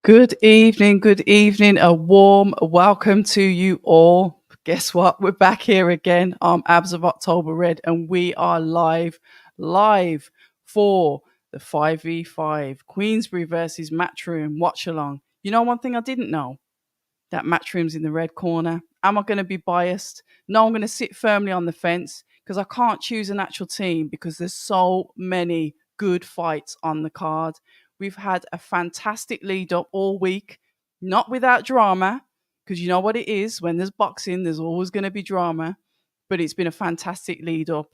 Good evening, good evening. A warm welcome to you all. Guess what? We're back here again. I'm Abz of October Red, and we are live for the 5v5 Queensbury versus Matchroom watch along. You know, one thing I didn't know, that Matchroom's in the red corner. Am I going to be biased? No, I'm going to sit firmly on the fence because I can't choose an actual team because there's so many good fights on the card. We've had a fantastic lead up all week, not without drama, because you know what it is when there's boxing, there's always going to be drama. But it's been a fantastic lead up,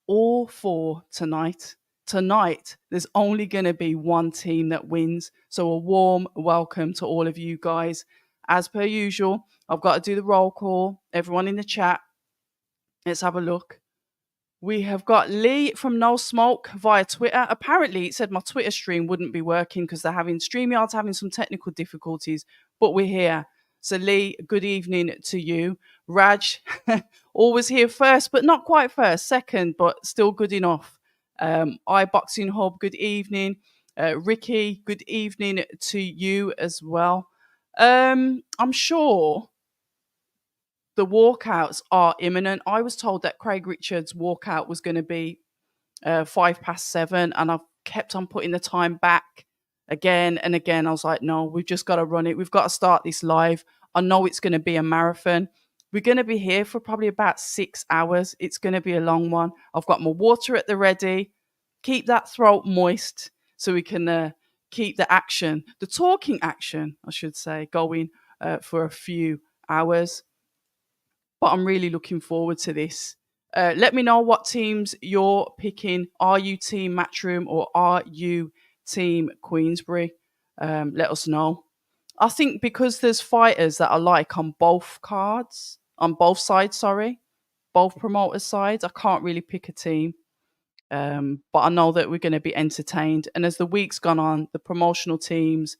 all for tonight. Tonight, there's only going to be one team that wins. So, a warm welcome to all of you guys. As per usual, I've got to do the roll call. Everyone in the chat, let's have a look. We have got Lee from No Smoke via Twitter. Apparently, it said my Twitter stream wouldn't be working because they're having StreamYard's having some technical difficulties, but we're here. So, Lee, good evening to you. Raj, always here first, but not quite first, second, but still good enough. iBoxing Hub, good evening. Ricky, good evening to you as well. I'm sure the walkouts are imminent. I was told that Craig Richards' walkout was going to be 7:05, and I've kept on putting the time back again and again. I was like, no, we've just got to run it. We've got to start this live. I know it's going to be a marathon. We're going to be here for probably about 6 hours. It's going to be a long one. I've got my water at the ready. Keep that throat moist so we can keep the action, the talking action, I should say, going for a few hours. But I'm really looking forward to this. Let me know what teams you're picking. Are you team Matchroom or are you team Queensbury? Let us know. I think because there's fighters that I like on both cards, on both sides, sorry, both promoters' sides, I can't really pick a team. But I know that we're going to be entertained. And as the week's gone on, the promotional teams,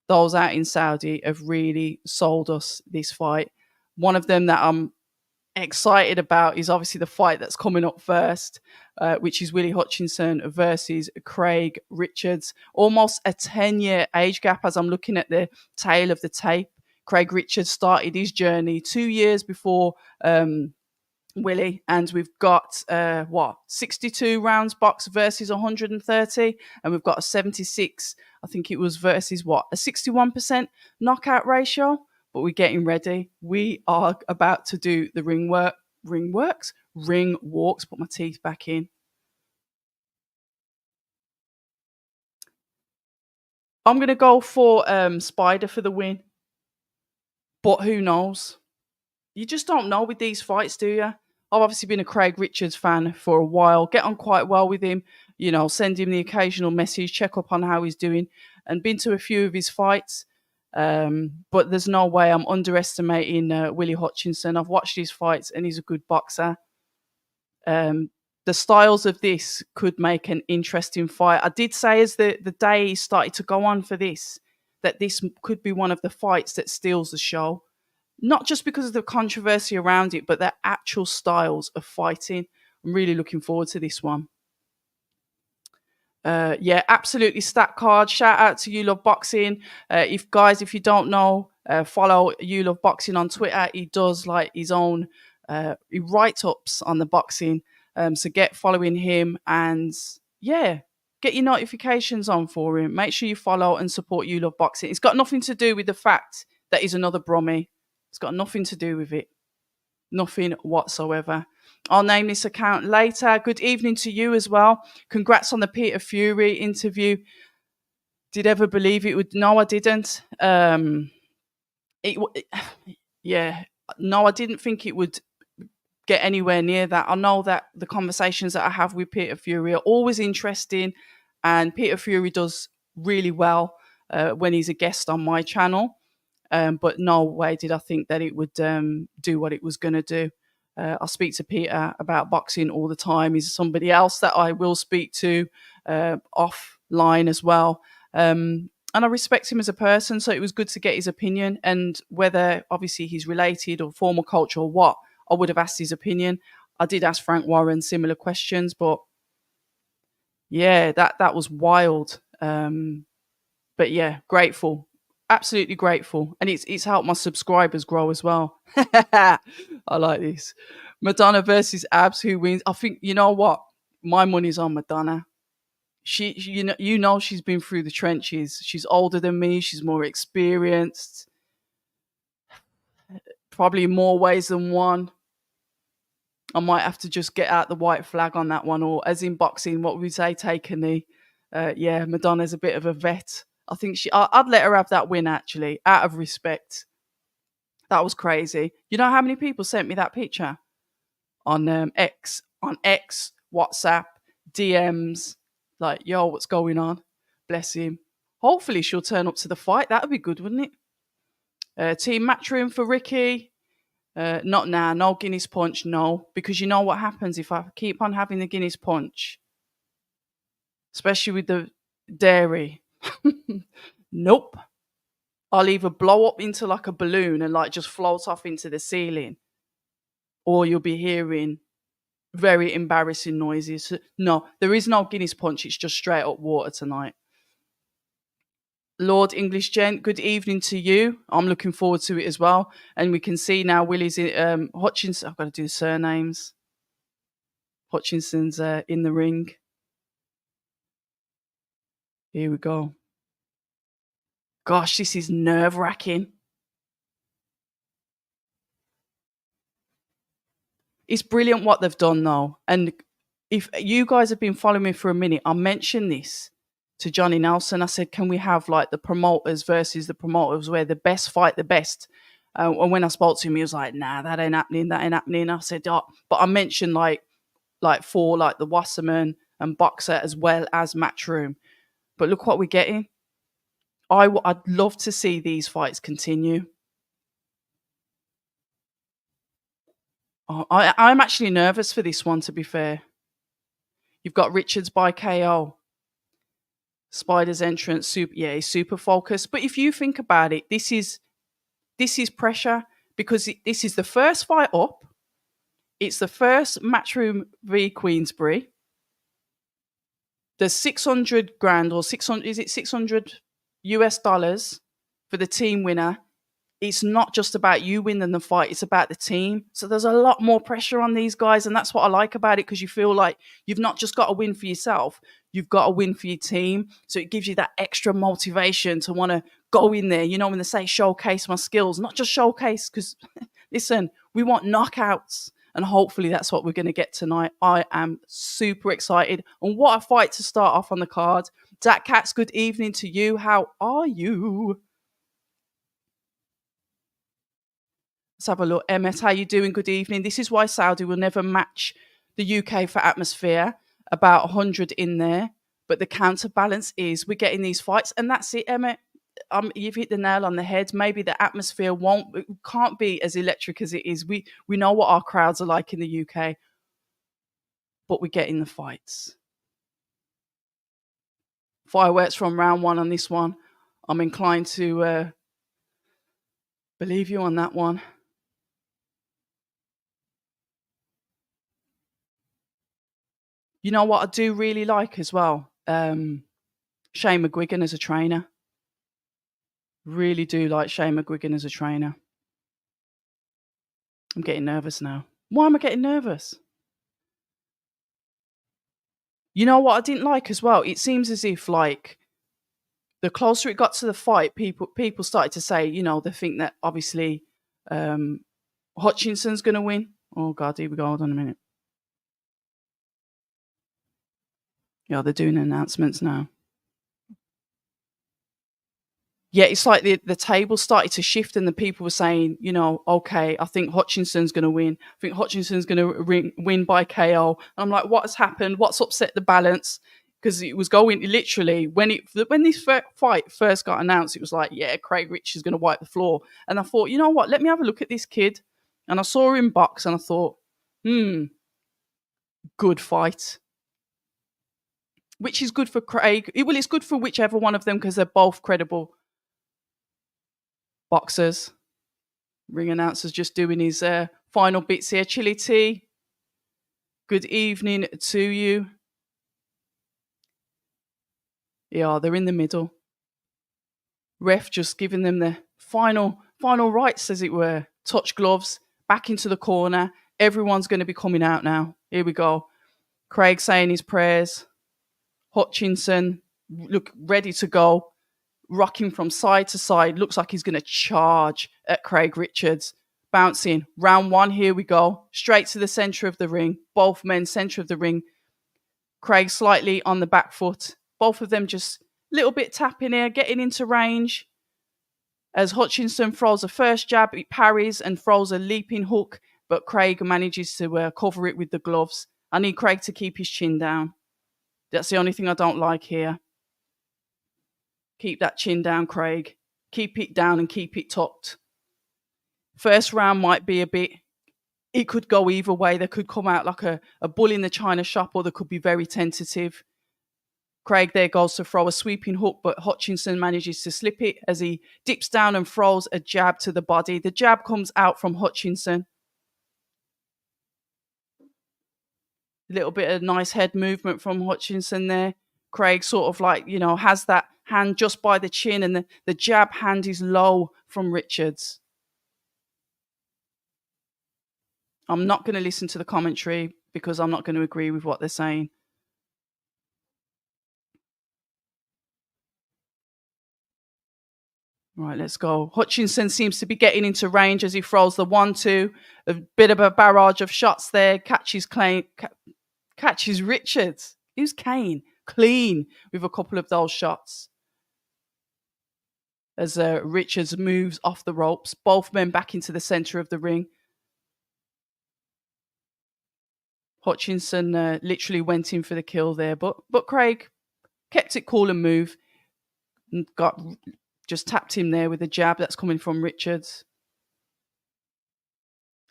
those out in Saudi, have really sold us this fight. One of them that I'm excited about is obviously the fight that's coming up first, which is Willie Hutchinson versus Craig Richards. Almost a 10-year age gap as I'm looking at the tail of the tape. Craig Richards started his journey 2 years before Willie, and we've got 62 rounds box versus 130, and we've got a 76, I think it was, versus a 61% knockout ratio. But we're getting ready. We are about to do the ring walks. Put my teeth back in. I'm gonna go for Spider for the win, but who knows? You just don't know with these fights, do you? I've obviously been a Craig Richards fan for a while, get on quite well with him, send him the occasional message, check up on how he's doing, and been to a few of his fights. But there's no way I'm underestimating Willie Hutchinson. I've watched his fights and he's a good boxer. The styles of this could make an interesting fight. I did say as the day started to go on for this, that this could be one of the fights that steals the show. Not just because of the controversy around it, but their actual styles of fighting. I'm really looking forward to this one. Yeah, absolutely stacked card. Shout out to You Love Boxing. If you don't know, follow You Love Boxing on Twitter. He does like his own he write-ups on the boxing. So get following him and yeah, get your notifications on for him. Make sure you follow and support You Love Boxing. It's got nothing to do with the fact that he's another Brummy. It's got nothing to do with it. Nothing whatsoever. I'll name this account later. Good evening to you as well. Congrats on the Peter Fury interview. Did ever believe it would? No, I didn't. Yeah, no, I didn't think it would get anywhere near that. I know that the conversations that I have with Peter Fury are always interesting, and Peter Fury does really well when he's a guest on my channel. But no way did I think that it would do what it was going to do. I speak to Peter about boxing all the time. He's somebody else that I will speak to offline as well. And I respect him as a person, so it was good to get his opinion. And whether, obviously, he's related or former coach or what, I would have asked his opinion. I did ask Frank Warren similar questions, but yeah, that was wild. But yeah, grateful. absolutely grateful, and it's helped my subscribers grow as well. I like this. Madonna versus Abs. Who wins? I think you know what. My money's on Madonna. You know she's been through the trenches. She's older than me. She's more experienced. Probably in more ways than one. I might have to just get out the white flag on that one, or as in boxing, what would we say, take a knee. Yeah, Madonna's a bit of a vet. I think I'd let her have that win actually, out of respect. That was crazy. You know how many people sent me that picture on X, WhatsApp, DMs, like, yo, what's going on? Bless him. Hopefully she'll turn up to the fight. That would be good, wouldn't it? Team Matchroom for Ricky. Not now. No Guinness punch. No, because you know what happens if I keep on having the Guinness punch, especially with the dairy. Nope. I'll either blow up into like a balloon and like just float off into the ceiling, or you'll be hearing very embarrassing noises. No, there is no Guinness punch. It's just straight up water tonight. Lord English Gent, good evening to you. I'm looking forward to it as well. And we can see now Willie's in Hutchinson. I've got to do surnames. Hutchinson's in the ring. Here we go. Gosh, this is nerve-wracking. It's brilliant what they've done though. And if you guys have been following me for a minute, I mentioned this to Johnny Nelson. I said, can we have like the promoters versus the promoters where the best fight the best? And when I spoke to him, he was like, nah, that ain't happening. I said, oh. But I mentioned like for like the Wasserman and Boxer as well as Matchroom. But look what we're getting. I'd love to see these fights continue. I'm actually nervous for this one, to be fair. You've got Richards by KO. Spider's entrance, he's super focused. But if you think about it, this is pressure because this is the first fight up. It's the first Matchroom v Queensbury. There's 600 grand or 600, is it 600 US dollars for the team winner. It's not just about you winning the fight, it's about the team. So there's a lot more pressure on these guys, and that's what I like about it, because you feel like you've not just got to win for yourself, you've got to win for your team. So it gives you that extra motivation to want to go in there, you know, when they say showcase my skills, not just showcase, because listen, we want knockouts, and hopefully that's what we're going to get tonight. I am super excited, and what a fight to start off on the card. Zach Katz, good evening to you. How are you? Let's have a look. Emmet, how you doing? Good evening. This is why Saudi will never match the UK for atmosphere. About 100 in there. But the counterbalance is we're getting these fights. And that's it, Emmet. You've hit the nail on the head. Maybe the atmosphere can't be as electric as it is. We know what our crowds are like in the UK. But we're getting the fights. Fireworks from round one on this one. I'm inclined to believe you on that one. You know what I do really like as well? Shane McGuigan as a trainer. Really do like Shane McGuigan as a trainer. I'm getting nervous now. Why am I getting nervous? You know what I didn't like as well? It seems as if, like, the closer it got to the fight, people started to say, you know, they think that obviously Hutchinson's going to win. Oh, God, here we go. Hold on a minute. Yeah, they're doing announcements now. Yeah, it's like the table started to shift, and the people were saying, you know, okay, I think Hutchinson's going to win. I think Hutchinson's going to win by KO. And I'm like, what has happened? What's upset the balance? Because it was going literally when this fight first got announced, it was like, yeah, Craig Rich is going to wipe the floor. And I thought, you know what? Let me have a look at this kid. And I saw him box, and I thought, good fight. Which is good for Craig. Well, it's good for whichever one of them because they're both credible boxers. Ring announcer's just doing his final bits here. Chili Tea, good evening to you. Yeah, they're in the middle. Ref just giving them the final rights, as it were. Touch gloves, back into the corner. Everyone's going to be coming out now. Here we go. Craig saying his prayers. Hutchinson, look, ready to go. Rocking from side to side. Looks like he's going to charge at Craig Richards. Bouncing. Round one, here we go. Straight to the centre of the ring. Both men centre of the ring. Craig slightly on the back foot. Both of them just a little bit tapping here, getting into range. As Hutchinson throws a first jab, he parries and throws a leaping hook, but Craig manages to cover it with the gloves. I need Craig to keep his chin down. That's the only thing I don't like here. Keep that chin down, Craig. Keep it down and keep it tucked. First round might be a bit... It could go either way. They could come out like a bull in the china shop, or they could be very tentative. Craig there goes to throw a sweeping hook, but Hutchinson manages to slip it as he dips down and throws a jab to the body. The jab comes out from Hutchinson. A little bit of nice head movement from Hutchinson there. Craig sort of like, has that hand just by the chin, and the jab hand is low from Richards. I'm not going to listen to the commentary because I'm not going to agree with what they're saying. Right, let's go. Hutchinson seems to be getting into range as he throws the 1-2. A bit of a barrage of shots there. Catches Richards. Who's Kane? Clean with a couple of those shots. As Richards moves off the ropes. Both men back into the centre of the ring. Hutchinson literally went in for the kill there. But Craig kept it cool and moved. And just tapped him there with a jab that's coming from Richards.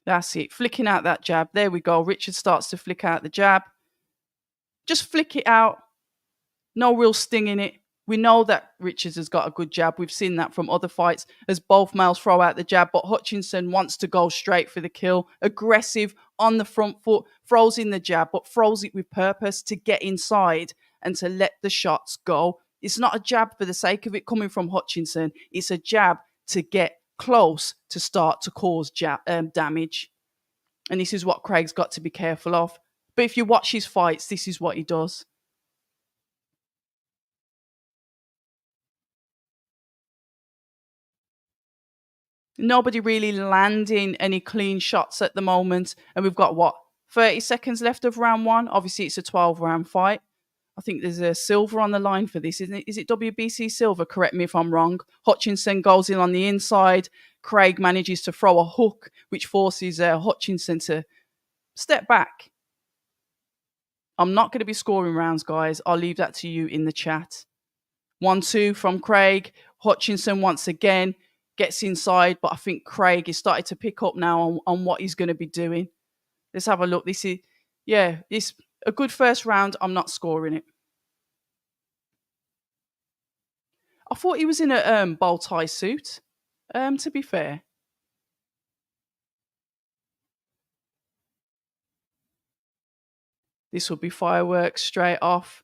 That's it. Flicking out that jab. There we go. Richards starts to flick out the jab. Just flick it out. No real sting in it. We know that Richards has got a good jab. We've seen that from other fights as both males throw out the jab. But Hutchinson wants to go straight for the kill. Aggressive on the front foot. Throws in the jab, but throws it with purpose to get inside and to let the shots go. It's not a jab for the sake of it coming from Hutchinson. It's a jab to get close to start to cause damage. And this is what Craig's got to be careful of. But if you watch his fights, this is what he does. Nobody really landing any clean shots at the moment. And we've got, 30 seconds left of round one? Obviously, it's a 12-round fight. I think there's a silver on the line for this, isn't it? Is it WBC silver? Correct me if I'm wrong. Hutchinson goes in on the inside. Craig manages to throw a hook, which forces Hutchinson to step back. I'm not going to be scoring rounds, guys. I'll leave that to you in the chat. 1-2 from Craig. Hutchinson once again gets inside, but I think Craig is starting to pick up now on what he's going to be doing. Let's have a look. This is a good first round. I'm not scoring it. I thought he was in a bow tie suit, to be fair. This will be fireworks straight off.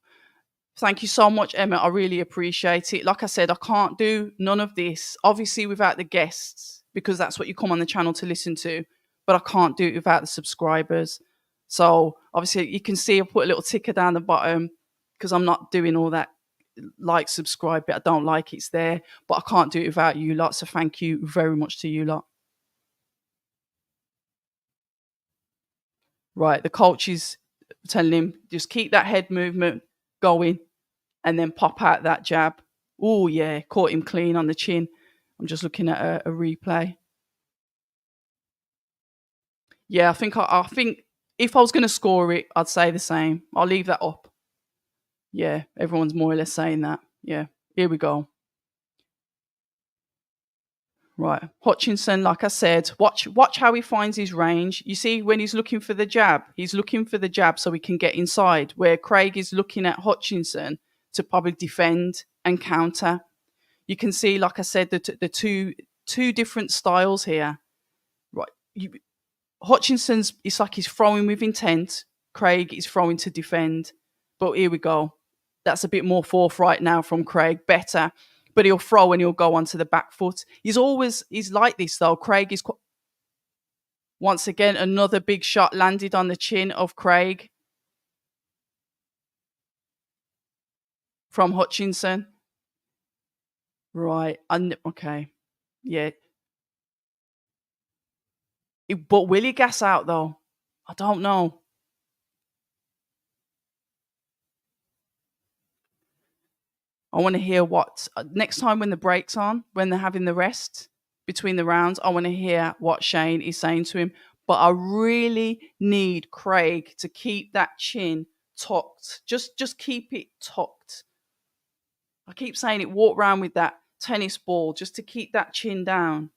Thank you so much, Emma. I really appreciate it. Like I said, I can't do none of this, obviously, without the guests, because that's what you come on the channel to listen to. But I can't do it without the subscribers. So, obviously, you can see I put a little ticker down the bottom because I'm not doing all that like, subscribe bit. I don't like it's there. But I can't do it without you lot. So, thank you very much to you lot. Right, the coach is telling him, just keep that head movement going and then pop out that jab. Oh, yeah, caught him clean on the chin. I'm just looking at a replay. Yeah, I think if I was going to score it, I'd say the same. I'll leave that up. Yeah, everyone's more or less saying that. Yeah, here we go. Right, Hutchinson, like I said, watch how he finds his range. You see, when he's looking for the jab, so he can get inside, where Craig is looking at Hutchinson to probably defend and counter. You can see, like I said, the two different styles here. Right, Hutchinson's, it's like he's throwing with intent. Craig is throwing to defend. But here we go. That's a bit more forthright now from Craig. Better. but he'll throw and he'll go onto the back foot. He's like this though. Craig is once again, another big shot landed on the chin of Craig from Hutchinson. Right. Okay. Yeah. But will he gas out though? I don't know. I want to hear what next time when the break's on, when they're having the rest between the rounds, I want to hear what Shane is saying to him. But I really need Craig to keep that chin tucked. Just keep it tucked. I keep saying it, walk around with that tennis ball just to keep that chin down.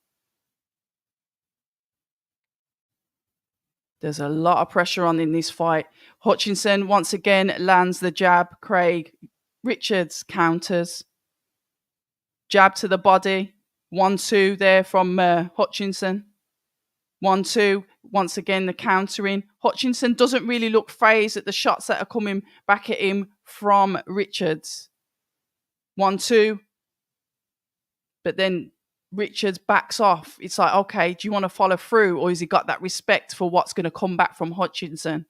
There's a lot of pressure on in this fight. Hutchinson once again lands the jab. Craig Richards counters. Jab to the body. 1-2 there from Hutchinson. 1-2. Once again, the countering. Hutchinson doesn't really look phased at the shots that are coming back at him from Richards. 1-2. But then Richards backs off. It's like, okay, do you want to follow through, or has he got that respect for what's going to come back from Hutchinson?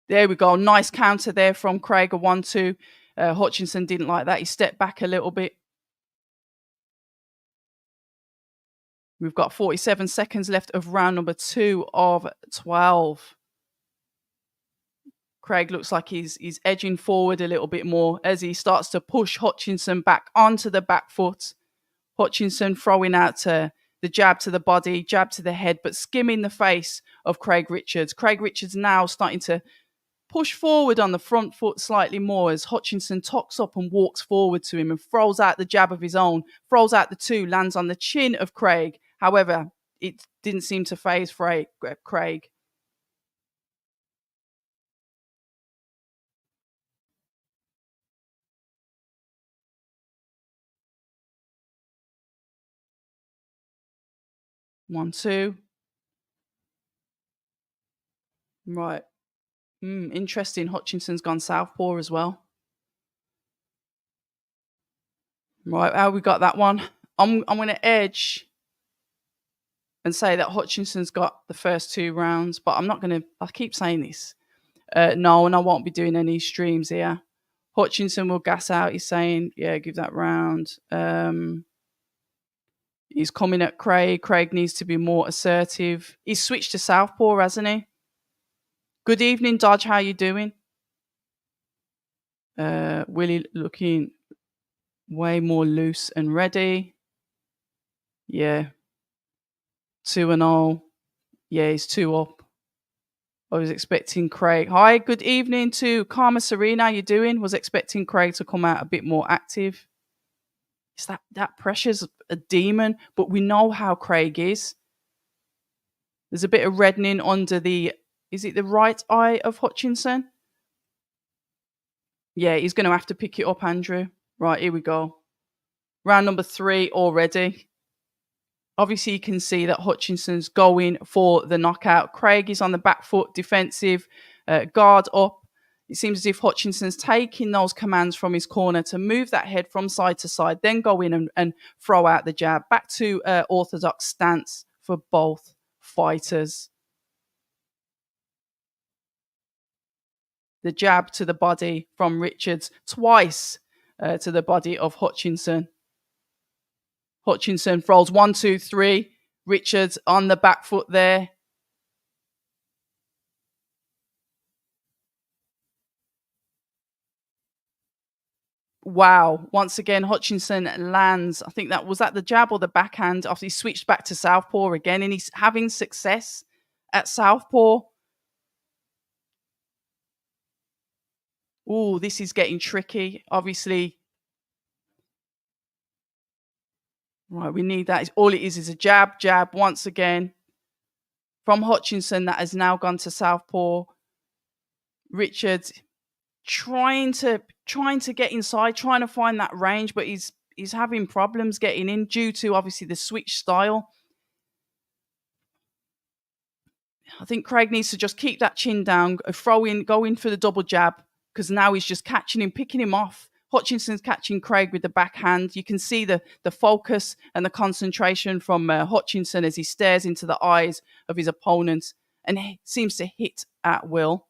There we go. Nice counter there from Craig, a 1-2. Hutchinson didn't like that. He stepped back a little bit. We've got 47 seconds left of round number 2 of 12. Craig looks like he's edging forward a little bit more as he starts to push Hutchinson back onto the back foot. Hutchinson throwing out the jab to the body, jab to the head, but skimming the face of Craig Richards. Craig Richards now starting to push forward on the front foot slightly more as Hutchinson tucks up and walks forward to him and throws out the jab of his own, throws out the 2, lands on the chin of Craig. However, it didn't seem to faze Craig. One, two. Right. Interesting. Hutchinson's gone southpaw as well. Right. How we got that one? I'm going to edge and say that Hutchinson's got the first 2 rounds, but I'm not going to. I keep saying this. No, and I won't be doing any streams here. Hutchinson will gas out. He's saying, yeah, give that round. He's coming at Craig. Craig needs to be more assertive. He's switched to southpaw, hasn't he? Good evening, Dodge. How you doing? Willie looking way more loose and ready. Yeah. 2-0. Yeah, he's 2 up. I was expecting Craig. Hi, good evening to Karma Serena. How you doing? Was expecting Craig to come out a bit more active. It's that pressure's a demon, but we know how Craig is. There's a bit of reddening under is it the right eye of Hutchinson? Yeah, he's going to have to pick it up, Andrew. Right, here we go. Round number 3 already. Obviously, you can see that Hutchinson's going for the knockout. Craig is on the back foot, defensive, guard up. It seems as if Hutchinson's taking those commands from his corner to move that head from side to side, then go in and throw out the jab. Back to orthodox stance for both fighters. The jab to the body from Richards, twice to the body of Hutchinson. Hutchinson throws 1, 2, 3. Richards on the back foot there. Wow. Once again, Hutchinson lands. I think was that the jab or the backhand after he switched back to southpaw again, and he's having success at southpaw. Oh, this is getting tricky. Obviously. Right, we need that. All it is a jab once again from Hutchinson that has now gone to southpaw. Richards trying to get inside, trying to find that range, but he's having problems getting in due to obviously the switch style. I think Craig needs to just keep that chin down, go in for the double jab, because now he's just catching him, picking him off. Hutchinson's catching Craig with the backhand. You can see the focus and the concentration from Hutchinson as he stares into the eyes of his opponent and he seems to hit at will.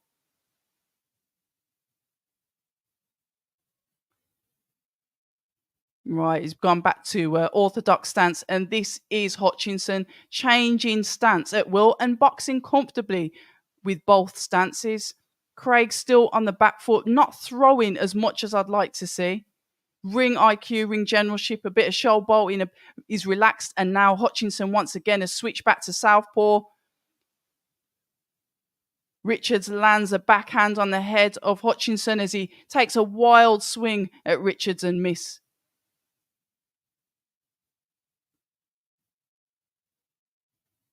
Right, he's gone back to orthodox stance, and this is Hutchinson changing stance at will and boxing comfortably with both stances. Craig still on the back foot, not throwing as much as I'd like to see. Ring IQ, ring generalship, a bit of showboating, is relaxed, and now Hutchinson once again has switched back to southpaw. Richards lands a backhand on the head of Hutchinson as he takes a wild swing at Richards and miss.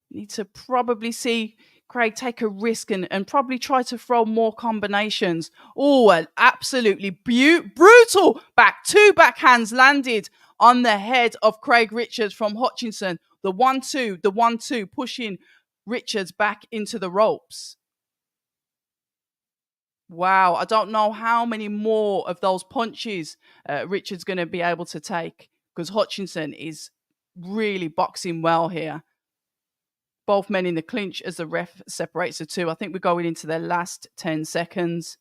Need to probably see Craig take a risk and probably try to throw more combinations. Oh, an absolutely brutal two backhands landed on the head of Craig Richards from Hutchinson. The 1-2, pushing Richards back into the ropes. Wow, I don't know how many more of those punches Richards going to be able to take, because Hutchinson is really boxing well here. Both men in the clinch as the ref separates the two. I think we're going into their last 10 seconds.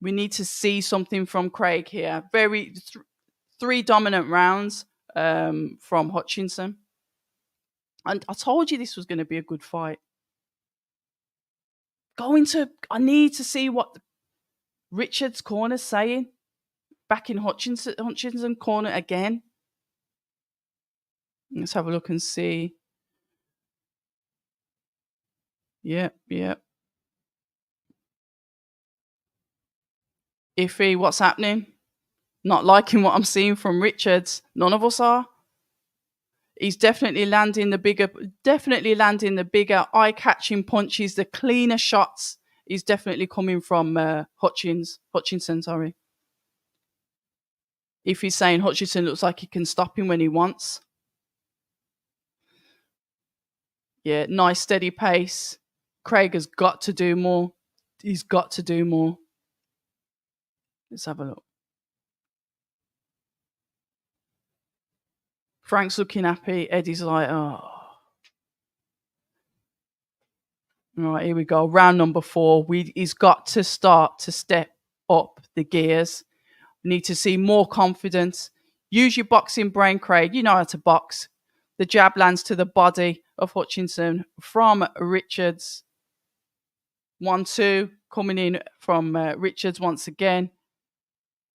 We need to see something from Craig here. Three dominant rounds from Hutchinson. And I told you this was going to be a good fight. I need to see what Richards' corner's saying. Back in Hutchinson corner again. Let's have a look and see. Yep. Iffy, what's happening? Not liking what I'm seeing from Richards. None of us are. He's definitely landing the bigger eye-catching punches, the cleaner shots. He's definitely coming from Hutchinson, sorry. If he's saying Hutchinson looks like he can stop him when he wants. Yeah, nice steady pace. Craig has got to do more. He's got to do more. Let's have a look. Frank's looking happy. Eddie's like, oh. All right, here we go. Round number 4. He's got to start to step up the gears. We need to see more confidence. Use your boxing brain, Craig. You know how to box. The jab lands to the body of Hutchinson from Richards. 1-2 coming in from Richards once again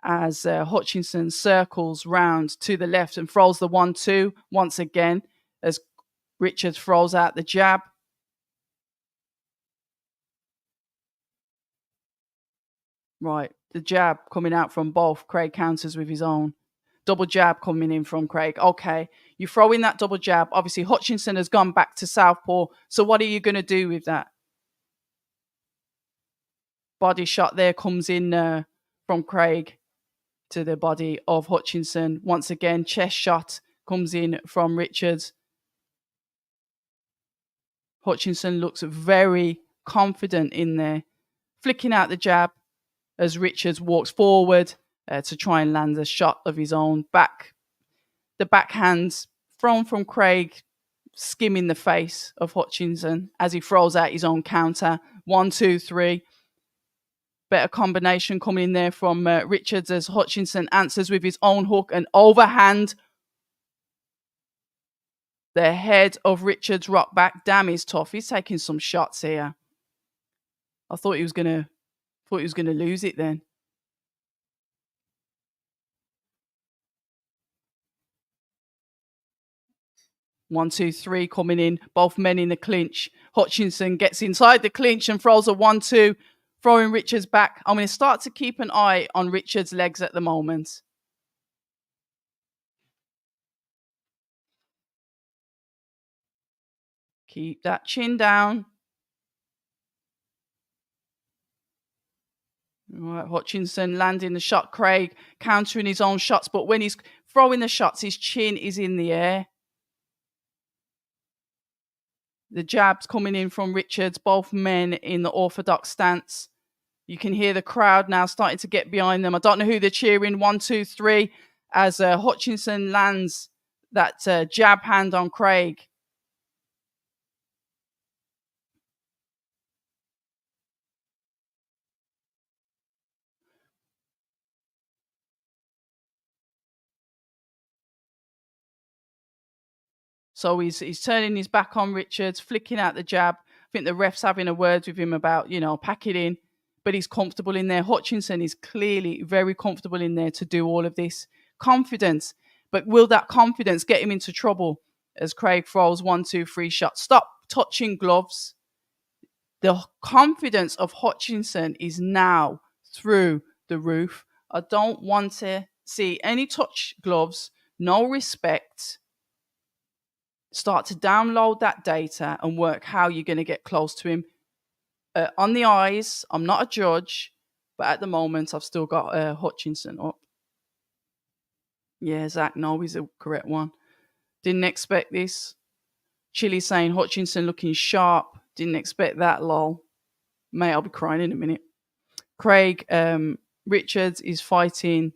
as Hutchinson circles round to the left and throws the 1-2 once again as Richards throws out the jab. Right, the jab coming out from both. Craig counters with his own. Double jab coming in from Craig. Okay, you throw in that double jab. Obviously, Hutchinson has gone back to southpaw. So what are you going to do with that? Body shot there comes in from Craig to the body of Hutchinson. Once again, chest shot comes in from Richards. Hutchinson looks very confident in there. Flicking out the jab as Richards walks forward to try and land a shot of his own. The backhands thrown from Craig, skimming the face of Hutchinson as he throws out his own counter. 1-2-3. Better combination coming in there from Richards as Hutchinson answers with his own hook and overhand. The head of Richards rocked back. Damn, he's tough. He's taking some shots here. I thought he was gonna lose it then. One, two, three coming in. Both men in the clinch. Hutchinson gets inside the clinch and throws a 1-2. Throwing Richards back. I'm going to start to keep an eye on Richards' legs at the moment. Keep that chin down. All right, Hutchinson landing the shot. Craig countering his own shots. But when he's throwing the shots, his chin is in the air. The jabs coming in from Richards, both men in the orthodox stance. You can hear the crowd now starting to get behind them. I don't know who they're cheering. 1, 2, 3, as Hutchinson lands that jab hand on Craig. So he's turning his back on Richards, flicking out the jab. I think the ref's having a word with him about, pack it in. But he's comfortable in there. Hutchinson is clearly very comfortable in there to do all of this. Confidence. But will that confidence get him into trouble as Craig throws 1, 2, 3 shots? Stop touching gloves. The confidence of Hutchinson is now through the roof. I don't want to see any touch gloves, no respect. Start to download that data and work how you're going to get close to him. On the eyes, I'm not a judge, but at the moment, I've still got Hutchinson up. Yeah, Zach, no, he's the correct one. Didn't expect this. Chili saying Hutchinson looking sharp. Didn't expect that, lol. Mate, I'll be crying in a minute. Craig Richards is fighting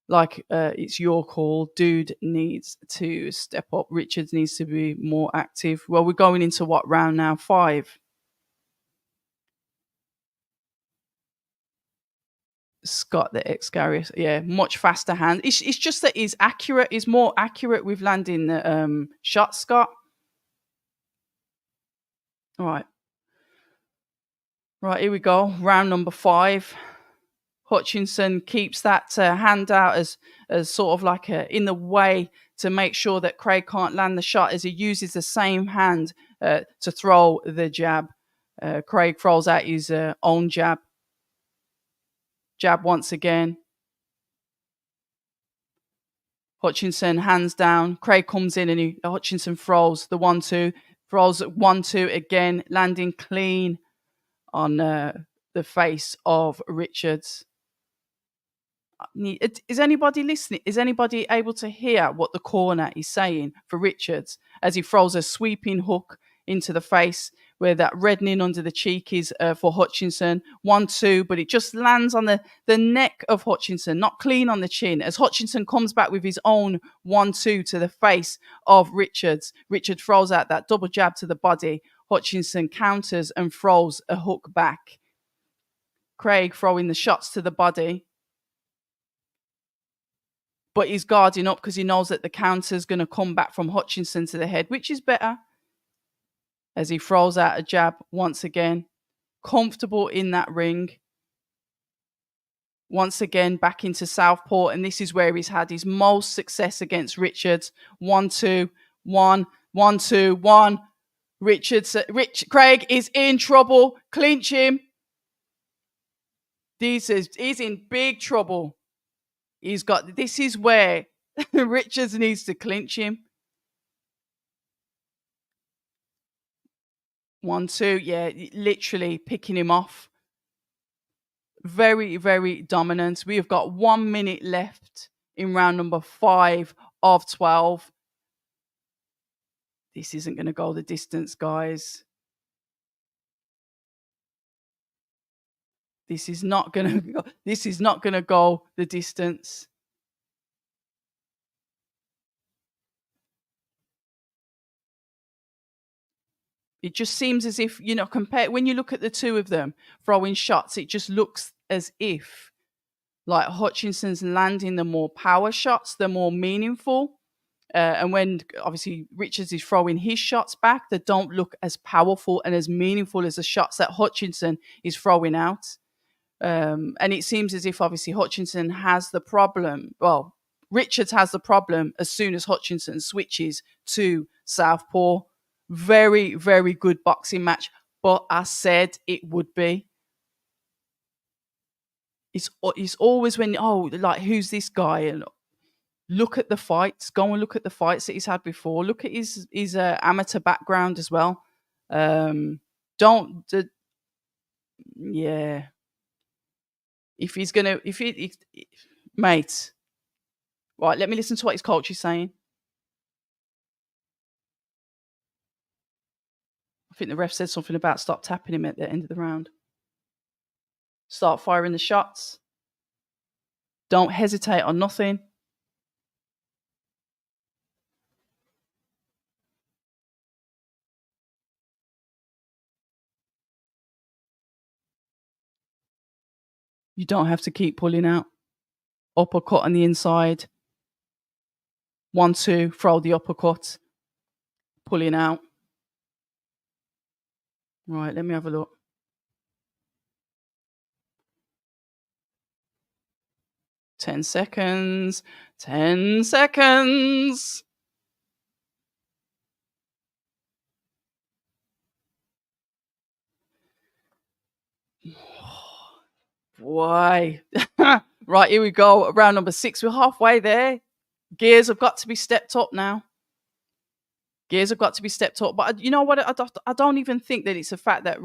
like it's your call. Dude needs to step up. Richards needs to be more active. Well, we're going into what round now? 5. Scott the ex-Garrius. Yeah, much faster hand. It's just that he's accurate. He's more accurate with landing the shot, Scott. All right. Right, here we go. Round number 5. Hutchinson keeps that hand out as sort of like in the way to make sure that Craig can't land the shot, as he uses the same hand to throw the jab. Craig throws out his own jab. Jab once again. Hutchinson hands down. Craig comes in and Hutchinson throws the 1, 2. Throws 1, 2 again, landing clean on the face of Richards. Is anybody listening? Is anybody able to hear what the corner is saying for Richards as he throws a sweeping hook into the face, where that reddening under the cheek is for Hutchinson? 1, 2, but it just lands on the neck of Hutchinson, not clean on the chin, as Hutchinson comes back with his own 1, 2 to the face of Richards. Richard throws out that double jab to the body. Hutchinson counters and throws a hook back. Craig throwing the shots to the body, but he's guarding up because he knows that the counter is going to come back from Hutchinson to the head, which is better, as he throws out a jab once again. Comfortable in that ring. Once again, back into southpaw, and this is where he's had his most success against Richards. 1, 2, 1, 1, 2, 1. Craig is in trouble. Clinch him. He's in big trouble. This is where Richards needs to clinch him. 1, 2, yeah, literally picking him off. Very, very dominant. We have got 1 minute left in round number 5 of 12. This isn't going to go the distance, guys. This is not going to go the distance. It just seems as if, when you look at the two of them throwing shots, it just looks as if like Hutchinson's landing the more power shots, the more meaningful. And when obviously Richards is throwing his shots back, they don't look as powerful and as meaningful as the shots that Hutchinson is throwing out. And it seems as if obviously Hutchinson has the problem. Well, Richards has the problem as soon as Hutchinson switches to southpaw. Very, very good boxing match, but I said it would be. It's always when, who's this guy? And look at the fights. Go and look at the fights that he's had before. Look at his amateur background as well. Yeah. If he's gonna, mate, right? Let me listen to what his coach is saying. think the ref said something about stop tapping him at the end of the round. Start firing the shots. Don't hesitate on nothing. You don't have to keep pulling out. Uppercut on the inside. 1-2, throw the uppercut. Pulling out. Right, let me have a look. Ten seconds. 10 seconds. Boy. Right, here we go. Round number 6. We're halfway there. Gears have got to be stepped up now. Gears have got to be stepped up. But you know what? I don't even think that it's a fact that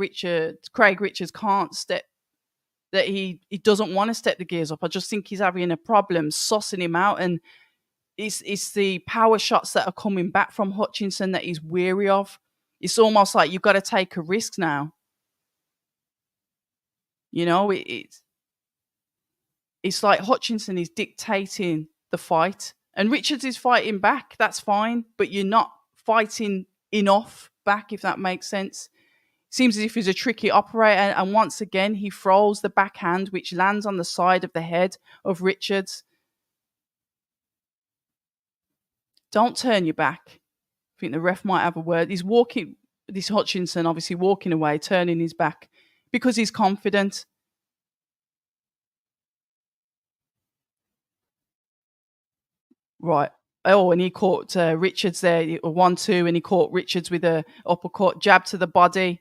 Craig Richards can't step, that he doesn't want to step the gears up. I just think he's having a problem sussing him out. And it's the power shots that are coming back from Hutchinson that he's weary of. It's almost like you've got to take a risk now. You know, it's like Hutchinson is dictating the fight. And Richards is fighting back. That's fine. But you're not fighting enough back, if that makes sense. Seems as if he's a tricky operator. And once again, he throws the backhand, which lands on the side of the head of Richards. Don't turn your back. I think the ref might have a word. He's walking, this Hutchinson obviously walking away, turning his back because he's confident. Right. Oh, and he caught Richards there, 1-2, and he caught Richards with a uppercut, jab to the body.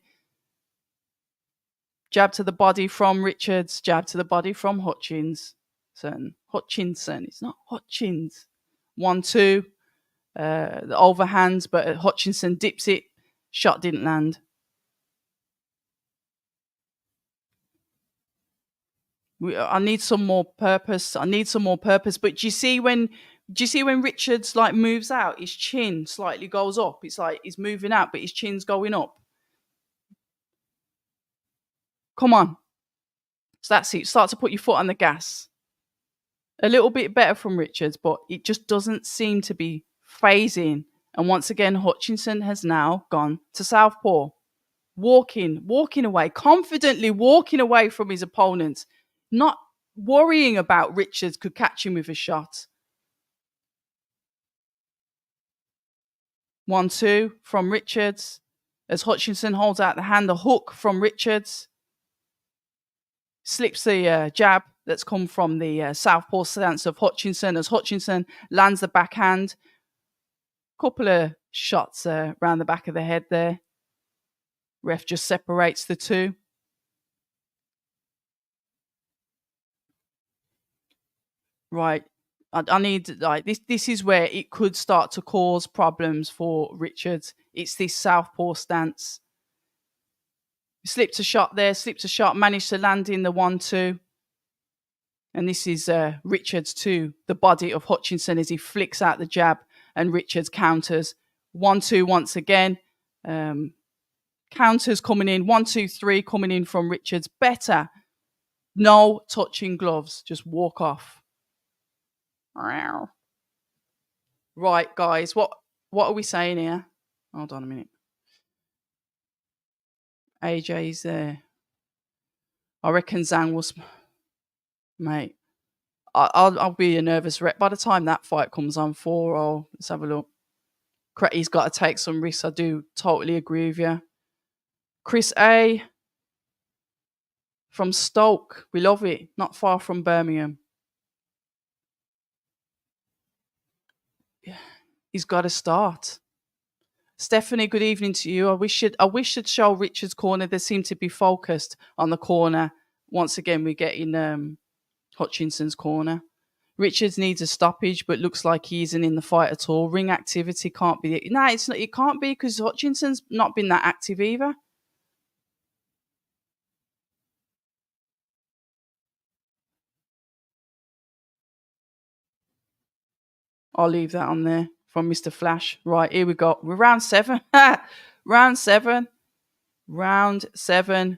Jab to the body from Richards, jab to the body from Hutchinson. It's not Hutchins. 1-2. The overhands, but Hutchinson dips it. Shot didn't land. I need some more purpose. But do you see when Richards like moves out, his chin slightly goes up. It's like he's moving out, but his chin's going up. Come on. So that's it. Start to put your foot on the gas. A little bit better from Richards, but it just doesn't seem to be phasing. And once again, Hutchinson has now gone to southpaw. Walking away, confidently walking away from his opponent, not worrying about Richards could catch him with a shot. 1-2 from Richards. As Hutchinson holds out the hand, the hook from Richards. Slips the jab that's come from the southpaw stance of Hutchinson as Hutchinson lands the backhand. Couple of shots around the back of the head there. Ref just separates the two. Right. I need, like, this is where it could start to cause problems for Richards. It's this southpaw stance. Slipped a shot there, managed to land in the 1-2. And this is Richards to the body of Hutchinson as he flicks out the jab and Richards counters. 1-2 once again. Counters coming in. 1-2-3 coming in from Richards. Better. No touching gloves. Just walk off. Right, guys. What are we saying here? Hold on a minute. AJ's there. I reckon Zhang will... Mate. I'll be a nervous wreck. By the time that fight comes on 4-0, let's have a look. He's got to take some risks. I do totally agree with you. Chris A. from Stoke. We love it. Not far from Birmingham. Yeah. He's got to start. Stephanie, good evening to you. I wish you'd show Richards' corner. They seem to be focused on the corner. Once again, we're getting Hutchinson's corner. Richards needs a stoppage, but looks like he isn't in the fight at all. Ring activity can't be. No, it's not. It can't be because Hutchinson's not been that active either. I'll leave that on there from Mr. Flash. Right, here we go. We're round 7. Round 7. Round 7.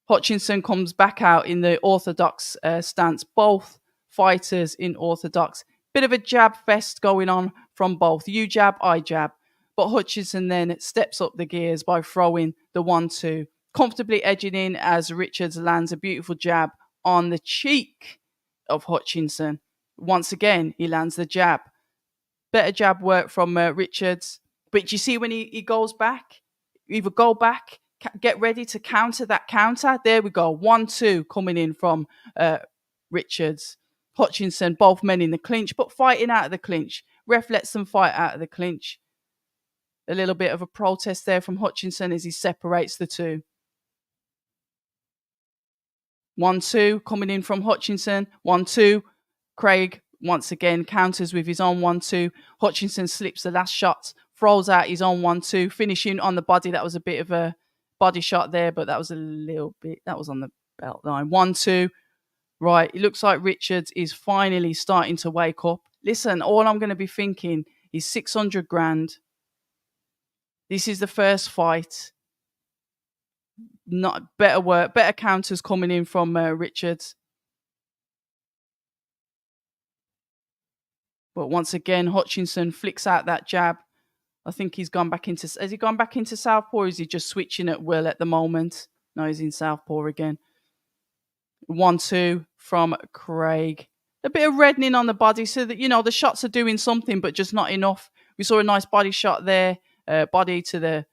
Hutchinson comes back out in the orthodox stance. Both fighters in orthodox. Bit of a jab fest going on from both. You jab, I jab. But Hutchinson then steps up the gears by throwing the 1-2, comfortably edging in as Richards lands a beautiful jab on the cheek of Hutchinson. Once again, he lands the jab. Better jab work from Richards. But you see when he goes back, either go back, get ready to counter that counter. There we go. 1-2 coming in from Richards. Hutchinson, both men in the clinch, but fighting out of the clinch. Ref lets them fight out of the clinch. A little bit of a protest there from Hutchinson as he separates the two. 1-2 coming in from Hutchinson. 1-2. Craig once again counters with his own 1-2. Hutchinson slips the last shot, throws out his own 1-2, finishing on the body. That was a bit of a body shot there, but that was a little bit, that was on the belt line. 1-2. Right, it looks like Richards is finally starting to wake up. Listen, all I'm going to be thinking is 600 grand. This is the first fight. Not better work, better counters coming in from Richards. But once again, Hutchinson flicks out that jab. I think he's gone back into... Has he gone back into southpaw or is he just switching at will at the moment? No, he's in southpaw again. 1-2 from Craig. A bit of reddening on the body so that, you know, the shots are doing something, but just not enough. We saw a nice body shot there. Body to the...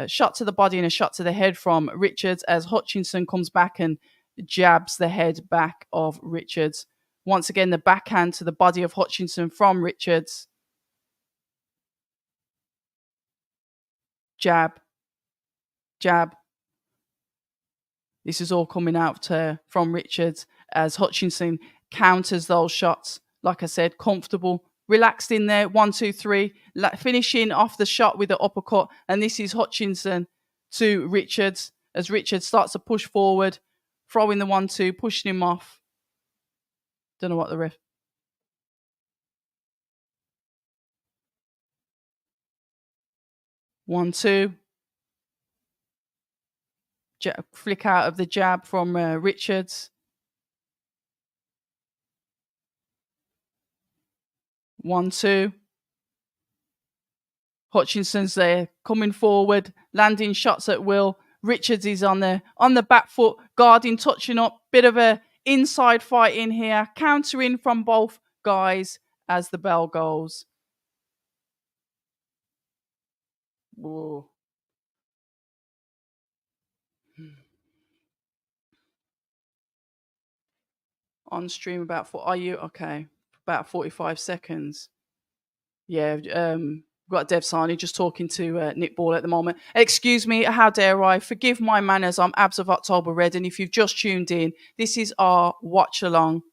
shot to the body and a shot to the head from Richards as Hutchinson comes back and jabs the head back of Richards. Once again, the backhand to the body of Hutchinson from Richards. Jab. Jab. This is all coming out from Richards as Hutchinson counters those shots. Like I said, comfortable, relaxed in there. 1, 2, 3. Finishing off the shot with the uppercut. And this is Hutchinson to Richards as Richards starts to push forward, throwing the 1-2, pushing him off. Don't know what the ref... 1-2. Flick out of the jab from Richards. 1-2. Hutchinson's there, coming forward, landing shots at will. Richards is on the back foot, guarding, touching up. Bit of a inside fight in here, countering from both guys as the bell goes. Whoa. On stream about are you okay? About 45 seconds. Yeah, got Dev Sani just talking to Nick Ball at the moment. Excuse me, how dare I? Forgive my manners. I'm Abz of October Red, and if you've just tuned in, this is our watch along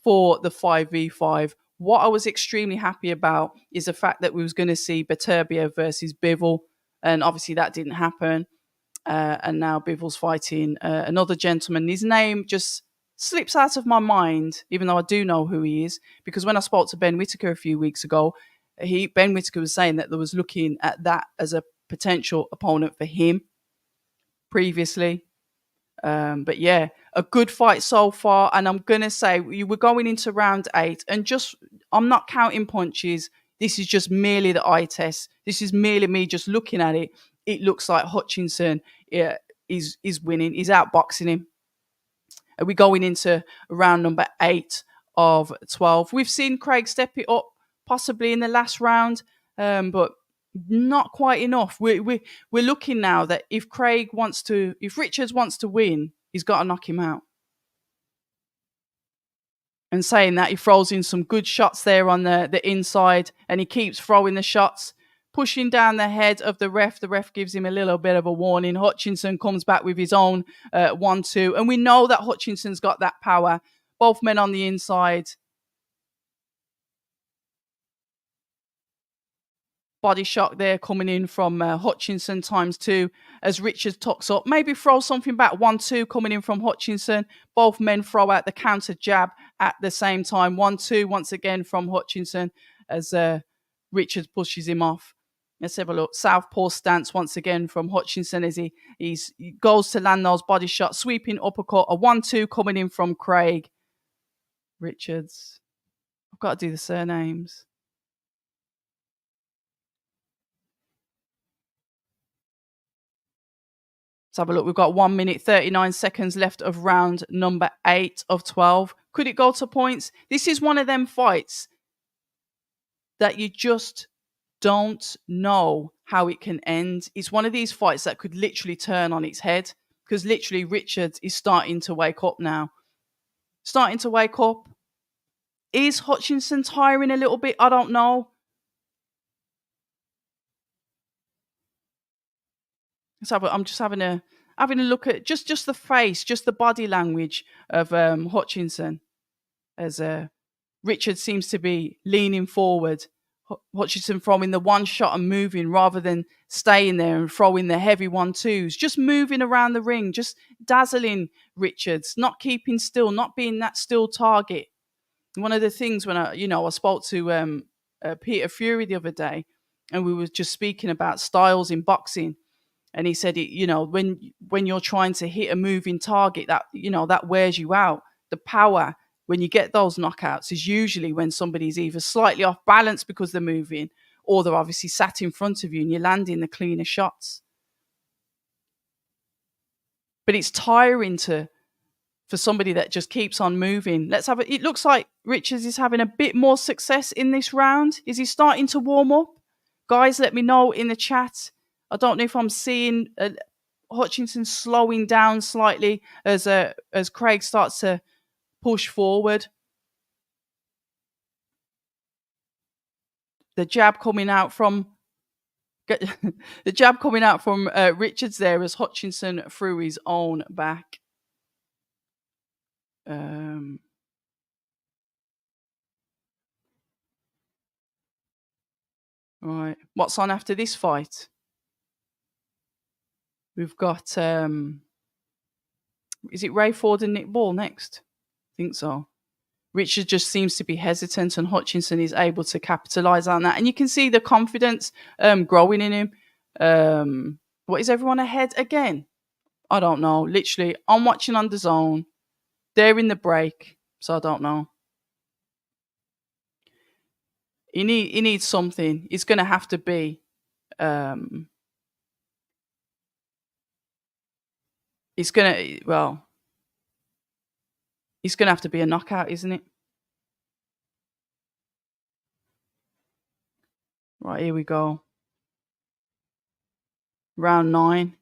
for the 5v5. What I was extremely happy about is the fact that we was going to see Beterbiev versus Bivol, and obviously that didn't happen. And now Bivol's fighting another gentleman. His name just slips out of my mind, even though I do know who he is, because when I spoke to Ben Whittaker a few weeks ago, Ben Whittaker was saying that there was looking at that as a potential opponent for him previously. But yeah, a good fight so far. And I'm going to say we were going into round 8 and just, I'm not counting punches. This is just merely the eye test. This is merely me just looking at it. It looks like Hutchinson is winning. He's outboxing him. Are we going into round number 8 of 12? We've seen Craig step it up possibly in the last round, but not quite enough. We're looking now that if Richards wants to win, he's got to knock him out. And saying that, he throws in some good shots there on the inside, and he keeps throwing the shots, pushing down the head of the ref. The ref gives him a little bit of a warning. Hutchinson comes back with his own 1-2, and we know that Hutchinson's got that power. Both men on the inside. Body shot there coming in from Hutchinson ×2 as Richards tucks up. Maybe throw something back. 1-2 coming in from Hutchinson. Both men throw out the counter jab at the same time. 1-2 once again from Hutchinson as Richards pushes him off. Let's have a look. Southpaw stance once again from Hutchinson as he goes to land those body shots. Sweeping uppercut. A 1-2 coming in from Craig. Richards. I've got to do the surnames. Let's have a look. We've got 1 minute, 39 seconds left of round number 8 of 12. Could it go to points? This is one of them fights that you just don't know how it can end. It's one of these fights that could literally turn on its head because literally Richards is starting to wake up now. Starting to wake up. Is Hutchinson tiring a little bit? I don't know. I'm just having a look at just the face, just the body language of Hutchinson as Richard seems to be leaning forward. Hutchinson throwing the one shot and moving rather than staying there and throwing the heavy 1-2s. Just moving around the ring, just dazzling Richards, not keeping still, not being that still target. One of the things when I spoke to Peter Fury the other day, and we were just speaking about styles in boxing, and he said, when you're trying to hit a moving target, that wears you out. The power when you get those knockouts is usually when somebody's either slightly off balance because they're moving, or they're obviously sat in front of you and you're landing the cleaner shots. But it's tiring for somebody that just keeps on moving. It looks like Richards is having a bit more success in this round. Is he starting to warm up? Guys, let me know in the chat. I don't know if I'm seeing Hutchinson slowing down slightly as Craig starts to push forward. The jab coming out from Richards there as Hutchinson threw his own back. Right. What's on after this fight? We've got is it Ray Ford and Nick Ball next? I think so. Richard just seems to be hesitant and Hutchinson is able to capitalize on that. And you can see the confidence growing in him. What, is everyone ahead again? I don't know. Literally, I'm watching on DAZN. They're in the break, so I don't know. He needs something. It's going to have to be it's going to have to be a knockout, isn't it? Right, here we go. Round 9.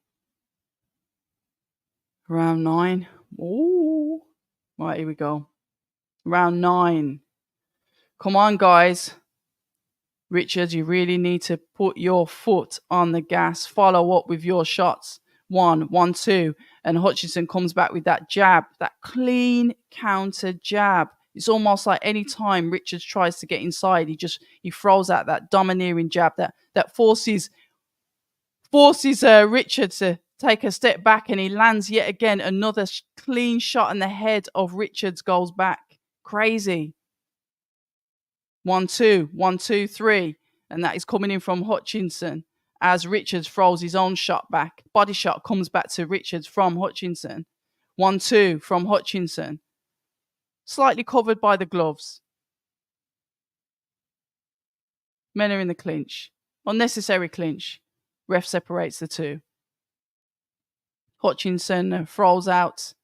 Ooh. Right, here we go. Round 9. Come on, guys. Richards, you really need to put your foot on the gas. Follow up with your shots. 1-1-2. And Hutchinson comes back with that jab, that clean counter jab. It's almost like any time Richards tries to get inside, he throws out that domineering jab that forces Richards to take a step back, and he lands yet again another clean shot, and the head of Richards goes back. Crazy. 1-2, 1-2-3, and that is coming in from Hutchinson as Richards throws his own shot back. Body shot comes back to Richards from Hutchinson. 1-2 from Hutchinson. Slightly covered by the gloves. Men are in the clinch. Unnecessary clinch. Ref separates the two. Hutchinson throws out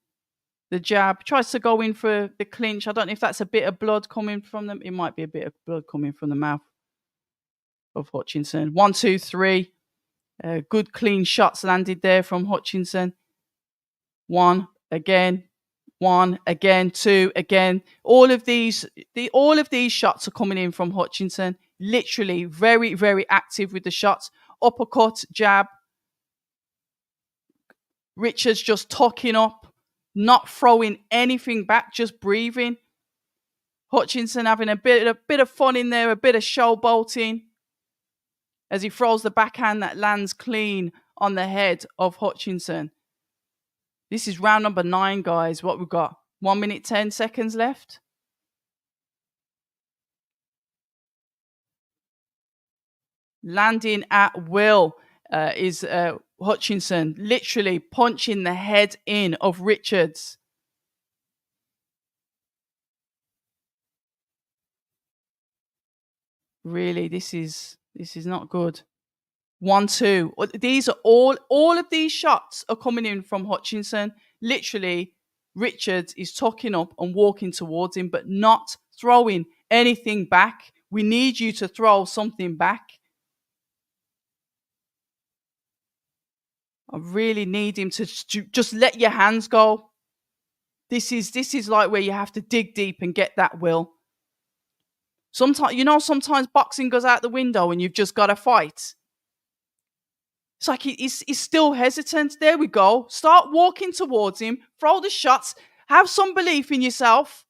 the jab, tries to go in for the clinch. I don't know if that's a bit of blood coming from them. It might be a bit of blood coming from the mouth of Hutchinson. 1-2-3. Good clean shots landed there from Hutchinson. 1 again. 1 again. 2 again. All of these shots are coming in from Hutchinson. Literally very, very active with the shots. Uppercut, jab. Richards just tucking up, not throwing anything back, just breathing. Hutchinson having a bit of fun in there, a bit of showboating as he throws the backhand that lands clean on the head of Hutchinson. This is round number 9, guys. What we've got? 1 minute, 10 seconds left. landing at will. Is Hutchinson literally punching the head in of Richards. Really, this is not good. 1-2. These are all of these shots are coming in from Hutchinson. Literally, Richards is tucking up and walking towards him, but not throwing anything back. We need you to throw something back. I really need him to just let your hands go. This is like where you have to dig deep and get that will. Sometimes boxing goes out the window and you've just got to fight. It's like he's still hesitant. There we go. Start walking towards him. Throw the shots. Have some belief in yourself.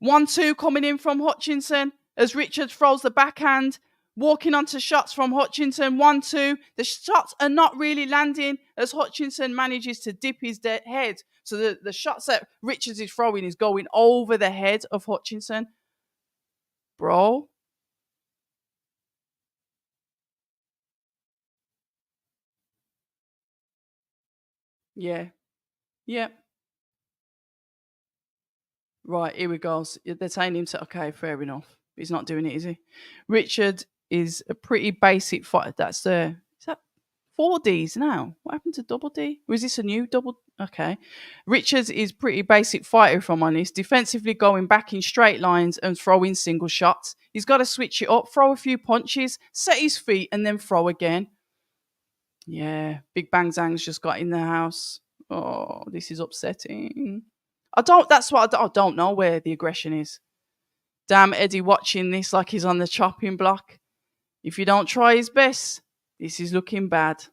1-2 coming in from Hutchinson as Richards throws the backhand. Walking onto shots from Hutchinson. 1-2. The shots are not really landing as Hutchinson manages to dip his head. So the shots that Richards is throwing is going over the head of Hutchinson. Bro. Yeah. Yep. Right, here we go. They're telling him to, okay, fair enough. He's not doing it, is he? Richard is a pretty basic fighter. Is that 4Ds now? What happened to double D? Or is this a new double? Okay. Richards is pretty basic fighter, if I'm honest. Defensively going back in straight lines and throwing single shots. He's got to switch it up, throw a few punches, set his feet, and then throw again. Yeah, Big Bang Zhang's just got in the house. Oh, this is upsetting. I don't know where the aggression is. Damn Eddie watching this like he's on the chopping block. If you don't try his best, this is looking bad.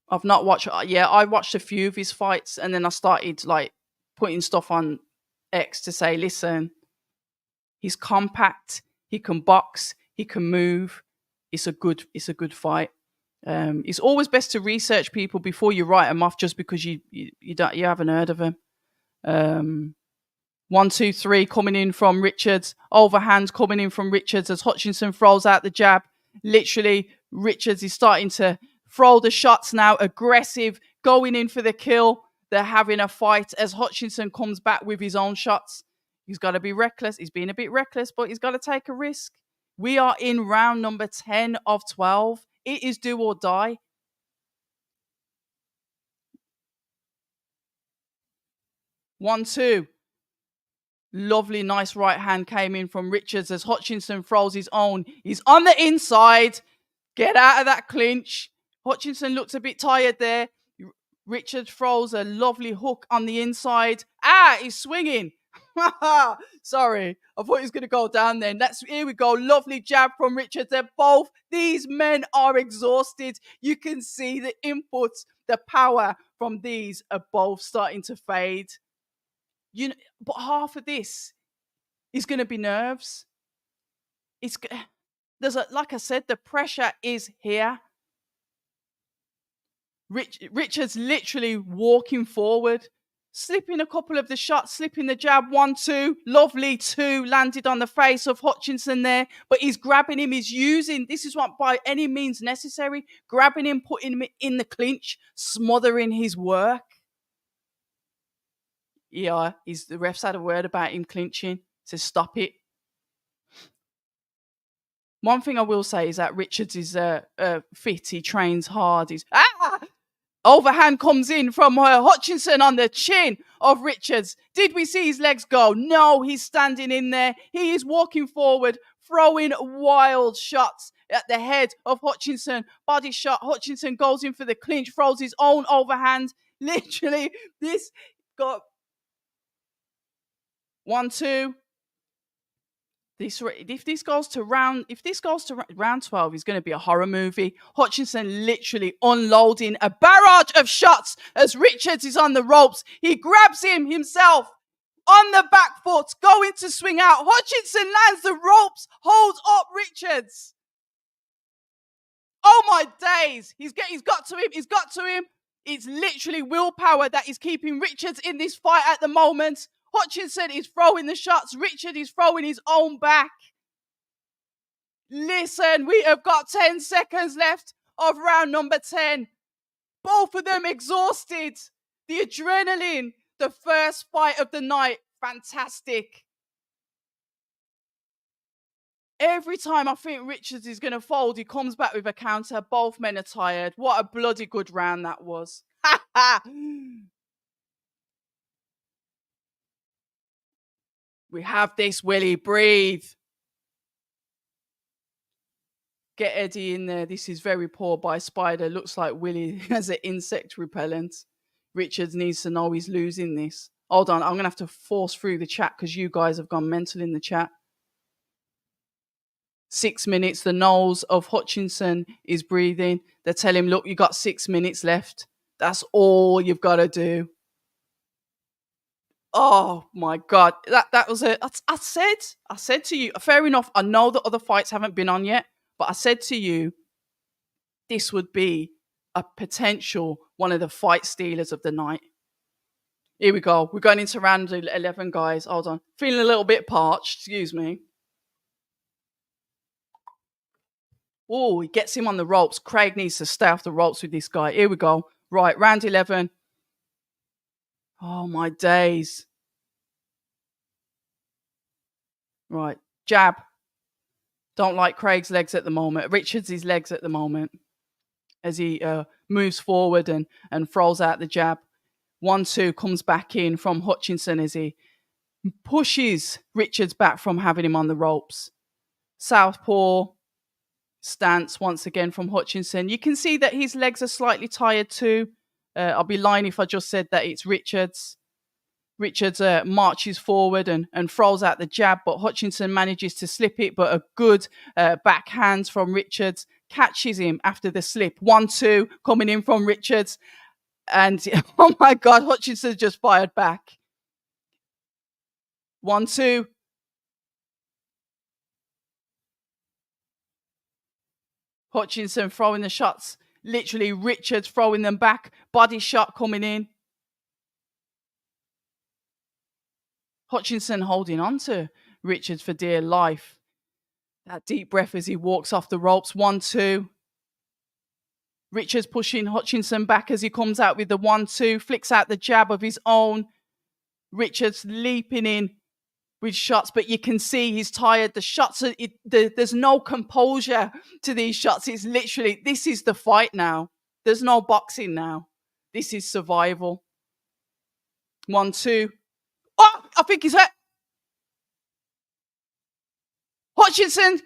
I've not watched. Yeah, I watched a few of his fights, and then I started like putting stuff on X to say, listen, he's compact, he can box, he can move. It's a good fight. It's always best to research people before you write them off, just because you haven't heard of them. 1-2-3 coming in from Richards. Overhand coming in from Richards as Hutchinson throws out the jab. Literally, Richards is starting to throw the shots now. Aggressive, going in for the kill. They're having a fight as Hutchinson comes back with his own shots. He's got to be reckless. He's being a bit reckless, but he's got to take a risk. We are in round number 10 of 12. It is do or die. 1-2. Lovely, nice right hand came in from Richards as Hutchinson throws his own. He's on the inside. Get out of that clinch. Hutchinson looks a bit tired there. Richards throws a lovely hook on the inside. He's swinging. Sorry, I thought he was going to go down there. Here we go. Lovely jab from Richards. These men are exhausted. You can see the inputs, the power from these are both starting to fade. But half of this is going to be nerves. Like I said, the pressure is here. Richards literally walking forward, slipping a couple of the shots, slipping the jab. 1-2, lovely 2 landed on the face of Hutchinson there, but he's grabbing him. He's using, this is what by any means necessary, grabbing him, putting him in the clinch, smothering his work. Yeah, the refs had a word about him clinching to stop it. One thing I will say is that Richards is fit. He trains hard. Overhand comes in from Hutchinson on the chin of Richards. Did we see his legs go? No, he's standing in there. He is walking forward, throwing wild shots at the head of Hutchinson. Body shot. Hutchinson goes in for the clinch, throws his own overhand. Literally, this got 1-2. If this goes to round 12, it's going to be a horror movie. Hutchinson literally unloading a barrage of shots as Richards is on the ropes. He grabs him himself on the back foot, going to swing out. Hutchinson lands the ropes, holds up Richards. Oh my days! He's got to him. It's literally willpower that is keeping Richards in this fight at the moment. Hutchinson is throwing the shots. Richard is throwing his own back. Listen, we have got 10 seconds left of round number 10. Both of them exhausted. The adrenaline, the first fight of the night, fantastic. Every time I think Richards is going to fold, he comes back with a counter. Both men are tired. What a bloody good round that was. Ha ha! We have this, Willie. Breathe. Get Eddie in there. This is very poor by Spider. Looks like Willie has an insect repellent. Richards needs to know he's losing this. Hold on. I'm going to have to force through the chat because you guys have gone mental in the chat. 6 minutes. The nose of Hutchinson is breathing. They tell him, look, you got 6 minutes left. That's all you've got to do. Oh my God. That was it. I said to you, fair enough. I know that other fights haven't been on yet, but I said to you, this would be a potential one of the fight stealers of the night. Here we go. We're going into round 11, guys. Hold on. Feeling a little bit parched. Excuse me. Oh, he gets him on the ropes. Craig needs to stay off the ropes with this guy. Here we go. Right, round 11. Oh, my days. Right, jab. Don't like Craig's legs at the moment. Richards' legs at the moment. As he moves forward and throws out the jab. 1-2 comes back in from Hutchinson as he pushes Richards back from having him on the ropes. Southpaw stance once again from Hutchinson. You can see that his legs are slightly tired too. I'll be lying if I just said that it's Richards. Richards marches forward and throws out the jab, but Hutchinson manages to slip it, but a good backhand from Richards catches him after the slip. 1-2 coming in from Richards. And, oh my God, Hutchinson just fired back. 1-2. Hutchinson throwing the shots. Literally, Richards throwing them back. Body shot coming in. Hutchinson holding on to Richards for dear life. That deep breath as he walks off the ropes. 1-2. Richards pushing Hutchinson back as he comes out with the 1-2. Flicks out the jab of his own. Richards leaping in with shots, but you can see he's tired. The shots, there's no composure to these shots. It's literally, this is the fight now. There's no boxing now. This is survival. 1-2. Oh, I think he's hurt. Hutchinson.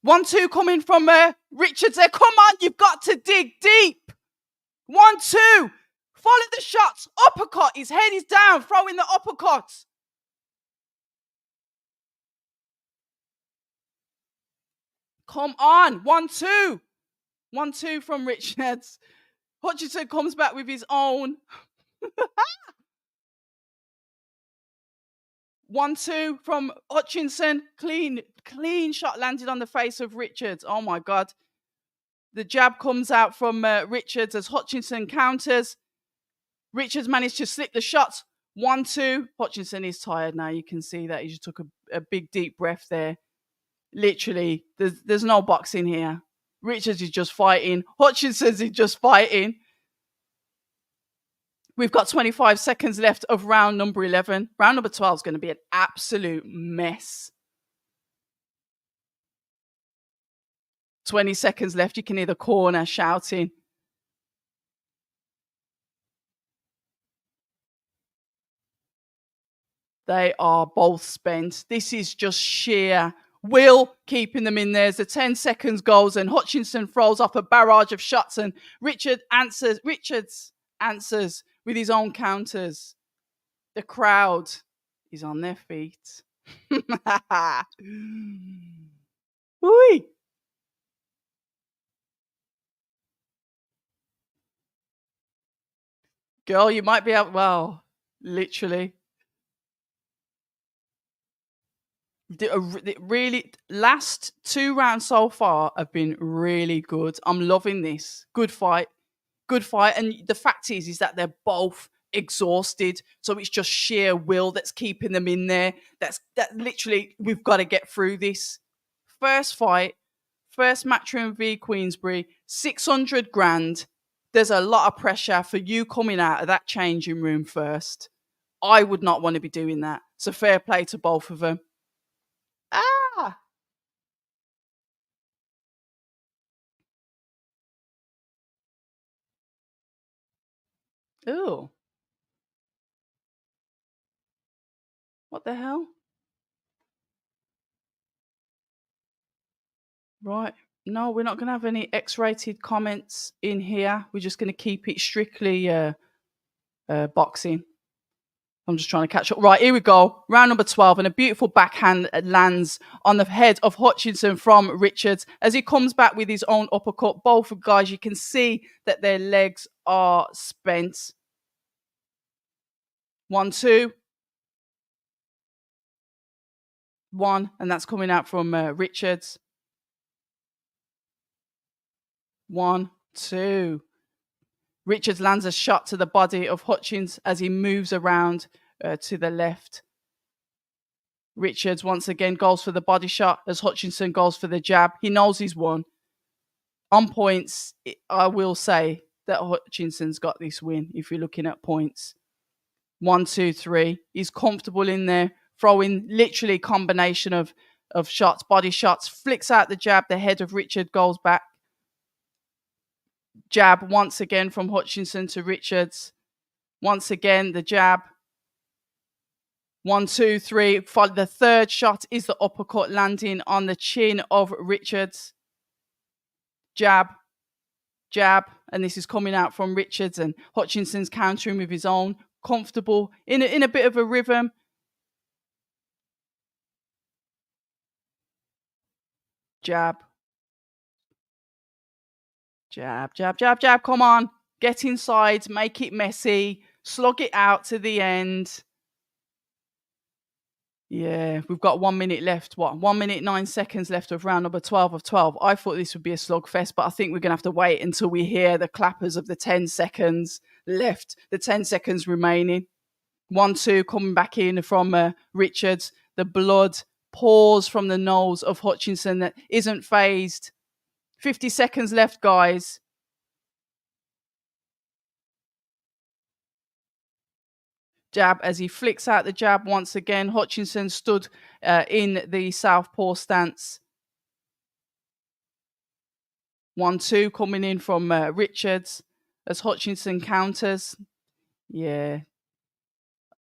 1-2 coming from Richards there. Come on, you've got to dig deep. 1-2. Follow the shots. Uppercut. His head is down. Throwing the uppercut. Come on. 1-2. 1-2 from Richards. Hutchinson comes back with his own. 1-2 from Hutchinson. Clean shot landed on the face of Richards. Oh my God. The jab comes out from Richards as Hutchinson counters. Richards managed to slip the shot. 1-2. Hutchinson is tired now. You can see that he just took a big deep breath there. Literally, there's no boxing here. Richards is just fighting. Hutchinson is just fighting. We've got 25 seconds left of round number 11. Round number 12 is going to be an absolute mess. 20 seconds left. You can hear the corner shouting. They are both spent. This is just sheer will keeping them in there. As the 10 seconds goes and Hutchinson throws off a barrage of shots and Richards answers with his own counters. The crowd is on their feet. Whee! Girl, you might be out. Well, literally. The really last 2 rounds so far have been really good. I'm loving this. Good fight. good fight. And the fact is that they're both exhausted. So it's just sheer will that's keeping them in there. That literally, we've got to get through this. First fight, first Matchroom v Queensberry, 600 grand. There's a lot of pressure for you coming out of that changing room first. I would not want to be doing that. So fair play to both of them. Ah! Ooh. What the hell? Right. No, we're not going to have any X-rated comments in here. We're just going to keep it strictly boxing. I'm just trying to catch up. Right, here we go. Round number 12, and a beautiful backhand lands on the head of Hutchinson from Richards as he comes back with his own uppercut. Both guys, you can see that their legs are spent. 1, 2. 1, and that's coming out from Richards. 1, 2. Richards lands a shot to the body of Hutchins as he moves around to the left. Richards once again goes for the body shot as Hutchinson goes for the jab. He knows he's won. On points, I will say that Hutchinson's got this win if you're looking at points. 1, 2, 3. He's comfortable in there, throwing literally combination of shots, body shots, flicks out the jab. The head of Richard goes back. Jab once again from Hutchinson to Richards. Once again, the jab. 1, 2, 3. The third shot is the uppercut landing on the chin of Richards. Jab, jab, and this is coming out from Richards, and Hutchinson's countering with his own. Comfortable, in a bit of a rhythm. Jab. Jab, jab, jab, jab. Come on. Get inside. Make it messy. Slug it out to the end. Yeah, we've got 1 minute left. 1 minute, 9 seconds left of round number 12 of 12. I thought this would be a slugfest, but I think we're going to have to wait until we hear the clappers of the 10 seconds left, the 10 seconds remaining. 1, 2 coming back in from Richards. The blood pours from the nose of Hutchinson that isn't phased. 50 seconds left, guys. Jab as he flicks out the jab once again. Hutchinson stood in the southpaw stance. 1, 2 coming in from Richards as Hutchinson counters. Yeah,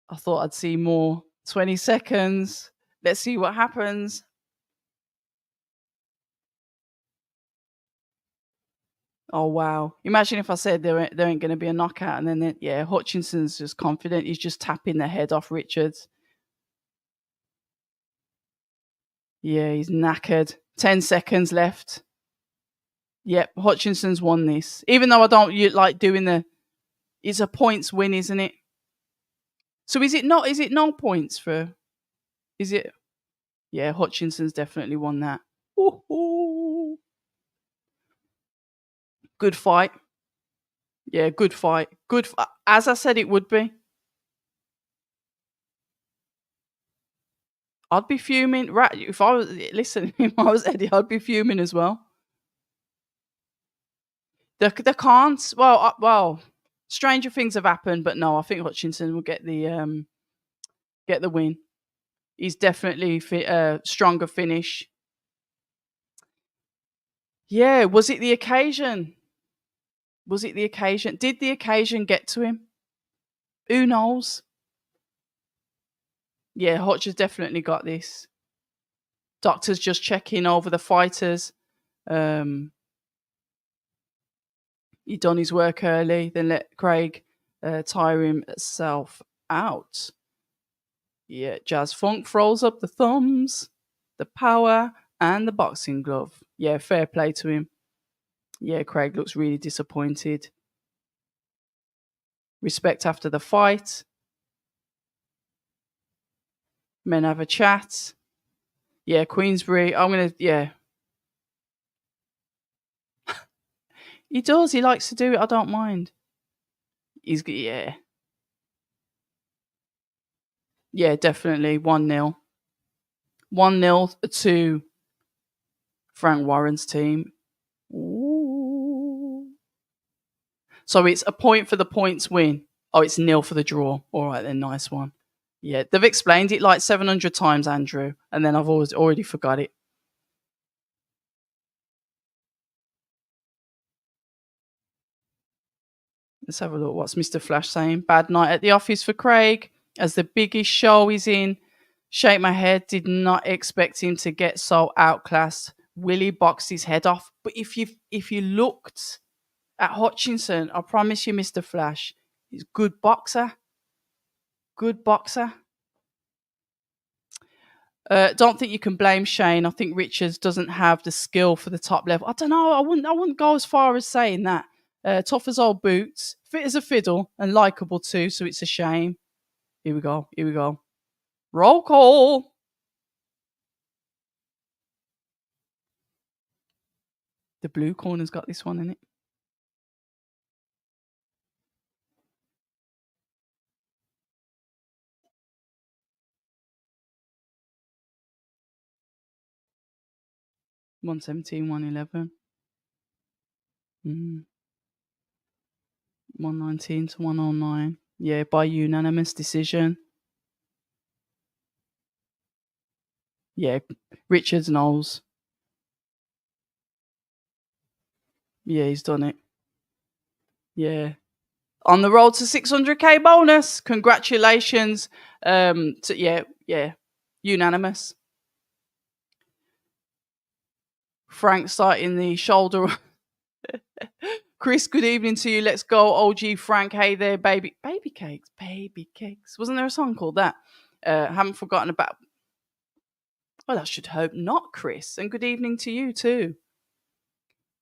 I thought I'd see more. 20 seconds. Let's see what happens. Oh, wow. Imagine if I said there ain't going to be a knockout. And then, Hutchinson's just confident. He's just tapping the head off Richards. Yeah, he's knackered. 10 seconds left. Yep, Hutchinson's won this. Even though I don't like doing it's a points win, isn't it? So is it no points for, is it? Yeah, Hutchinson's definitely won that. Ooh. Good fight. Yeah, good fight. As I said it would be. I'd be fuming. Right, if I was, listen, if I was Eddie, I'd be fuming as well. They can't. Well, stranger things have happened, but no, I think Hutchinson will get the win. He's definitely stronger finish. Yeah, was it the occasion? Did the occasion get to him? Who knows? Yeah, Hutch has definitely got this. Doctor's just checking over the fighters. He done his work early, then let Craig tire himself out. Yeah, Jazz Funk throws up the thumbs, the power, and the boxing glove. Yeah, fair play to him. Yeah, Craig looks really disappointed. Respect after the fight. Men have a chat. Yeah, Queensberry. He does. He likes to do it. I don't mind. Yeah. Yeah, definitely. 1-0. 1-0 to Frank Warren's team. Ooh. So it's a point for the points win. Oh, it's nil for the draw. All right, then. Nice one. Yeah, they've explained it like 700 times, Andrew, and then I've already forgot it. Let's have a look. What's Mr. Flash saying? Bad night at the office for Craig as the biggest show he's in. Shake my head. Did not expect him to get so outclassed. Willie boxed his head off. But if you looked at Hutchinson, I promise you, Mr. Flash, he's a good boxer. Good boxer. Don't think you can blame Shane. I think Richards doesn't have the skill for the top level. I don't know. I wouldn't go as far as saying that. Tough as old boots, fit as a fiddle, and likable too. So it's a shame. Here we go. Here we go. Roll call. The blue corner's got this one in it. $117, $111. 119 to 109. Yeah, by unanimous decision. Yeah, Richards knows. Yeah, he's done it. Yeah. On the road to 600k bonus. Congratulations. Yeah. Unanimous. Frank starting the shoulder. Chris, good evening to you. Let's go, OG Frank. Hey there, baby cakes. Wasn't there a song called that? Haven't forgotten about. Well, I should hope not, Chris. And good evening to you too.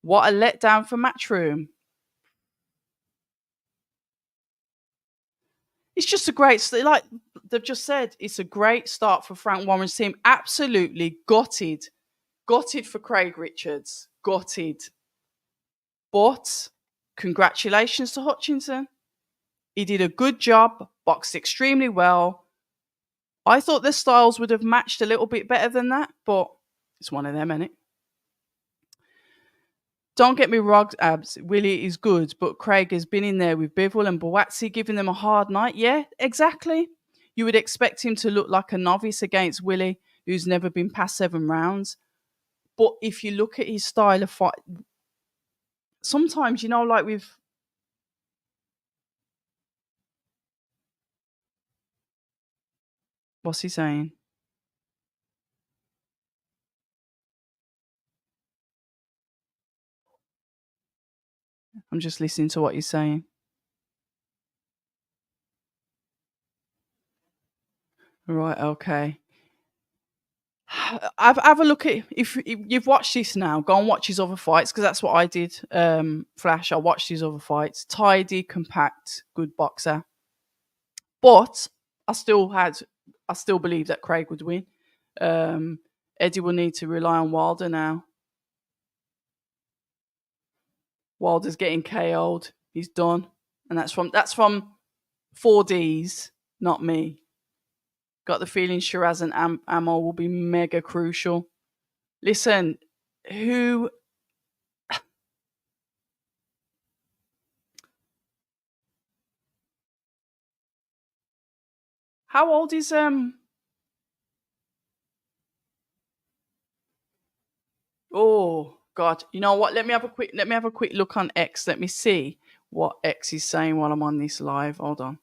What a letdown for Matchroom. It's just a great, like they've just said, it's a great start for Frank Warren's team. Absolutely gutted for Craig Richards. Gutted. But congratulations to Hutchinson. He did a good job, boxed extremely well. I thought their styles would have matched a little bit better than that, but it's one of them, innit? Don't get me wrong, Abs. Willie is good, but Craig has been in there with Bivol and Buatsi giving them a hard night. Yeah, exactly. You would expect him to look like a novice against Willie, who's never been past 7 rounds. But if you look at his style of fight, sometimes, like with... What's he saying? I'm just listening to what he's saying. Right, okay. Have a look at, if you've watched this now, go and watch his other fights, because that's what I did. Flash, I watched his other fights. Tidy, compact, good boxer. But I still believe that Craig would win. Eddie will need to rely on Wilder now. Wilder's getting KO'd. He's done. And that's from 4Ds, not me. Got the feeling Shiraz and Ammo will be mega crucial. Listen, how old is Oh God! You know what? Let me have a quick look on X. Let me see what X is saying while I'm on this live. Hold on.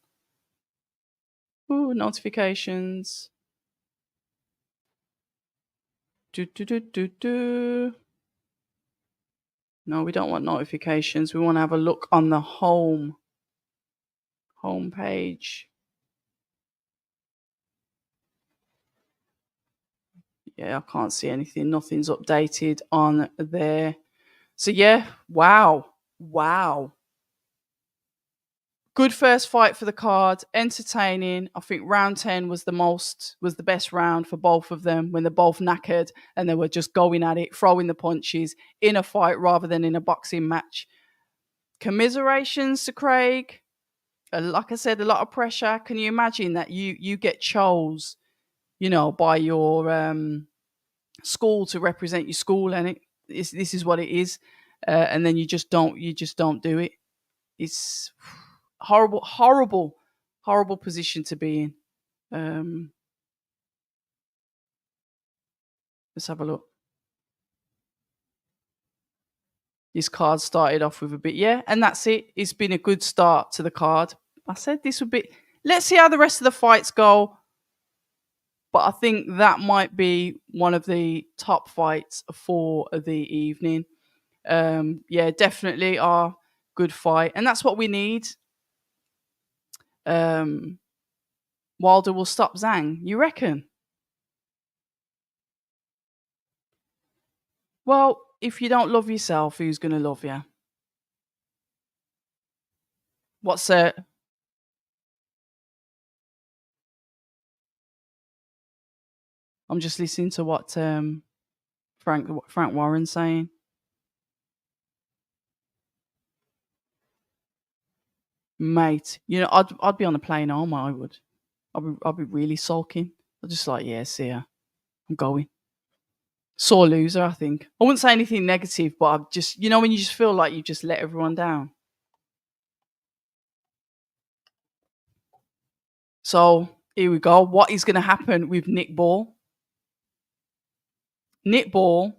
Ooh, notifications. No, we don't want notifications. We want to have a look on the home page. Yeah, I can't see anything. Nothing's updated on there. So yeah, wow. Good first fight for the card, entertaining. I think round 10 was the best round for both of them, when they're both knackered and they were just going at it, throwing the punches in a fight rather than in a boxing match. Commiserations to Craig. Like I said, a lot of pressure. Can you imagine that you get chose, by your school to represent your school, and this is what it is, and then you just don't do it. It's horrible, horrible, horrible position to be in. Um, let's have a look. This card started off with a bit, yeah, and that's it. It's been a good start to the card. I said this would be. Let's see how the rest of the fights go. But I think that might be one of the top fights for the evening. Yeah, definitely are good fight, and that's what we need. Um, Wilder will stop Zhang. You reckon? Well, if you don't love yourself, who's going to love you? What's I'm just listening to what Frank Warren's saying. Mate, I'd be on the plane home. I would. I'd be really sulking. I'd just like, yeah, see ya. I'm going. Sore loser, I think. I wouldn't say anything negative, but I've just, when you just feel like you just let everyone down. So here we go. What is going to happen with Nick Ball? Nick Ball,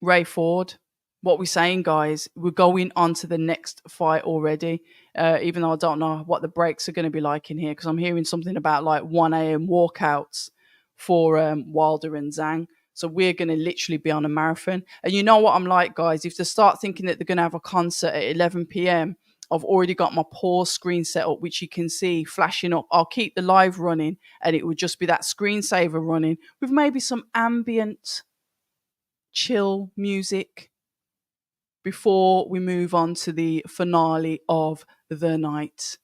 Ray Ford. What we're saying, guys, we're going on to the next fight already. Even though I don't know what the breaks are going to be like in here, because I'm hearing something about like 1 a.m. walkouts for Wilder and Zhang. So we're going to literally be on a marathon. And you know what I'm like, guys? If they start thinking that they're going to have a concert at 11 p.m., I've already got my pause screen set up, which you can see flashing up. I'll keep the live running, and it would just be that screensaver running with maybe some ambient chill music before we move on to the finale of the night.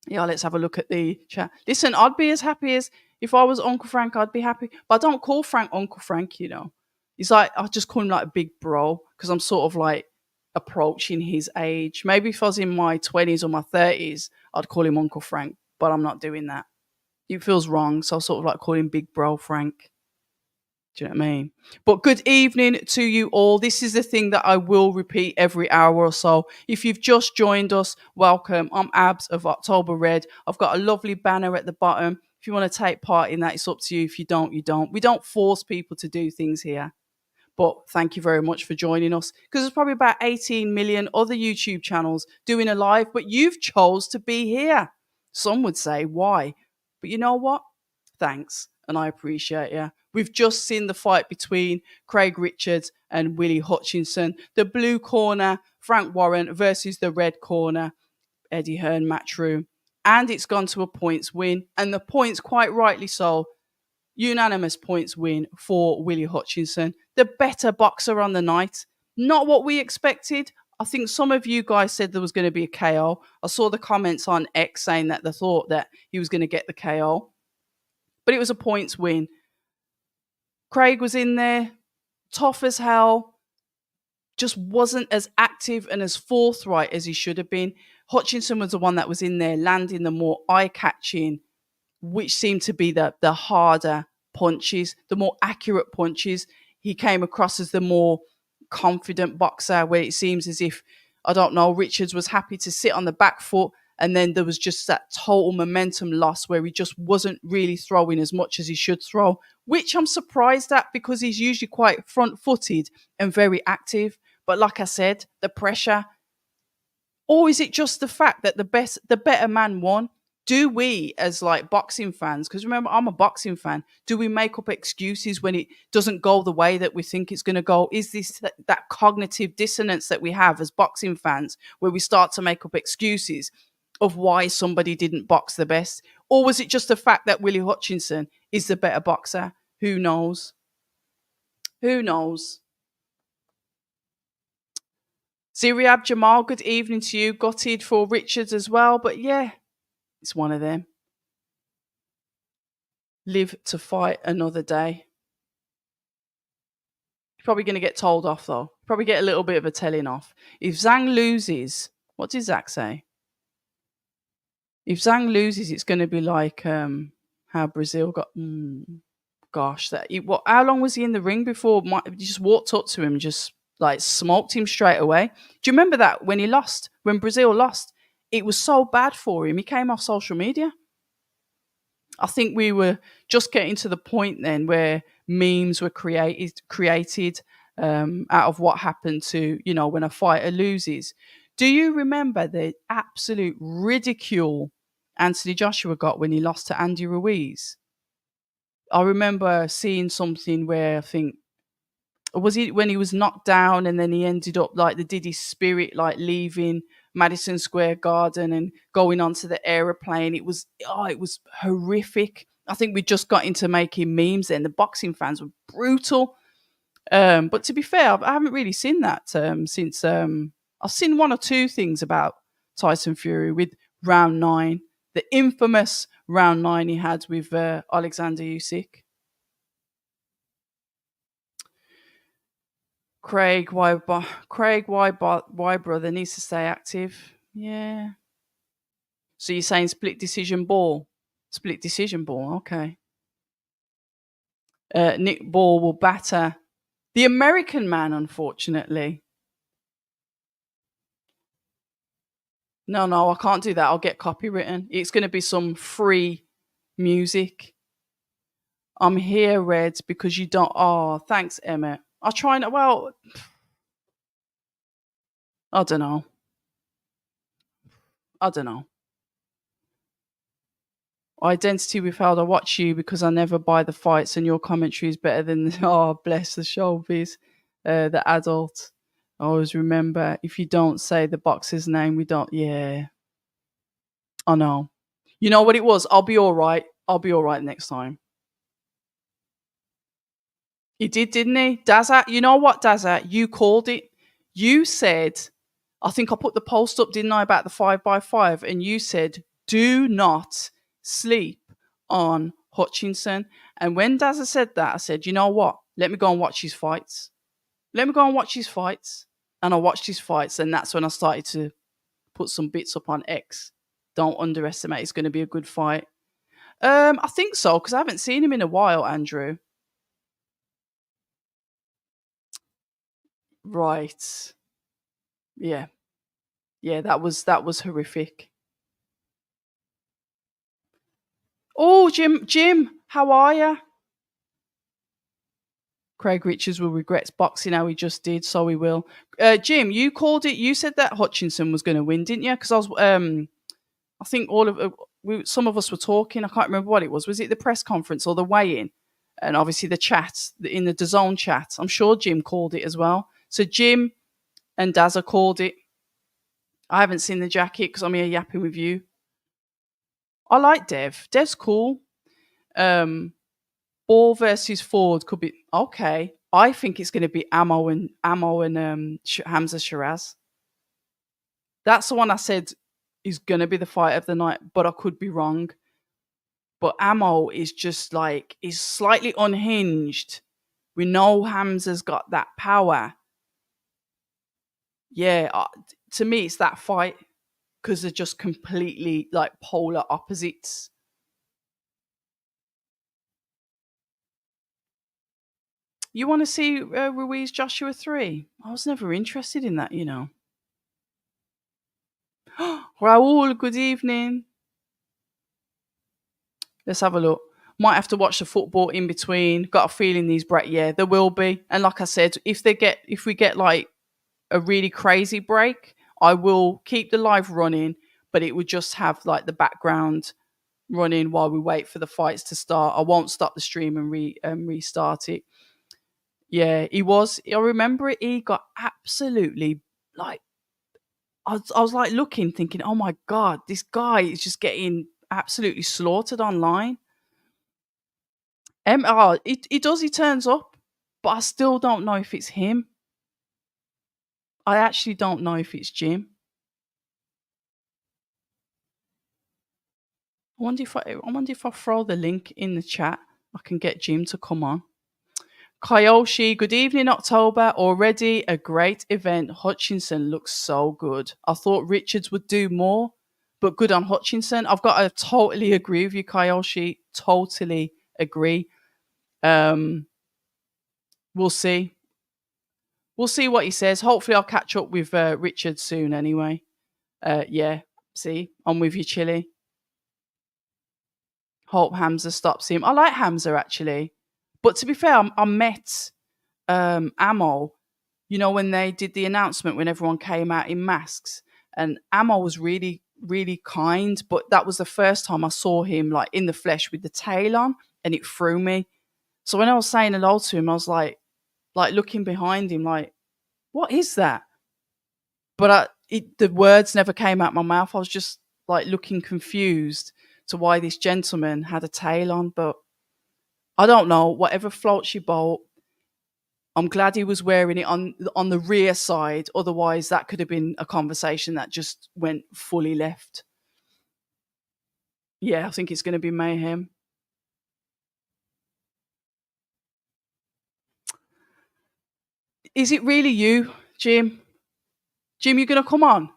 Yeah, let's have a look at the chat. Listen, I'd be as happy as if I was Uncle Frank, I'd be happy. But I don't call Frank Uncle Frank. He's like, I just call him like a big bro because I'm sort of like approaching his age. Maybe if I was in my 20s or my 30s, I'd call him Uncle Frank, but I'm not doing that. It feels wrong, so I sort of like call him Big Bro Frank. Do you know what I mean? But good evening to you all. This is the thing that I will repeat every hour or so. If you've just joined us, welcome. I'm Abz of October Red. I've got a lovely banner at the bottom. If you want to take part in that, it's up to you. If you don't, you don't. We don't force people to do things here. But thank you very much for joining us, because there's probably about 18 million other YouTube channels doing a live, but you've chose to be here. Some would say, why? But you know what? Thanks, and I appreciate you. We've just seen the fight between Craig Richards and Willie Hutchinson. The blue corner, Frank Warren, versus the red corner, Eddie Hearn Matchroom. And it's gone to a points win. And the points, quite rightly so, unanimous points win for Willie Hutchinson. The better boxer on the night. Not what we expected. I think some of you guys said there was going to be a KO. I saw the comments on X saying that they thought that he was going to get the KO. But it was a points win. Craig was in there, tough as hell, just wasn't as active and as forthright as he should have been. Hutchinson was the one that was in there landing the more eye-catching, which seemed to be the harder punches, the more accurate punches. He came across as the more confident boxer, where it seems as if, I don't know, Richards was happy to sit on the back foot, and then there was just that total momentum loss where he just wasn't really throwing as much as he should throw, which I'm surprised at because he's usually quite front-footed and very active. But like I said, the pressure. Or is it just the fact that the better man won? Do we, as like boxing fans, because remember, I'm a boxing fan, do we make up excuses when it doesn't go the way that we think it's going to go? Is this that cognitive dissonance that we have as boxing fans, where we start to make up excuses of why somebody didn't box the best? Or was it just the fact that Willie Hutchinson is the better boxer? Who knows? Who knows? Ziriab Jamal, good evening to you. Gutted for Richards as well, but yeah, it's one of them. Live to fight another day. Probably going to get told off though. Probably get a little bit of a telling off. If Zhang loses, what did Zach say? If Zhang loses, it's going to be like how Brazil got. Gosh, how long was he in the ring before? He just walked up to him, just like smoked him straight away. Do you remember that when he lost, when Brazil lost? It was so bad for him. He came off social media. I think we were just getting to the point then where memes were created out of what happened to, when a fighter loses. Do you remember the absolute ridicule Anthony Joshua got when he lost to Andy Ruiz? I remember seeing something where I think, was it when he was knocked down and then he ended up like the Diddy Spirit, like leaving Madison Square Garden and going onto the aeroplane. It was horrific. I think we just got into making memes then. The boxing fans were brutal. But to be fair, I haven't really seen that since I've seen one or two things about Tyson Fury with round 9, the infamous round 9 he had with Alexander Usyk. Craig, why brother needs to stay active? Yeah. So you're saying split decision ball? Split decision ball, okay. Nick Ball will batter the American man, unfortunately. No, I can't do that. I'll get copywritten. It's going to be some free music. I'm here, Red, because you don't. Oh, thanks, Emmett. I'll try and. Well, I don't know. Identity withheld. I watch you because I never buy the fights, and your commentary is better than. Oh, bless the showbiz. The adult. I always remember, if you don't say the boxer's name, we don't. Yeah. I know. You know what it was? I'll be all right. I'll be all right next time. He did, didn't he? Dazza, you know what, Dazza? You called it. You said, I think I put the post up, didn't I, about the 5x5? And you said, do not sleep on Hutchinson. And when Dazza said that, I said, you know what? Let me go and watch his fights. And I watched his fights. And that's when I started to put some bits up on X. Don't underestimate. It's going to be a good fight. I think so, because I haven't seen him in a while, Andrew. Right. Yeah. Yeah, that was horrific. Oh, Jim, how are you? Craig Richards will regret boxing how he just did, so he will. Jim, you called it. You said that Hutchinson was going to win, didn't you? Because I think some of us were talking. I can't remember what it was. Was it the press conference or the weigh-in? And obviously the chat in the DAZN chat. I'm sure Jim called it as well. So Jim and Dazza called it. I haven't seen the jacket because I'm here yapping with you. I like Dev. Dev's cool. Ball versus Ford could be okay. I think it's going to be Ammo and Hamza Shiraz. That's the one I said is going to be the fight of the night, but I could be wrong. But Ammo is just like, is slightly unhinged. We know Hamza's got that power. Yeah, to me, it's that fight because they're just completely like polar opposites. You want to see Ruiz Joshua 3? I was never interested in that, you know. Raul, good evening. Let's have a look. Might have to watch the football in between. Got a feeling these yeah, there will be. And like I said, if we get like a really crazy break, I will keep the live running, but it would just have like the background running while we wait for the fights to start. I won't stop the stream and restart it. Yeah, he was. I remember it. He got absolutely like. I was like looking, thinking, "Oh my god, this guy is just getting absolutely slaughtered online." He does. He turns up, but I still don't know if it's him. I actually don't know if it's Jim. I wonder if I throw the link in the chat, I can get Jim to come on. Kyoshi, good evening, October. Already a great event. Hutchinson looks so good. I thought Richards would do more, but good on Hutchinson. I've got to totally agree with you, Kyoshi. Totally agree. Um, we'll see. We'll see what he says. Hopefully, I'll catch up with Richards soon anyway. Yeah, see, I'm with you, Chili. Hope Hamza stops him. I like Hamza actually. But to be fair, I met Amo, when they did the announcement when everyone came out in masks. And Amo was really, really kind. But that was the first time I saw him like in the flesh with the tail on, and it threw me. So when I was saying hello to him, I was like looking behind him, like, what is that? But the words never came out my mouth. I was just like looking confused to why this gentleman had a tail on. But I don't know. Whatever floats your boat. I'm glad he was wearing it on the rear side. Otherwise, that could have been a conversation that just went fully left. Yeah, I think it's going to be mayhem. Is it really you, Jim? Jim, you're going to come on?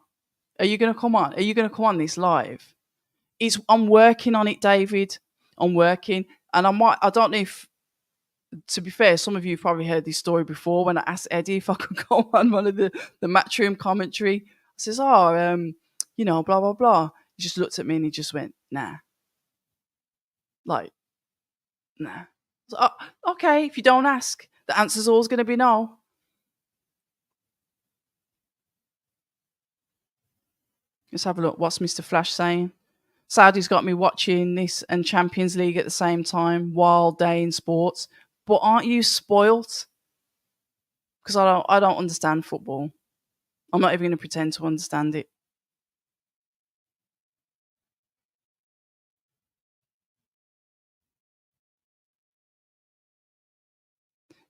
Are you going to come on? Are you going to come on this live? I'm working on it, David. I'm working. And I don't know if, to be fair, some of you probably heard this story before when I asked Eddie if I could go on one of the Matchroom commentary. I says, blah, blah, blah. He just looked at me and he just went, nah. Like, nah. So, okay, if you don't ask, the answer's always going to be no. Let's have a look. What's Mr. Flash saying? Saudi's got me watching this and Champions League at the same time. Wild day in sports. But aren't you spoilt? Because I don't understand football. I'm not even going to pretend to understand it.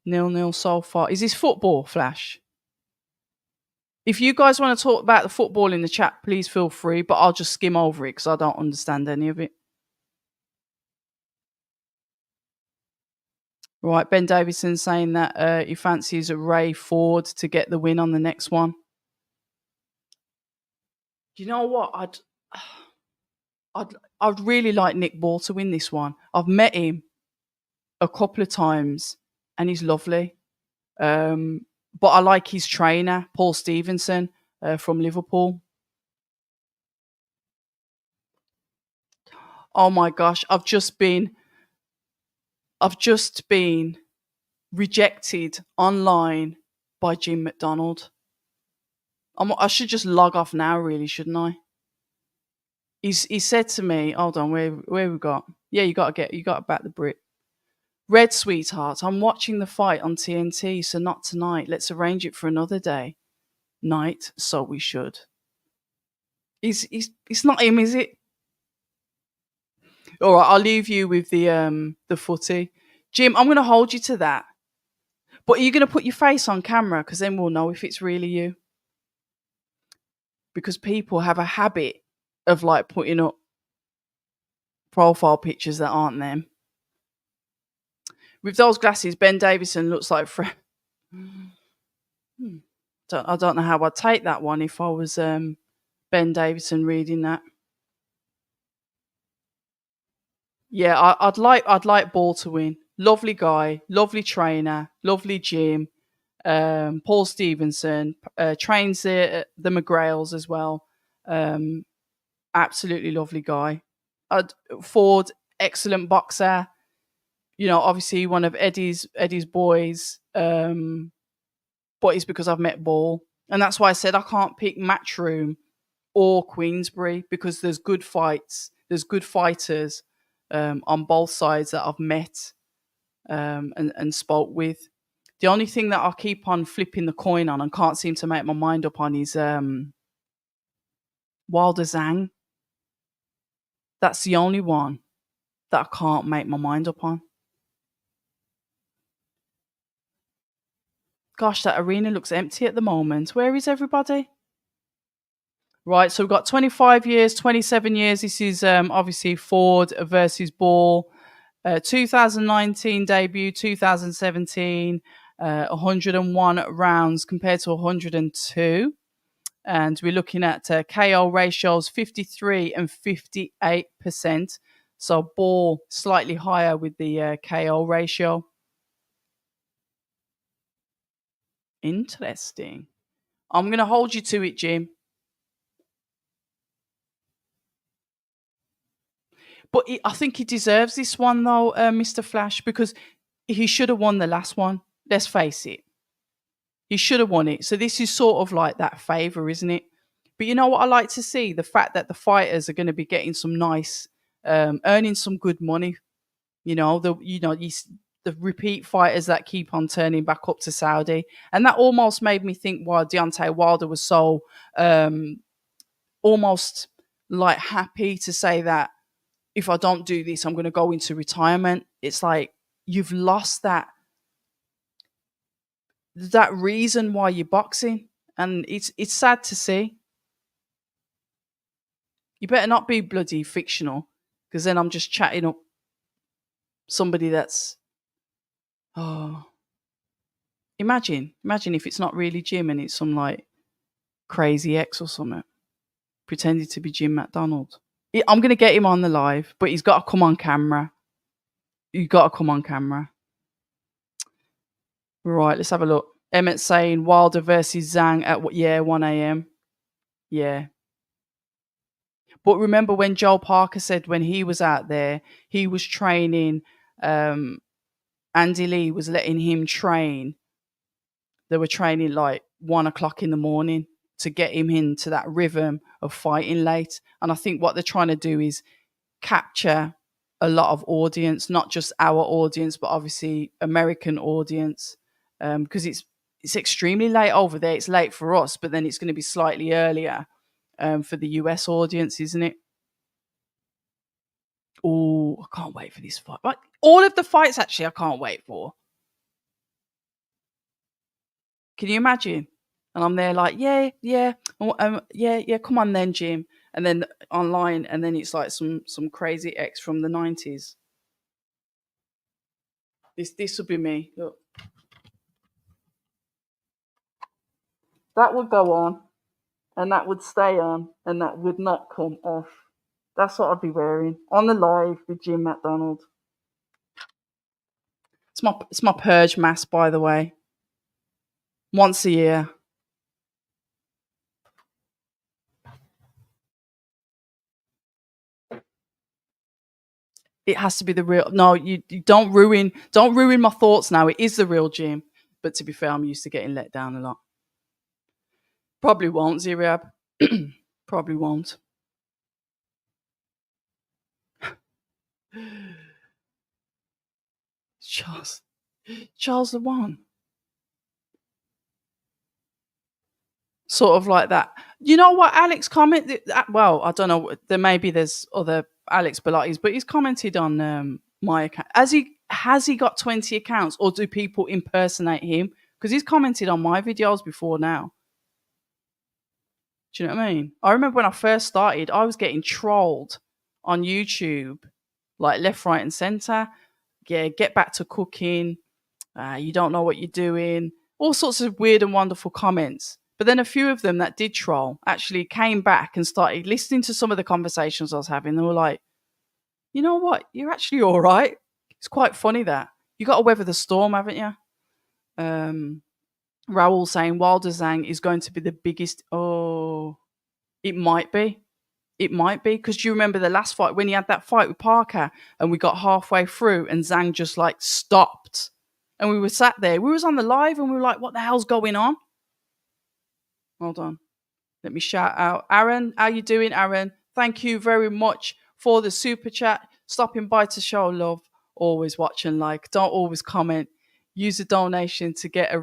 0-0 so far. Is this football, Flash? If you guys want to talk about the football in the chat, please feel free, but I'll just skim over it because I don't understand any of it. Right, Ben Davison saying that he fancies Ray Ford to get the win on the next one. You know what? I'd really like Nick Ball to win this one. I've met him a couple of times and he's lovely. But I like his trainer, Paul Stevenson, from Liverpool. Oh my gosh, I've just been rejected online by Jim McDonald. I should just log off now, really, shouldn't I? He said to me, hold on, where we got? Yeah, you got to back the Brit. Red, sweetheart, I'm watching the fight on TNT, so not tonight. Let's arrange it for another day. Night, so we should. It's not him, is it? All right, I'll leave you with the footy. Jim, I'm going to hold you to that. But are you going to put your face on camera? Because then we'll know if it's really you. Because people have a habit of like putting up profile pictures that aren't them. With those glasses, Ben Davison looks like Fred. I don't know how I'd take that one if I was Ben Davison reading that. Yeah, I'd like Ball to win. Lovely guy, lovely trainer, lovely gym. Paul Stevenson trains the McGrails as well. Absolutely lovely guy. Ford, excellent boxer. Obviously one of Eddie's boys. But it's because I've met Ball, and that's why I said I can't pick Matchroom or Queensbury because there's good fights, there's good fighters on both sides that I've met and spoke with. The only thing that I keep on flipping the coin on and can't seem to make my mind up on is Wilder Zhang. That's the only one that I can't make my mind up on. Gosh, that arena looks empty at the moment. Where is everybody? Right, so we've got 25 years, 27 years. This is obviously Ford versus Ball. 2019 debut, 2017, 101 rounds compared to 102. And we're looking at KO ratios 53 and 58%. So Ball slightly higher with the KO ratio. Interesting. I'm going to hold you to it, Jim. But I think he deserves this one, though, Mr. Flash, because he should have won the last one. Let's face it. He should have won it. So this is sort of like that favour, isn't it? But you know what I like to see? The fact that the fighters are going to be getting some nice, earning some good money. The repeat fighters that keep on turning back up to Saudi. And that almost made me think why Deontay Wilder was so almost like happy to say that if I don't do this, I'm going to go into retirement. It's like you've lost that reason why you're boxing, and it's sad to see. You better not be bloody fictional, because then I'm just chatting up somebody that's imagine if it's not really Jim and it's some like crazy ex or something pretending to be Jim McDonald. I'm gonna get him on the live, but he's got to come on camera. You got to come on camera. Right, let's have a look. Emmett saying Wilder versus Zhang at 1 a.m. Yeah. But remember when Joe Parker said when he was out there, he was training, Andy Lee was letting him train. They were training like 1 o'clock in the morning to get him into that rhythm of fighting late. And I think what they're trying to do is capture a lot of audience, not just our audience, but obviously American audience, because it's extremely late over there. It's late for us, but then it's going to be slightly earlier for the US audience, isn't it? Oh, I can't wait for this fight. But all of the fights, actually, I can't wait for. Can you imagine? And I'm there like, yeah, yeah, come on then, Jim. And then online, and then it's like some crazy ex from the 90s. This would be me. Look. That would go on, and that would stay on, and that would not come off. That's what I'd be wearing on the live with Jim McDonald. It's my purge mask, by the way. Once a year. It has to be the real. No, you don't ruin my thoughts now. It is the real Jim. But to be fair, I'm used to getting let down a lot. Probably won't, Ziriab. Probably won't. Charles the One. Sort of like that. You know what Alex commented? Well, I don't know. There's other Alex Belottis, but he's commented on my account. Has he got 20 accounts, or do people impersonate him? Because he's commented on my videos before now. Do you know what I mean? I remember when I first started, I was getting trolled on YouTube, like left, right, and center. Yeah, get back to cooking. You don't know what you're doing. All sorts of weird and wonderful comments. But then a few of them that did troll actually came back and started listening to some of the conversations I was having. They were like, you know what? You're actually all right. It's quite funny that. You got to weather the storm, haven't you? Raoul saying Wilder Zhang is going to be the biggest. Oh, it might be. It might be. Because do you remember the last fight when he had that fight with Parker and we got halfway through and Zhang just like stopped. And we were sat there. We was on the live and we were like, what the hell's going on? Hold on. Let me shout out. Aaron, how you doing, Aaron? Thank you very much for the super chat. Stopping by to show love. Always watch and like. Don't always comment. Use a donation to get a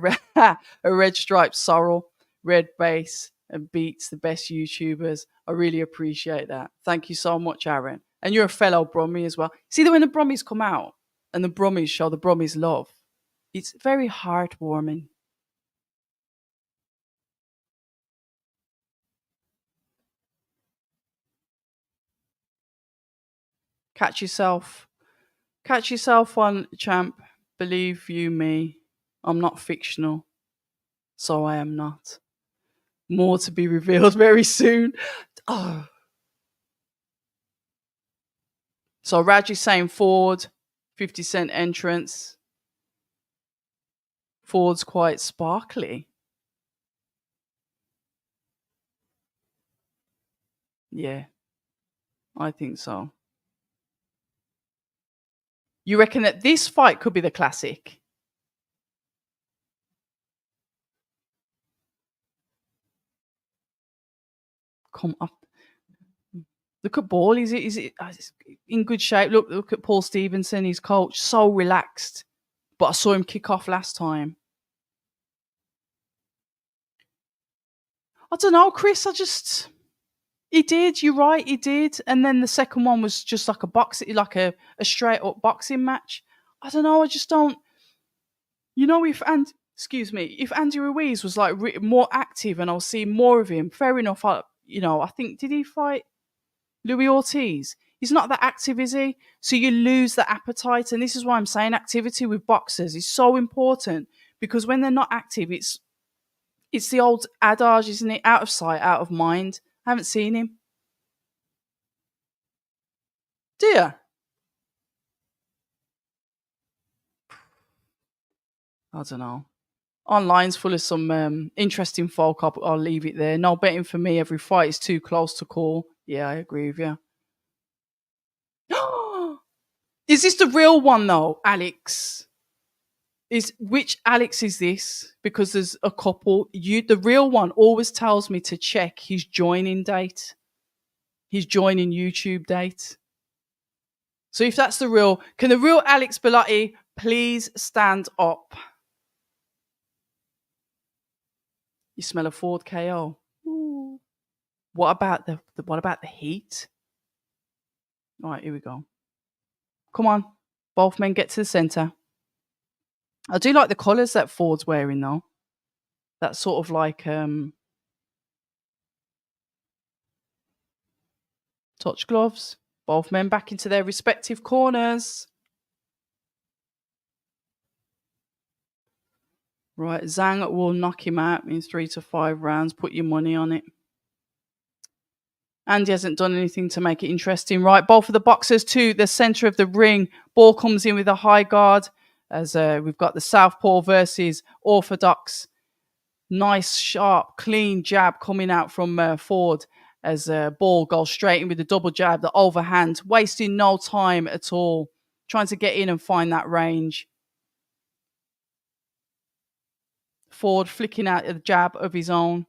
red striped sorrel, red base, and beats the best YouTubers. I really appreciate that. Thank you so much, Aaron. And you're a fellow Brummie as well. See that when the Brummies come out and the Brummies show the Brummies love, it's very heartwarming. Catch yourself Catch yourself on, champ. Believe you me, I'm not fictional, so I am not. More to be revealed very soon. Oh. So Raj is saying Ford, 50 Cent entrance. Ford's quite sparkly. Yeah, I think so. You reckon that this fight could be the classic? Come up. Look at Ball. Is it in good shape? Look at Paul Stevenson, his coach. So relaxed. But I saw him kick off last time. I don't know, Chris. He did. You're right. He did. And then the second one was just like a straight up boxing match. I don't know. I just don't. If Andy Ruiz was like more active and I'll see more of him, fair enough. I think did he fight Louis Ortiz? He's not that active, is he? So you lose the appetite, and this is why I'm saying activity with boxers is so important, because when they're not active, it's the old adage, isn't it? Out of sight, out of mind. I haven't seen him. Do you? I don't know. Online's full of some interesting folk. I'll leave it there. No betting for me. Every fight is too close to call. Yeah, I agree with you. Is this the real one though, Alex? Which Alex is this? Because there's a couple. The real one always tells me to check his joining date. His joining YouTube date. So if that's the real, can the real Alex Bellotti please stand up? You smell a Ford KO. Ooh. What about the heat? All right, here we go. Come on, both men get to the center. I do like the colours that Ford's wearing though. That's sort of like touch gloves. Both men back into their respective corners. Right, Zhang will knock him out in 3 to 5 rounds. Put your money on it. Andy hasn't done anything to make it interesting. Right, both of the boxers to the centre of the ring. Ball comes in with a high guard as we've got the Southpaw versus Orthodox. Nice, sharp, clean jab coming out from Ford as Ball goes straight in with the double jab, the overhand, wasting no time at all, trying to get in and find that range. Ford flicking out a jab of his own.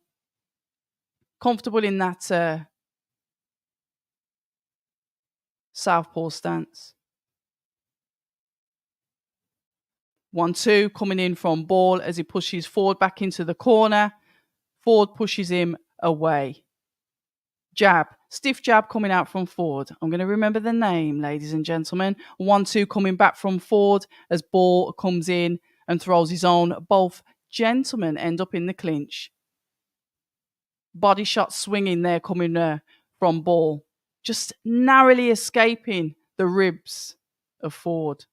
Comfortable in that Southpaw stance. 1-2 coming in from Ball as he pushes Ford back into the corner. Ford pushes him away. Jab. Stiff jab coming out from Ford. I'm going to remember the name, ladies and gentlemen. 1-2 coming back from Ford as Ball comes in and throws his own. Both gentlemen end up in the clinch. Body shot swinging there coming from Ball. Just narrowly escaping the ribs of Ford.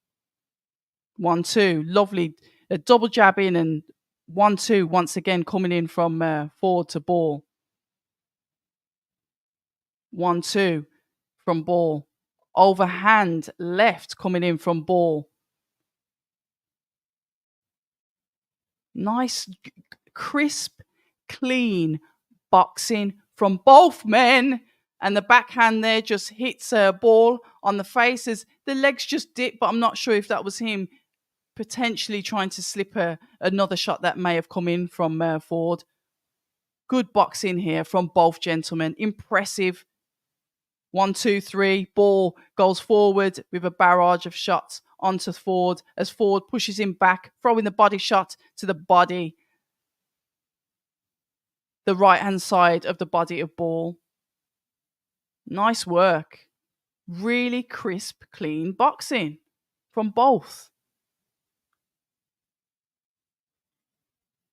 1-2. Lovely. A double jab in and 1-2 once again coming in from Ford to Ball. 1-2 from Ball. Overhand left coming in from Ball. Nice, crisp, clean boxing from both men. And the backhand there just hits Ball on the face as the legs just dip, but I'm not sure if that was him potentially trying to slip another shot that may have come in from Ford. Good boxing here from both gentlemen. Impressive. 1-2-3. Ball goes forward with a barrage of shots onto Ford as Ford pushes him back, throwing the body shot to the body. The right-hand side of the body of Ball. Nice work. Really crisp, clean boxing from both.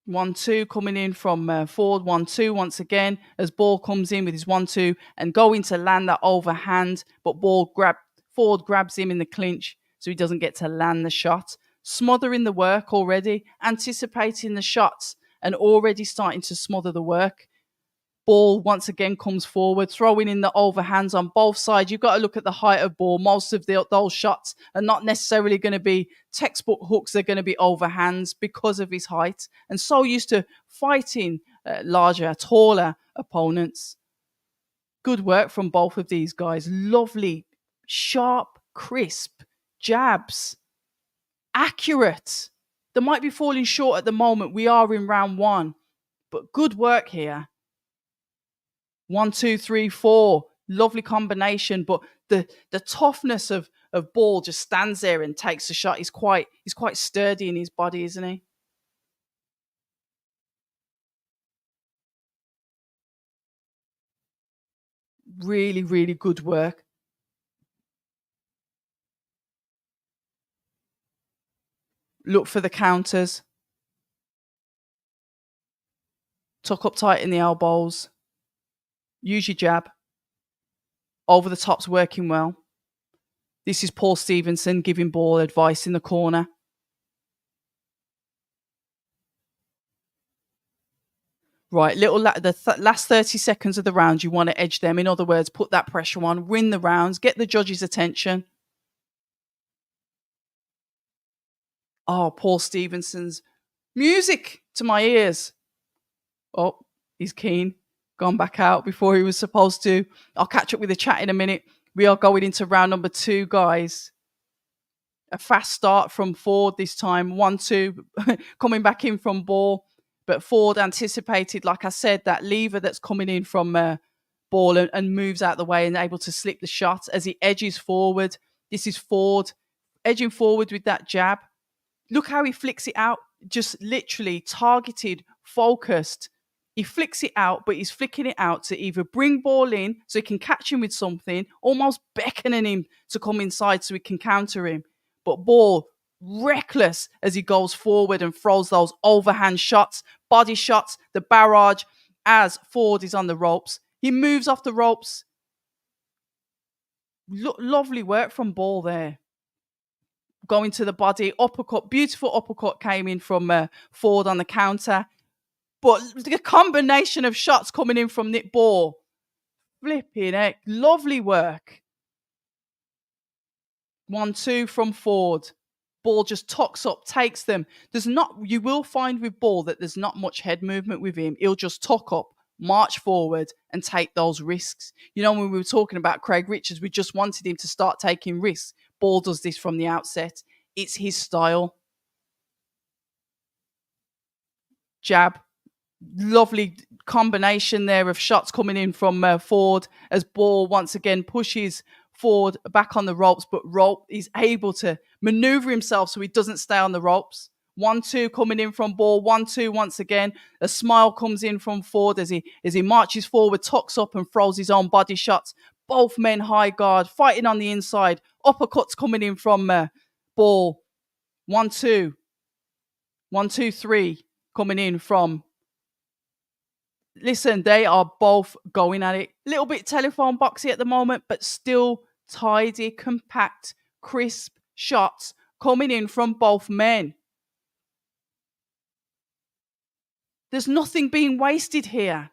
1-2 coming in from Ford. 1-2 once again as Ball comes in with his 1-2 and going to land that overhand, but Ford grabs him in the clinch, so he doesn't get to land the shot. Smothering the work already, anticipating the shots, and already starting to smother the work. Ball once again comes forward, throwing in the overhands on both sides. You've got to look at the height of Ball. Most of those shots are not necessarily going to be textbook hooks. They're going to be overhands because of his height. And so used to fighting larger, taller opponents. Good work from both of these guys. Lovely, sharp, crisp jabs. Accurate. They might be falling short at the moment. We are in round one. But good work here. 1, 2, 3, 4. Lovely combination. But the toughness of Ball just stands there and takes a shot. He's quite sturdy in his body, isn't he? Really, really good work. Look for the counters. Tuck up tight in the elbows. Use your jab. Over the top's working well. This is Paul Stevenson giving Ball advice in the corner. Right, the last 30 seconds of the round, you want to edge them. In other words, put that pressure on, win the rounds, get the judges' attention. Oh, Paul Stevenson's music to my ears. Oh, he's keen. Gone back out before he was supposed to. I'll catch up with the chat in a minute. We are going into round number 2, guys. A fast start from Ford this time. 1-2, coming back in from Ball. But Ford anticipated, like I said, that lever that's coming in from Ball and moves out the way and able to slip the shot as he edges forward. This is Ford edging forward with that jab. Look how he flicks it out. Just literally targeted, focused. He flicks it out, but he's flicking it out to either bring Ball in so he can catch him with something, almost beckoning him to come inside so he can counter him. But Ball, reckless as he goes forward and throws those overhand shots, body shots, the barrage as Ford is on the ropes. He moves off the ropes. Lovely work from Ball there. Going to the body, uppercut, beautiful uppercut came in from Ford on the counter. But the combination of shots coming in from Nick Ball, flipping heck, lovely work. 1-2 from Ford. Ball just tucks up, takes them. You will find with Ball that there's not much head movement with him. He'll just tuck up, march forward, and take those risks. You know, when we were talking about Craig Richards, we just wanted him to start taking risks. Ball does this from the outset. It's his style. Jab. Lovely combination there of shots coming in from Ford as Ball once again pushes Ford back on the ropes, but is able to maneuver himself so he doesn't stay on the ropes. 1-2 coming in from Ball. 1-2 once again. A smile comes in from Ford as he marches forward, tucks up and throws his own body shots. Both men high guard, fighting on the inside. Uppercuts coming in from Ball. 1-2. 1-2-3 coming in from. Listen, they are both going at it. A little bit telephone boxy at the moment, but still tidy, compact, crisp shots coming in from both men. There's nothing being wasted here.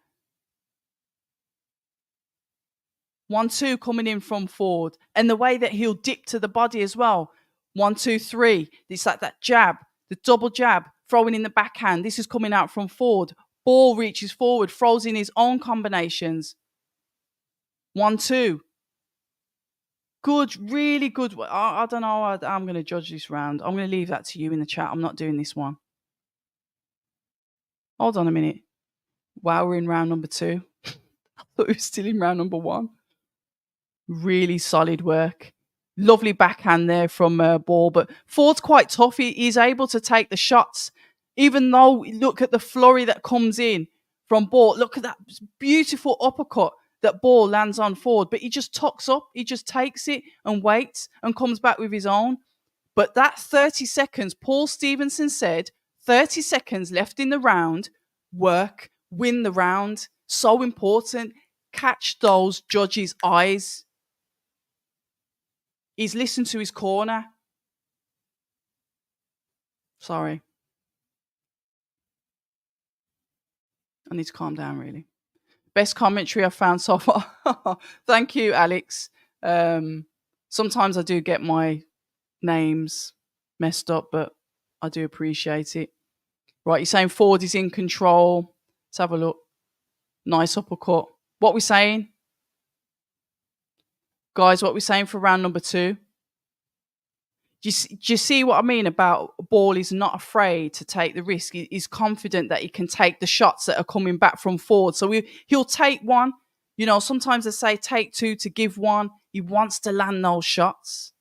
1-2 coming in from Ford. And the way that he'll dip to the body as well. 1-2-3. It's like that jab, the double jab, throwing in the backhand. This is coming out from Ford. Ball reaches forward, throws in his own combinations. 1-2. Good, really good. I don't know how I'm going to judge this round. I'm going to leave that to you in the chat. I'm not doing this one. Hold on a minute. Wow, we're in round number 2. I thought we were still in round number 1. Really solid work. Lovely backhand there from Ball. But Ford's quite tough. He's able to take the shots. Even though, look at the flurry that comes in from Ball. Look at that beautiful uppercut that Ball lands on Ford. But he just tucks up. He just takes it and waits and comes back with his own. But that 30 seconds, Paul Stevenson said, 30 seconds left in the round. Work. Win the round. So important. Catch those judges' eyes. He's listened to his corner. Sorry. I need to calm down, really. Best commentary I've found so far. Thank you, Alex. Sometimes I do get my names messed up, but I do appreciate it. Right, you're saying Ford is in control. Let's have a look. Nice uppercut. What we saying? Guys, what we saying for round number 2? Do you see what I mean about Ball is not afraid to take the risk. He's confident that he can take the shots that are coming back from Ford. So he'll take one. You know, sometimes they say take 2 to give 1. He wants to land those shots.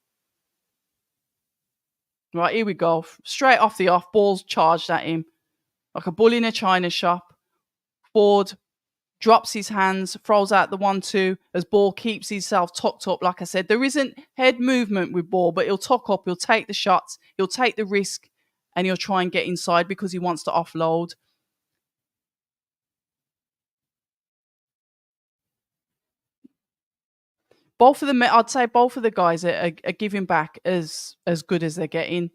Right, here we go. Straight off the off, Ball's charged at him. Like a bull in a china shop. Ford drops his hands, throws out the 1-2 as Ball keeps himself tucked up. Like I said, there isn't head movement with Ball, but he'll tuck up, he'll take the shots, he'll take the risk, and he'll try and get inside because he wants to offload. Both of them, I'd say both of the guys are giving back as good as they're getting.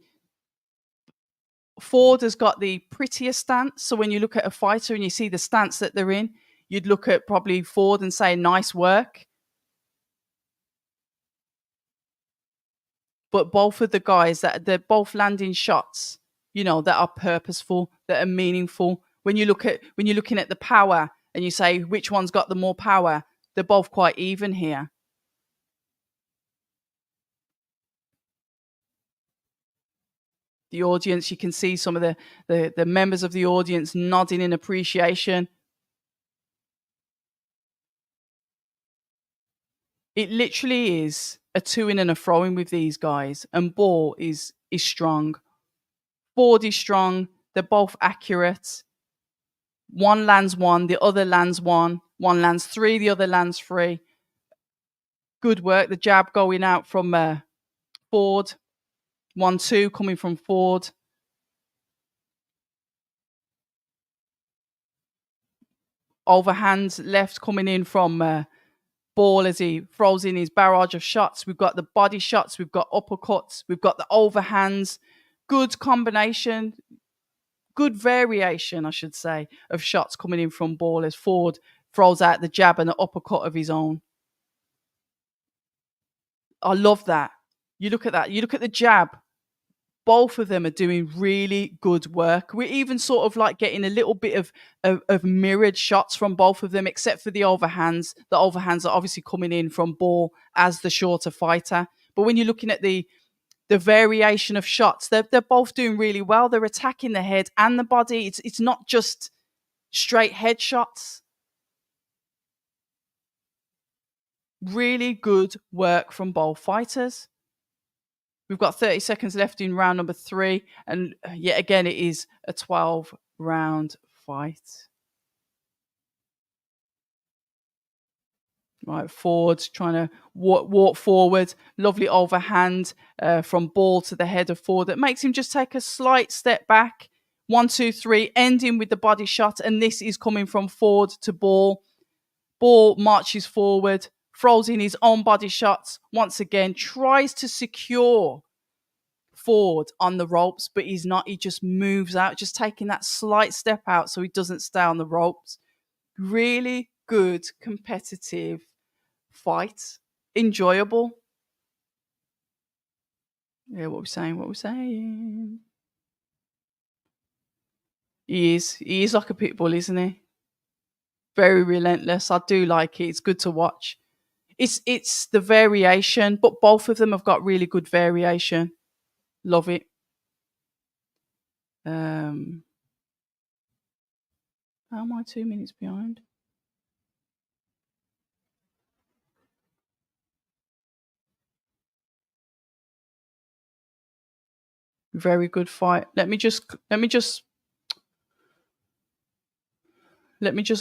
Ford has got the prettier stance. So when you look at a fighter and you see the stance that they're in, you'd look at probably Ford and say, nice work. But both of the guys they're both landing shots, you know, that are purposeful, that are meaningful. When you're looking at the power and you say which one's got the more power, they're both quite even here. The audience, you can see some of the members of the audience nodding in appreciation. It literally is a 2-in and a throw-in with these guys, and Ball is strong. Ford is strong. They're both accurate. One lands 1, the other lands 1. One lands 3, the other lands 3. Good work. The jab going out from Ford. 1-2 coming from Ford. Overhand left coming in from Ball as he throws in his barrage of shots. We've got the body shots. We've got uppercuts. We've got the overhands. Good combination. Good variation, I should say, of shots coming in from Ball as Ford throws out the jab and the uppercut of his own. I love that. You look at that. You look at the jab. Both of them are doing really good work. We're even sort of like getting a little bit of mirrored shots from both of them, except for the overhands. The overhands are obviously coming in from Ball as the shorter fighter. But when you're looking at the variation of shots, they're both doing really well. They're attacking the head and the body. It's not just straight head shots. Really good work from both fighters. We've got 30 seconds left in round number 3. And yet again, it is a 12-round fight. Right, Ford trying to walk forward. Lovely overhand from Ball to the head of Ford. That makes him just take a slight step back. 1, 2, 3, ending with the body shot. And this is coming from Ford to Ball. Ball marches forward, throws in his own body shots. Once again, tries to secure Ford on the ropes, but he's not. He just moves out, just taking that slight step out so he doesn't stay on the ropes. Really good competitive fight. Enjoyable. Yeah, what we're saying. He is like a pit bull, isn't he? Very relentless. I do like it. It's good to watch. It's the variation, but both of them have got really good variation. Love it. How am I 2 minutes behind? Very good fight. Let me just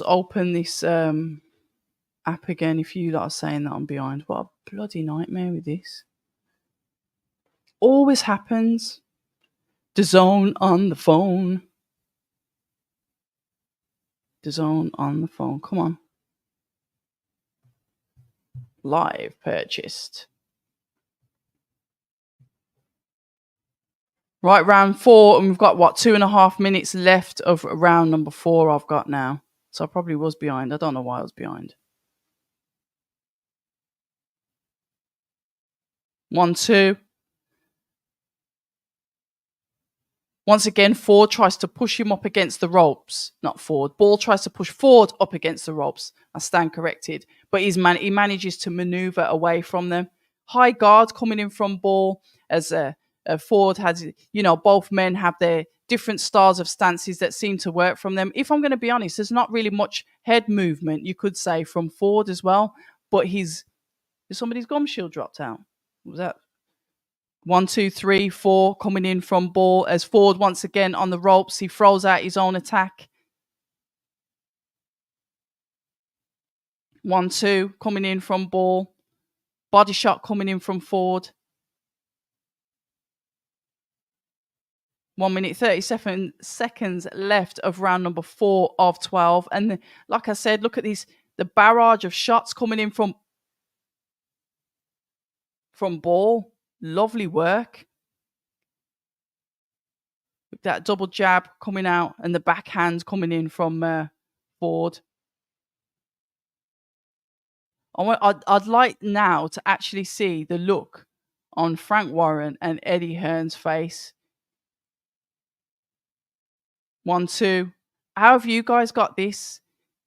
open this app again. If you lot are saying that I'm behind, what a bloody nightmare with this. Always happens. The zone on the phone. The zone on the phone. Come on. Live purchased. Right, round 4, and we've got, what, 2.5 minutes left of round number 4 I've got now. So I probably was behind. I don't know why I was behind. 1, 2. Once again, Ford tries to push him up against the ropes. Not Ford. Ball tries to push Ford up against the ropes. I stand corrected. But he manages to maneuver away from them. High guard coming in from Ball as Ford has, both men have their different styles of stances that seem to work from them. If I'm going to be honest, there's not really much head movement, you could say, from Ford as well. But somebody's gum shield dropped out. What was that? 1, 2, 3, 4 coming in from Ball as Ford once again on the ropes. He throws out his own attack. 1, 2 coming in from Ball. Body shot coming in from Ford. 1 minute 37 seconds left of round number 4 of 12. And like I said, look at the barrage of shots coming in from Ball. Lovely work. That double jab coming out and the backhand coming in from Ford. I'd like now to actually see the look on Frank Warren and Eddie Hearn's face. 1, 2. How have you guys got this?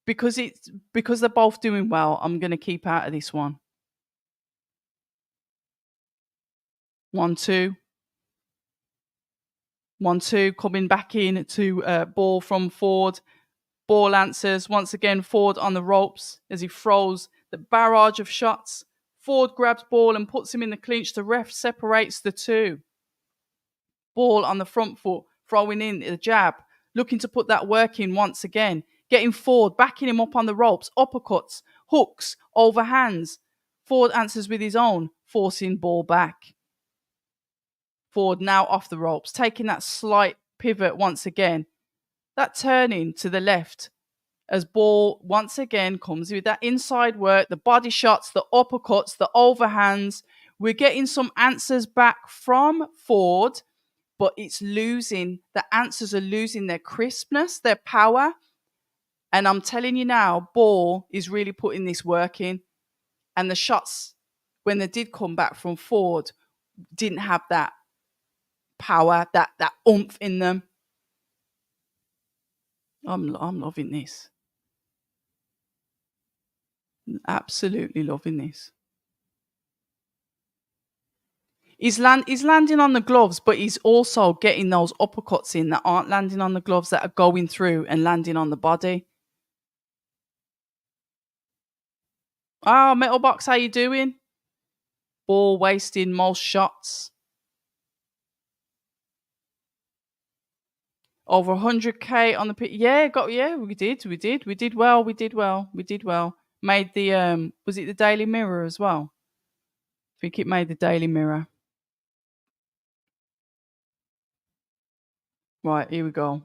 Because they're both doing well, I'm going to keep out of this one. 1, 2. 1, 2 coming back in to Ball from Ford. Ball answers. Once again, Ford on the ropes as he throws the barrage of shots. Ford grabs Ball and puts him in the clinch. The ref separates the two. Ball on the front foot, throwing in the jab, looking to put that work in once again. Getting Ford, backing him up on the ropes, uppercuts, hooks, overhands. Ford answers with his own, forcing Ball back. Ford now off the ropes, taking that slight pivot once again. That turning to the left as Ball once again comes with that inside work, the body shots, the uppercuts, the overhands. We're getting some answers back from Ford, but it's losing. The answers are losing their crispness, their power. And I'm telling you now, Ball is really putting this work in. And the shots, when they did come back from Ford, didn't have that power, that oomph in them. I'm loving this. Absolutely loving this. He's landing on the gloves, but he's also getting those uppercuts in that aren't landing on the gloves, that are going through and landing on the body. Metal Box, how you doing? Ball wasting most shots. Over 100k on the pit. We did well. Made the was it the Daily Mirror as well? I think it made the Daily Mirror. Right, here we go.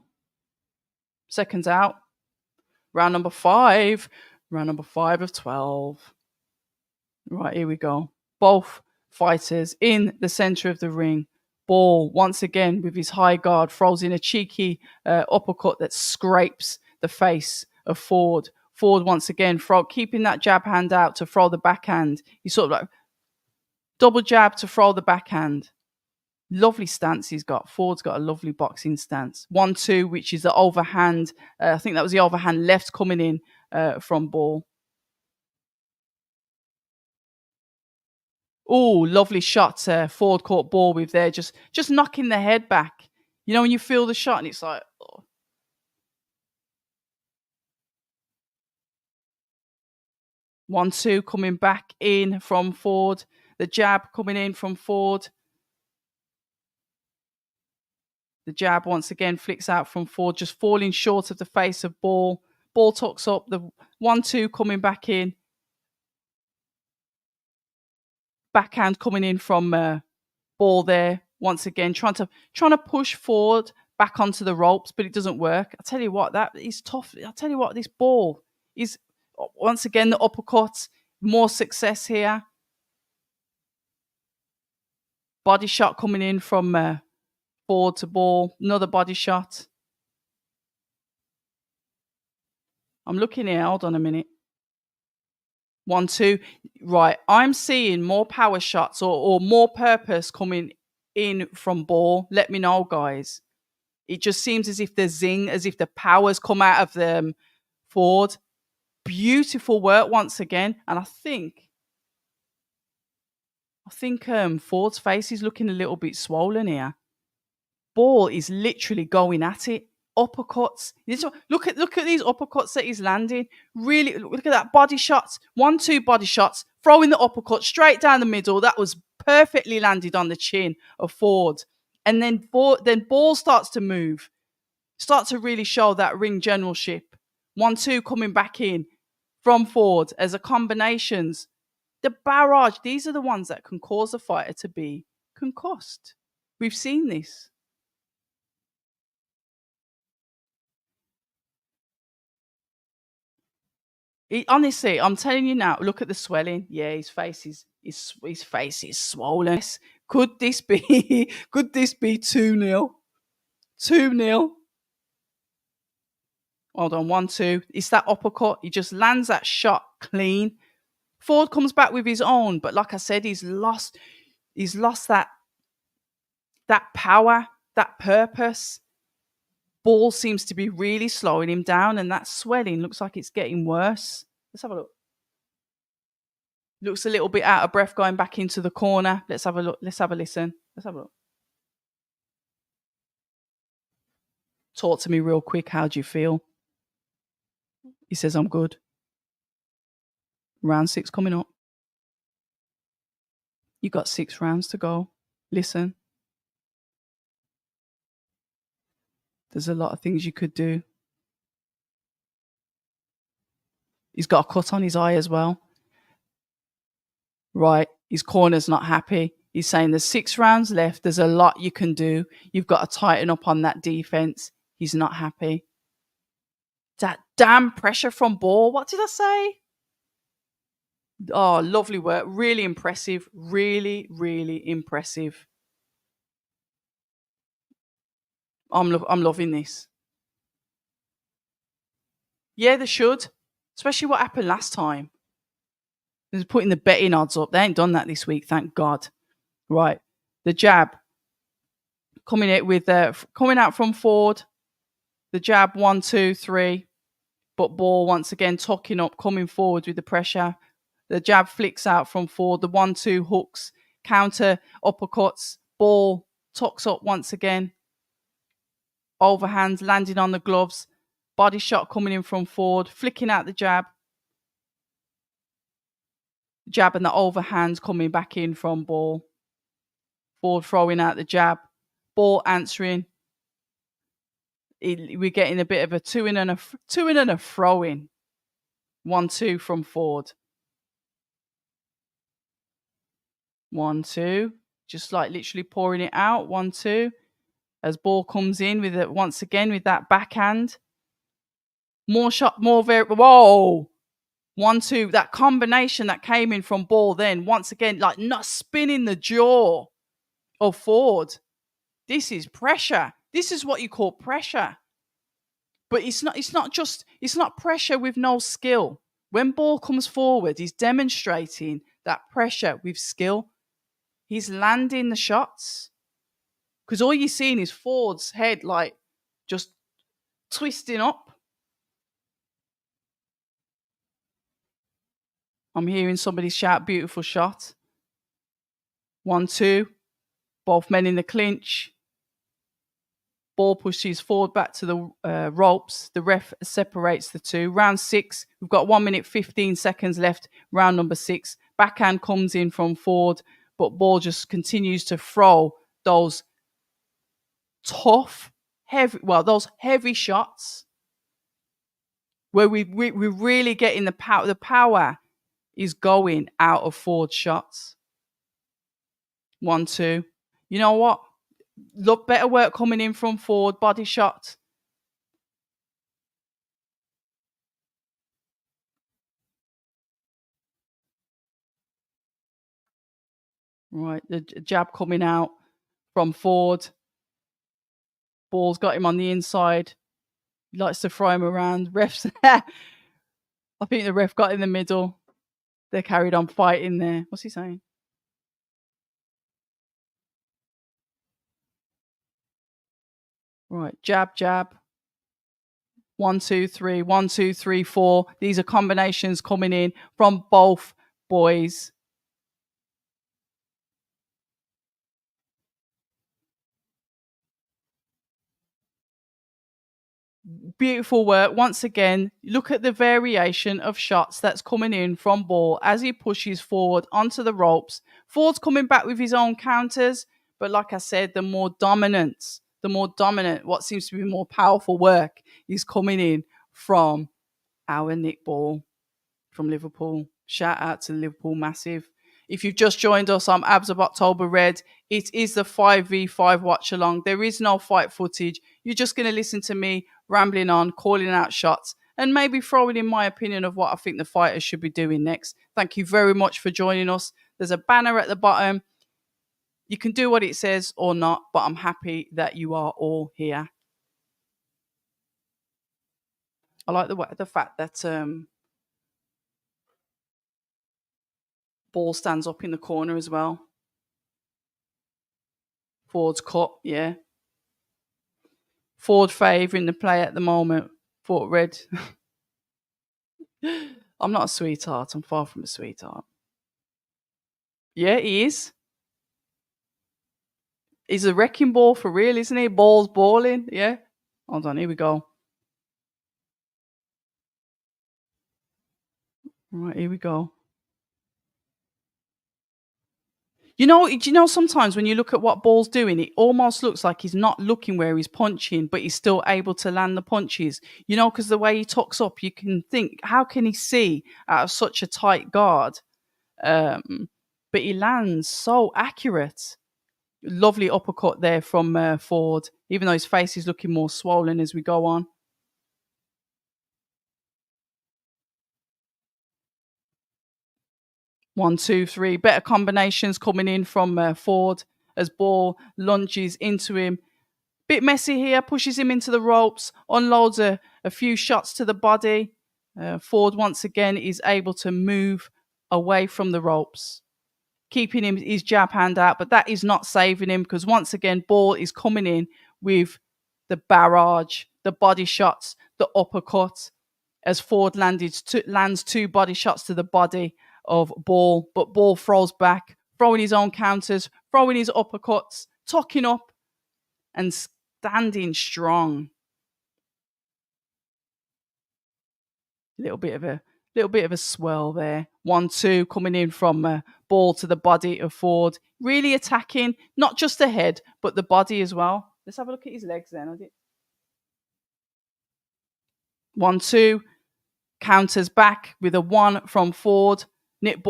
Seconds out. Round number 5. Round number 5 of 12. Right, here we go. Both fighters in the center of the ring. Ball, once again, with his high guard, throws in a cheeky uppercut that scrapes the face of Ford. Ford, once again, keeping that jab hand out to throw the backhand. He's sort of like double jab to throw the backhand. Lovely stance he's got. Ford's got a lovely boxing stance. 1, 2, which is the overhand. I think that was the overhand left coming in from Ball. Oh, lovely shots. Ford caught Ball with there, just knocking the head back. You know when you feel the shot and it's like, oh. One, two coming back in from Ford. The jab coming in from Ford. The jab once again flicks out from Ford, just falling short of the face of Ball. Ball tucks up. The 1, 2 coming back in. Backhand coming in from Ball there. Once again, trying to push Ford back onto the ropes, but it doesn't work. I tell you what, that is tough. I tell you what, this Ball is once again the uppercut. More success here. Body shot coming in from Forward to Ball. Another body shot. I'm looking here. Hold on a minute. 1-2. Right. I'm seeing more power shots or more purpose coming in from Ball. Let me know, guys. It just seems as if the zing, as if the powers come out of them Ford. Beautiful work once again. And I think Ford's face is looking a little bit swollen here. Ball is literally going at it. Uppercuts. Look at these uppercuts that he's landing. Really, look at that body shots. 1-2 body shots. Throwing the uppercut straight down the middle. That was perfectly landed on the chin of Ford. And then Ball starts to move. Start to really show that ring generalship. 1-2 coming back in from Ford as a combinations. The barrage, these are the ones that can cause a fighter to be concussed. We've seen this. Honestly, I'm telling you now, look at the swelling. Yeah, his face is swollen. Could this be 2-0? 2-0. Hold on, 1-2. It's that uppercut. He just lands that shot clean. Ford comes back with his own, but like I said, he's lost that power, that purpose. Ball seems to be really slowing him down, and that swelling looks like it's getting worse. Let's have a look. Looks a little bit out of breath going back into the corner. Let's have a look. Let's have a listen. Let's have a look. Talk to me real quick. How do you feel? He says, I'm good. Round 6 coming up. You got 6 rounds to go. Listen. There's a lot of things you could do. He's got a cut on his eye as well. Right. His corner's not happy. He's saying there's 6 rounds left. There's a lot you can do. You've got to tighten up on that defense. He's not happy. That damn pressure from Ball. What did I say? Oh, lovely work. Really impressive. Really, really impressive. I'm loving this. Yeah, they should. Especially what happened last time. They're putting the betting odds up. They ain't done that this week, thank God. Right. The jab. Coming out from Ford. The jab, 1, 2, 3. But Ball once again tucking up, coming forward with the pressure. The jab flicks out from Ford. The 1-2 hooks. Counter uppercuts. Ball tucks up once again. Overhands landing on the gloves. Body shot coming in from Ford. Flicking out the jab. Jab and the overhands coming back in from Ball. Ford throwing out the jab. Ball answering. We're getting a bit of a two in and a throw in. 1-2 from Ford. 1-2. Just like literally pouring it out. 1-2. As Ball comes in with it once again with that backhand. More shot, more whoa. 1-2. That combination that came in from Ball then once again, like not spinning the jaw of Ford. This is pressure. This is what you call pressure. But it's not pressure with no skill. When Ball comes forward, he's demonstrating that pressure with skill. He's landing the shots. Because all you're seeing is Ford's head like just twisting up. I'm hearing somebody shout, beautiful shot. 1-2. Both men in the clinch. Ball pushes Ford back to the ropes. The ref separates the two. Round 6. We've got 1 minute 15 seconds left. Round number 6. Backhand comes in from Ford, but Ball just continues to throw those those heavy shots where we're really getting the power. The power is going out of Ford's shots. 1-2. You know what? Look, better work coming in from Ford. Body shot. Right, the jab coming out from Ford. Ball's got him on the inside. He likes to throw him around. Refs. I think the ref got in the middle. They carried on fighting there. What's he saying? Right. Jab, jab. 1, 2, 3. 1, 2, 3, 4. These are combinations coming in from both boys. Beautiful work. Once again, look at the variation of shots that's coming in from Ball as he pushes forward onto the ropes. Ford's coming back with his own counters, but like I said, the more dominant, what seems to be more powerful work is coming in from our Nick Ball from Liverpool. Shout out to Liverpool Massive. If you've just joined us on Abz of October Red, it is the 5v5 watch along. There is no fight footage. You're just going to listen to me rambling on, calling out shots, and maybe throwing in my opinion of what I think the fighters should be doing next. Thank you very much for joining us. There's a banner at the bottom. You can do what it says or not, but I'm happy that you are all here. I like the fact that Ball stands up in the corner as well. Ford's cut, yeah. Ford favouring the play at the moment. Fort Red. I'm not a sweetheart. I'm far from a sweetheart. Yeah, he is. He's a wrecking ball for real, isn't he? Ball's balling. Yeah. Hold on, here we go. Right, here we go. You know, sometimes when you look at what Ball's doing, it almost looks like he's not looking where he's punching, but he's still able to land the punches. You know, because the way he tucks up, you can think, how can he see out of such a tight guard? But he lands so accurate. Lovely uppercut there from Ford, even though his face is looking more swollen as we go on. One, two, three. Better combinations coming in from Ford as Ball lunges into him. Bit messy here, pushes him into the ropes, unloads a few shots to the body. Ford once again is able to move away from the ropes, keeping his jab hand out, but that is not saving him because once again, Ball is coming in with the barrage, the body shots, the uppercut, as Ford lands two body shots to the body of Ball, but Ball throws back, throwing his own counters, throwing his uppercuts, tucking up and standing strong. Little bit of a swirl there. 1-2 coming in from Ball to the body of Ford. Really attacking, not just the head, but the body as well. Let's have a look at his legs then. 1-2. Counters back with a 1 from Ford. Nick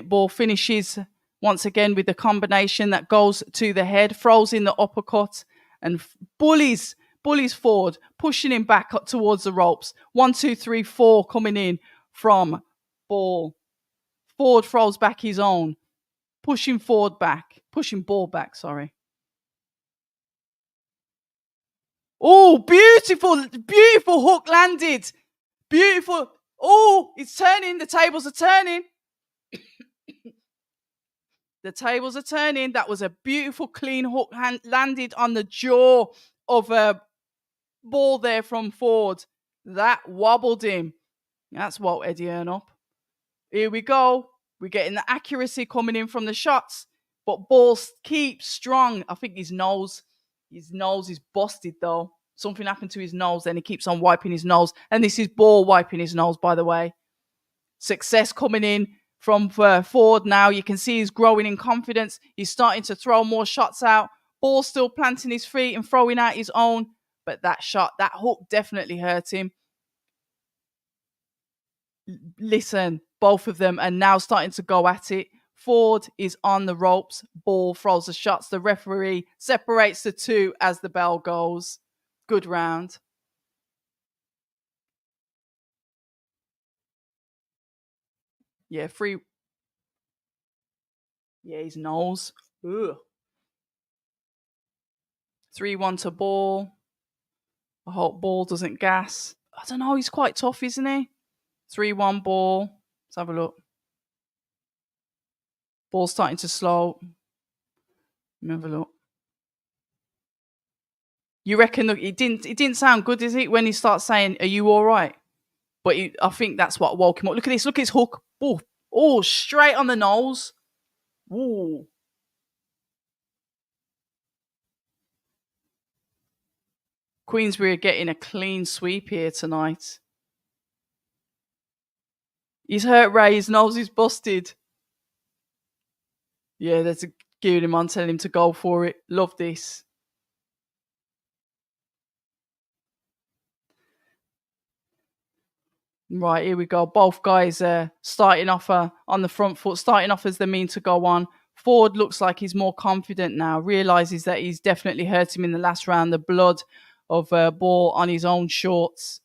Ball finishes once again with the combination that goes to the head, throws in the uppercut, and bullies Ford, pushing him back up towards the ropes. 1, 2, 3, 4 coming in from Ball. Ford throws back his own, pushing Ball back, sorry. Oh, beautiful hook landed. Beautiful. Oh, it's turning. The tables are turning. The tables are turning. That was a beautiful clean hook landed on the jaw of a Ball there from Ford. That wobbled him. That's what Eddie earned up. Here we go. We're getting the accuracy coming in from the shots, but Ball keeps strong. I think his nose is busted though. Something happened to his nose, then he keeps on wiping his nose. And this is Ball wiping his nose, by the way. Success coming in from Ford now. You can see he's growing in confidence. He's starting to throw more shots out. Ball still planting his feet and throwing out his own. But that hook definitely hurt him. Listen, both of them are now starting to go at it. Ford is on the ropes. Ball throws the shots. The referee separates the two as the bell goes. Good round. Yeah, free. Yeah, his nose. Ugh. 3-1 to Ball. I hope Ball doesn't gas. I don't know. He's quite tough, isn't he? 3-1 Ball. Let's have a look. Ball's starting to slow. Let me have a look. You reckon? Look, it didn't sound good, is it? When he starts saying, "Are you all right?" But I think that's what woke him up. Look at this. Look at his hook. Oh, straight on the nose. Ooh. Queensbury are getting a clean sweep here tonight. He's hurt, Ray. His nose is busted. Yeah, there's a gearing him on, telling him to go for it. Love this. Right, here we go. Both guys starting off on the front foot, starting off as they mean to go on. Ford looks like he's more confident now, realises that he's definitely hurt him in the last round. The blood of Ball on his own shorts.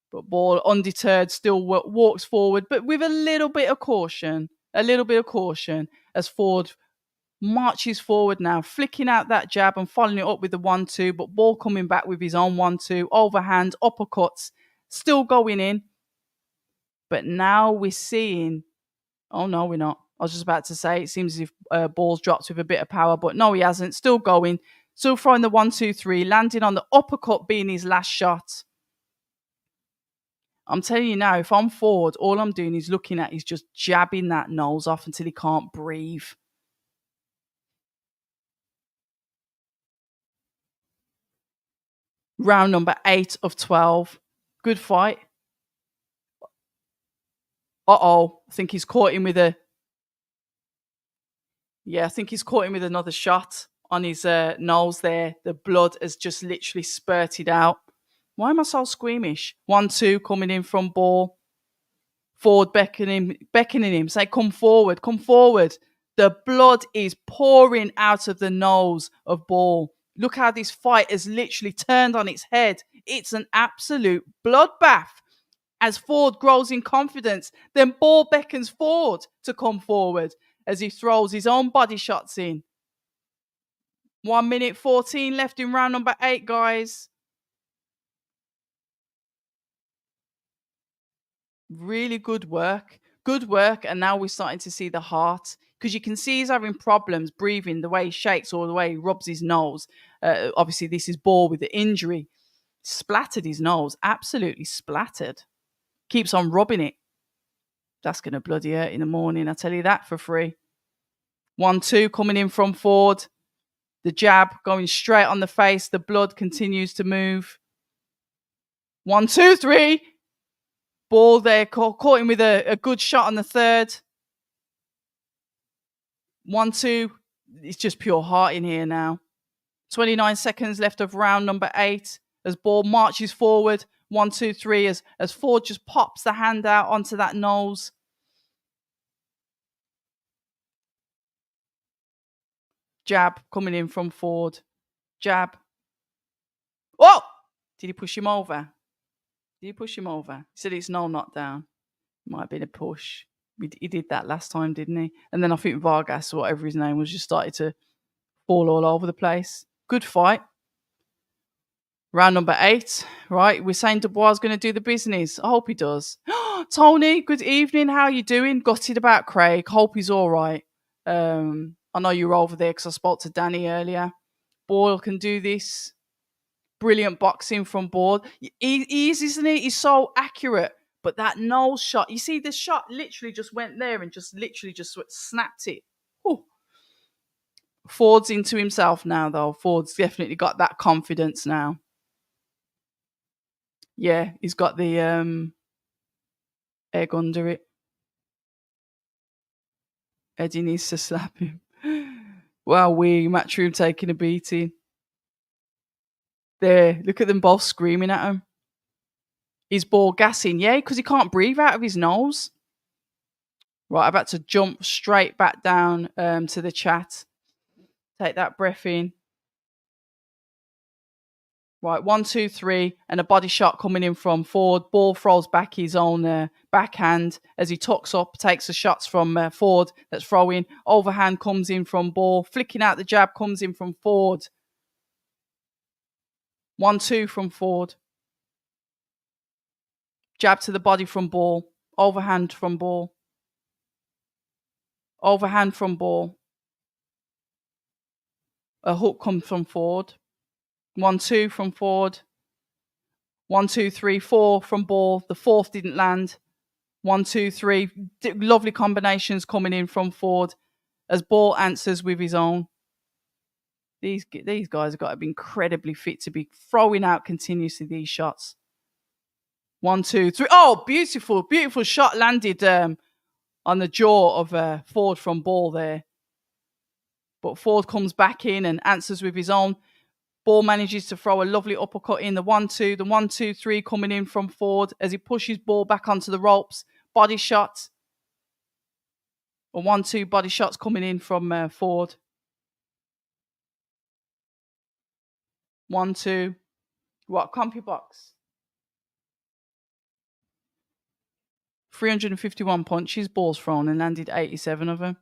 But Ball, undeterred, still walks forward, but with a little bit of caution. A little bit of caution as Ford marches forward now, flicking out that jab and following it up with the 1-2, but Ball coming back with his own 1-2, overhand, uppercuts, still going in. But now we're seeing... Oh, no, we're not. I was just about to say, it seems as if Ball's dropped with a bit of power, but no, he hasn't. Still going. Still throwing the 1-2-3, landing on the uppercut being his last shot. I'm telling you now, if I'm Ford, all I'm doing is looking at is just jabbing that nose off until he can't breathe. Round number 8 of 12. Good fight. Uh-oh. I think he's caught him with a... Yeah, I think he's caught him with another shot on his nose there. The blood has just literally spurted out. Why am I so squeamish? 1-2 coming in from Ball. Ford beckoning him. Say, come forward, come forward. The blood is pouring out of the nose of Ball. Look how this fight has literally turned on its head. It's an absolute bloodbath. As Ford grows in confidence, then Ball beckons Ford to come forward as he throws his own body shots in. 1 minute 14 left in round number 8, guys. Really good work. Good work. And now we're starting to see the heart. Because you can see he's having problems breathing, the way he shakes or the way he rubs his nose. Obviously, this is Ball with the injury. Splattered his nose. Absolutely splattered. Keeps on rubbing it. That's going to bloody hurt in the morning. I tell you that for free. 1-2 coming in from Ford. The jab going straight on the face. The blood continues to move. 1-2-3. Ball there, caught him with a good shot on the third. 1-2. It's just pure heart in here now. 29 seconds left of round number 8 as Ball marches forward. 1-2-3 as Ford just pops the hand out onto that nose. Jab coming in from Ford. Jab. Oh! Did he push him over? Did he push him over? He said it's no knockdown. Might have been a push. He did that last time, didn't he? And then I think Vargas, or whatever his name was, just started to fall all over the place. Good fight. Round number 8. Right, we're saying Dubois is going to do the business. I hope he does. Tony, good evening. How are you doing? Gutted about Craig. Hope he's all right. I know you were over there because I spoke to Danny earlier. Boyle can do this. Brilliant boxing from Ball. He is, isn't he? He's so accurate. But that nose shot, you see, the shot literally just went there and just literally just snapped it. Ooh. Ford's into himself now, though. Ford's definitely got that confidence now. Yeah, he's got the egg under it. Eddie needs to slap him. Wow, Matchroom taking a beating. There, look at them both screaming at him. Is Ball gassing? Yeah, because he can't breathe out of his nose. Right, I'm about to jump straight back down to the chat. Take that breath in. Right, 1-2-3, and a body shot coming in from Ford. Ball throws back his own backhand as he tucks up, takes the shots from Ford that's throwing. Overhand comes in from Ball. Flicking out the jab comes in from Ford. 1-2 from Ford. Jab to the body from ball. Overhand from ball. Overhand from ball. A hook comes from Ford. 1-2 from Ford. 1-2, 3, 4 from ball. The fourth didn't land. 1-2, 3. Lovely combinations coming in from Ford as ball answers with his own. These guys have got to be incredibly fit to be throwing out continuously these shots. 1-2, 3. Oh, beautiful, beautiful shot landed on the jaw of Ford from ball there. But Ford comes back in and answers with his own. Ball manages to throw a lovely uppercut in the 1-2. The 1-2, 3 coming in from Ford as he pushes ball back onto the ropes. Body shot. A 1-2 body shots coming in from Ford. 1-2. What? CompuBox. 351 punches, balls thrown, and landed 87 of them.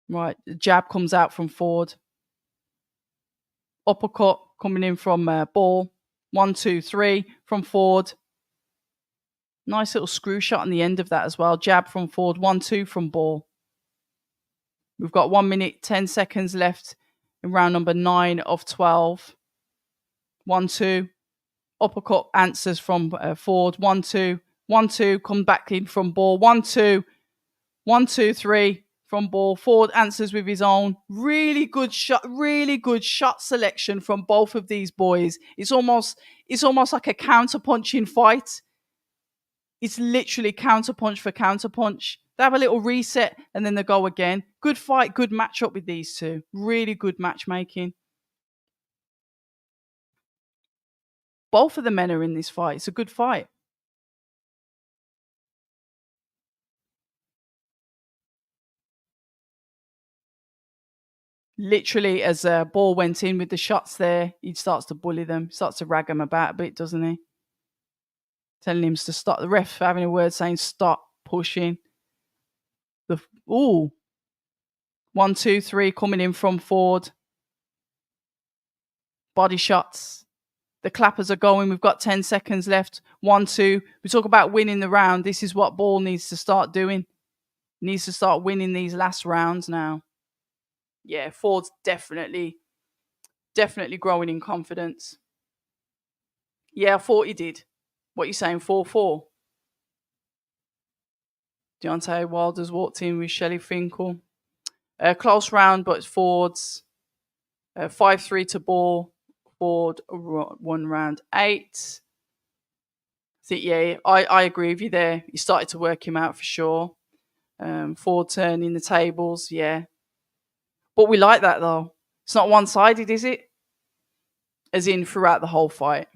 Right, the jab comes out from Ford. Uppercut coming in from Ball. 1-2, 3 from Ford. Nice little screw shot on the end of that as well. Jab from Ford. 1-2 from Ball. We've got 1 minute, 10 seconds left in round number 9 of 12. 1-2. Uppercut answers from Ford. 1-2. 1-2. Come back in from Ball. 1-2. 1-2, 3 from Ball. Ford answers with his own. Really good shot selection from both of these boys. It's almost like a counter-punching fight. It's literally counter-punch for counter-punch. They have a little reset and then they go again. Good fight, good matchup with these two. Really good matchmaking. Both of the men are in this fight. It's a good fight. Literally, as Ball went in with the shots there, he starts to bully them, starts to rag them about a bit, doesn't he? Telling him to stop. The ref having a word saying stop pushing. 1-2, 3 coming in from Ford. Body shots. The clappers are going. We've got 10 seconds left. 1-2. We talk about winning the round. This is what Ball needs to start doing. Needs to start winning these last rounds now. Yeah, Ford's definitely growing in confidence. Yeah, I thought he did. What are you saying, 4-4? Deontay Wilder's walked in with Shelley Finkel. Close round, but it's Ford's. 5-3 to Ball. Ford won round 8. I agree with you there. You started to work him out for sure. Ford turning the tables, yeah. But we like that though. It's not one-sided, is it? As in throughout the whole fight.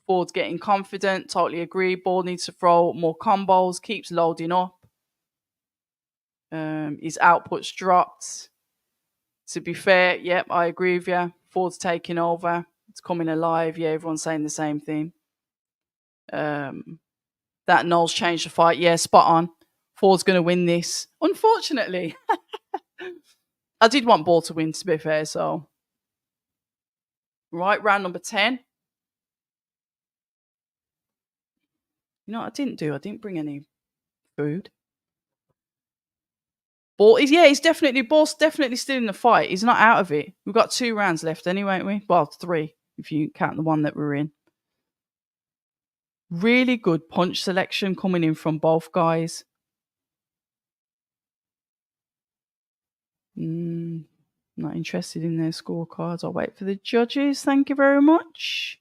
Ford's getting confident, totally agree. Ball needs to throw more combos, keeps loading up. His output's dropped. To be fair, yep, I agree with you. Ford's taking over. It's coming alive. Yeah, everyone's saying the same thing. That Knowles changed the fight. Yeah, spot on. Ford's going to win this. Unfortunately. I did want Ball to win, to be fair, so. Right, round number 10. You know what I didn't do? I didn't bring any food. Ball's definitely still in the fight. He's not out of it. We've got 2 rounds left anyway, ain't we? Well, 3, if you count the one that we're in. Really good punch selection coming in from both guys. Not interested in their scorecards. I'll wait for the judges. Thank you very much.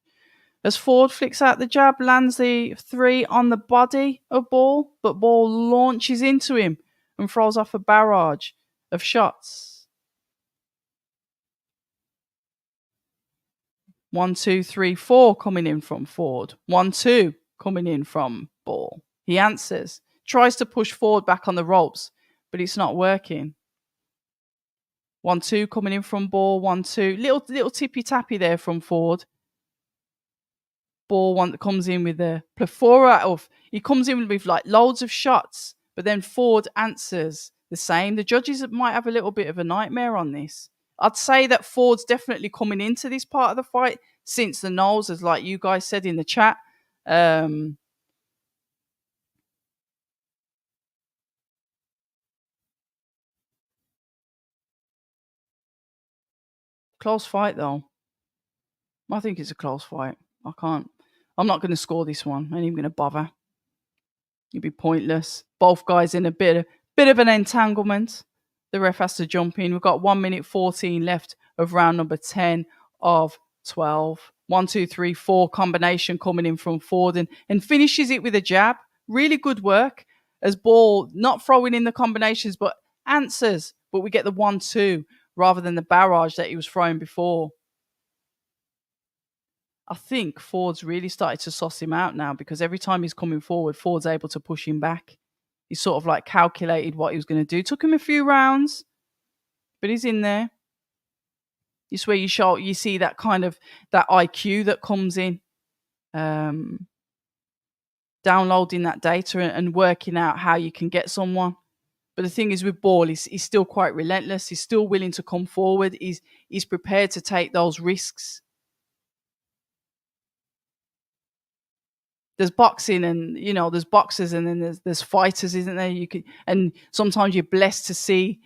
As Ford flicks out the jab, lands the 3 on the body of Ball, but Ball launches into him and throws off a barrage of shots. 1-2, 3, 4 coming in from Ford. 1-2 coming in from Ball. He answers. Tries to push Ford back on the ropes, but it's not working. 1-2 coming in from Ball. 1-2. Little tippy-tappy there from Ford. Ball comes in with a plethora of... He comes in with like loads of shots, but then Ford answers. the same. The judges might have a little bit of a nightmare on this. I'd say that Ford's definitely coming into this part of the fight since the nose, as like you guys said in the chat. Close fight though. I think it's a close fight. I'm not going to score this one. I ain't even going to bother. It'd be pointless. Both guys in a bit of an entanglement. The ref has to jump in. We've got 1 minute 14 left of round number 10 of 12. 1, 2, 3, 4 combination coming in from Ford and finishes it with a jab. Really good work as Ball not throwing in the combinations but answers. But we get the 1-2 rather than the barrage that he was throwing before. I think Ford's really started to suss him out now because every time he's coming forward, Ford's able to push him back. He sort of like calculated what he was going to do. Took him a few rounds, but he's in there. It's where you see that kind of that IQ that comes in, downloading that data and working out how you can get someone. But the thing is with Ball, he's still quite relentless. He's still willing to come forward. He's prepared to take those risks. There's boxing and there's boxers and then there's fighters, isn't there? And sometimes you're blessed to see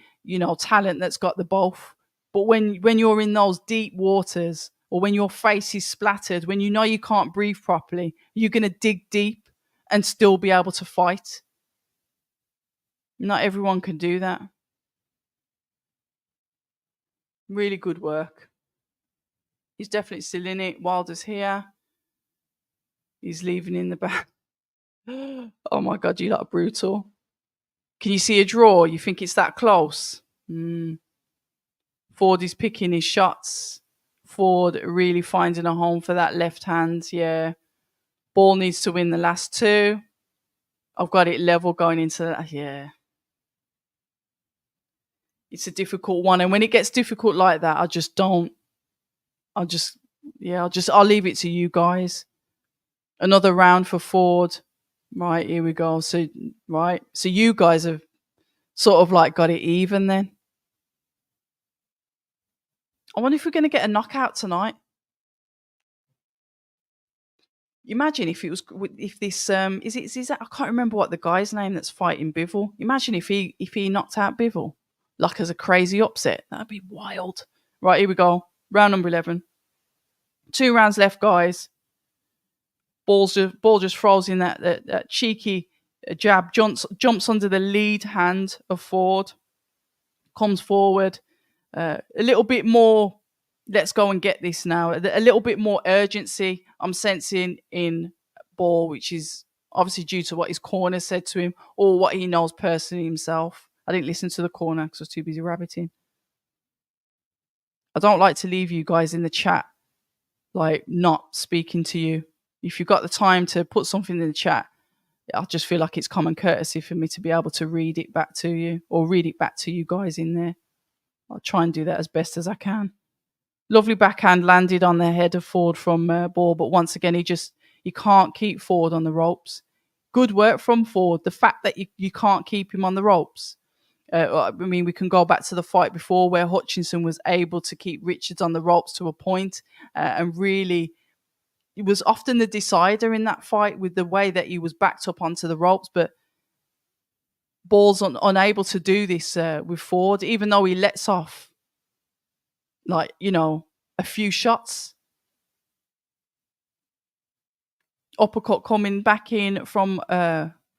talent that's got the both. But when you're in those deep waters or when your face is splattered, when you know you can't breathe properly, you're going to dig deep and still be able to fight. Not everyone can do that. Really good work. He's definitely still in it. Wilder's here. He's leaving in the back. Oh my God, you lot are brutal. Can you see a draw? You think it's that close? Ford is picking his shots. Ford really finding a home for that left hand. Yeah. Ball needs to win the last two. I've got it level going into that. Yeah. It's a difficult one. And when it gets difficult like that, I'll leave it to you guys. Another round for Ford. Right, here we go. So you guys have sort of like got it even then. I wonder if we're going to get a knockout tonight. Imagine if this is that I can't remember what the guy's name that's fighting Bivol. Imagine if he knocked out Bivol like as a crazy upset. That'd be wild. Right, here we go. Round number 11. 2 rounds left, guys. Ball just throws in that cheeky jab, jumps under the lead hand of Ford, comes forward. A little bit more, let's go and get this now. A little bit more urgency I'm sensing in Ball, which is obviously due to what his corner said to him or what he knows personally himself. I didn't listen to the corner because I was too busy rabbiting. I don't like to leave you guys in the chat, like not speaking to you. If you've got the time to put something in the chat, I just feel like it's common courtesy for me to be able to read it back to you or read it back to you guys in there. I'll try and do that as best as I can. Lovely backhand landed on the head of Ford from Ball, but once again, he can't keep Ford on the ropes. Good work from Ford. The fact that you can't keep him on the ropes. We can go back to the fight before where Hutchinson was able to keep Richards on the ropes to a point, and really, it was often the decider in that fight with the way that he was backed up onto the ropes. But Ball's unable to do this with Ford, even though he lets off a few shots. Uppercut coming back in from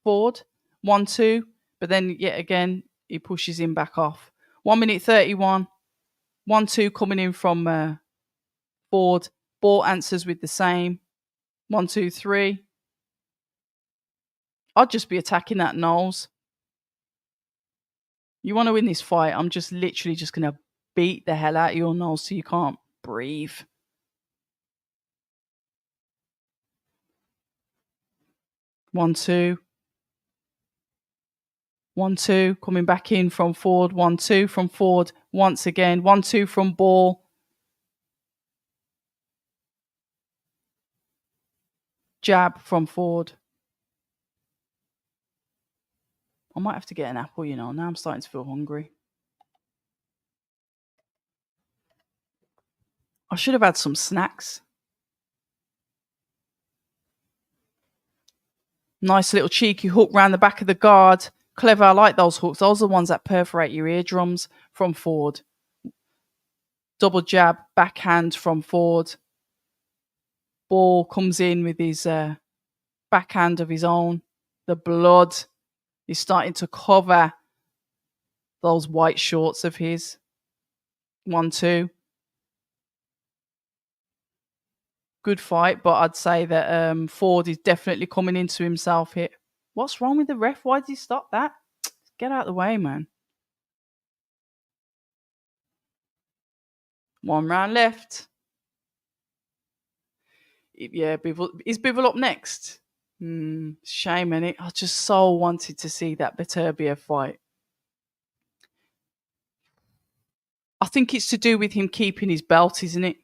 Ford. 1-2. But then yet again, he pushes him back off. 1 minute 31. 1-2 coming in from Ford. Ball answers with the same. 1, 2, 3. I'd just be attacking that nose. You want to win this fight, I'm just literally just going to beat the hell out of your nose so you can't breathe. One, two. 1-2 coming back in from Ford. 1-2 from Ford once again. 1-2 from Ball. Jab from Ford. I might have to get an apple, you know. Now I'm starting to feel hungry. I should have had some snacks. Nice little cheeky hook round the back of the guard. Clever. I like those hooks. Those are the ones that perforate your eardrums from forward. Double jab, backhand from forward. Ball comes in with his backhand of his own. The blood is starting to cover those white shorts of his. 1-2. Good fight, but I'd say that Ford is definitely coming into himself here. What's wrong with the ref? Why did he stop that? Get out of the way, man. 1 round left. Yeah, Bivol. Is Bivol up next? Shame, innit? I just so wanted to see that Beterbiev fight. I think it's to do with him keeping his belt, isn't it?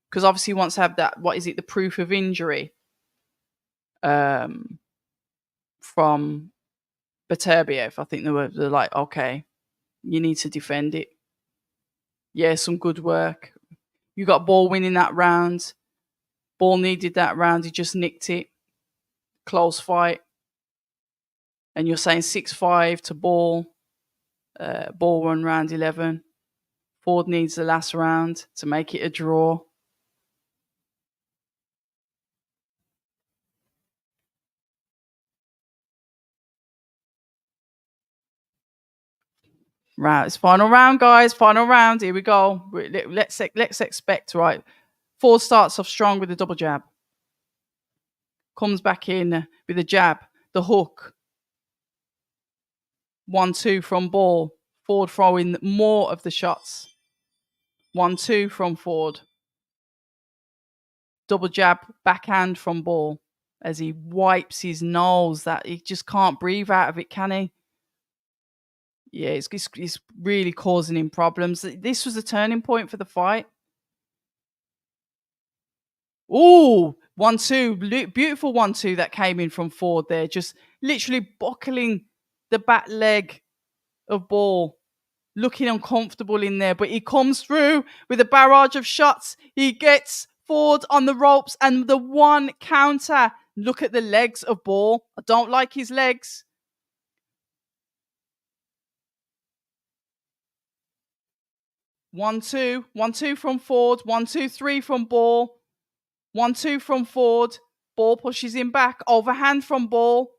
Because obviously he wants to have that, what is it, the proof of injury from Beterbiev. I think they're like, okay, you need to defend it. Yeah, some good work. You got Ball winning that round. Ball needed that round. He just nicked it. Close fight. And you're saying 6-5 to Ball. Ball won round 11. Ford needs the last round to make it a draw. Right, it's final round, guys. Final round. Here we go. Let's expect, right? Ford starts off strong with a double jab. Comes back in with a jab. The hook. 1-2 from Ball. Ford throwing more of the shots. 1-2 from Ford. Double jab, backhand from Ball. As he wipes his nose, that he just can't breathe out of it, can he? Yeah, it's really causing him problems. This was a turning point for the fight. Ooh, 1-2. Beautiful 1-2 that came in from Ford there. Just literally buckling the back leg of Ball. Looking uncomfortable in there, but he comes through with a barrage of shots. He gets Ford on the ropes and the one counter. Look at the legs of Ball. I don't like his legs. 1-2. 1-2 from Ford. 1-2-3 from Ball. 1-2 from Ford. Ball pushes him back. Overhand from Ball.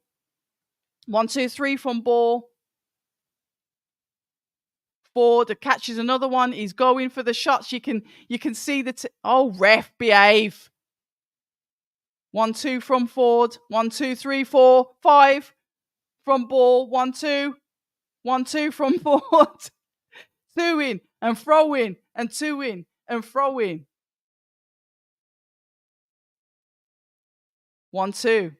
1-2-3 from Ball. Ford catches another one. He's going for the shots. You can see the ref, behave. 1-2 from Ford. 1-2-3, 4, 5 from Ball. 1-2. 1-2 from Ford. 2 in and throw in and 2 in and throw in. 1-2.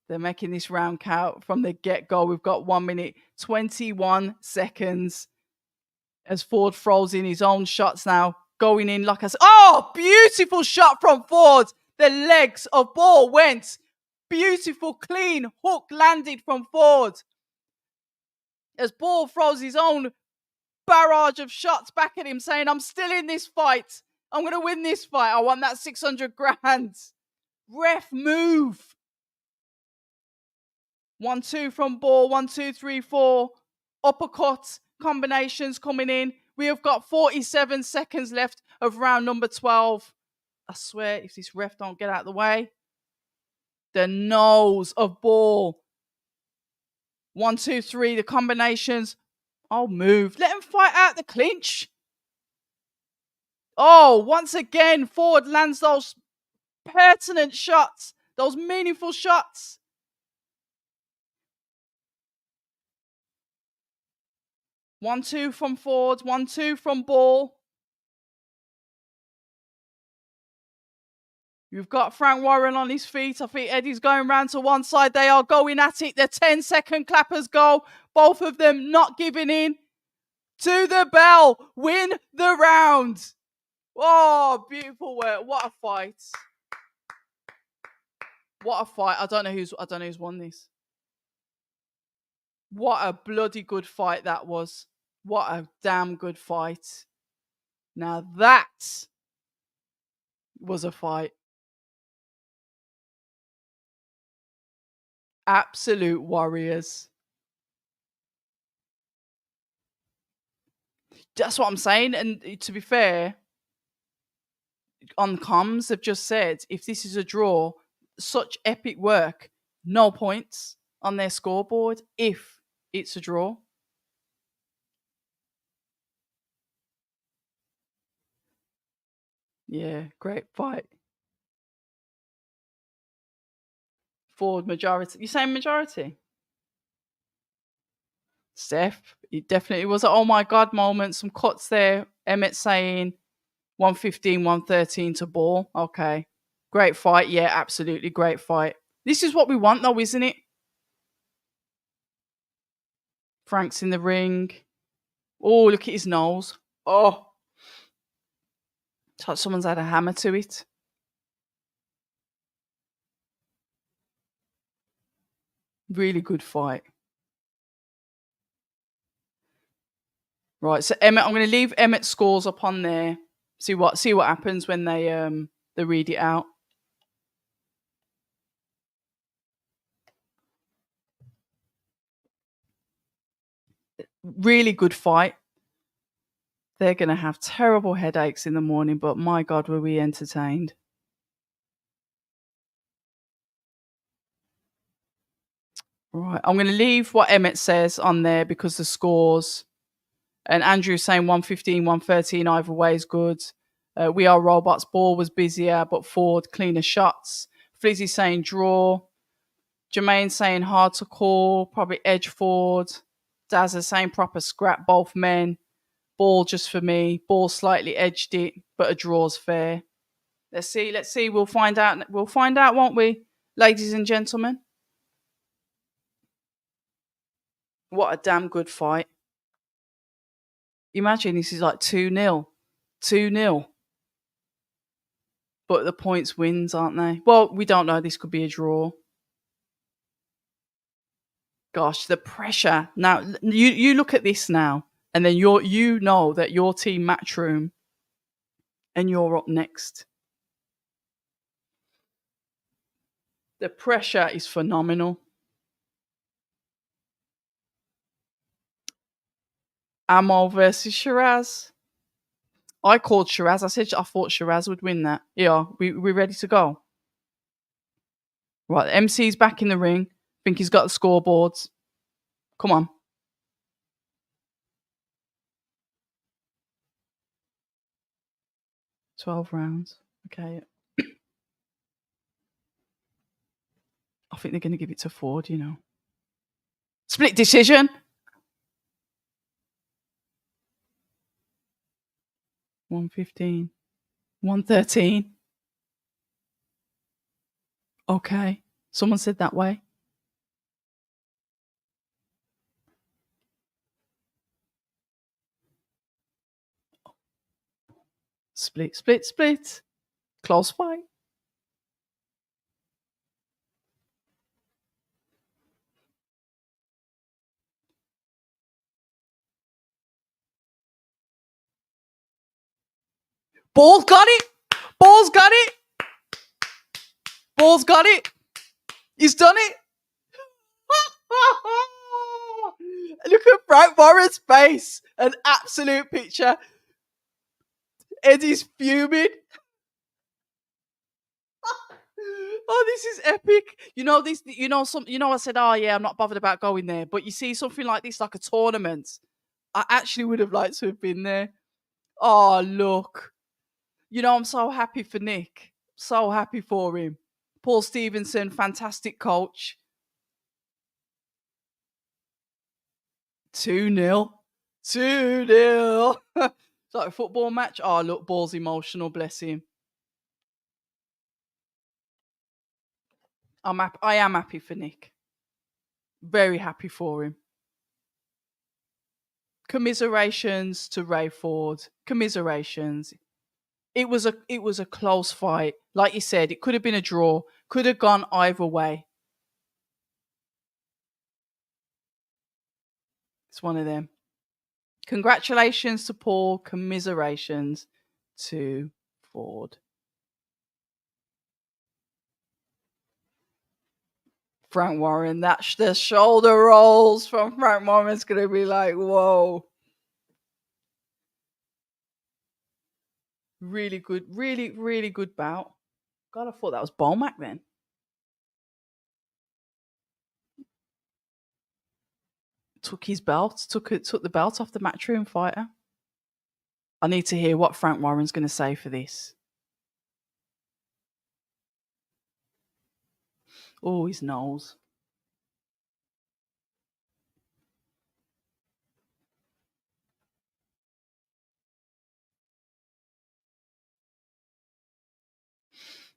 They're making this round count from the get-go. We've got 1 minute, 21 seconds as Ford throws in his own shots now. Going in, like I said. Oh, beautiful shot from Ford. The legs of Ball went. Beautiful, clean hook landed from Ford. As Ball throws his own barrage of shots back at him, saying, I'm still in this fight. I'm going to win this fight. I want that 600 grand. Ref, move. 1-2 from Ball. 1-2-3, 4. Uppercut combinations coming in. We have got 47 seconds left of round number 12. I swear, if this ref don't get out of the way. The nose of Ball. 1-2-3, the combinations. Oh, move. Let him fight out the clinch. Oh, once again, Ford lands those pertinent shots. Those meaningful shots. 1-2 from Ford. 1-2 from Ball. You've got Frank Warren on his feet. I think Eddie's going round to one side. They are going at it. The 10-second clappers go. Both of them not giving in. To the bell. Win the round. Oh, beautiful work. What a fight. What a fight. I don't know who's won this. What a bloody good fight that was. What a damn good fight. Now that was a fight. Absolute warriors. That's what I'm saying. And to be fair, on comms, they've just said if this is a draw, such epic work, no points on their scoreboard if it's a draw. Yeah, great fight. Ford majority. You saying majority? Steph, it definitely was an oh my god moment. Some cuts there. Emmett saying 115, 113 to ball. Okay. Great fight. Yeah, absolutely great fight. This is what we want though, isn't it? Frank's in the ring. Oh, look at his nose. Oh. It's like someone's had a hammer to it. Really good fight. Right, so Emmett, I'm going to leave Emmett's scores up on there. See what happens when they read it out. Really good fight. They're going to have terrible headaches in the morning, but my God, were we entertained. Right, I'm going to leave what Emmett says on there because the scores. And Andrew's saying 115, 113 either way is good. We Are Robots. Ball was busier, but Ford cleaner shots. Flizzy saying draw. Jermaine saying hard to call. Probably edge Ford. Dazza saying proper scrap, both men. Ball just for me. Ball slightly edged it, but a draw's fair. Let's see. We'll find out, won't we, ladies and gentlemen? What a damn good fight. Imagine this is like 2-0. 2-0. But the points wins, aren't they? Well, we don't know. This could be a draw. Gosh, the pressure. Now, you look at this now, and then you know that your team Matchroom and you're up next. The pressure is phenomenal. Amo versus Shiraz. I called Shiraz. I thought Shiraz would win that. Yeah, we ready to go? Right, the MC's back in the ring. Think he's got the scoreboards. Come on. 12 rounds. Okay. I think they're going to give it to Ford, you know. Split decision. 115. 113. Okay. Someone said that way. Split. Close fight. Ball's got it. Ball's got it. Ball's got it. He's done it. Look at Frank Warren's face. An absolute picture. Eddie's fuming. Oh, this is epic. You know this. I said, oh yeah, I'm not bothered about going there. But you see something like this, like a tournament. I actually would have liked to have been there. Oh look. I'm so happy for Nick. So happy for him. Paul Stevenson, fantastic coach. 2-0. 2-0. It's like a football match. Oh, look, Ball's emotional, bless him. I am happy for Nick. Very happy for him. Commiserations to Ray Ford. Commiserations. It was a close fight. Like you said, it could have been a draw. Could have gone either way. It's one of them. Congratulations to Paul. Commiserations to Ford. Frank Warren, the shoulder rolls from Frank Warren's going to be like, whoa. Really good, really, really good bout. God, I thought that was Bolmac then. Took his belt, took the belt off the Matchroom fighter. I need to hear what Frank Warren's going to say for this. Oh, his nose.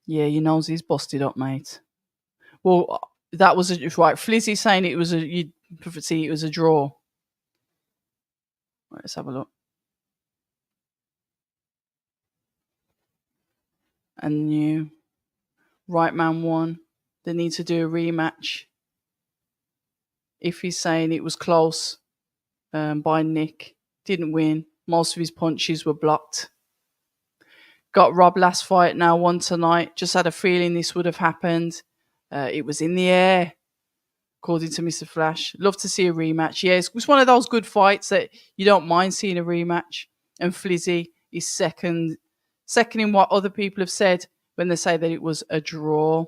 Yeah, your nose is busted up, mate. Well, that was right. Flizzy saying it was you see it was a draw. Right, let's have a look. And new right man won. They need to do a rematch. If he's saying it was close by Nick, didn't win. Most of his punches were blocked. Got robbed last fight, now won tonight. Just had a feeling this would have happened. It was in the air, according to Mr. Flash. Love to see a rematch. Yeah, it's one of those good fights that you don't mind seeing a rematch. And Flizzy is second in what other people have said when they say that it was a draw.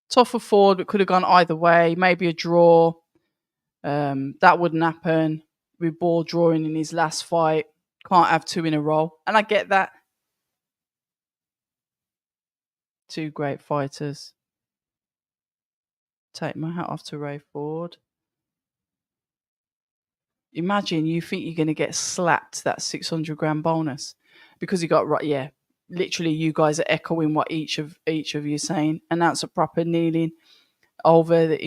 Tough for Ford, but could have gone either way. Maybe a draw. That wouldn't happen. With Ball drawing in his last fight. Can't have two in a row. And I get that. Two great fighters. Take my hat off to Ray Ford. Imagine you think you're going to get slapped that 600 grand bonus because you got right. Yeah, literally, you guys are echoing what each of you are saying, and that's a proper kneeling over the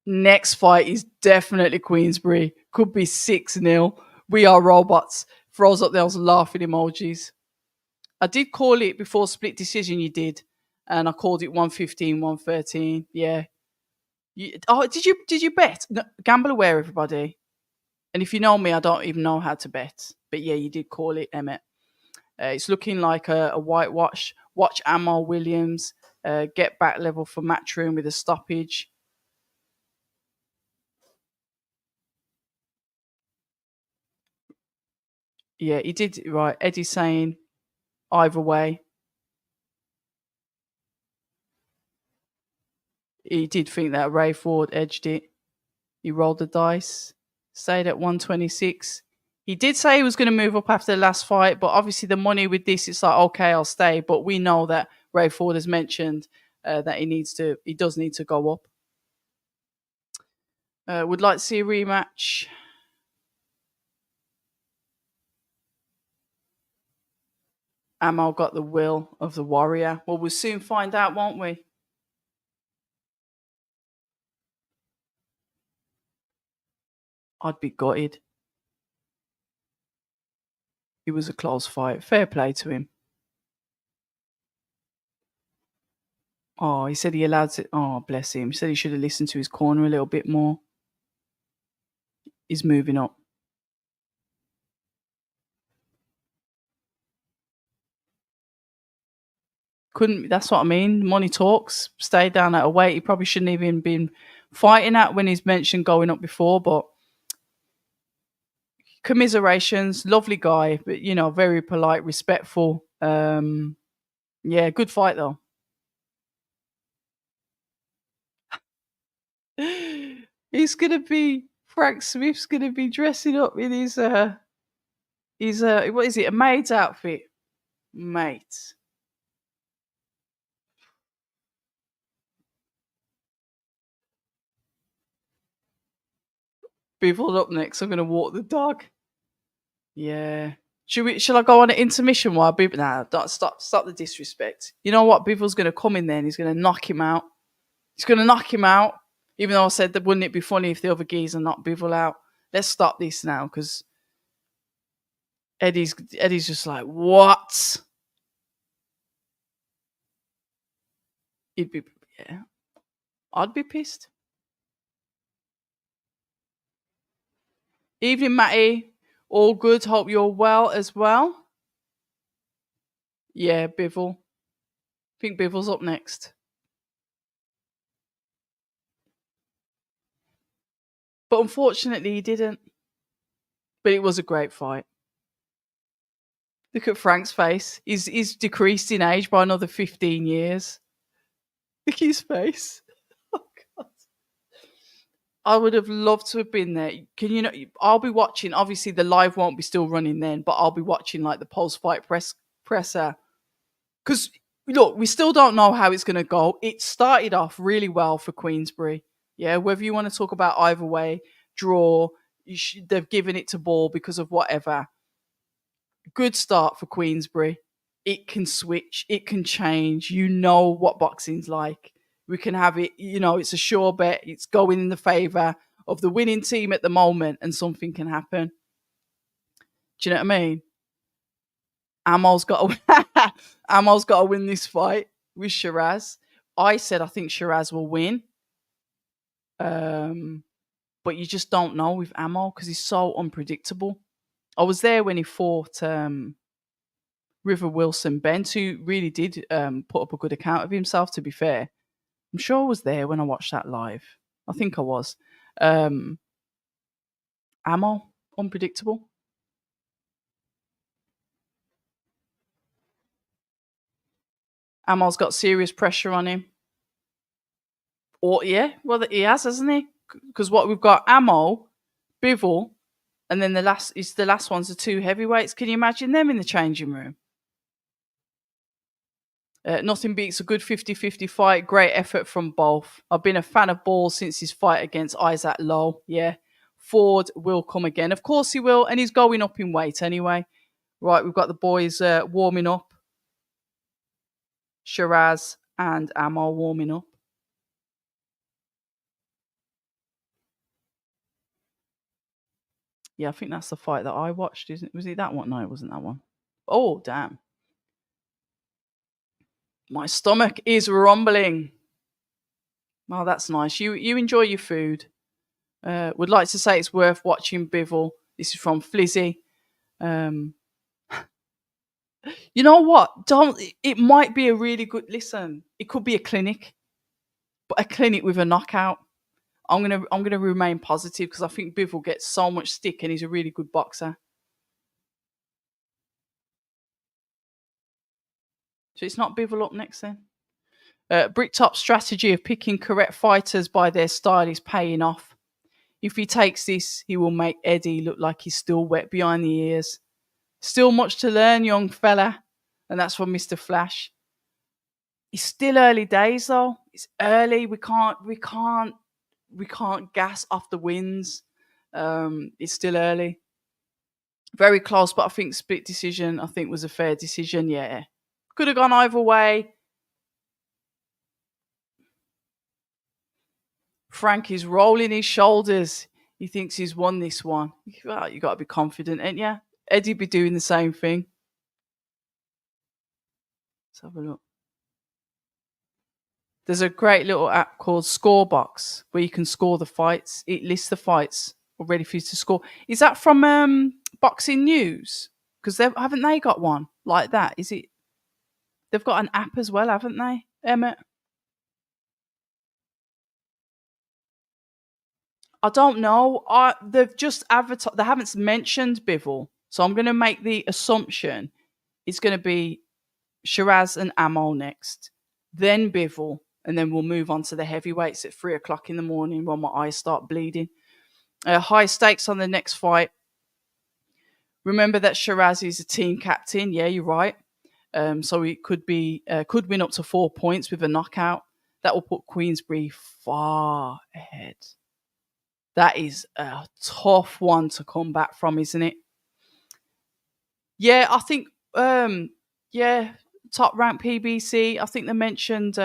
Next fight is definitely Queensbury. Could be 6-0. We are robots. Throws up those laughing emojis. I did call it before split decision. You did, and I called it 115, 113. Yeah. Did you bet? No, gamble aware, everybody. And if you know me, I don't even know how to bet. But yeah, you did call it, Emmett. It's looking like a whitewash. Watch Amal Williams get back level for Matchroom with a stoppage. Yeah, he did right. Eddie's saying either way. He did think that Ray Ford edged it. He rolled the dice. Stayed at 126. He did say he was going to move up after the last fight, but obviously the money with this, it's like, okay, I'll stay. But we know that Ray Ford has mentioned that he does need to go up. Would like to see a rematch. Amal got the will of the warrior. Well, we'll soon find out, won't we? I'd be gutted. It was a close fight. Fair play to him. Oh, he said he allowed it. Oh, bless him. He said he should have listened to his corner a little bit more. He's moving up. That's what I mean. Money talks. Stay down at a weight he probably shouldn't even been fighting at when he's mentioned going up before, but commiserations, lovely guy, but very polite, respectful. Yeah, good fight though. Frank Smith's gonna be dressing up in his what is it, a maid's outfit? Mate. Bivol up next. I'm gonna walk the dog. Yeah. Shall I go on an intermission while Bivol? Nah, stop the disrespect. You know what? Bivol's gonna come in there and he's gonna knock him out. He's gonna knock him out. Even though I said that wouldn't it be funny if the other geezer knocked Bivol out? let's stop this now because Eddie's just like, what? He'd be, yeah, I'd be pissed. Evening, Matty. All good. Hope you're well as well. Yeah, Bivol. I think Bivol's up next. But unfortunately, he didn't. But it was a great fight. Look at Frank's face. He's decreased in age by another 15 years. Look at his face. Oh, God. I would have loved to have been there. Can you know? I'll be watching. Obviously, the live won't be still running then, but I'll be watching like the post-fight presser. Because look, we still don't know how it's going to go. It started off really well for Queensberry. Yeah, whether you want to talk about either way, draw, they've given it to Ball because of whatever. Good start for Queensberry. It can switch, it can change. You know what boxing's like. We can have it, it's a sure bet. It's going in the favour of the winning team at the moment and something can happen. Do you know what I mean? Amal's got to win this fight with Shiraz. I said I think Shiraz will win. But you just don't know with Amal because he's so unpredictable. I was there when he fought River Wilson Bent, who really did put up a good account of himself, to be fair. I'm sure I was there when I watched that live. I think I was. Amal, unpredictable. Amal's got serious pressure on him. Or yeah, well he has, hasn't he? Because what we've got, Amal, Bivol, and then the last one's the two heavyweights. Can you imagine them in the changing room? Nothing beats a good 50-50 fight. Great effort from both. I've been a fan of Ball since his fight against Isaac Lowe. Yeah. Ford will come again. Of course he will. And he's going up in weight anyway. Right, we've got the boys warming up. Shiraz and Amal warming up. Yeah, I think that's the fight that I watched. Isn't it? Was it that one? No, it wasn't that one. Oh, damn. My stomach is rumbling. Oh, that's nice. You enjoy your food. Would like to say it's worth watching Bivol. This is from Flizzy. You know what? It might be a really good listen. It could be a clinic, but a clinic with a knockout. I'm gonna remain positive because I think Bivol gets so much stick and he's a really good boxer. So it's not Bivol up next then. Bricktop's strategy of picking correct fighters by their style is paying off. If he takes this, he will make Eddie look like he's still wet behind the ears. Still much to learn, young fella. And that's from Mr. Flash. It's still early days though. It's early. We can't gas off the wins. It's still early. Very close, but I think split decision, I think was a fair decision. Yeah. Could have gone either way. Frank is rolling his shoulders. He thinks he's won this one. Well, you got to be confident, ain't you? Eddie be doing the same thing. Let's have a look. There's a great little app called Scorebox where you can score the fights. It lists the fights already for you to score. Is that from Boxing News? Because haven't they got one like that? Is it? They've got an app as well, haven't they, Emmett? I don't know. They've just advertised. They haven't mentioned Bivol, so I'm going to make the assumption it's going to be Shiraz and Amal next, then Bivol, and then we'll move on to the heavyweights at 3:00 in the morning when my eyes start bleeding. High stakes on the next fight. Remember that Shiraz is a team captain. Yeah, you're right. So he could win up to 4 points with a knockout. That will put Queensberry far ahead. That is a tough one to come back from, isn't it? Yeah, I think, top rank PBC. I think they mentioned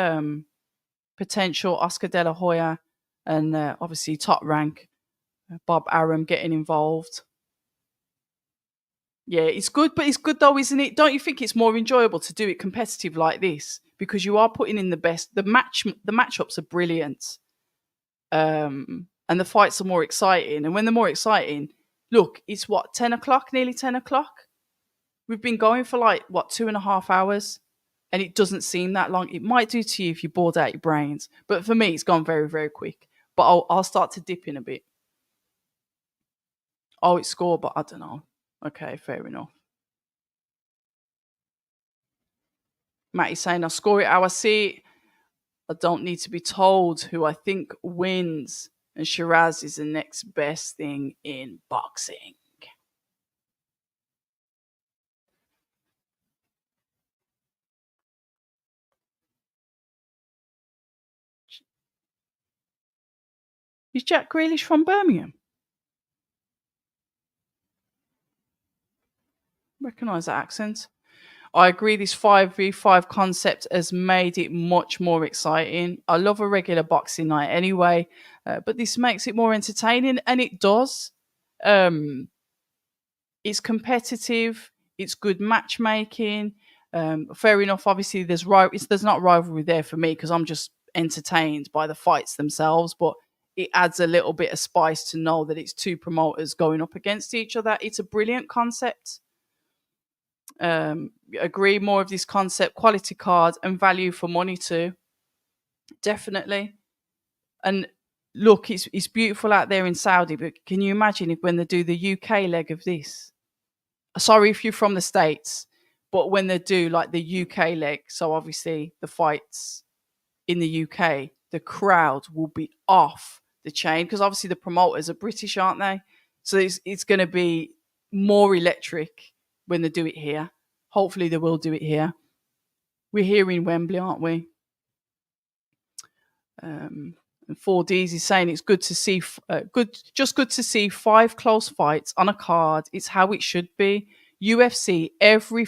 potential Oscar De La Hoya and obviously top rank Bob Arum getting involved. Yeah, it's good, but it's good though, isn't it? Don't you think it's more enjoyable to do it competitive like this because you are putting in the best. The matchups are brilliant, and the fights are more exciting. And when they're more exciting, look, it's what 10 o'clock, nearly 10 o'clock. We've been going for like what 2.5 hours, and it doesn't seem that long. It might do to you if you're bored out your brains, but for me, it's gone very, very quick. But I'll start to dip in a bit. Oh, it's score, but I don't know. Okay, fair enough. Matty's saying, I'll score it how I see it. I don't need to be told who I think wins. And Shiraz is the next best thing in boxing. Is Jack Grealish from Birmingham? Recognise that accent. I agree, this 5v5 concept has made it much more exciting. I love a regular boxing night anyway, but this makes it more entertaining, and it does. Um, it's competitive, it's good matchmaking. Fair enough, obviously, there's not rivalry there for me because I'm just entertained by the fights themselves, but it adds a little bit of spice to know that it's two promoters going up against each other. It's a brilliant concept. Agree, more of this concept, quality cards and value for money too. Definitely. And look, it's beautiful out there in Saudi, but can you imagine if when they do the UK leg of this? Sorry if you're from the States, but when they do like the UK leg, so obviously the fights in the UK, the crowd will be off the chain because obviously the promoters are British, aren't they? So it's going to be more electric when they do it here. Hopefully they will do it here. We're here in Wembley, aren't we? And 4Ds is saying it's good to see good to see 5 close fights on a card. It's how it should be. UFC, every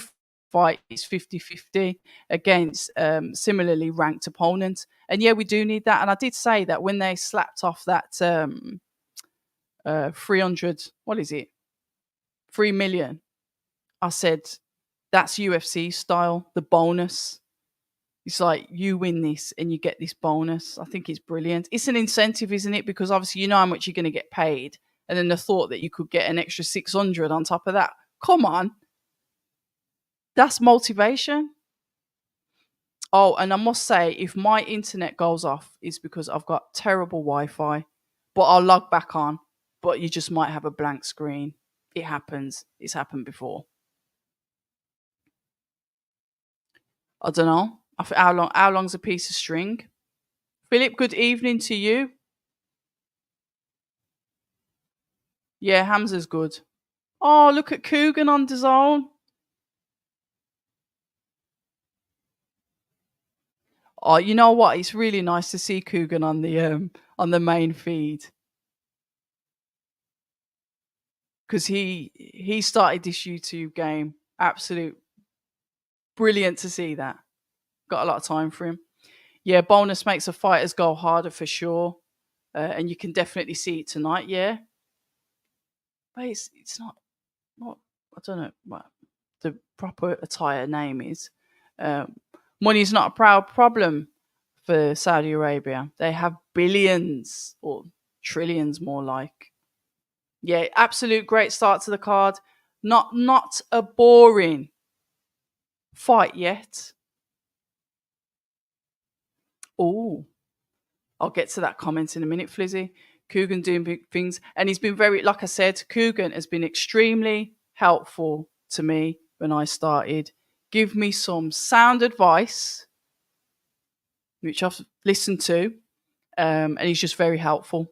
fight is 50-50 against similarly ranked opponents. And yeah, we do need that. And I did say that when they slapped off that 300, what is it? 3 million. I said, that's UFC style, the bonus. It's like you win this and you get this bonus. I think it's brilliant. It's an incentive, isn't it? Because obviously you know how much you're going to get paid. And then the thought that you could get an extra 600 on top of that. Come on. That's motivation. Oh, and I must say, if my internet goes off, it's because I've got terrible Wi-Fi. But I'll log back on. But you just might have a blank screen. It happens. It's happened before. I don't know. How long's a piece of string? Philip, good evening to you. Yeah, Hamza's good. Oh, look at Coogan on DAZN. Oh, you know what? It's really nice to see Coogan on the main feed because he started this YouTube game. Absolute brilliant to see that. Got a lot of time for him. Yeah, bonus makes the fighters go harder for sure, and you can definitely see it tonight. Yeah, but it's not I don't know what the proper attire name is. Money is not a proud problem for Saudi Arabia. They have billions or trillions more like. Yeah, absolute great start to the card. Not a boring fight yet. Oh, I'll get to that comment in a minute, Flizzy. Coogan doing big things. And he's been very, like I said, Coogan has been extremely helpful to me when I started. Give me some sound advice, which I've listened to, and he's just very helpful.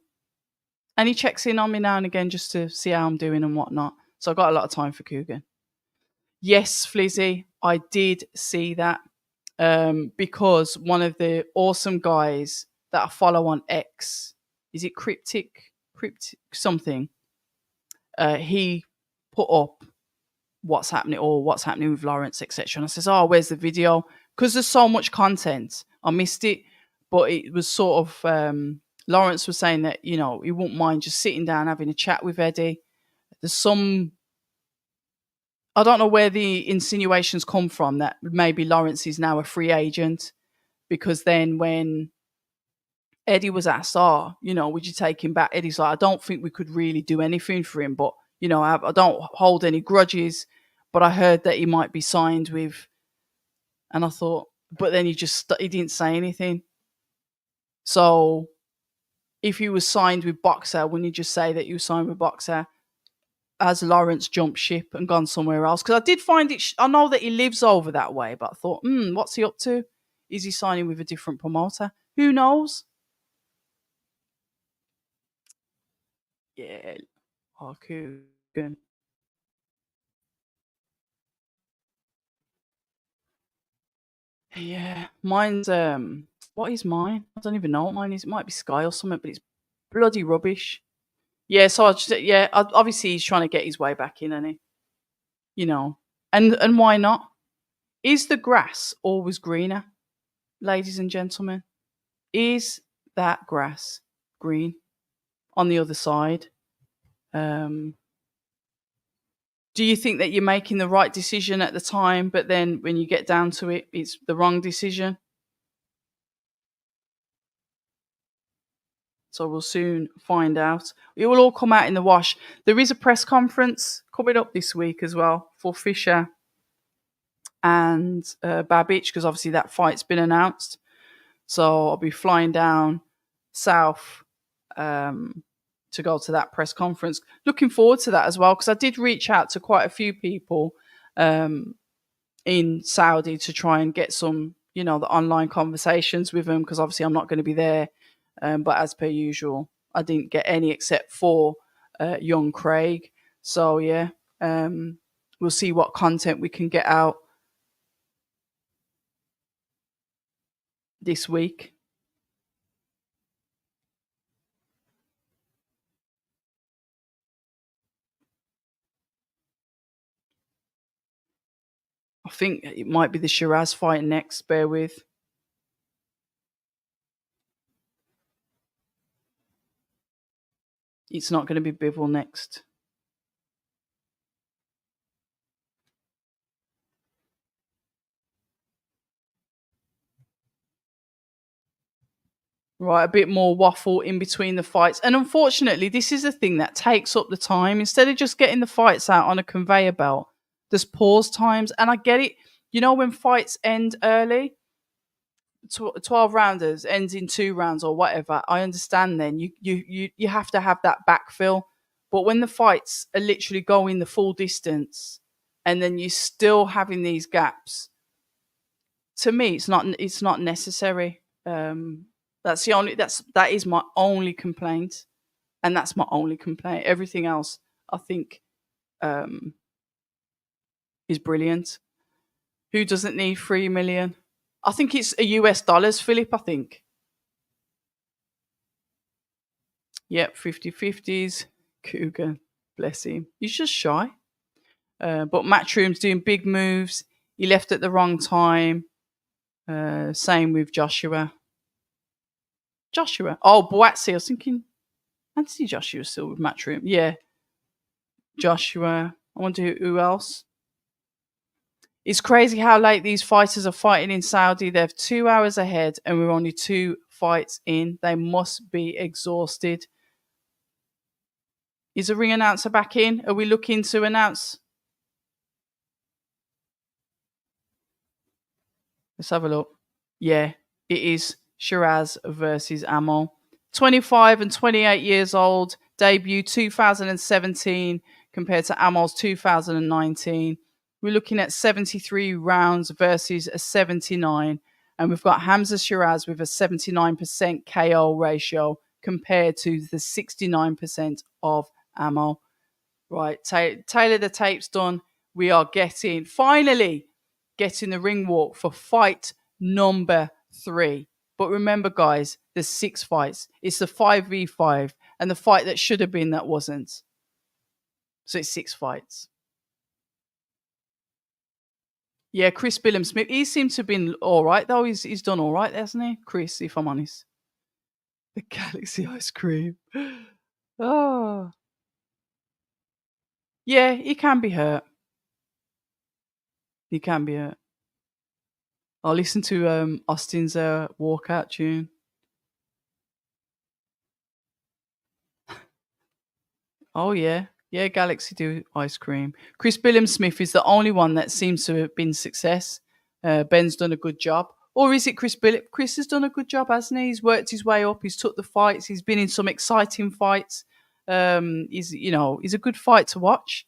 And he checks in on me now and again just to see how I'm doing and whatnot. So I've got a lot of time for Coogan. Yes, Flizzy, I did see that because one of the awesome guys that I follow on X, is it Cryptic something? He put up what's happening with Lawrence, etc. And I says, oh, where's the video? Because there's so much content. I missed it, but it was sort of Lawrence was saying that, he wouldn't mind just sitting down having a chat with Eddie. There's some, I don't know where the insinuations come from that maybe Lawrence is now a free agent, because then when Eddie was asked, would you take him back? Eddie's like, I don't think we could really do anything for him, but, I don't hold any grudges, but I heard that he might be signed with, and I thought, but then he didn't say anything. So if he was signed with Boxer, wouldn't you just say that you were signed with Boxer? Has Lawrence jumped ship and gone somewhere else? Because I did find it, I know that he lives over that way, but I thought, what's he up to? Is he signing with a different promoter? Who knows? Yeah. Oh, cool. Yeah. Mine's, what is mine? I don't even know what mine is. It might be Sky or something, but it's bloody rubbish. Yeah, so obviously he's trying to get his way back in, isn't he? And why not? Is the grass always greener, ladies and gentlemen? Is that grass green on the other side? Do you think that you're making the right decision at the time, but then when you get down to it, it's the wrong decision? So we'll soon find out. It will all come out in the wash. There is a press conference coming up this week as well for Fisher and Babic, because obviously that fight's been announced. So I'll be flying down south to go to that press conference. Looking forward to that as well, because I did reach out to quite a few people in Saudi to try and get some, the online conversations with them, because obviously I'm not going to be there. But as per usual, I didn't get any except for young Craig. So yeah, we'll see what content we can get out this week. I think it might be the Shiraz fight next. Bear with. It's not going to be Bivol next. Right, a bit more waffle in between the fights. And unfortunately, this is the thing that takes up the time. Instead of just getting the fights out on a conveyor belt, there's pause times. And I get it. When fights end early, 12 rounders ends in 2 rounds or whatever, I understand then. You have to have that backfill. But when the fights are literally going the full distance and then you're still having these gaps, to me, it's not necessary. That is my only complaint, and that's my only complaint. Everything else, I think, is brilliant. Who doesn't need 3 million? I think it's a US dollars, Philip. I think. Yep, 50-50s. Cougar, bless him. He's just shy. But Matchroom's doing big moves. He left at the wrong time. Same with Joshua. Oh, Boatsy. I was thinking Anthony Joshua's still with Matchroom. Yeah. Joshua. I wonder who else. It's crazy how late these fighters are fighting in Saudi. They're 2 hours ahead and we're only 2 fights in. They must be exhausted. Is a ring announcer back in? Are we looking to announce? Let's have a look. Yeah, it is Shiraz versus Amol. 25 and 28 years old. Debut 2017 compared to Amol's 2019. We're looking at 73 rounds versus a 79. And we've got Hamza Shiraz with a 79% KO ratio compared to the 69% of Amol. Right, Taylor, the tape's done. We are finally getting the ring walk for fight number 3. But remember, guys, there's 6 fights. It's the 5v5 and the fight that should have been that wasn't. So it's 6 fights. Yeah, Chris Billum-Smith. He seems to have been all right, though. He's done all right, hasn't he? Chris, if I'm honest. The Galaxy ice cream. Oh. Yeah, he can be hurt. He can be hurt. I'll listen to Austin's walkout tune. Oh yeah. Yeah, Galaxy do ice cream. Chris Billam-Smith is the only one that seems to have been success. Ben's done a good job. Or is it Chris Billam? Chris has done a good job, hasn't he? He's worked his way up. He's took the fights. He's been in some exciting fights. He's a good fight to watch.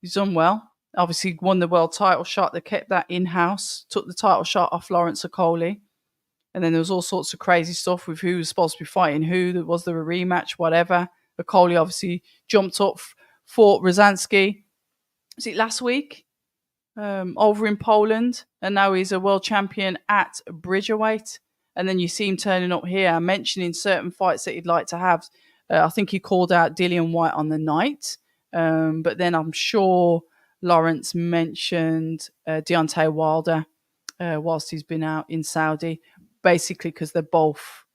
He's done well. Obviously won the world title shot. They kept that in-house. Took the title shot off Lawrence Okoli. And then there was all sorts of crazy stuff with who was supposed to be fighting who. Was there a rematch? Whatever. Okoli obviously jumped up, fought Rozansky. Was it last week? Over in Poland. And now he's a world champion at Bridgerweight. And then you see him turning up here, mentioning certain fights that he'd like to have. I think he called out Dillian Whyte on the night. But then I'm sure Lawrence mentioned Deontay Wilder whilst he's been out in Saudi. Basically because they're both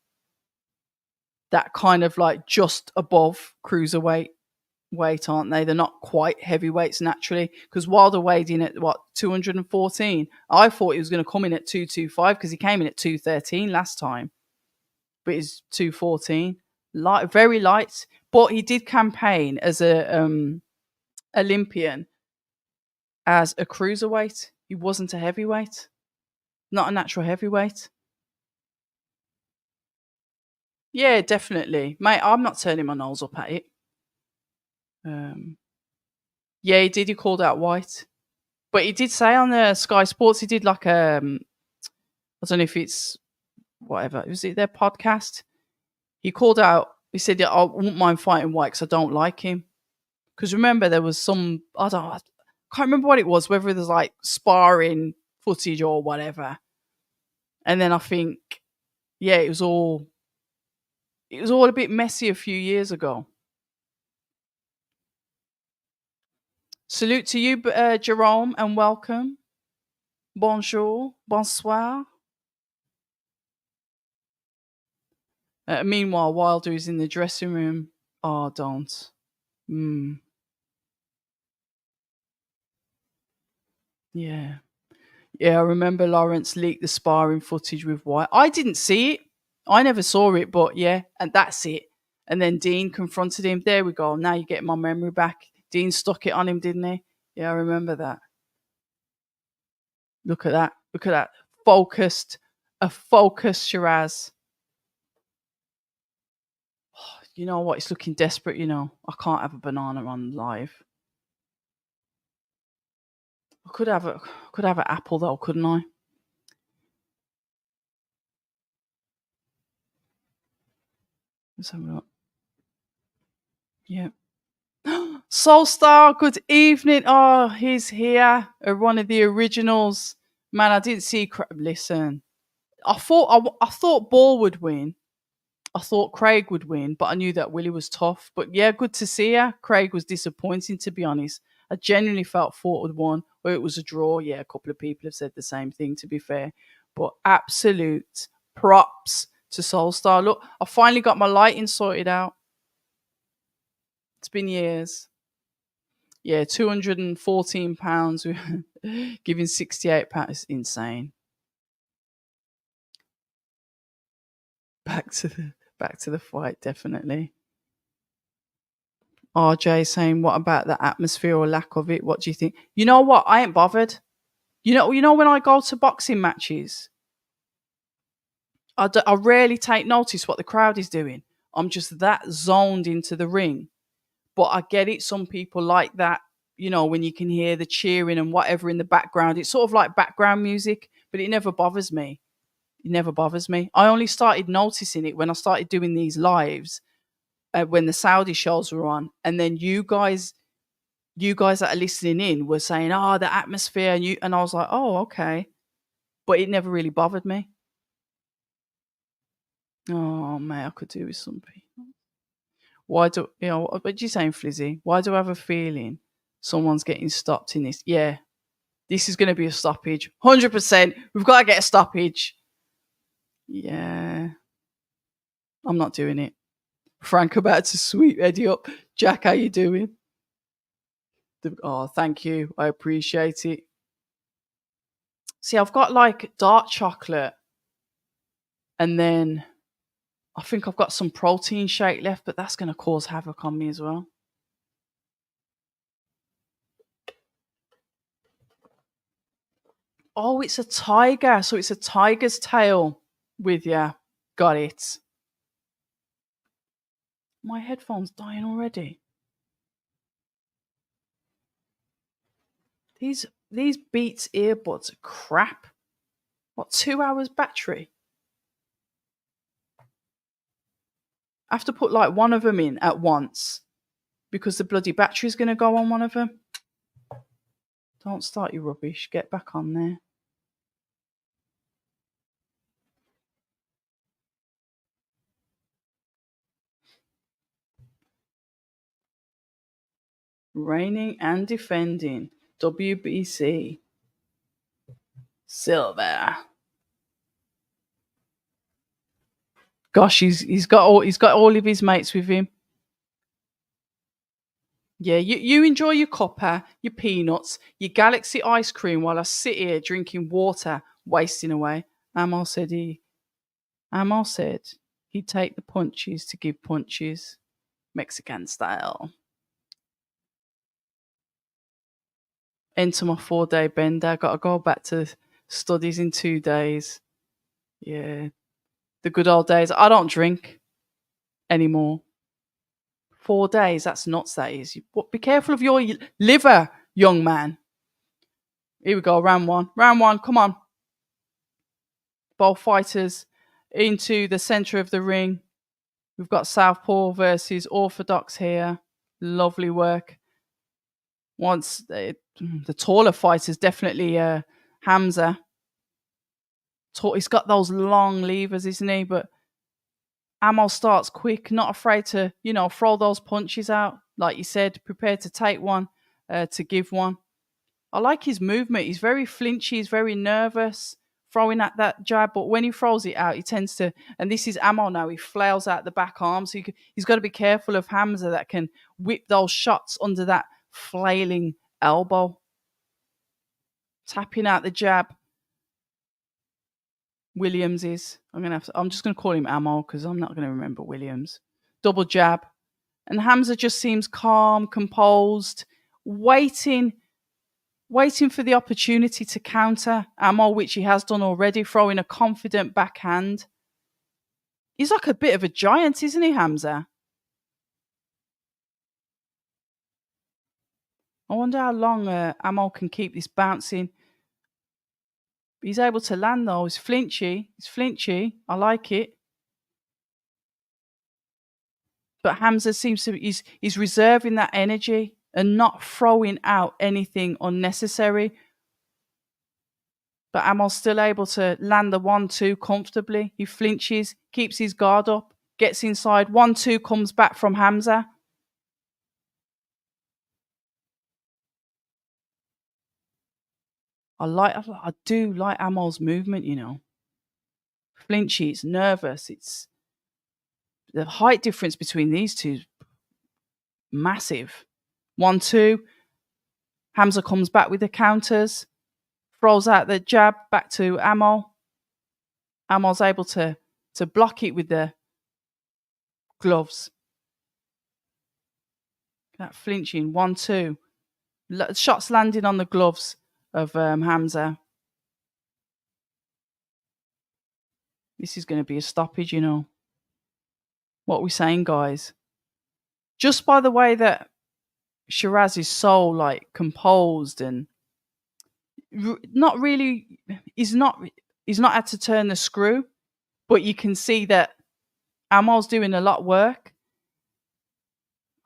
that kind of like just above cruiserweight weight, aren't they? They're not quite heavyweights naturally, because Wilder weighed in at 214. I thought he was going to come in at 225 because he came in at 213 last time, but he's 214, light, very light. But he did campaign as a Olympian as a cruiserweight. He wasn't a heavyweight, not a natural heavyweight. Yeah, definitely, mate. I'm not turning my nose up at it. Yeah, he did. He called out White, but he did say on the Sky Sports, he did like I don't know if it's whatever. Was it their podcast? He called out. He said, "Yeah, I wouldn't mind fighting White because I don't like him." Because remember, there was some I can't remember what it was. Whether there's like sparring footage or whatever. And then I think, yeah, it was all a bit messy a few years ago. Salute to you, Jerome, and welcome. Bonjour, bonsoir. Meanwhile, Wilder is in the dressing room. Oh, don't. Yeah. Yeah, I remember Lawrence leaked the sparring footage with White. I didn't see it. I never saw it, but yeah, and that's it. And then Dean confronted him. There we go. Now you get my memory back. Dean stuck it on him, didn't he? Yeah, I remember that. Look at that. Look at that. A focused Shiraz. You know what? It's looking desperate, you know. I can't have a banana on live. I could have an apple though, couldn't I? Let's have a look. Yeah. Soulstar, good evening. Oh, he's here. One of the originals. Man, I didn't see. Listen, I thought Ball would win. I thought Craig would win, but I knew that Willie was tough. But yeah, good to see her. Craig was disappointing, to be honest. I genuinely felt Fort had won, or it was a draw. Yeah, a couple of people have said the same thing, to be fair. But absolute props to Soulstar. Look, I finally got my lighting sorted out. It's been years. Yeah, £214 giving £68. Insane. Back to the fight, definitely. RJ saying, what about the atmosphere or lack of it? What do you think? You know what? I ain't bothered. You know when I go to boxing matches, I rarely take notice what the crowd is doing. I'm just that zoned into the ring. But I get it. Some people like that, you know, when you can hear the cheering and whatever in the background. It's sort of like background music, but it never bothers me. It never bothers me. I only started noticing it when I started doing these lives when the Saudi shows were on. And then you guys that are listening in were saying, oh, the atmosphere. And I was like, oh, okay. But it never really bothered me. Oh, man, I could do with something. What are you saying, Flizzy? Why do I have a feeling someone's getting stopped in this? Yeah, this is going to be a stoppage. 100%. We've got to get a stoppage. Yeah. I'm not doing it. Frank about to sweep Eddie up. Jack, how you doing? Oh, thank you. I appreciate it. See, I've got like dark chocolate, and then I think I've got some protein shake left, but that's going to cause havoc on me as well. Oh, it's a tiger. So it's a tiger's tail with you. Got it. My headphone's dying already. These Beats earbuds are crap. What, 2 hours battery? I have to put like one of them in at once because the bloody battery's going to go on one of them. Don't start your rubbish. Get back on there. Reigning and defending WBC silver. Gosh, he's got all of his mates with him. Yeah, you enjoy your copper, your peanuts, your Galaxy ice cream while I sit here drinking water, wasting away. Amal said he'd take the punches to give punches, Mexican style. Enter my 4-day bender. Got to go back to studies in 2 days. Yeah, the good old days. I don't drink anymore. 4 days, that's nuts, that is. Be careful of your liver, young man. Here we go, round one, come on. Both fighters into the centre of the ring. We've got Southpaw versus Orthodox here. Lovely work. Once the taller fighters, definitely Hamza. He's got those long levers, isn't he? But Amal starts quick, not afraid to, throw those punches out. Like you said, prepared to take one, to give one. I like his movement. He's very flinchy. He's very nervous throwing at that jab. But when he throws it out, he tends to, and this is Amal now, he flails out the back arm. So he's got to be careful of Hamza that can whip those shots under that flailing elbow. Tapping out the jab. Williams is. I'm just gonna call him Amal because I'm not gonna remember Williams. Double jab. And Hamza just seems calm, composed, waiting for the opportunity to counter Amal, which he has done already, throwing a confident backhand. He's like a bit of a giant, isn't he, Hamza? I wonder how long Amal can keep this bouncing. He's able to land though. He's flinchy. I like it. But Hamza seems to he's reserving that energy and not throwing out anything unnecessary. But Amal's still able to land the 1-2 comfortably. He flinches, keeps his guard up, gets inside. 1-2 comes back from Hamza. I do like Amal's movement, Flinchy, it's nervous. It's the height difference between these two massive. 1-2. Hamza comes back with the counters, throws out the jab back to Amal. Amal's able to block it with the gloves. That flinching 1-2. Shots landing on the gloves of Hamza. This is going to be a stoppage, What are we saying, guys? Just by the way that Shiraz is so composed and not really, he's not had to turn the screw, but you can see that Amal's doing a lot of work.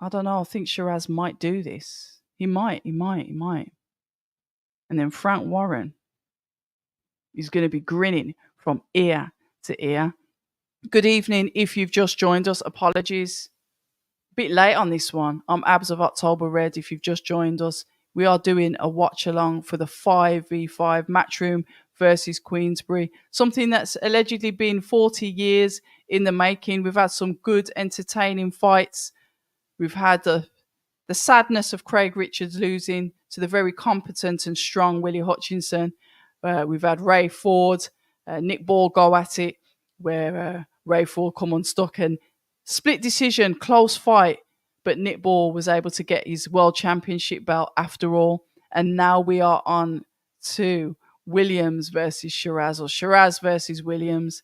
I don't know. I think Shiraz might do this. He might. And then Frank Warren is going to be grinning from ear to ear. Good evening. If you've just joined us, apologies. A bit late on this one. I'm Abz of October Red. If you've just joined us, we are doing a watch along for the 5v5 Matchroom versus Queensbury. Something that's allegedly been 40 years in the making. We've had some good, entertaining fights. We've had the sadness of Craig Richards losing to the very competent and strong Willie Hutchinson. We've had Ray Ford, Nick Ball go at it, where Ray Ford come unstuck and split decision, close fight. But Nick Ball was able to get his world championship belt after all. And now we are on to Williams versus Shiraz, or Shiraz versus Williams.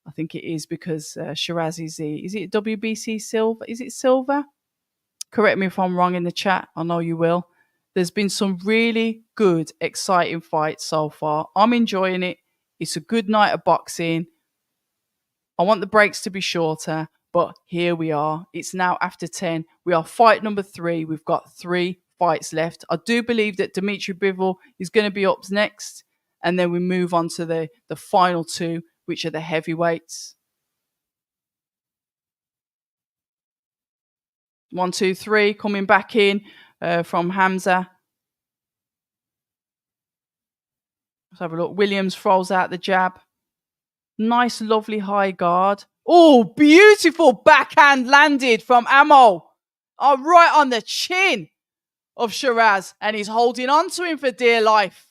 I think it is, because Shiraz is it WBC silver? Is it silver? Correct me if I'm wrong in the chat. I know you will. There's been some really good, exciting fights so far. I'm enjoying it. It's a good night of boxing. I want the breaks to be shorter, but here we are. It's now after 10. We are fight number 3. We've got 3 fights left. I do believe that Dmitry Bivol is going to be up next, and then we move on to the final 2, which are the heavyweights. 1, 2, 3 coming back in from Hamza. Let's have a look. Williams throws out the jab. Nice, lovely high guard. Oh, beautiful backhand landed from Ammo. Oh, right on the chin of Shiraz. And he's holding on to him for dear life.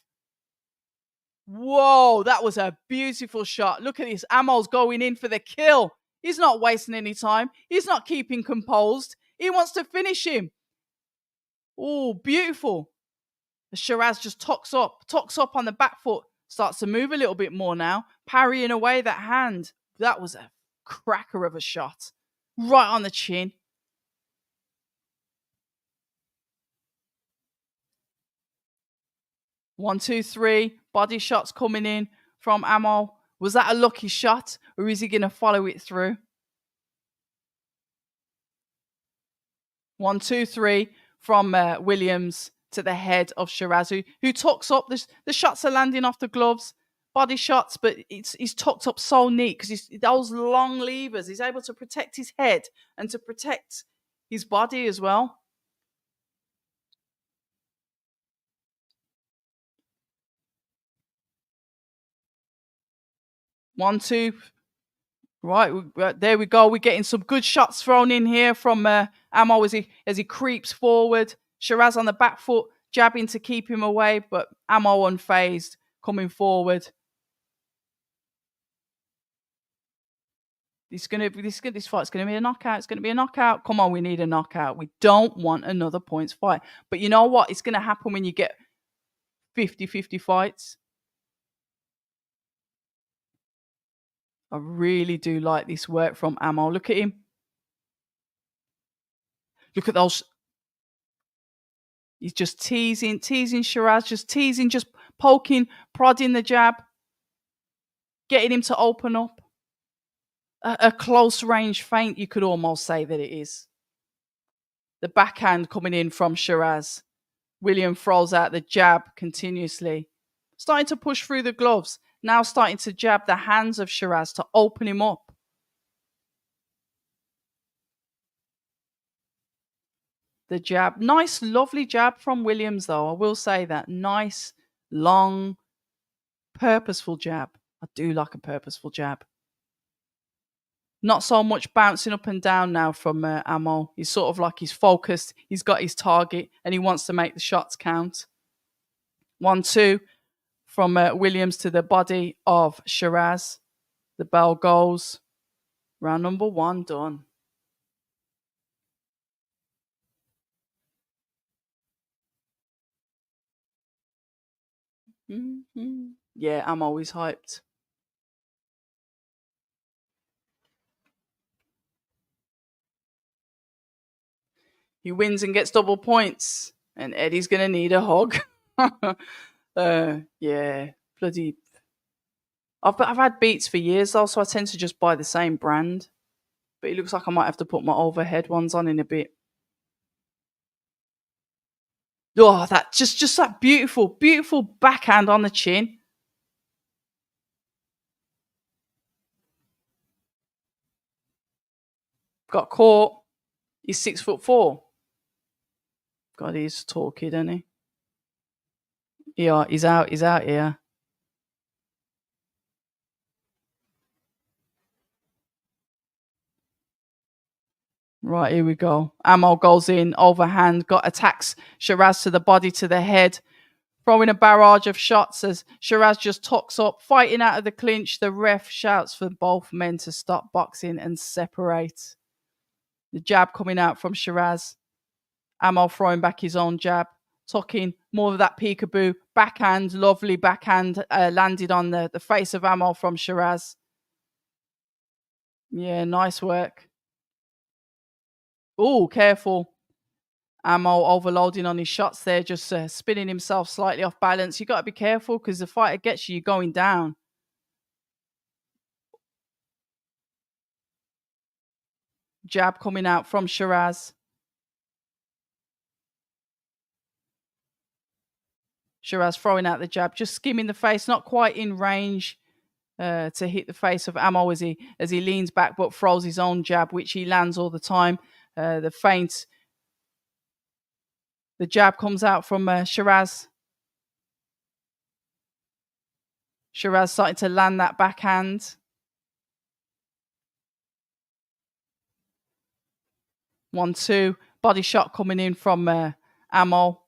Whoa, that was a beautiful shot. Look at this. Ammo's going in for the kill. He's not wasting any time. He's not keeping composed. He wants to finish him. Oh, beautiful. Shiraz just tucks up on the back foot. Starts to move a little bit more now. Parrying away that hand. That was a cracker of a shot. Right on the chin. One, two, three. Body shots coming in from Ammo. Was that a lucky shot, or is he going to follow it through? 1, 2, 3 from Williams to the head of Shiraz, who tucks up. The shots are landing off the gloves, body shots, but he's tucked up so neat because those long levers. He's able to protect his head and to protect his body as well. One, two. Right, there we go. We're getting some good shots thrown in here from Ammo as he creeps forward. Shiraz on the back foot, jabbing to keep him away, but Ammo unfazed, coming forward. This fight's gonna be a knockout. It's gonna be a knockout. Come on, we need a knockout. We don't want another points fight. But you know what? It's gonna happen when you get 50-50 fights. I really do like this work from Ammo. Look at him. Look at those. He's just teasing Shiraz, just poking, prodding the jab, getting him to open up. A close range feint, you could almost say that it is. The backhand coming in from Shiraz. William throws out the jab continuously. Starting to push through the gloves. Now starting to jab the hands of Shiraz to open him up. The jab. Nice, lovely jab from Williams, though. I will say that. Nice, long, purposeful jab. I do like a purposeful jab. Not so much bouncing up and down now from Ammo. He's sort of like he's focused. He's got his target and he wants to make the shots count. 1, 2 from Williams to the body of Shiraz. The bell goes. Round number 1 done. Mm-hmm. Yeah, I'm always hyped. He wins and gets double points. And Eddie's going to need a hug. Yeah, bloody. I've had Beats for years, though, so I tend to just buy the same brand. But it looks like I might have to put my overhead ones on in a bit. Oh, that just that beautiful, beautiful backhand on the chin. Got caught. He's 6'4". God, he's a tall kid, isn't he? Yeah, he's out here. Right, here we go. Amol goes in, overhand, attacks Shiraz to the body, to the head, throwing a barrage of shots as Shiraz just tucks up, fighting out of the clinch. The ref shouts for both men to stop boxing and separate. The jab coming out from Shiraz. Amol throwing back his own jab, tucking more of that peekaboo. Backhand, lovely backhand, landed on the face of Amol from Shiraz. Yeah, nice work. Oh, careful. Amol overloading on his shots there, just spinning himself slightly off balance. You got to be careful because the fighter gets you, you're going down. Jab coming out from Shiraz. Shiraz throwing out the jab, just skimming the face, not quite in range to hit the face of Amol as he leans back, but throws his own jab, which he lands all the time. The feint. The jab comes out from Shiraz. Shiraz starting to land that backhand. 1-2. Body shot coming in from Amol.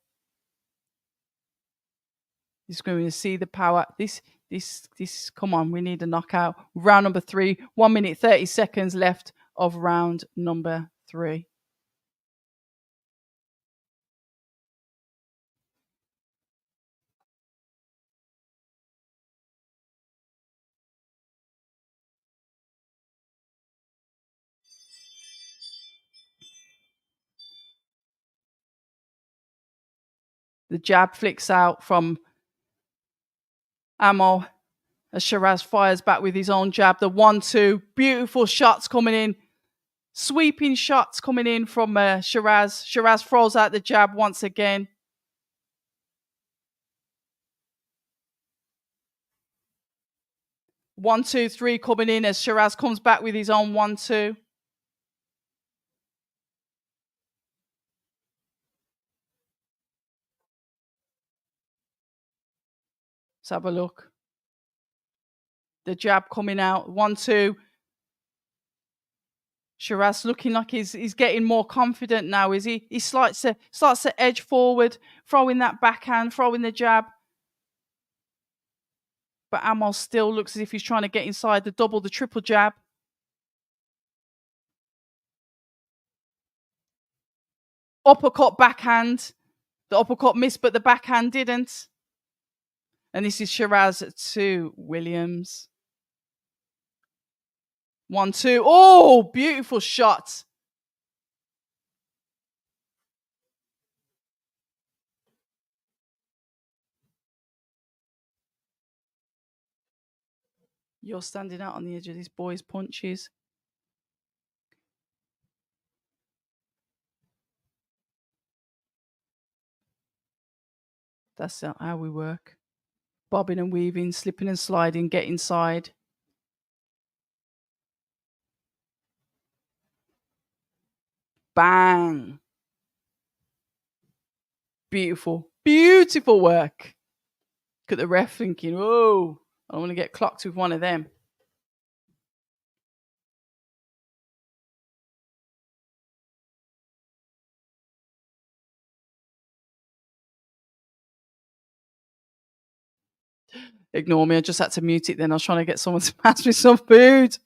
He's going to see the power. This, come on, we need a knockout. Round number 3, 1 minute, 30 seconds left of round number 3. The jab flicks out from Amol as Shiraz fires back with his own jab. The 1-2, beautiful shots coming in. Sweeping shots coming in from Shiraz. Shiraz throws out the jab once again. One, two, three coming in as Shiraz comes back with his own 1-2. Let's have a look. The jab coming out. 1-2. Shiraz looking like he's getting more confident now, is he? He starts to edge forward, throwing that backhand, throwing the jab. But Amol still looks as if he's trying to get inside the double, the triple jab. Uppercut backhand. The uppercut missed, but the backhand didn't. And this is Shiraz to Williams. 1-2. Oh, beautiful shot. You're standing out on the edge of this boy's punches. That's how we work. Bobbing and weaving, slipping and sliding, get inside. Bang. Beautiful. Beautiful work. Look at the ref thinking, oh, I don't want to get clocked with one of them. Ignore me. I just had to mute it then. I was trying to get someone to pass me some food.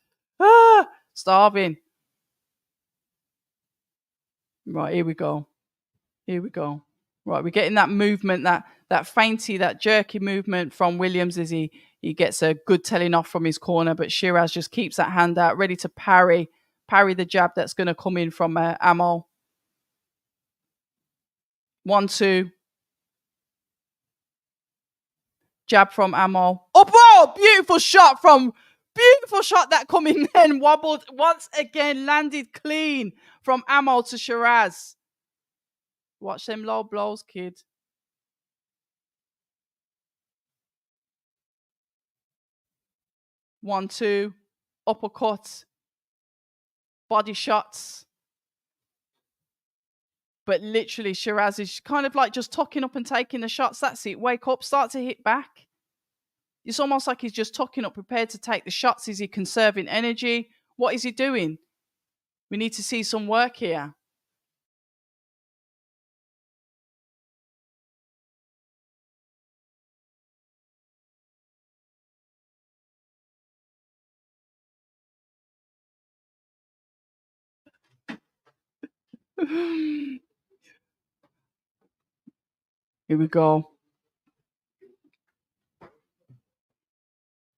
Starving. Right, here we go. Here we go. Right, we're getting that movement, that feinty, that jerky movement from Williams as he gets a good telling off from his corner, but Shiraz just keeps that hand out, ready to parry the jab that's going to come in from Amol. 1-2. Jab from Amol. Oh, beautiful shot that coming then, wobbled once again, landed clean from Amol to Shiraz. Watch them low blows, kid. One, two, uppercuts, body shots. But literally, Shiraz is kind of like just tucking up and taking the shots. That's it. Wake up, start to hit back. It's almost like he's just tucking up, prepared to take the shots. Is he conserving energy? What is he doing? We need to see some work here. Here we go.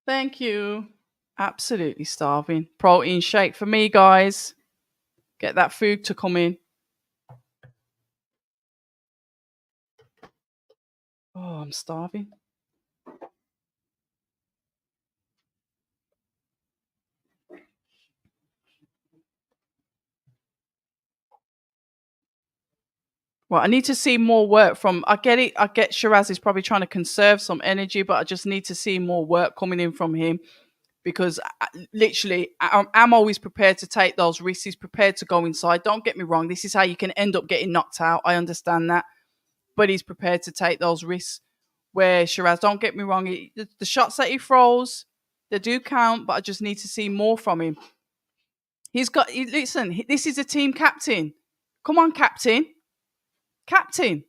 Thank you. Absolutely starving. Protein shake for me, guys. Get that food to come in. Oh, I'm starving. Well, I need to see more work from. I get it. I get Shiraz is probably trying to conserve some energy, but I just need to see more work coming in from him because literally, I'm always prepared to take those risks. He's prepared to go inside. Don't get me wrong. This is how you can end up getting knocked out. I understand that, but he's prepared to take those risks. Where Shiraz, don't get me wrong, the shots that he throws, they do count, but I just need to see more from him. Listen, this is a team captain. Come on, captain. Captain.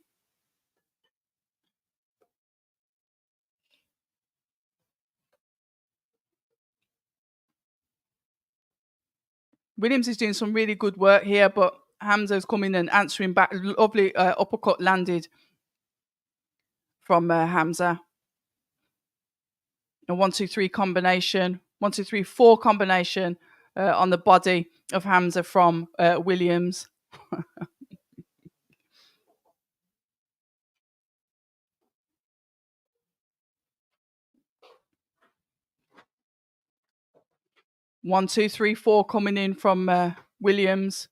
Williams is doing some really good work here, but Hamza's coming and answering back. Lovely uppercut landed from Hamza. A 1-2-3 combination. 1-2-3-4 combination on the body of Hamza from Williams. 1-2-3-4 coming in from Williams.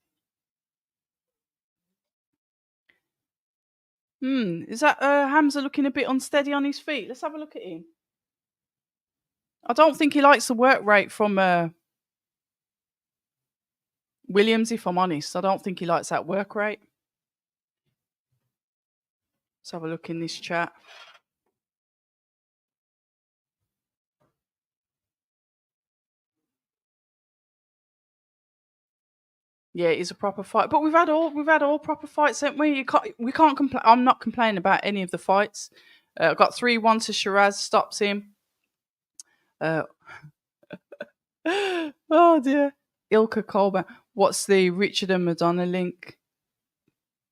Is that Hamza looking a bit unsteady on his feet? Let's have a look at him. I don't think he likes the work rate from Williams, if I'm honest. I don't think he likes that work rate. Let's have a look in this chat. Yeah, it is a proper fight, but we've had all proper fights, haven't we? We can't complain. I'm not complaining about any of the fights. I've got 3-1 to Shiraz, stops him. Oh dear, Ilka Colbert. What's the Richard and Madonna link?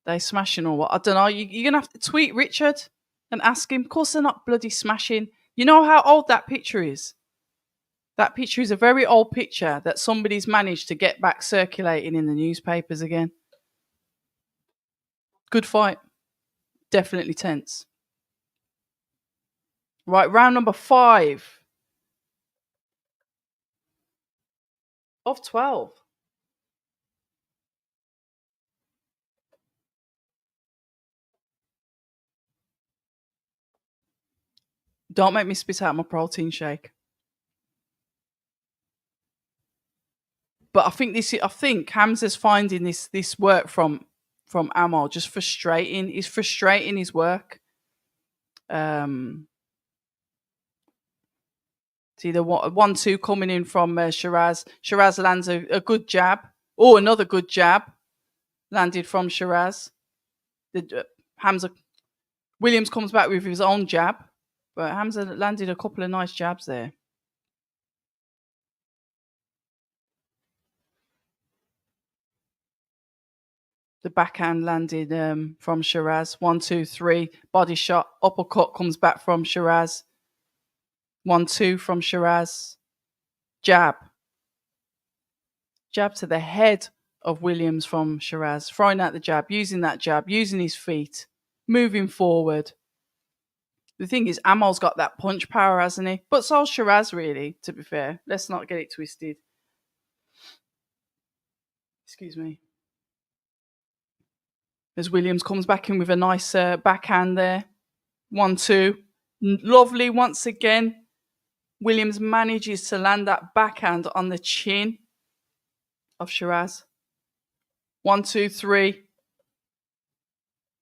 They smashing or what? I don't know. You're gonna have to tweet Richard and ask him. Of course, they're not bloody smashing. You know how old that picture is. That picture is a very old picture that somebody's managed to get back circulating in the newspapers again. Good fight. Definitely tense. Right, round number 5 of 12. Don't make me spit out my protein shake. But I think Hamza's finding this work from Amal just frustrating. He's frustrating his work. See the 1-2 coming in from Shiraz. Shiraz lands a good jab. Oh, another good jab landed from Shiraz. Hamza Williams comes back with his own jab, but Hamza landed a couple of nice jabs there. The backhand landed from Shiraz. 1-2-3. Body shot. Uppercut comes back from Shiraz. 1-2 from Shiraz. Jab. Jab to the head of Williams from Shiraz. Throwing out the jab. Using that jab. Using his feet. Moving forward. The thing is, Amal's got that punch power, hasn't he? But so's Shiraz, really, to be fair. Let's not get it twisted. Excuse me. As Williams comes back in with a nice backhand there. 1-2. Lovely once again. Williams manages to land that backhand on the chin of Shiraz. 1-2-3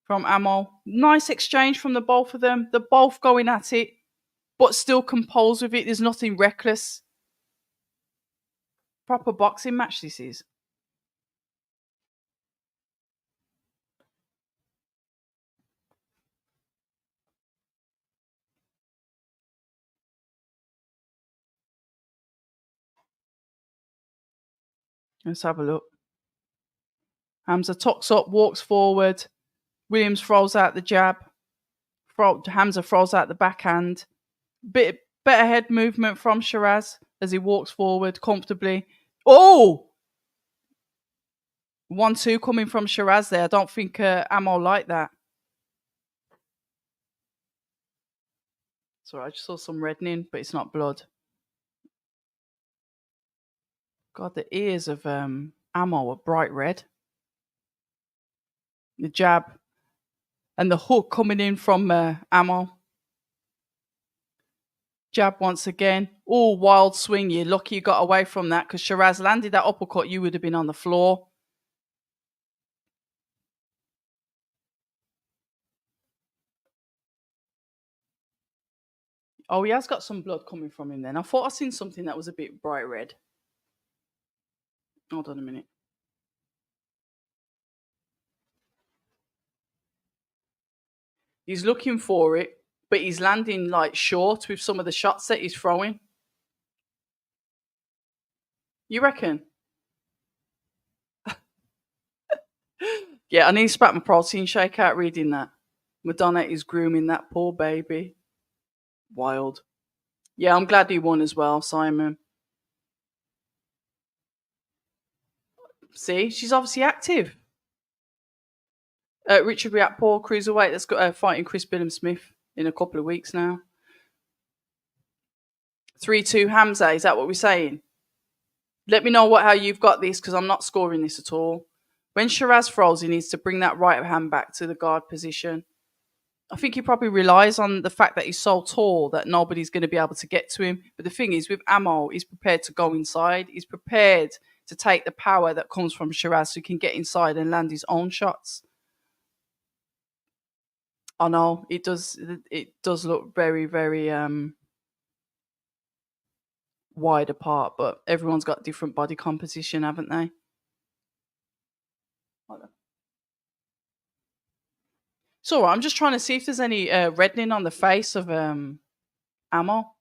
from Amal. Nice exchange from the both of them. They're both going at it, but still composed with it. There's nothing reckless. Proper boxing match this is. Let's have a look. Hamza tucks up, walks forward. Williams throws out the jab. Hamza throws out the backhand. Bit better head movement from Shiraz as he walks forward comfortably. Oh! 1-2 coming from Shiraz there. I don't think Ammo like that. Sorry, I just saw some reddening, but it's not blood. God, the ears of Ammo are bright red. The jab and the hook coming in from Ammo. Jab once again. Oh, wild swing. You're lucky you got away from that because Shiraz landed that uppercut. You would have been on the floor. Oh, he has got some blood coming from him then. I thought I seen something that was a bit bright red. Hold on a minute. He's looking for it, but he's landing like short with some of the shots that he's throwing. You reckon? Yeah, I need to spat my protein shake out reading that. Madonna is grooming that poor baby. Wild. Yeah, I'm glad he won as well, Simon. See, she's obviously active. Richard Riakporhe, cruiserweight, that's got fighting Chris Billum-Smith in a couple of weeks now. 3-2 Hamza, is that what we're saying? Let me know how you've got this because I'm not scoring this at all. When Shiraz throws, he needs to bring that right hand back to the guard position. I think he probably relies on the fact that he's so tall that nobody's going to be able to get to him. But the thing is, with Ammo, he's prepared to go inside. He's prepared to take the power that comes from Shiraz so he can get inside and land his own shots. I know, it does look very, very wide apart, but everyone's got different body composition, haven't they? It's all right. I'm just trying to see if there's any reddening on the face of Ammo.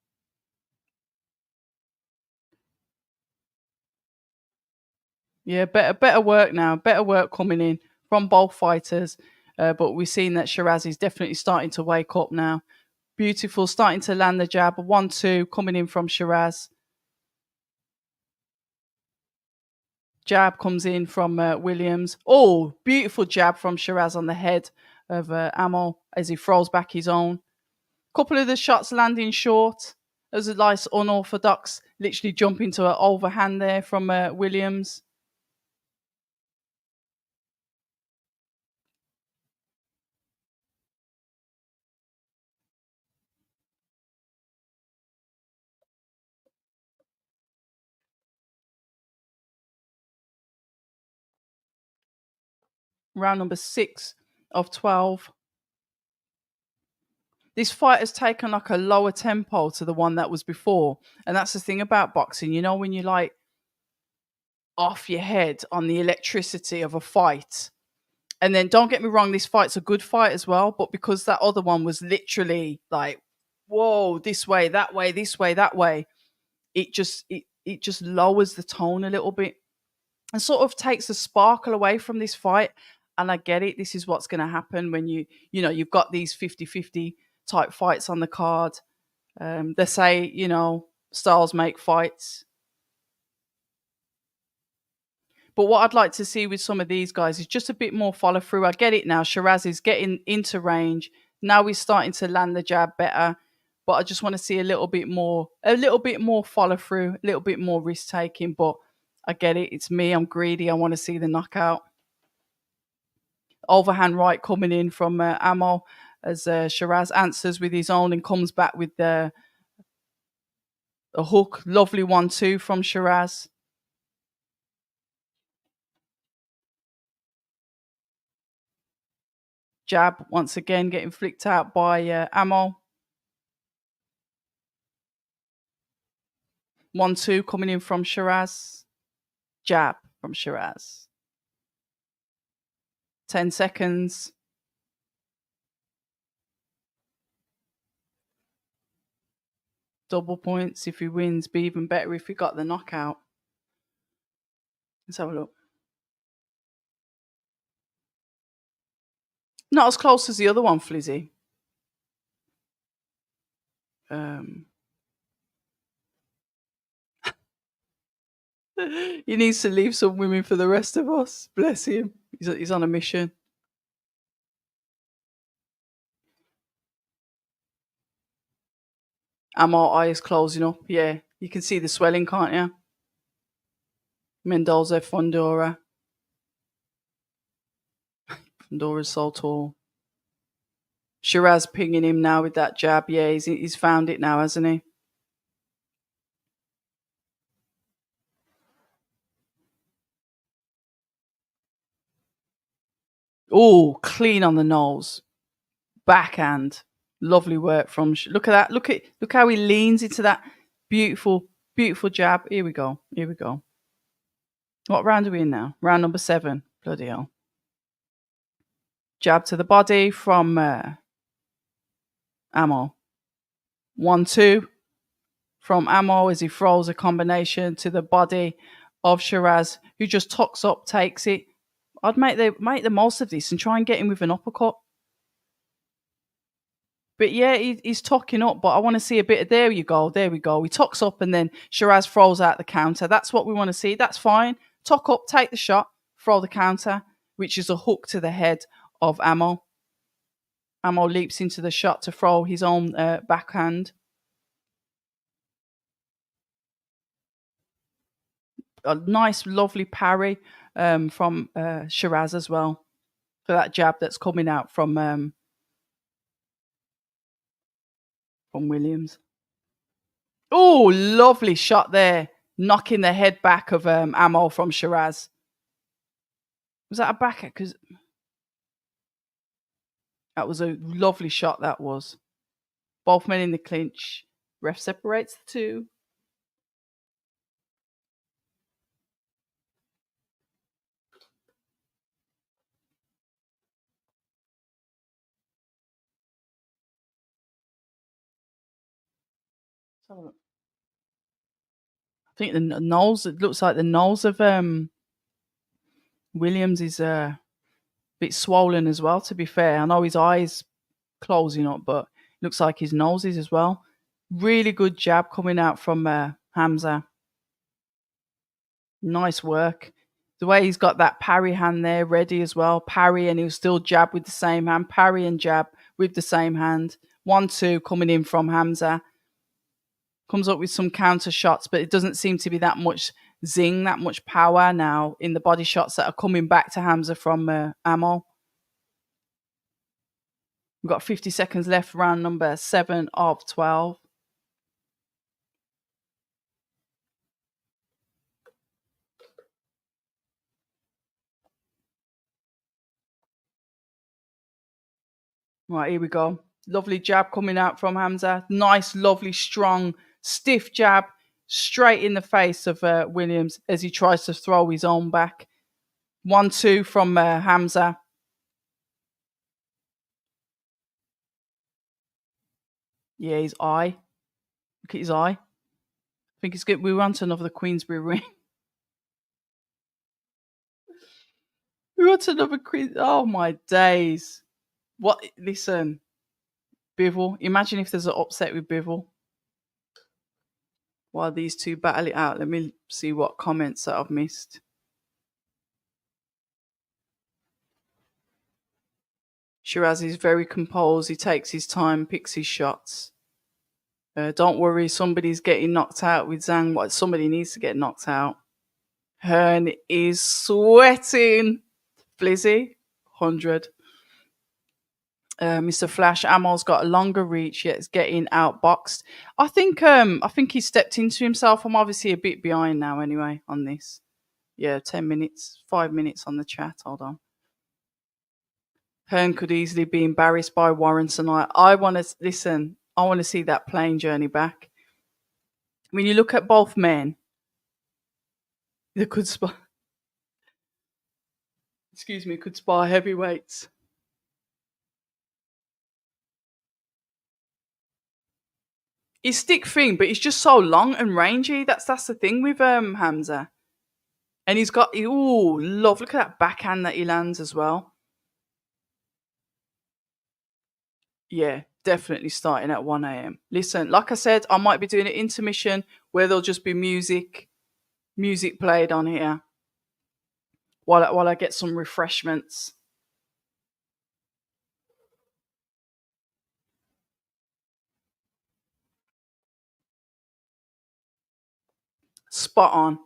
Yeah, better work now. Better work coming in from both fighters. But we've seen that Shiraz is definitely starting to wake up now. Beautiful, starting to land the jab. 1-2 coming in from Shiraz. Jab comes in from Williams. Oh, beautiful jab from Shiraz on the head of Ammo as he throws back his own. Couple of the shots landing short. There's a nice unorthodox, literally jumping to an overhand there from Williams. Round number 6 of 12. This fight has taken like a lower tempo to the one that was before. And that's the thing about boxing. You know, when you're like off your head on the electricity of a fight. And then don't get me wrong, this fight's a good fight as well. But because that other one was literally like, whoa, this way, that way, this way, that way, it just lowers the tone a little bit and sort of takes the sparkle away from this fight. And I get it. This is what's going to happen when you've got these 50-50 type fights on the card. They say, styles make fights. But what I'd like to see with some of these guys is just a bit more follow through. I get it now. Shiraz is getting into range. Now he's starting to land the jab better. But I just want to see a little bit more follow through, a little bit more risk taking. But I get it. It's me. I'm greedy. I want to see the knockout. Overhand right coming in from Ammo as Shiraz answers with his own and comes back with a hook. Lovely 1-2 from Shiraz. Jab once again getting flicked out by Ammo. 1-2 coming in from Shiraz. Jab from Shiraz. 10 seconds. Double points if he wins. Be even better if he got the knockout. Let's have a look. Not as close as the other one, Flizzy. Um, he needs to leave some women for the rest of us. Bless him. He's on a mission. Ammo eyes closing up. Yeah, you can see the swelling, can't you? Mendoza, Fundora. Fundora's so tall. Shiraz pinging him now with that jab. Yeah, he's found it now, hasn't he? Oh, clean on the nose. Backhand. Lovely work from. Look at that. Look how he leans into that beautiful, beautiful jab. Here we go. Here we go. What round are we in now? Round number 7. Bloody hell. Jab to the body from Ammo. 1-2 from Ammo as he throws a combination to the body of Shiraz, who just tucks up, takes it. I'd make the most of this and try and get him with an uppercut. But yeah, he's tucking up, but I want to see a bit of, there you go, there we go. He tucks up and then Shiraz throws out the counter. That's what we want to see. That's fine. Tuck up, take the shot, throw the counter, which is a hook to the head of Ammo. Ammo leaps into the shot to throw his own backhand. A nice, lovely parry from Shiraz as well for that jab that's coming out from Williams. Oh, lovely shot there, knocking the head back of Ammo from Shiraz. Was that a backer? Because that was a lovely shot. That was. Both men in the clinch. Ref separates the two. I think the nose. It looks like the nose of Williams is a bit swollen as well. To be fair, I know his eyes closing up, but it looks like his nose is as well. Really good jab coming out from Hamza. Nice work. The way he's got that parry hand there ready as well. Parry and he'll still jab with the same hand. Parry and jab with the same hand. 1-2 coming in from Hamza. Comes up with some counter shots, but it doesn't seem to be that much zing, that much power now in the body shots that are coming back to Hamza from Ammo. We've got 50 seconds left, round number 7 of 12. Right, here we go. Lovely jab coming out from Hamza. Nice, lovely, strong, stiff jab straight in the face of Williams as he tries to throw his own back. 1-2 from Hamza. Yeah, his eye. Look at his eye. I think it's good. We want another Queensberry ring. We want another Queen. Oh, my days. What? Listen, Bivol. Imagine if there's an upset with Bivol. While these two battle it out, let me see what comments that I've missed. Shiraz is very composed. He takes his time, picks his shots. Don't worry, somebody's getting knocked out with Zhang. What? Somebody needs to get knocked out. Hearn is sweating. Flizzy, 100. Mr. Flash Ammo's got a longer reach, yet it's getting outboxed. I think he stepped into himself. I'm obviously a bit behind now anyway on this. Yeah, 10 minutes, 5 minutes on the chat. Hold on. Hearn could easily be embarrassed by Warren tonight. I want to see that plane journey back. When you look at both men, they could spar. Excuse me, could spar heavyweights. He's stick thin, but he's just so long and rangy. That's the thing with Hamza. And he's got, ooh, love, look at that backhand that he lands as well. Yeah, definitely starting at 1 a.m. Listen, like I said, I might be doing an intermission where there'll just be music played on here while I get some refreshments. Spot on.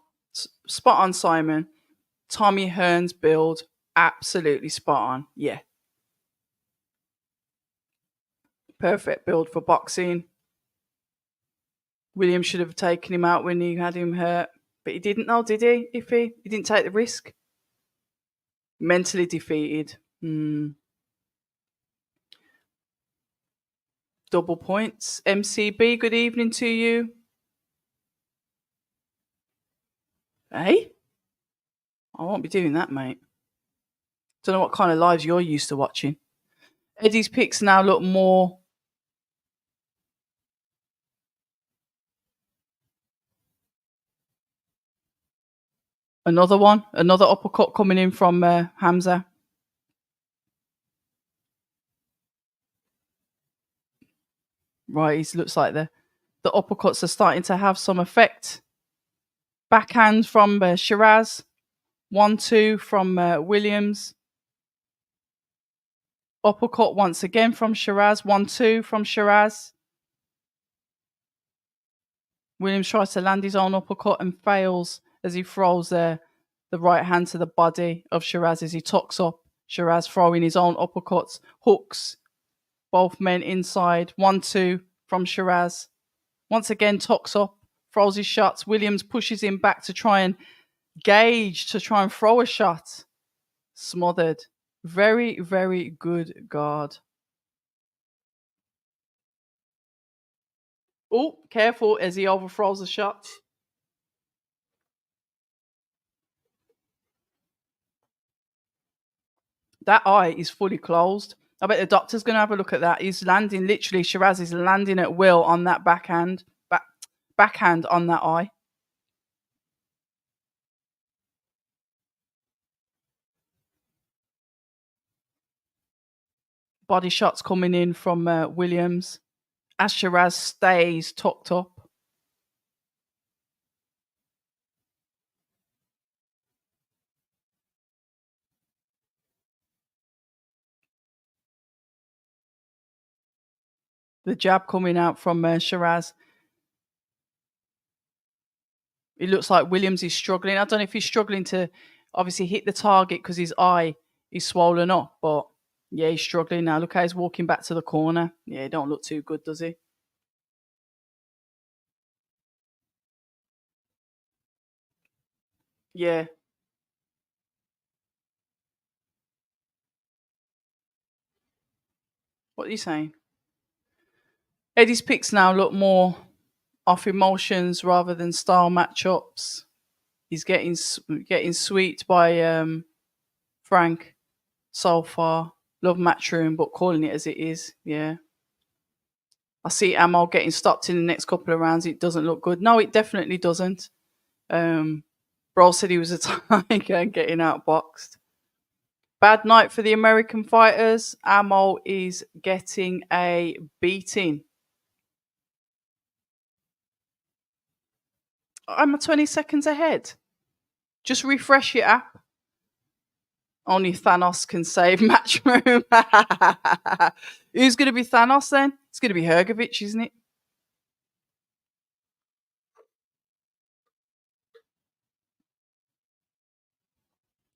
Spot on, Simon. Tommy Hearn's build, absolutely spot on. Yeah. Perfect build for boxing. William should have taken him out when he had him hurt. But he didn't know, did he? He didn't take the risk. Mentally defeated. Double points. MCB, good evening to you. Hey? I won't be doing that, mate. Don't know what kind of lives you're used to watching. Eddie's picks now look more. Another one. Another uppercut coming in from Hamza. Right, he looks like the uppercuts are starting to have some effect. Backhand from Shiraz. 1-2 from Williams. Uppercut once again from Shiraz. 1-2 from Shiraz. Williams tries to land his own uppercut and fails as he throws the right hand to the body of Shiraz as he tucks up. Shiraz throwing his own uppercuts, hooks, both men inside. 1-2 from Shiraz. Once again, tucks up, throws his shots. Williams pushes him back to try and gauge, to try and throw a shot. Smothered. Very, very good guard. Oh, careful as he overthrows the shot. That eye is fully closed. I bet the doctor's going to have a look at that. He's landing, literally, Shiraz is landing at will on that backhand on that eye. Body shots coming in from Williams as Shiraz stays tucked up. The jab coming out from Shiraz. It looks like Williams is struggling. I don't know if he's struggling to obviously hit the target because his eye is swollen up, but yeah, he's struggling now. Look how he's walking back to the corner. Yeah, he don't look too good, does he? Yeah. What are you saying? Eddie's picks now look more off emotions rather than style matchups. He's getting sweet by Frank so far. Love Matchroom, but calling it as it is. Yeah. I see Ammo getting stopped in the next couple of rounds. It doesn't look good. No, it definitely doesn't. Bro said he was a tiger and getting outboxed. Bad night for the American fighters. Ammo is getting a beating. I'm 20 seconds ahead. Just refresh your app. Only Thanos can save Matchroom. Who's going to be Thanos then? It's going to be Hrgovic, isn't it?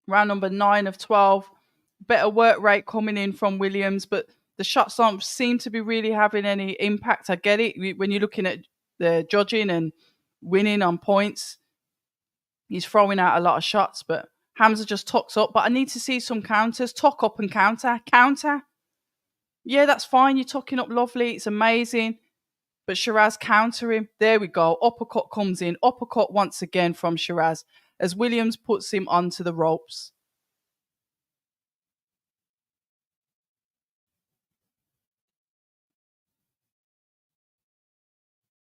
Round number 9 of 12. Better work rate coming in from Williams, but the shots don't seem to be really having any impact. I get it. When you're looking at the judging and winning on points, he's throwing out a lot of shots, but Hamza just tucks up. But I need to see some counters. Tuck up and counter. Counter. Yeah, that's fine. You're tucking up lovely. It's amazing. But Shiraz counter him. There we go. Uppercut comes in. Uppercut once again from Shiraz as Williams puts him onto the ropes.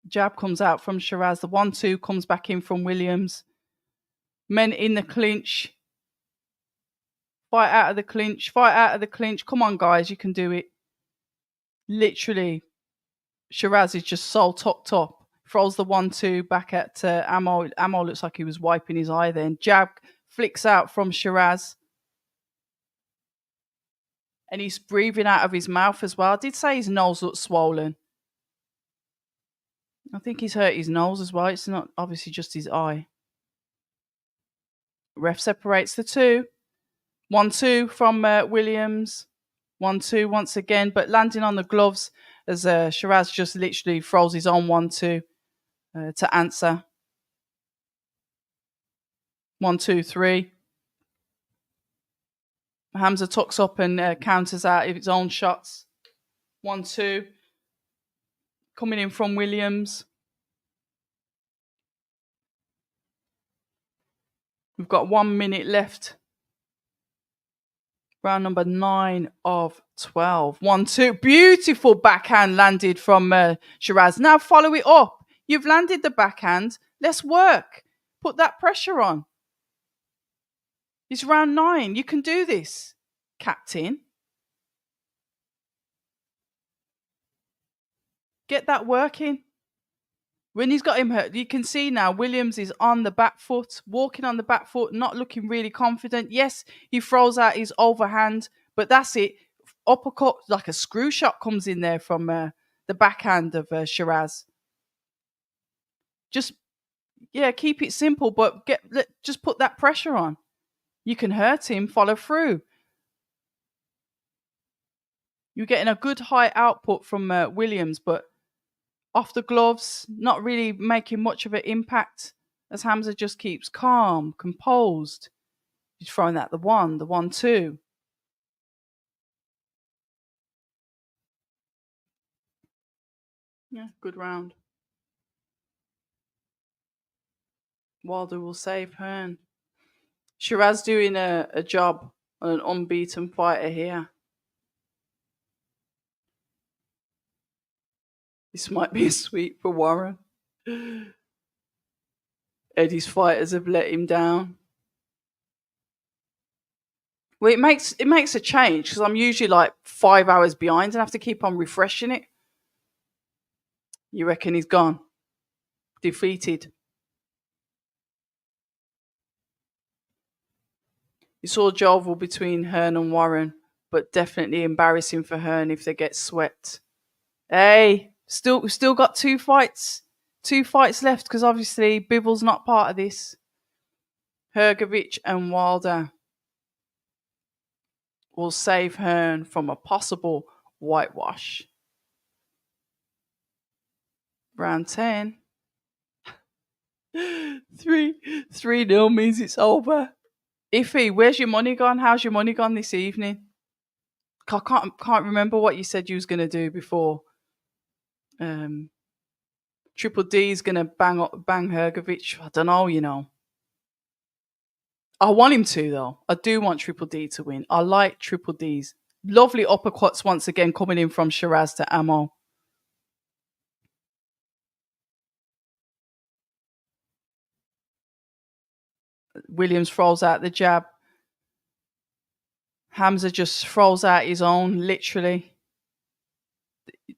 Jab comes out from Shiraz. The 1-2 comes back in from Williams. Men in the clinch. Fight out of the clinch. Fight out of the clinch. Come on, guys. You can do it. Literally, Shiraz is just so top. Throws the 1-2 back at Ammo. Ammo looks like he was wiping his eye then. Jab flicks out from Shiraz. And he's breathing out of his mouth as well. I did say his nose looked swollen. I think he's hurt his nose as well. It's not obviously just his eye. Ref separates the two. 1-2 from Williams. 1-2 once again, but landing on the gloves as Shiraz just literally throws his own 1-2 to answer. 1-2-3. Hamza tucks up and counters out of his own shots. 1-2. Coming in from Williams. We've got 1 minute left. Round number 9 of 12. 1-2. Beautiful backhand landed from Shiraz. Now follow it up. You've landed the backhand. Let's work. Put that pressure on. It's round 9. You can do this, captain. Get that working. When he's got him hurt, you can see now Williams is on the back foot, walking on the back foot, not looking really confident. Yes, he throws out his overhand, but that's it. Uppercut, like a screw shot comes in there from the backhand of Shiraz. Just, keep it simple, but just put that pressure on. You can hurt him, follow through. You're getting a good high output from Williams, but off the gloves, not really making much of an impact as Hamza just keeps calm, composed. He's throwing out the 1-2. Yeah, good round. Wilder will save Hearn. Shiraz doing a job on an unbeaten fighter here. This might be a sweep for Warren. Eddie's fighters have let him down. Well, it makes a change because I'm usually like 5 hours behind and have to keep on refreshing it. You reckon he's gone? Defeated. You saw Jovel between Hearn and Warren, but definitely embarrassing for Hearn if they get swept. Hey! We've still got 2 fights. 2 fights left because obviously Bivol's not part of this. Hrgovic and Wilder will save Hearn from a possible whitewash. Round 10. 3-0 means it's over. Iffy, where's your money gone? How's your money gone this evening? I can't remember what you said you was going to do before. Triple D is going to bang Hrgovic. I don't know, I want him to, though. I do want Triple D to win. I like Triple D's. Lovely uppercuts once again coming in from Shiraz to Ammo. Williams throws out the jab. Hamza just throws out his own, literally.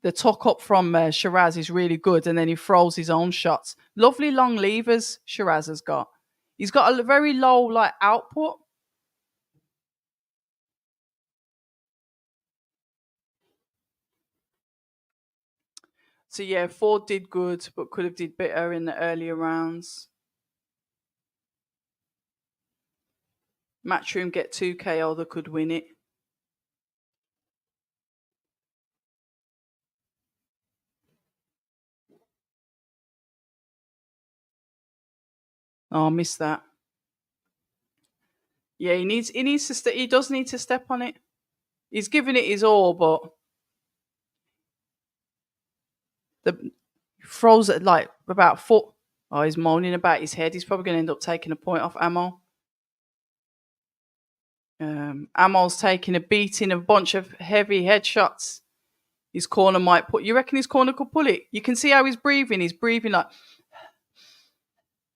The tuck up from Shiraz is really good, and then he throws his own shots. Lovely long levers Shiraz has got. He's got a very low output. So yeah, Ford did good, but could have did better in the earlier rounds. Matchroom get 2 KO that could win it. Oh, I missed that. Yeah, he does need to step on it. He's giving it his all, but the throws at about foot. Oh, he's moaning about his head. He's probably going to end up taking a point off Ammo. Ammo's taking a beating, a bunch of heavy headshots. His corner might put. You reckon his corner could pull it? You can see how he's breathing. He's breathing like.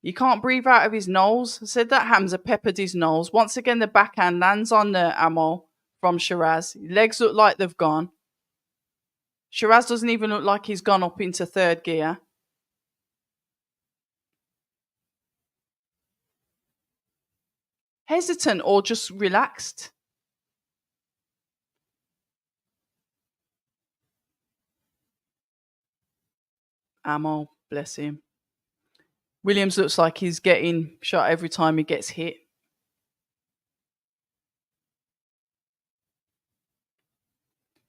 You can't breathe out of his nose. I said that Hamza peppered his nose. Once again, the backhand lands on the ammo from Shiraz. Legs look like they've gone. Shiraz doesn't even look like he's gone up into third gear. Hesitant or just relaxed. Ammo, bless him. Williams looks like he's getting shot every time he gets hit.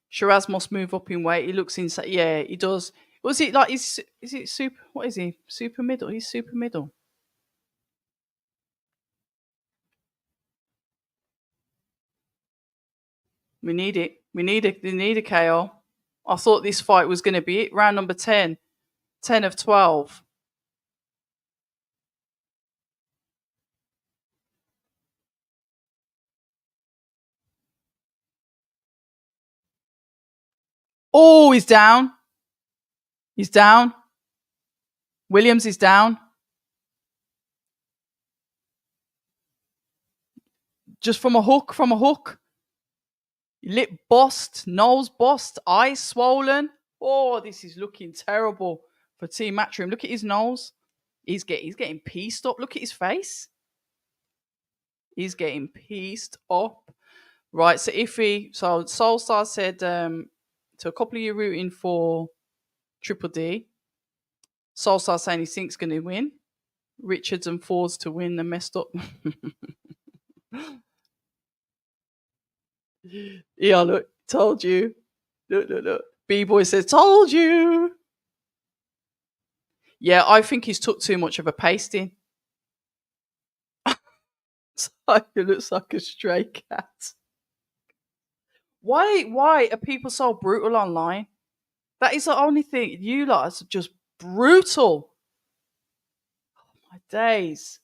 Shiraz must move up in weight. He looks insane. Yeah, he does. Was it like, is it super, what is he? Super middle? He's super middle. We need it. We need a KO. I thought this fight was going to be it. Round number 10. 10 of 12. Oh, he's down. He's down. Williams is down. Just from a hook. Lip bust, nose bust, eyes swollen. Oh, this is looking terrible for Team Matchroom. Look at his nose. He's getting pieced up. Look at his face. He's getting pieced up. Right, so Soulstar said to a couple of you rooting for Triple D. Soulstar saying he thinks going to win. Richards and Fords to win. They messed up. Yeah, look, told you. Look. B-Boy says, told you. Yeah, I think he's took too much of a pasting. It looks like a stray cat. Why are people so brutal online? That is the only thing. You lot are just brutal. Oh, my days.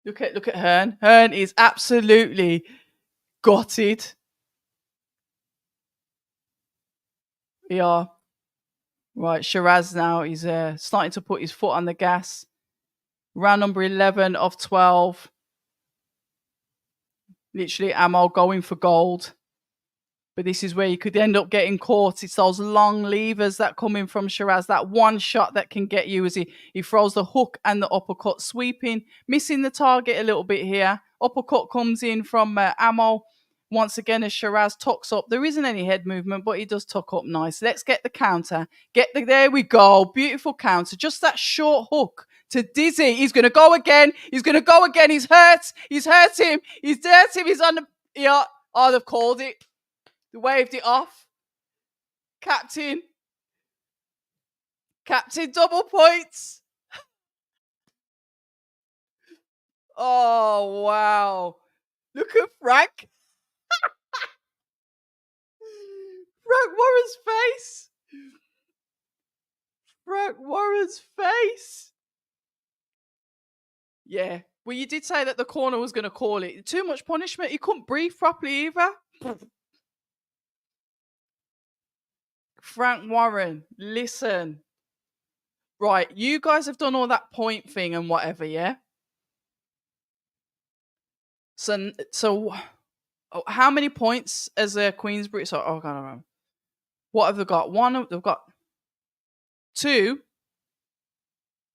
Look at Hearn. Hearn is absolutely gutted. Yeah. Right, Shiraz now is starting to put his foot on the gas. Round number 11 of 12. Literally ammo going for gold. But this is where you could end up getting caught. It's those long levers that come in from Shiraz. That one shot that can get you as he throws the hook and the uppercut. Sweeping, missing the target a little bit here. Uppercut comes in from ammo. Once again, as Shiraz tucks up. There isn't any head movement, but he does tuck up nice. Let's get the counter. There we go. Beautiful counter. Just that short hook to Dizzy. He's going to go again. He's hurt. He's hurt him. He's on the... Yeah. Oh, they've called it. They waved it off. Captain, double points. Oh, wow. Look at Frank. Frank Warren's face. Yeah. Well, you did say that the corner was going to call it. Too much punishment. He couldn't breathe properly either. Frank Warren, listen. Right, you guys have done all that point thing and whatever, yeah? So how many points as a Queensbury? So, oh, God, what have they got? They've got 2.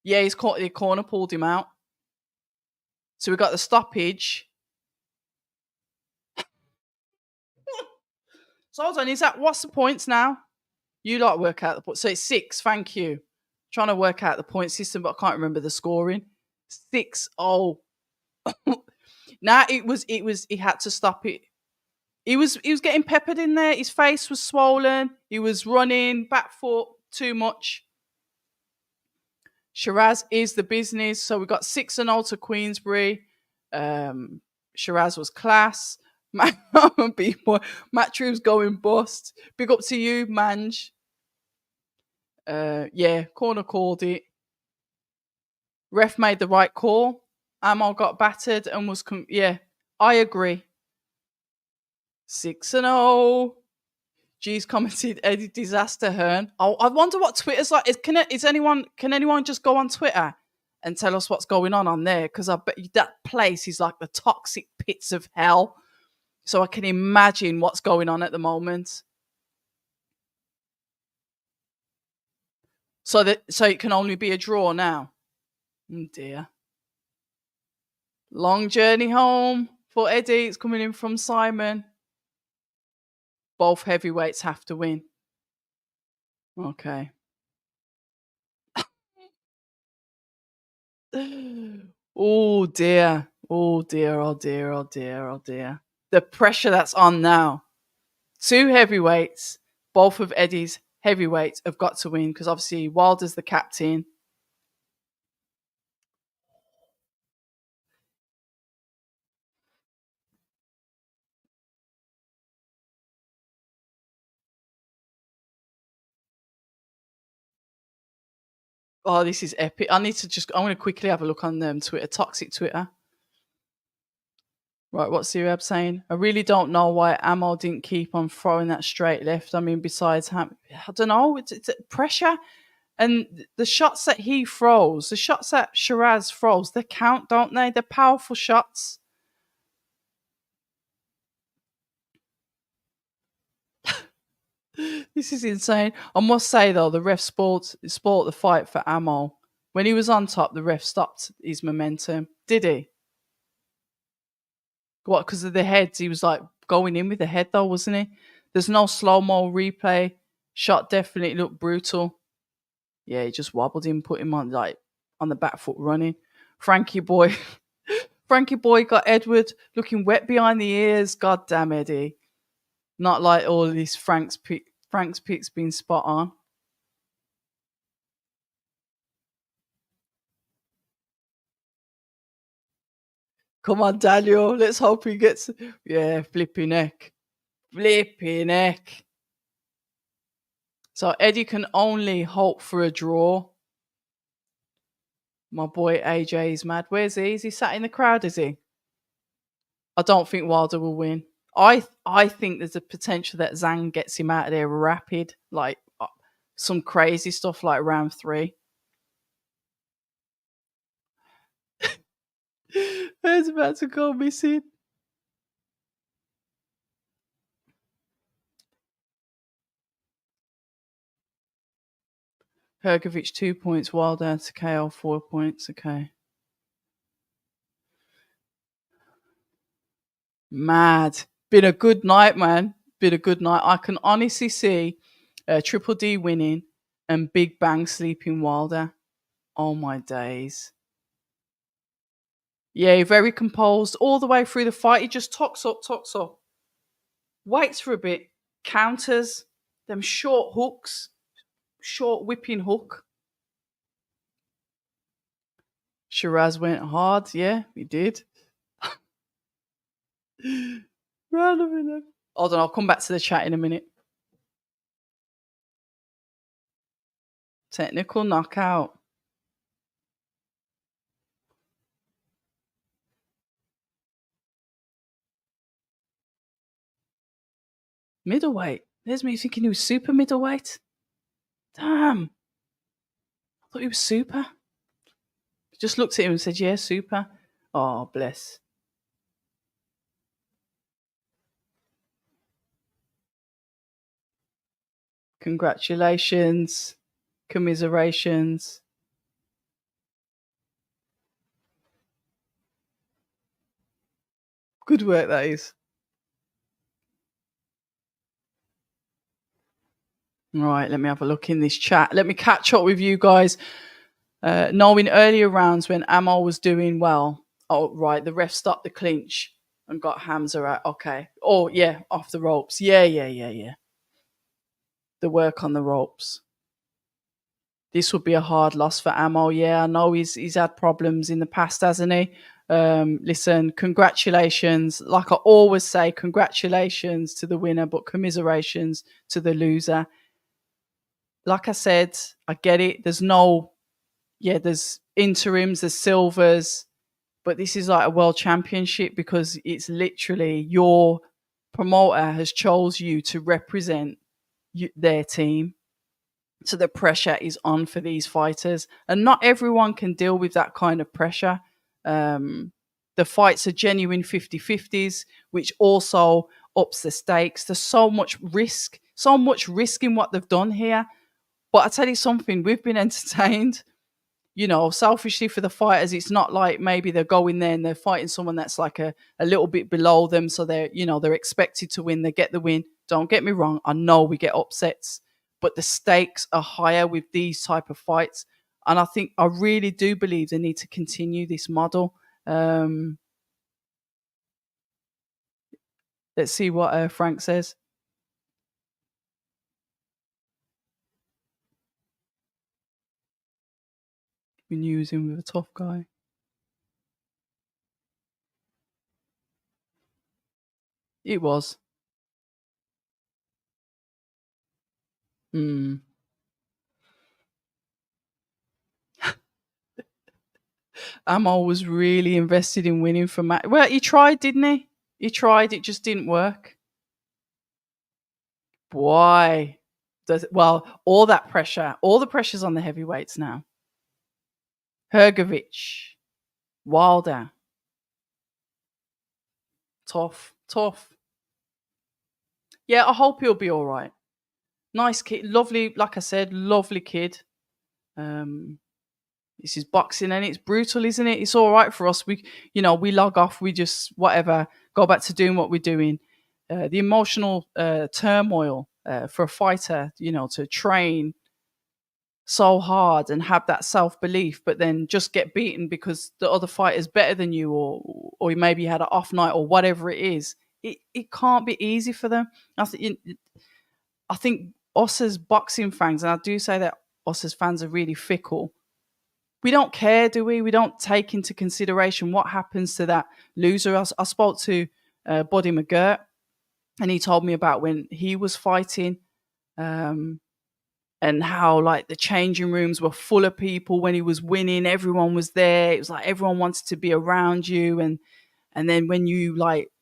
Yeah, the corner pulled him out. So we got the stoppage. So hold on, what's the points now? You like work out the points. So it's 6, thank you. Trying to work out the point system, but I can't remember the scoring. 6. Oh. Now he had to stop it. He was getting peppered in there. His face was swollen. He was running back foot too much. Shiraz is the business. So we got 6-0 to Queensbury. Shiraz was class. Matchroom's going bust. Big up to you, Manj. Yeah, corner called it. Ref made the right call. Amal got battered and was... yeah, I agree. 6-0. G's commented Eddie Disaster Hearn. Oh, I wonder what Twitter's like. Can anyone just go on Twitter and tell us what's going on there? Because I bet you that place is like the toxic pits of hell. So I can imagine what's going on at the moment. So it can only be a draw now. Oh dear. Long journey home for Eddie. It's coming in from Simon. Both heavyweights have to win. Okay. Oh dear. Oh dear. Oh dear. Oh dear. Oh dear. The pressure that's on now. Two heavyweights, both of Eddie's heavyweights have got to win because obviously Wilder's the captain. Oh, this is epic. I'm going to quickly have a look on Twitter, toxic Twitter. Right, what's the Abz saying? I really don't know why Amo didn't keep on throwing that straight left. I mean, besides, I don't know, it's pressure. And the shots that he throws, the shots that Shiraz throws, they count, don't they? They're powerful shots. This is insane. I must say, though, the ref spoiled the fight for Amo. When he was on top, the ref stopped his momentum. Did he? What, because of the heads? He was like going in with the head, though, wasn't he? There's no slow-mo replay. Shot definitely looked brutal. Yeah, he just wobbled him, put him on the back foot running. Frankie boy got Edward looking wet behind the ears. God damn, Eddie. Not like all of these Frank's picks being spot on. Come on, Daniel. Let's hope he gets... Yeah, flipping neck. Flipping neck. So Eddie can only hope for a draw. My boy AJ is mad. Where's he? Is he sat in the crowd, is he? I don't think Wilder will win. I think there's a potential that Zhang gets him out of there rapid, like some crazy stuff like round 3. It's about to go missing. Hrgovic 2 points, Wilder to KO 4 points. Okay. Mad. Been a good night, man. Been a good night. I can honestly see Triple D winning and Big Bang sleeping Wilder. Oh my days. Yeah, very composed all the way through the fight. He just talks up. Waits for a bit. Counters. Them short hooks. Short whipping hook. Shiraz went hard. Yeah, he did. Hold on, I'll come back to the chat in a minute. Technical knockout. Middleweight. There's me thinking he was super middleweight. Damn. I thought he was super. Just looked at him and said, yeah, super. Oh, bless. Congratulations. Commiserations. Good work, that is. Right, let me have a look in this chat. Let me catch up with you guys. Knowing earlier rounds when Amo was doing well. Oh, right, the ref stopped the clinch and got Hamza out. Okay. Oh, yeah, off the ropes. Yeah. The work on the ropes. This would be a hard loss for Amo. Yeah, I know he's had problems in the past, hasn't he? Listen, congratulations. Like I always say, congratulations to the winner, but commiserations to the loser. Like I said, I get it. There's interims, there's silvers, but this is like a world championship because it's literally your promoter has chose you to represent their team. So the pressure is on for these fighters, and not everyone can deal with that kind of pressure. The fights are genuine 50-50s, which also ups the stakes. There's so much risk in what they've done here. But I tell you something, we've been entertained. Selfishly for the fighters, it's not like maybe they're going there and they're fighting someone that's like a little bit below them. So they're expected to win. They get the win. Don't get me wrong. I know we get upsets, but the stakes are higher with these type of fights. And I really do believe they need to continue this model. Let's see what Frank says. Been using with a tough guy. It was. Amo was really invested in winning for Matt. Well, he tried, didn't he? He tried. It just didn't work. Why? Well, all the pressure's on the heavyweights now. Hrgovic, Wilder. Tough. Yeah, I hope he'll be all right. Nice kid, lovely. Like I said, lovely kid. This is boxing and it's brutal, isn't it? It's all right for us. We log off. We just whatever go back to doing what we're doing. The emotional turmoil for a fighter, to train so hard and have that self-belief, but then just get beaten because the other fighter's better than you, or maybe you had an off night or whatever it is. It can't be easy for them. I think us as boxing fans, and I do say that us as fans are really fickle. We don't care, do we? We don't take into consideration what happens to that loser. I spoke to Buddy McGirt, and he told me about when he was fighting, and how like the changing rooms were full of people when he was winning. Everyone was there. It was like everyone wanted to be around you, and then when you like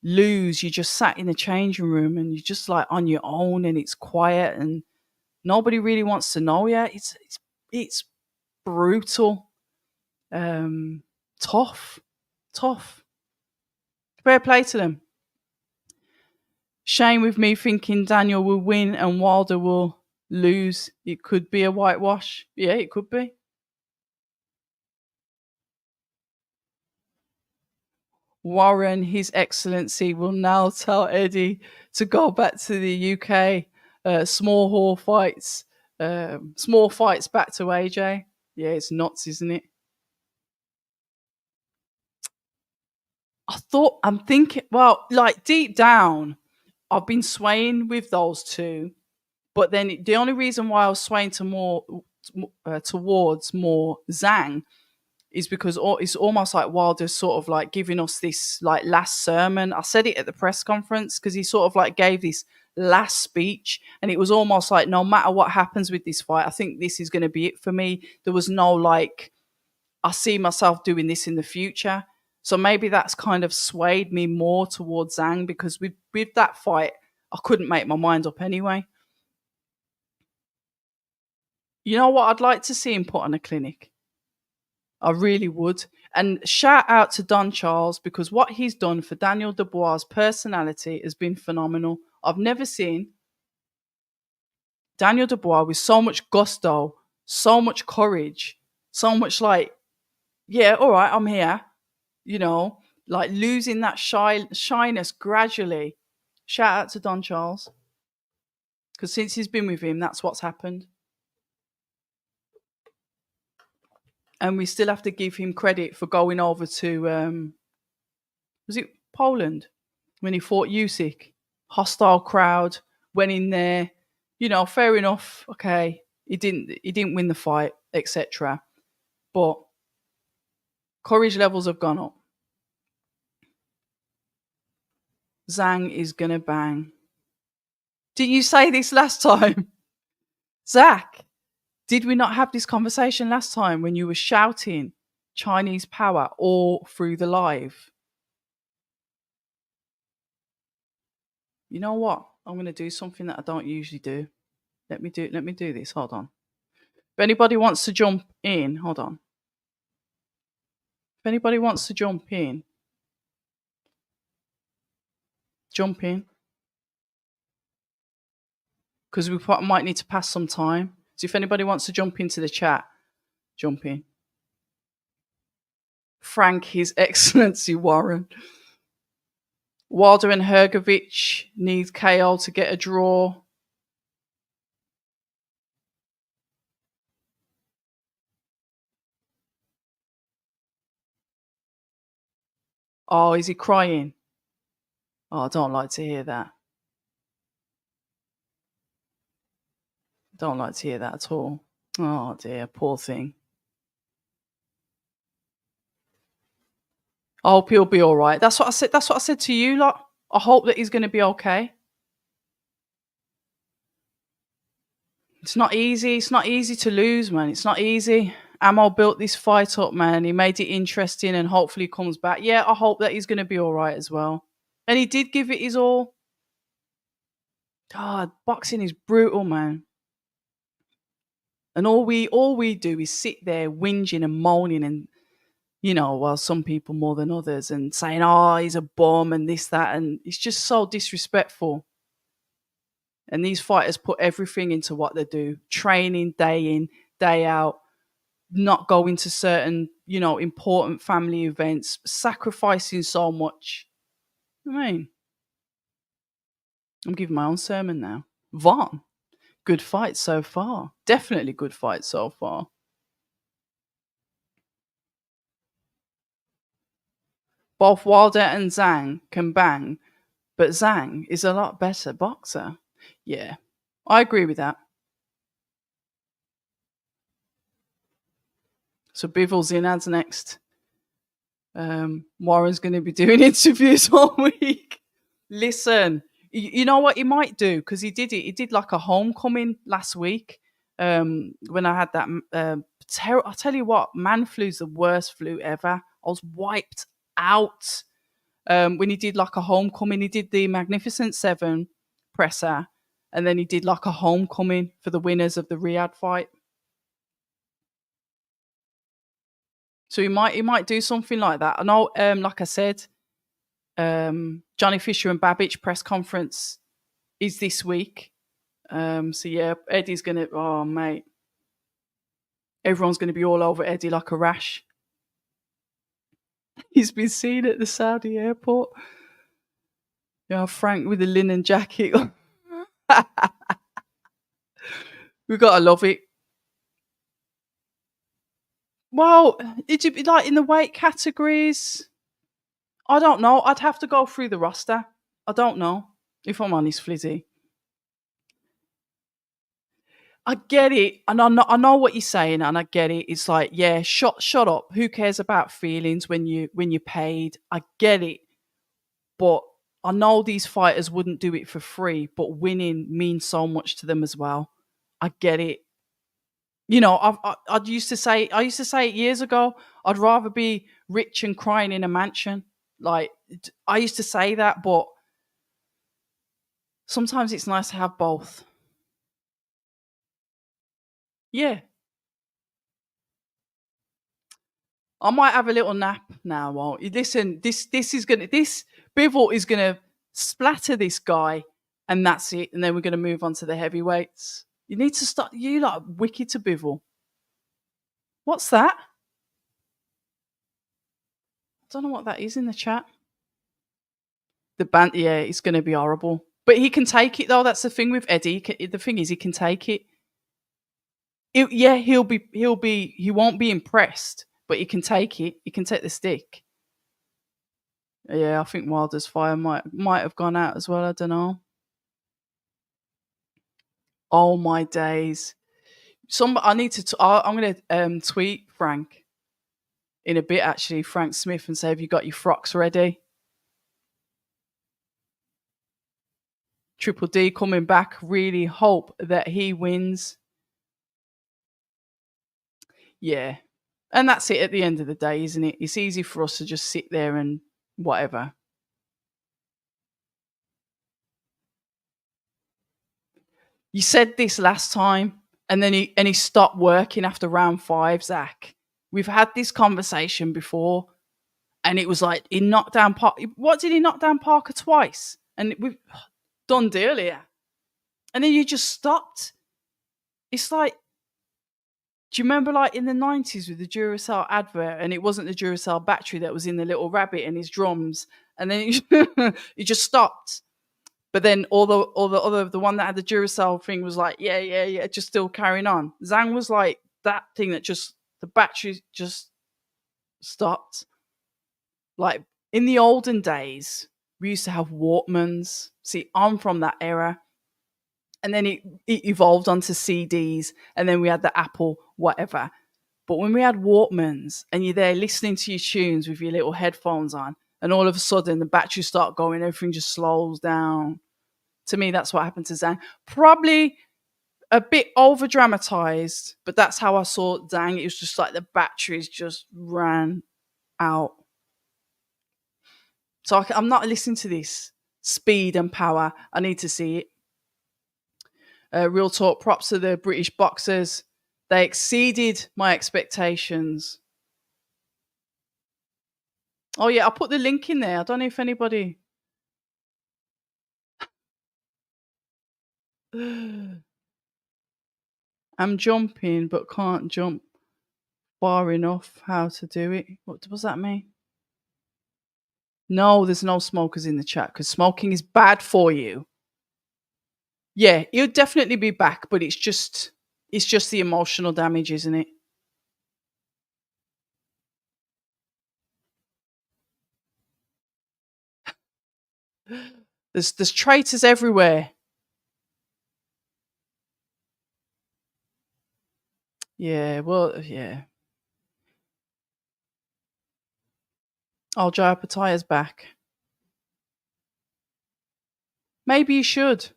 lose, you just sat in the changing room and you're just like on your own, and it's quiet and nobody really wants to know you. It's brutal. Tough. Fair play to them. Shame with me thinking Daniel will win and Wilder will lose. It could be a whitewash. Yeah, it could be. Warren, His Excellency, will now tell Eddie to go back to the UK. Small fights back to AJ. Yeah, it's nuts, isn't it? I'm thinking, well, like deep down, I've been swaying with those two, but then the only reason why I was swaying towards more Zhang is because it's almost like Wilder's sort of like giving us this like last sermon. I said it at the press conference because he sort of like gave this last speech, and it was almost like no matter what happens with this fight, I think this is going to be it for me. There was no like, I see myself doing this in the future. So maybe that's kind of swayed me more towards Zhang, because with that fight, I couldn't make my mind up anyway. You know what? I'd like to see him put on a clinic. I really would. And shout out to Don Charles, because what he's done for Daniel Dubois' personality has been phenomenal. I've never seen Daniel Dubois with so much gusto, so much courage, so much like, yeah, all right, I'm here. Like losing that shyness gradually. Shout out to Don Charles, because since he's been with him, that's what's happened. And we still have to give him credit for going over to, was it Poland, when he fought Usyk? Hostile crowd, went in there. Fair enough. Okay, he didn't win the fight, etc. But courage levels have gone up. Zhang is gonna bang. Didn't you say this last time? Zach, did we not have this conversation last time when you were shouting Chinese power all through the live? You know what? I'm going to do something that I don't usually do. Let me do this. Hold on. If anybody wants to jump in, hold on. If anybody wants to jump in, because we might need to pass some time. So if anybody wants to jump into the chat, jump in. Frank, His Excellency Warren. Wilder and Hrgovic need KO to get a draw. Oh, is he crying? Oh, I don't like to hear that. Don't like to hear that at all. Oh dear, poor thing. I hope he'll be all right. That's what I said. That's what I said to you lot. I hope that he's going to be okay. It's not easy. It's not easy to lose, man. It's not easy. Amo built this fight up, man. He made it interesting and hopefully he comes back. Yeah, I hope that he's going to be all right as well. And he did give it his all. God, boxing is brutal, man. And all we do is sit there whinging and moaning and, well, some people more than others and saying, oh, he's a bum and this, that. And it's just so disrespectful. And these fighters put everything into what they do, training day in, day out, not going to certain, important family events, sacrificing so much. I mean, I'm giving my own sermon now. Vaughn, good fight so far. Definitely good fight so far. Both Wilder and Zhang can bang, but Zhang is a lot better boxer. Yeah, I agree with that. So Bivol's in ads next. Warren's going to be doing interviews all week. Listen, you know what he might do? Because he did it. He did like a homecoming last week when I had that. I'll tell you what, man flu's the worst flu ever. I was wiped out when he did like a homecoming. He did the Magnificent Seven presser, and then he did like a homecoming for the winners of the Riyadh fight. So he might do something like that. I know, like I said, Johnny Fisher and Babbage press conference is this week. So yeah, Eddie's gonna. Oh mate, everyone's gonna be all over Eddie like a rash. He's been seen at the Saudi airport. Yeah, Frank with the linen jacket. We gotta love it. Well, it'd be like in the weight categories. I don't know. I'd have to go through the roster. I don't know, if I'm honest, Flizzy. I get it, and I know what you're saying, and I get it. It's like, yeah, shut up. Who cares about feelings when you're paid? I get it, but I know these fighters wouldn't do it for free. But winning means so much to them as well. I get it. I used to say it years ago. I'd rather be rich and crying in a mansion. Like I used to say that, but sometimes it's nice to have both. Yeah, I might have a little nap now. Well, listen, this Bivol is gonna splatter this guy, and that's it. And then we're gonna move on to the heavyweights. You need to start. You like wicked to Bivol. What's that? I don't know what that is in the chat. The band, yeah, it's gonna be horrible. But he can take it though. That's the thing with Eddie. The thing is, he can take it. Yeah, he won't be impressed, but he can take it. He can take the stick. Yeah, I think Wilder's fire might have gone out as well. I don't know. Oh my days! I need to. I'm going to tweet Frank in a bit. Actually, Frank Smith, and say, "Have you got your frocks ready?" Triple D coming back. Really hope that he wins. Yeah, and that's it. At the end of the day, isn't it? It's easy for us to just sit there and whatever. You said this last time, and then he stopped working after round 5, Zach. We've had this conversation before, and it was like he knocked down what did he knock down Parker twice? And we've done deal here. And then you just stopped. It's like, do you remember like in the 90s with the Duracell advert, and it wasn't the Duracell battery that was in the little rabbit and his drums, and then he just stopped. But then the one that had the Duracell thing was like, yeah, just still carrying on. Zhang was like that thing that just the battery just stopped. Like in the olden days, we used to have Walkmans. See, I'm from that era. And then it evolved onto CDs, and then we had the Apple, whatever. But when we had Walkmans, and you're there listening to your tunes with your little headphones on, and all of a sudden the batteries start going, everything just slows down. To me, that's what happened to Zhang. Probably a bit over dramatized, but that's how I saw Zhang. It was just like the batteries just ran out. So I'm not listening to this speed and power. I need to see it. Real talk, props to the British boxers. They exceeded my expectations. Oh yeah, I'll put the link in there. I don't know if anybody... I'm jumping but can't jump far enough. How to do it? What does that mean? No, there's no smokers in the chat because smoking is bad for you. Yeah, he'll definitely be back, but it's just the emotional damage, isn't it? There's traitors everywhere. Yeah, well, yeah. Oh, Jaya Pataya's back. Maybe you should.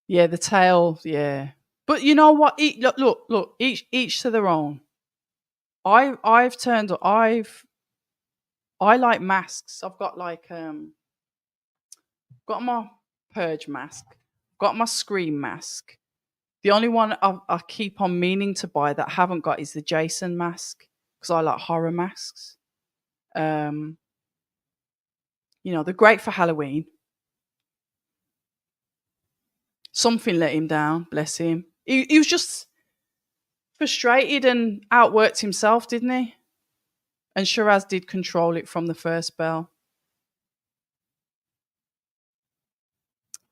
Yeah, the tail, yeah. But you know what? Look. Each to their own. I like masks. I've got like got my purge mask, got my scream mask. The only one I keep on meaning to buy that I haven't got is the Jason mask because I like horror masks. You know, they're great for Halloween. Something let him down, bless him. He was just frustrated and outworked himself, didn't he? And Shiraz did control it from the first bell.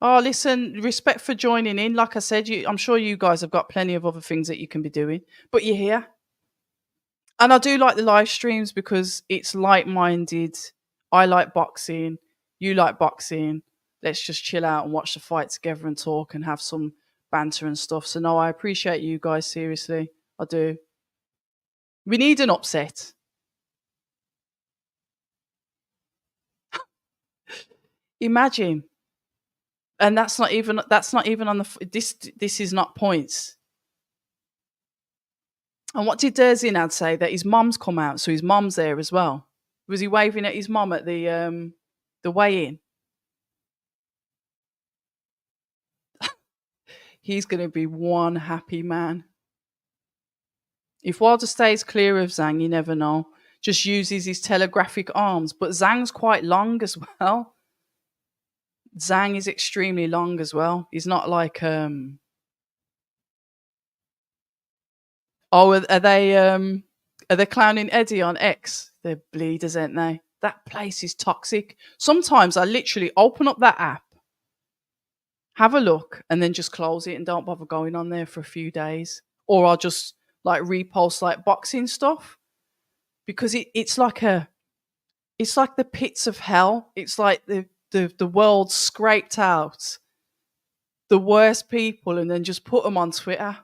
Oh, listen, respect for joining in. Like I said, I'm sure you guys have got plenty of other things that you can be doing, but you're here. And I do like the live streams because it's like-minded. I like boxing. You like boxing. Let's just chill out and watch the fight together and talk and have some banter and stuff. So no, I appreciate you guys, seriously. I do. We need an upset. Imagine. And that's not even on the this is not points. And what did Zinad say? That his mum's come out, so his mum's there as well. Was he waving at his mum at the weigh-in? He's going to be one happy man. If Wilder stays clear of Zhang, you never know. Just uses his telegraphic arms, but Zhang's quite long as well. Zhang is extremely long as well. He's not like Oh, are they clowning Eddie on X? They're bleeders, aren't they? That place is toxic. Sometimes I literally open up that app, have a look, and then just close it and don't bother going on there for a few days. Or I'll just like repost like boxing stuff because it's like the pits of hell. It's like the world scraped out the worst people and then just put them on Twitter.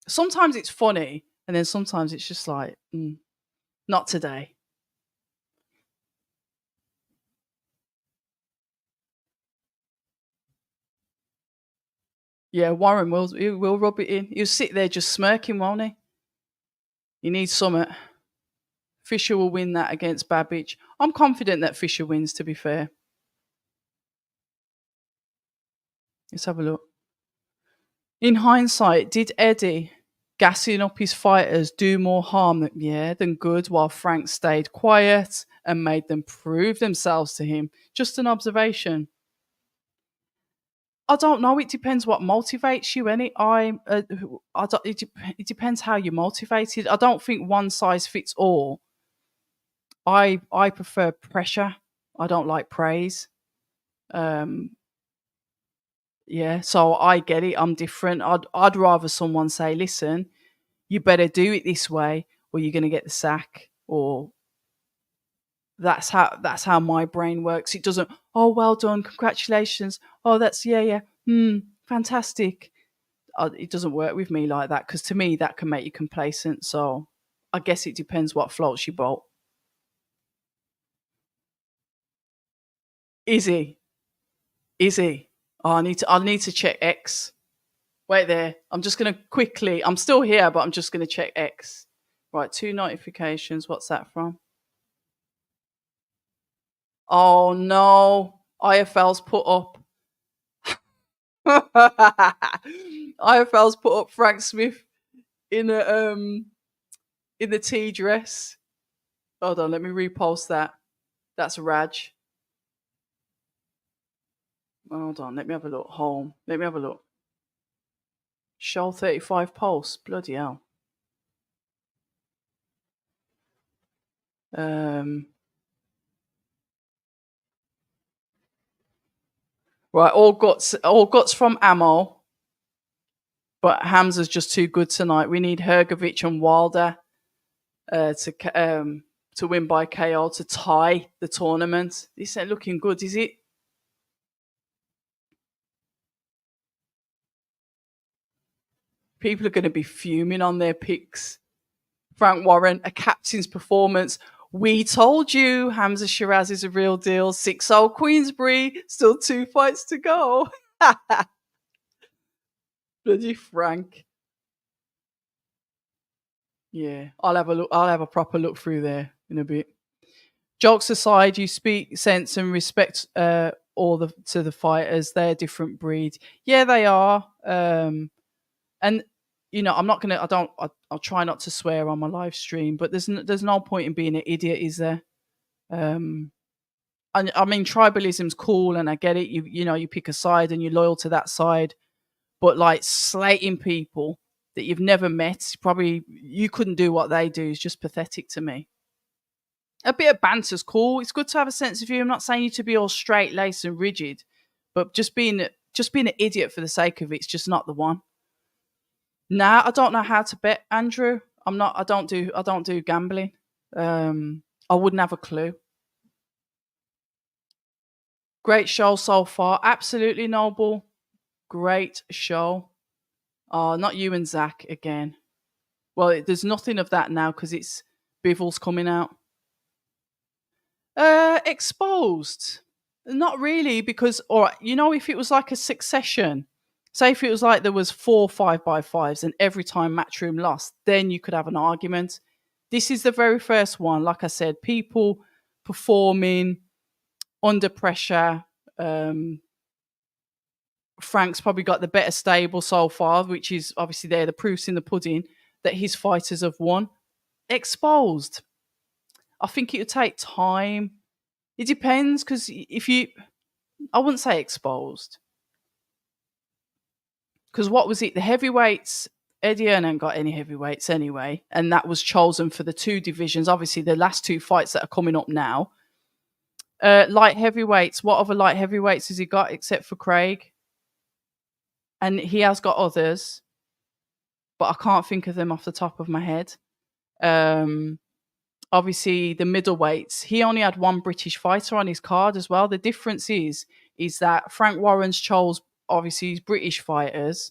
Sometimes it's funny, and then sometimes it's just like, not today. Yeah, Warren will rub it in. He'll sit there just smirking, won't he? He needs summit. Fisher will win that against Babbage. I'm confident that Fisher wins, to be fair. Let's have a look. In hindsight, did Eddie gassing up his fighters do more harm than good while Frank stayed quiet and made them prove themselves to him? Just an observation. I don't know. It depends what motivates you. I don't, it depends how you're motivated. I don't think one size fits all. I prefer pressure. I don't like praise. Um, yeah, so I get it. I'm different. I'd rather someone say, "Listen, you better do it this way, or you're going to get the sack." Or that's how my brain works. It doesn't. Oh, well done, congratulations. Oh, that's yeah. Fantastic. It doesn't work with me like that because to me that can make you complacent. So I guess it depends what floats your boat. Is he? Is he? Oh, I need to check X. Wait there. I'm just gonna quickly. I'm still here, but I'm just gonna check X. Right, 2 notifications. What's that from? Oh no, IFL's put up. IFL's put up Frank Smith in the tea dress. Hold on, let me repost that. That's Raj. Hold on, let me have a look. Home. Let me have a look. Show 35 posts. Bloody hell. Um. Right, all guts from Ammo, but Hamza's just too good tonight. We need Hrgovic and Wilder to win by KO to tie the tournament. This ain't looking good, is it? People are going to be fuming on their picks. Frank Warren, a captain's performance. We told you Hamza Shiraz is a real deal. 6-0 Queensbury, still 2 fights to go. Bloody Frank. Yeah, I'll have a look. I'll have a proper look through there in a bit. Jokes aside, you speak sense and respect all the fighters. They're a different breed. Yeah, they are. And I'm not gonna. I don't. I'll try not to swear on my live stream, but there's no point in being an idiot, is there? Um, and I mean, tribalism's cool, and I get it. You pick a side and you're loyal to that side, but like slating people that you've never met, probably you couldn't do what they do, is just pathetic to me. A bit of banter's cool. It's good to have a sense of humor. I'm not saying you to be all straight laced and rigid, but just being an idiot for the sake of it's just not the one. Nah, I don't know how to bet, Andrew. I'm not. I don't do gambling. I wouldn't have a clue. Great show so far. Absolutely noble. Great show. Oh, not you and Zach again. Well, there's nothing of that now because it's Bivol's coming out. Exposed. Not really, because if it was like a succession, say if it was like there was 4 5x5s and every time Matchroom lost, then you could have an argument. This is the very first one. Like I said, people performing under pressure. Frank's probably got the better stable so far, which is obviously the proofs in the pudding that his fighters have won. Exposed. I think it would take time. It depends because I wouldn't say exposed. Because what was it? The heavyweights, Eddie ain't got any heavyweights anyway. And that was chosen for the 2 divisions. Obviously, the last 2 fights that are coming up now. Light heavyweights. What other light heavyweights has he got except for Craig? And he has got others, but I can't think of them off the top of my head. Obviously, the middleweights. He only had 1 British fighter on his card as well. The difference is that Frank Warren's chose obviously his British fighters,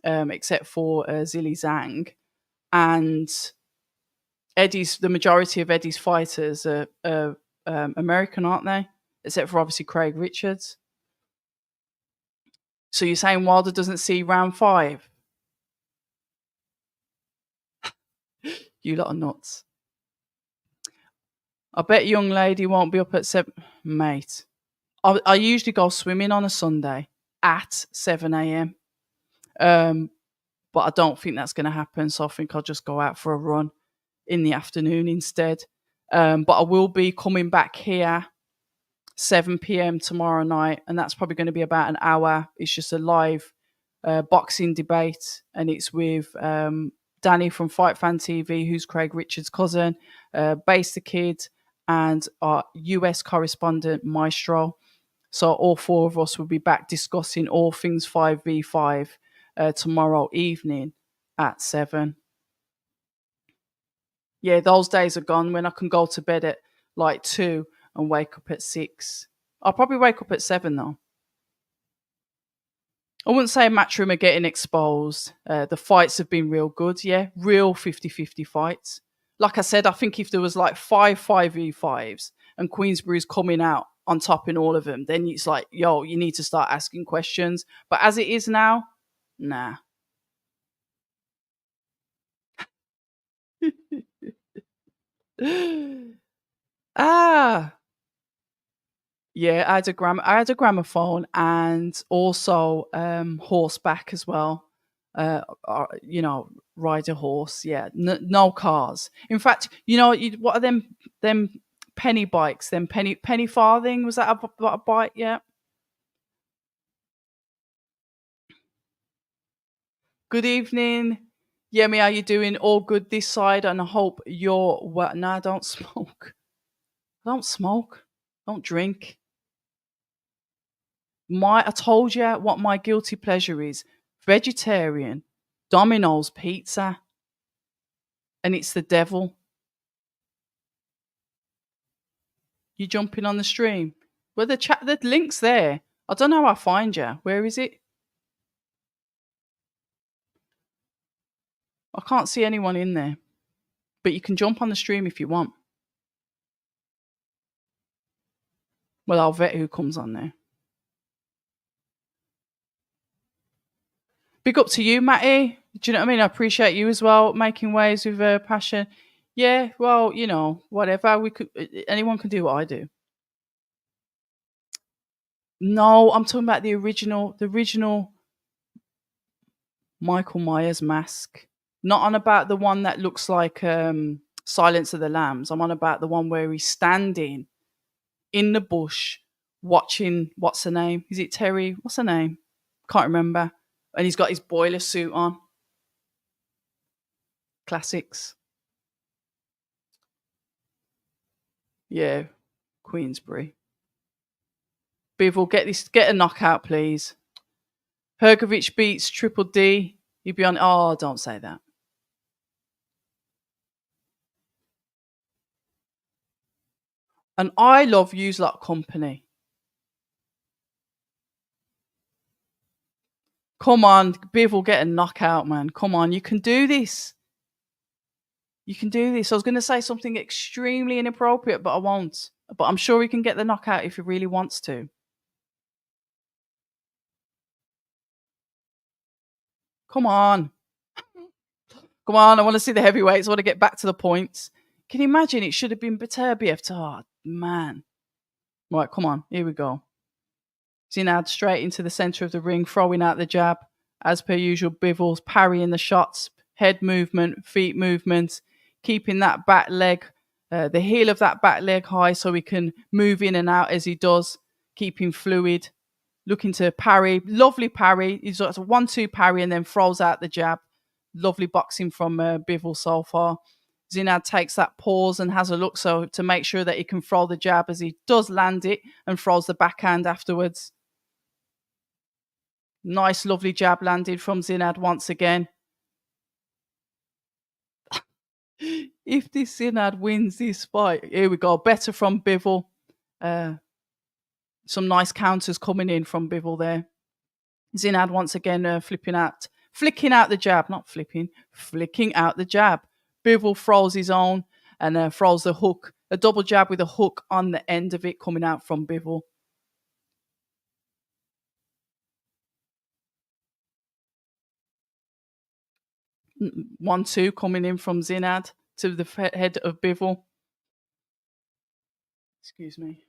except for Zhilei Zhang, and the majority of Eddie's fighters are American, aren't they? Except for obviously Craig Richards. So you're saying Wilder doesn't see round 5? You lot are nuts. I bet young lady won't be up at 7. Mate, I usually go swimming on a Sunday. at 7 a.m. Um, but I don't think that's going to happen. So I think I'll just go out for a run in the afternoon instead. But I will be coming back here 7 p.m. tomorrow night, and that's probably going to be about an hour. It's just a live boxing debate, and it's with Danny from Fight Fan TV, who's Craig Richards' cousin, Base the Kid, and our US correspondent Maestro. So all four of us will be back discussing all things 5v5 tomorrow evening at 7. Yeah, those days are gone when I can go to bed at like 2 and wake up at 6. I'll probably wake up at 7 though. I wouldn't say Matchroom are getting exposed. The fights have been real good, yeah. Real 50-50 fights. Like I said, I think if there was like 5v5s and Queensbury's coming out on top in all of them, then it's like, yo, you need to start asking questions. But as it is now, nah. Ah, yeah, I had a gramophone and also horseback as well. Ride a horse. Yeah, no cars. In fact, what are them penny bikes? Them penny farthing. Was that a bike? Yeah. Good evening. Yemi, how you doing? All good this side, and I hope you're well. No, I don't smoke. I don't smoke. Don't drink. I told you what my guilty pleasure is. Vegetarian, Domino's pizza, and it's the devil. You jumping on the stream? Well, the link's there. I don't know how I find you. Where is it? I can't see anyone in there. But you can jump on the stream if you want. Well, I'll vet who comes on there. Big up to you, Matty. Do you know what I mean? I appreciate you as well, making waves with passion. Yeah, well, whatever. Anyone can do what I do. No, I'm talking about the original Michael Myers mask. Not on about the one that looks like Silence of the Lambs. I'm on about the one where he's standing in the bush watching, what's her name? Is it Terry? What's her name? Can't remember. And he's got his boiler suit on. Classics. Yeah, Queensbury. Bivol, get a knockout, please. Hrgovic beats Triple D. You'd be on. Oh, don't say that. And I love Use Lot Company. Come on, Bivol, get a knockout, man. Come on, you can do this. You can do this. I was going to say something extremely inappropriate, but I won't. But I'm sure he can get the knockout if he really wants to. Come on. Come on, I want to see the heavyweights. I want to get back to the points. Can you imagine? It should have been Beterbiev. Oh, man. Right, come on. Here we go. Zinad straight into the centre of the ring, throwing out the jab. As per usual, Bivol's parrying the shots, head movement, feet movement, keeping that back leg, the heel of that back leg high so he can move in and out as he does, keeping fluid, looking to parry. Lovely parry. He's got a 1-2 parry and then throws out the jab. Lovely boxing from Bivol so far. Zinad takes that pause and has a look so to make sure that he can throw the jab as he does land it and throws the backhand afterwards. Nice, lovely jab landed from Zinad once again. If this Zinad wins this fight, here we go. Better from Bivol. Some nice counters coming in from Bivol there. Zinad once again flicking out the jab. Not flipping, flicking out the jab. Bivol throws his own and throws the hook. A double jab with a hook on the end of it coming out from Bivol. 1-2 coming in from Zinad to the head of Bivol. Excuse me.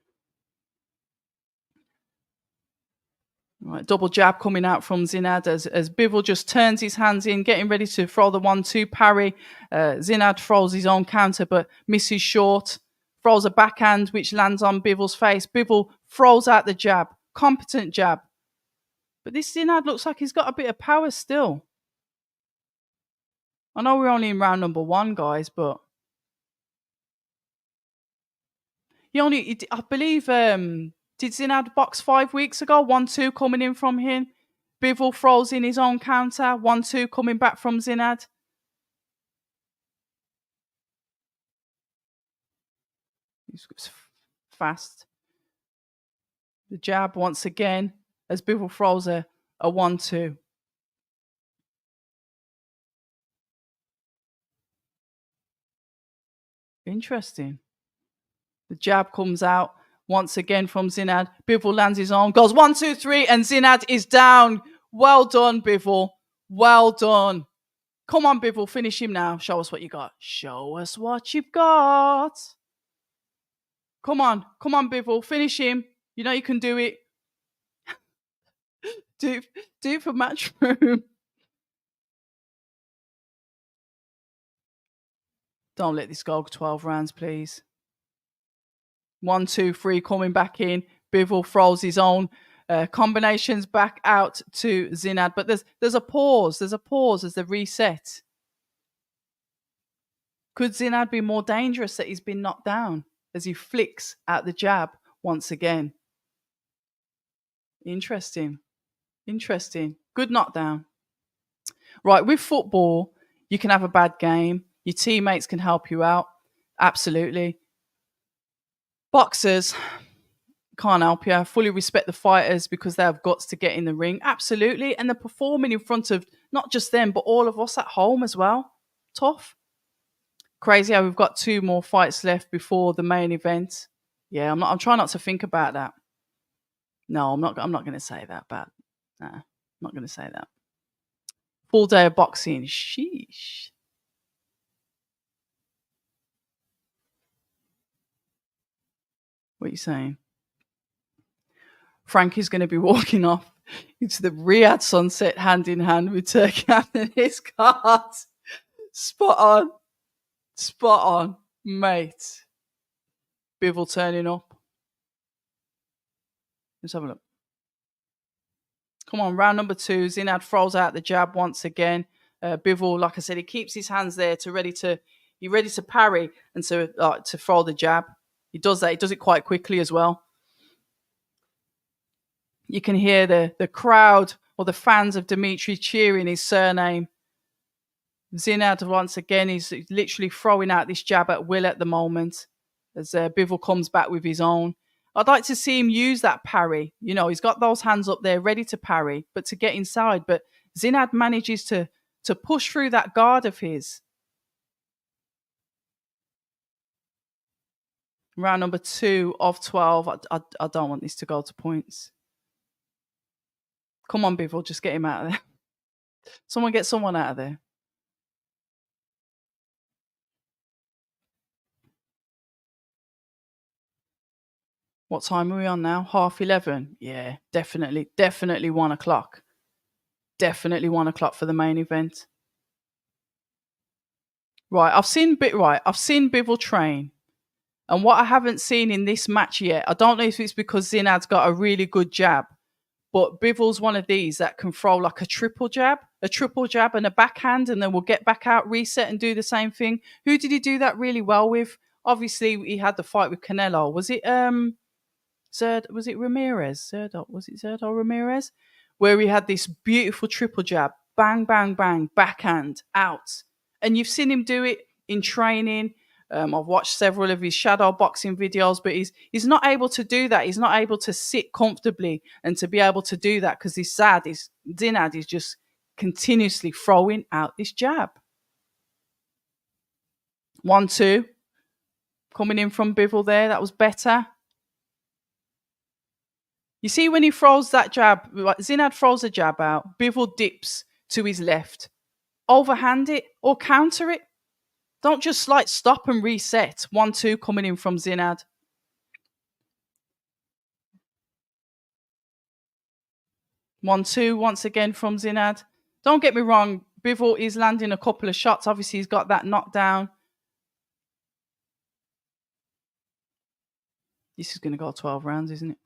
Right, double jab coming out from Zinad as Bivol just turns his hands in, getting ready to throw the 1-2 parry. Zinad throws his own counter but misses short. Throws a backhand which lands on Bivol's face. Bivol throws out the jab. Competent jab. But this Zinad looks like he's got a bit of power still. I know we're only in round number 1, guys, but I believe, did Zinad box 5 weeks ago? 1-2 coming in from him. Bivol throws in his own counter. 1-2 coming back from Zinad. He's fast. The jab once again as Bivol throws a 1-2. Interesting. The jab comes out once again from Zinad. Bivol lands his own, goes 1-2-3, and Zinad is down. Well done, Bivol. Well done. Come on, Bivol, finish him now. Show us what you got. Show us what you've got. Come on, Bivol, finish him. You know you can do it. do it for Matchroom. Don't let this go 12 rounds, please. 1-2-3 coming back in. Bivol throws his own combinations back out to Zinad, but there's a pause. There's a pause as the reset. Could Zinad be more dangerous that he's been knocked down as he flicks out the jab once again? Interesting. Good knockdown. Right, with football, you can have a bad game. Your teammates can help you out. Absolutely. Boxers can't help you. I fully respect the fighters because they have guts to get in the ring. Absolutely. And they're performing in front of not just them, but all of us at home as well. Tough. Crazy how we've got 2 more fights left before the main event. Yeah, I'm trying not to think about that. No, I'm not going to say that, but I'm not going to say that. Full day of boxing. Sheesh. What are you saying? Frankie's going to be walking off into the Riyadh sunset hand in hand with Turkey and his cards. Spot on, mate. Bivol turning up. Let's have a look. Come on, round number 2. Zinad throws out the jab once again. Bivol, like I said, he keeps his hands there ready to parry and to throw the jab. He does that. He does it quite quickly as well. You can hear the crowd or the fans of Dmitry cheering his surname. Zinad, once again, is literally throwing out this jab at will at the moment as Bivol comes back with his own. I'd like to see him use that parry. You know, he's got those hands up there ready to parry, but to get inside. But Zinad manages to push through that guard of his. Round number 2 of 12. I don't want this to go to points. Come on, Bivol, just get him out of there. Someone get someone out of there. What time are we on now? 11:30. Yeah, definitely 1 o'clock. Definitely 1 o'clock for the main event. Right, I've seen Bivol train. And what I haven't seen in this match yet, I don't know if it's because Zinad's got a really good jab, but Bivol's one of these that can throw like a triple jab and a backhand, and then we'll get back out, reset, and do the same thing. Who did he do that really well with? Obviously, he had the fight with Canelo. Was it Ramirez? Was it Zerdo Ramirez? Where he had this beautiful triple jab, bang, bang, bang, backhand, out. And you've seen him do it in training. I've watched several of his shadow boxing videos, but he's not able to do that. He's not able to sit comfortably and to be able to do that because Zinad is just continuously throwing out this jab. 1-2. Coming in from Bivol there. That was better. You see when he throws that jab, Zinad throws a jab out, Bivol dips to his left. Overhand it or counter it. Don't just like stop and reset. 1-2 coming in from Zinad. 1-2 once again from Zinad. Don't get me wrong, Bivol is landing a couple of shots. Obviously, he's got that knockdown. This is going to go 12 rounds, isn't it?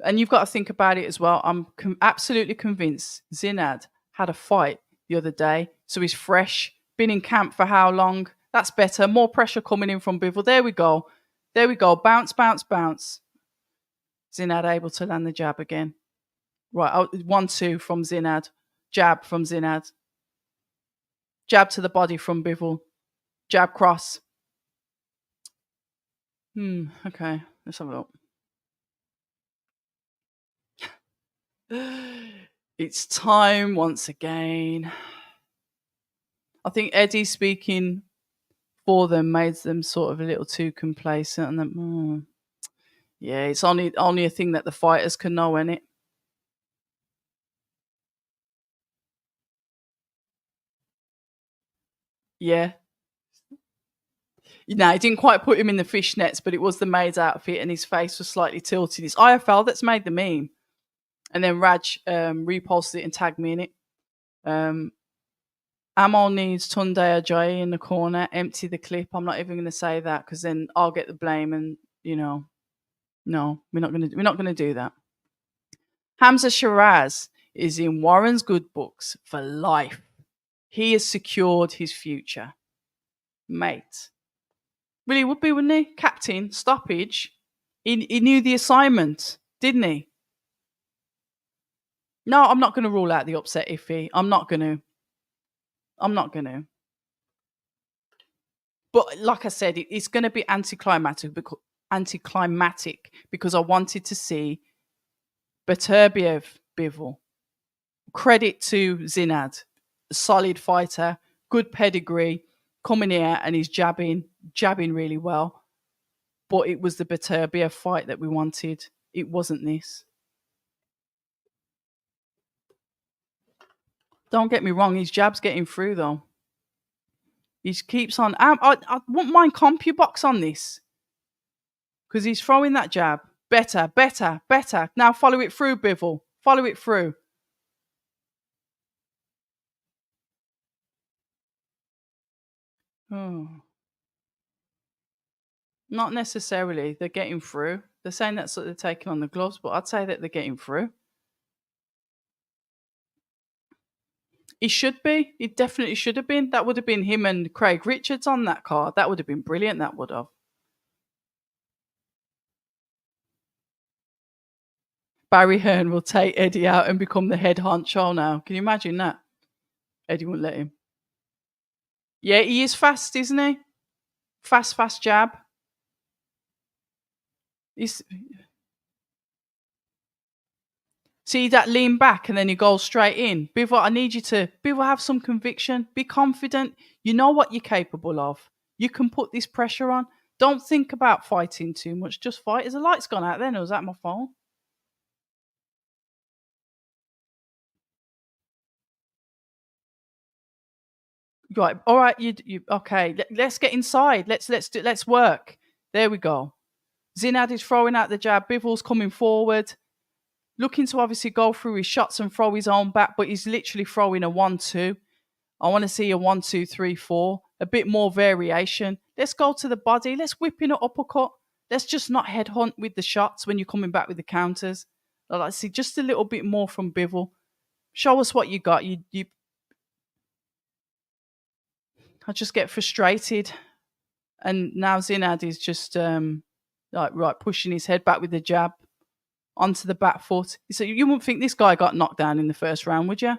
And you've got to think about it as well. I'm absolutely convinced Zinad had a fight the other day. So he's fresh. Been in camp for how long? That's better. More pressure coming in from Bivol. There we go. There we go. Bounce, bounce, bounce. Zinad able to land the jab again. Right. 1-2 from Zinad. Jab from Zinad. Jab to the body from Bivol. Jab cross. Okay. Let's have a look. It's time once again. I think Eddie speaking for them made them sort of a little too complacent. And then, yeah, it's only a thing that the fighters can know, innit? Yeah. No, he didn't quite put him in the fishnets, but it was the maid's outfit and his face was slightly tilted. It's IFL that's made the meme. And then Raj reposted it and tagged me in it. Amal needs Tunde Ajayi in the corner. Empty the clip. I'm not even going to say that because then I'll get the blame. And no, we're not going to do that. Hamza Shiraz is in Warren's good books for life. He has secured his future, mate. Really would be, wouldn't he? Captain, stoppage. He knew the assignment, didn't he? No, I'm not going to rule out the upset, Iffy. I'm not going to. But like I said, it's going to be anticlimactic because I wanted to see Beterbiev Bivol. Credit to Zinad, solid fighter, good pedigree, coming here and he's jabbing really well. But it was the Beterbiev fight that we wanted. It wasn't this. Don't get me wrong, his jab's getting through though. He keeps on. I wouldn't mind CompuBox on this because he's throwing that jab. Better. Now follow it through, Bivol. Follow it through. Oh. Not necessarily. They're getting through. They're saying that's what they're taking on the gloves, but I'd say that they're getting through. He should be. He definitely should have been. That would have been him and Craig Richards on that card. That would have been brilliant. That would have. Barry Hearn will take Eddie out and become the head honcho now. Can you imagine that? Eddie won't let him. Yeah, he is fast, isn't he? Fast jab. See that lean back and then he goes straight in. Bivol, I need you to have some conviction. Be confident. You know what you're capable of. You can put this pressure on. Don't think about fighting too much. Just fight. Has the light's gone out then or was that my phone? Right. All right. You okay. Let's get inside. Let's work. There we go. Zinad is throwing out the jab. Bivol's coming forward. Looking to obviously go through his shots and throw his own back, but he's literally throwing a 1-2. I want to see a 1-2-3-4, a bit more variation. Let's go to the body. Let's whip in an uppercut. Let's just not headhunt with the shots when you're coming back with the counters. I'd like to see just a little bit more from Bivol. Show us what you got. I just get frustrated. And now Zinad is just pushing his head back with the jab onto the back foot. So you wouldn't think this guy got knocked down in the first round, would you?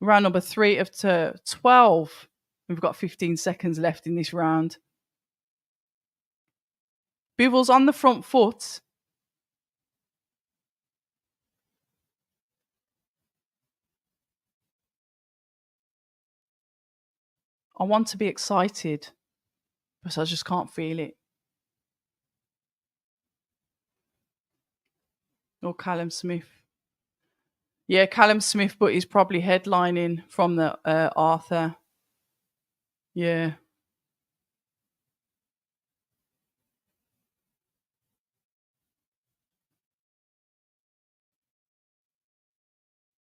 Round number 3 of 12. We've got 15 seconds left in this round. Bivol's on the front foot. I want to be excited, but I just can't feel it. Or Callum Smith. Yeah, Callum Smith, but he's probably headlining from the Arthur. Yeah.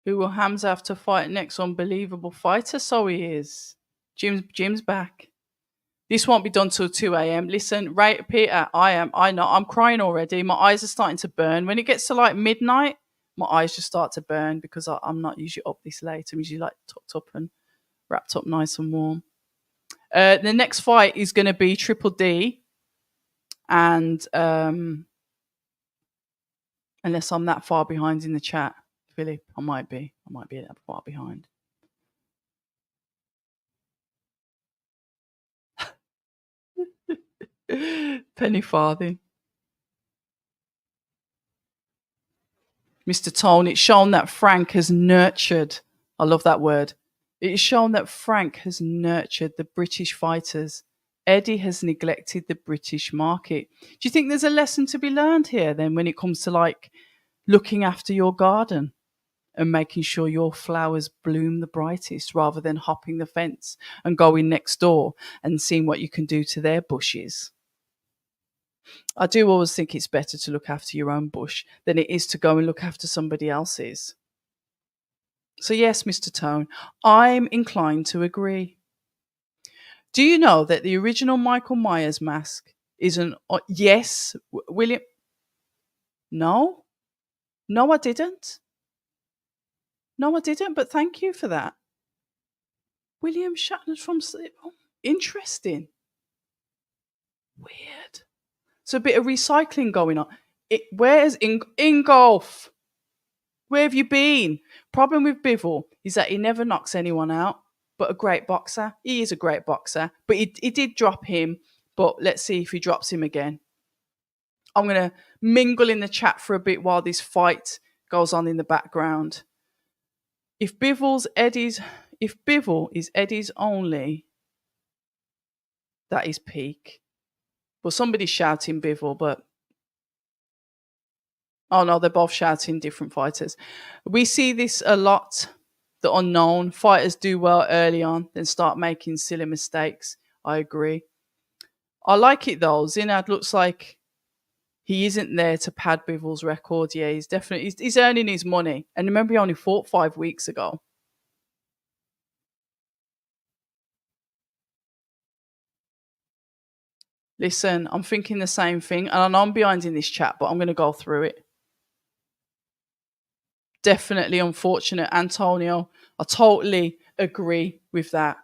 Who will Hamza have to fight next? Unbelievable fighter, so he is. Jim's back. This won't be done till 2 a.m. Listen, right, Peter, I know, I'm crying already. My eyes are starting to burn. When it gets to like midnight, my eyes just start to burn because I'm not usually up this late. I'm usually like tucked up and wrapped up nice and warm. The next fight is going to be Triple D. And unless I'm that far behind in the chat, Philip, I might be that far behind. Penny farthing. Mr. Tone, it's shown that Frank has nurtured, I love that word. It's shown that Frank has nurtured the British fighters. Eddie has neglected the British market. Do you think there's a lesson to be learned here then when it comes to like looking after your garden and making sure your flowers bloom the brightest rather than hopping the fence and going next door and seeing what you can do to their bushes? I do always think it's better to look after your own bush than it is to go and look after somebody else's. So yes, Mr. Tone, I'm inclined to agree. Do you know that the original Michael Myers mask is an... Yes, William... No, I didn't. No, I didn't, but thank you for that. William Shatner's from... Oh, interesting. Weird. So a bit of recycling going on. Where's Ingolf? Where have you been? Problem with Bivol is that he never knocks anyone out, but a great boxer. He is a great boxer, but he did drop him, but let's see if he drops him again. I'm going to mingle in the chat for a bit while this fight goes on in the background. If Bivol is Eddie's only, that is peak. Well, somebody's shouting Bivol, but... Oh no, they're both shouting different fighters. We see this a lot. The unknown fighters do well early on, then start making silly mistakes. I agree. I like it though. Zinad looks like he isn't there to pad Bivol's record. Yeah, he's definitely he's earning his money. And remember, he only fought 5 weeks ago. Listen, I'm thinking the same thing, and I know I'm behind in this chat, but I'm going to go through it. Definitely unfortunate, Antonio. I totally agree with that.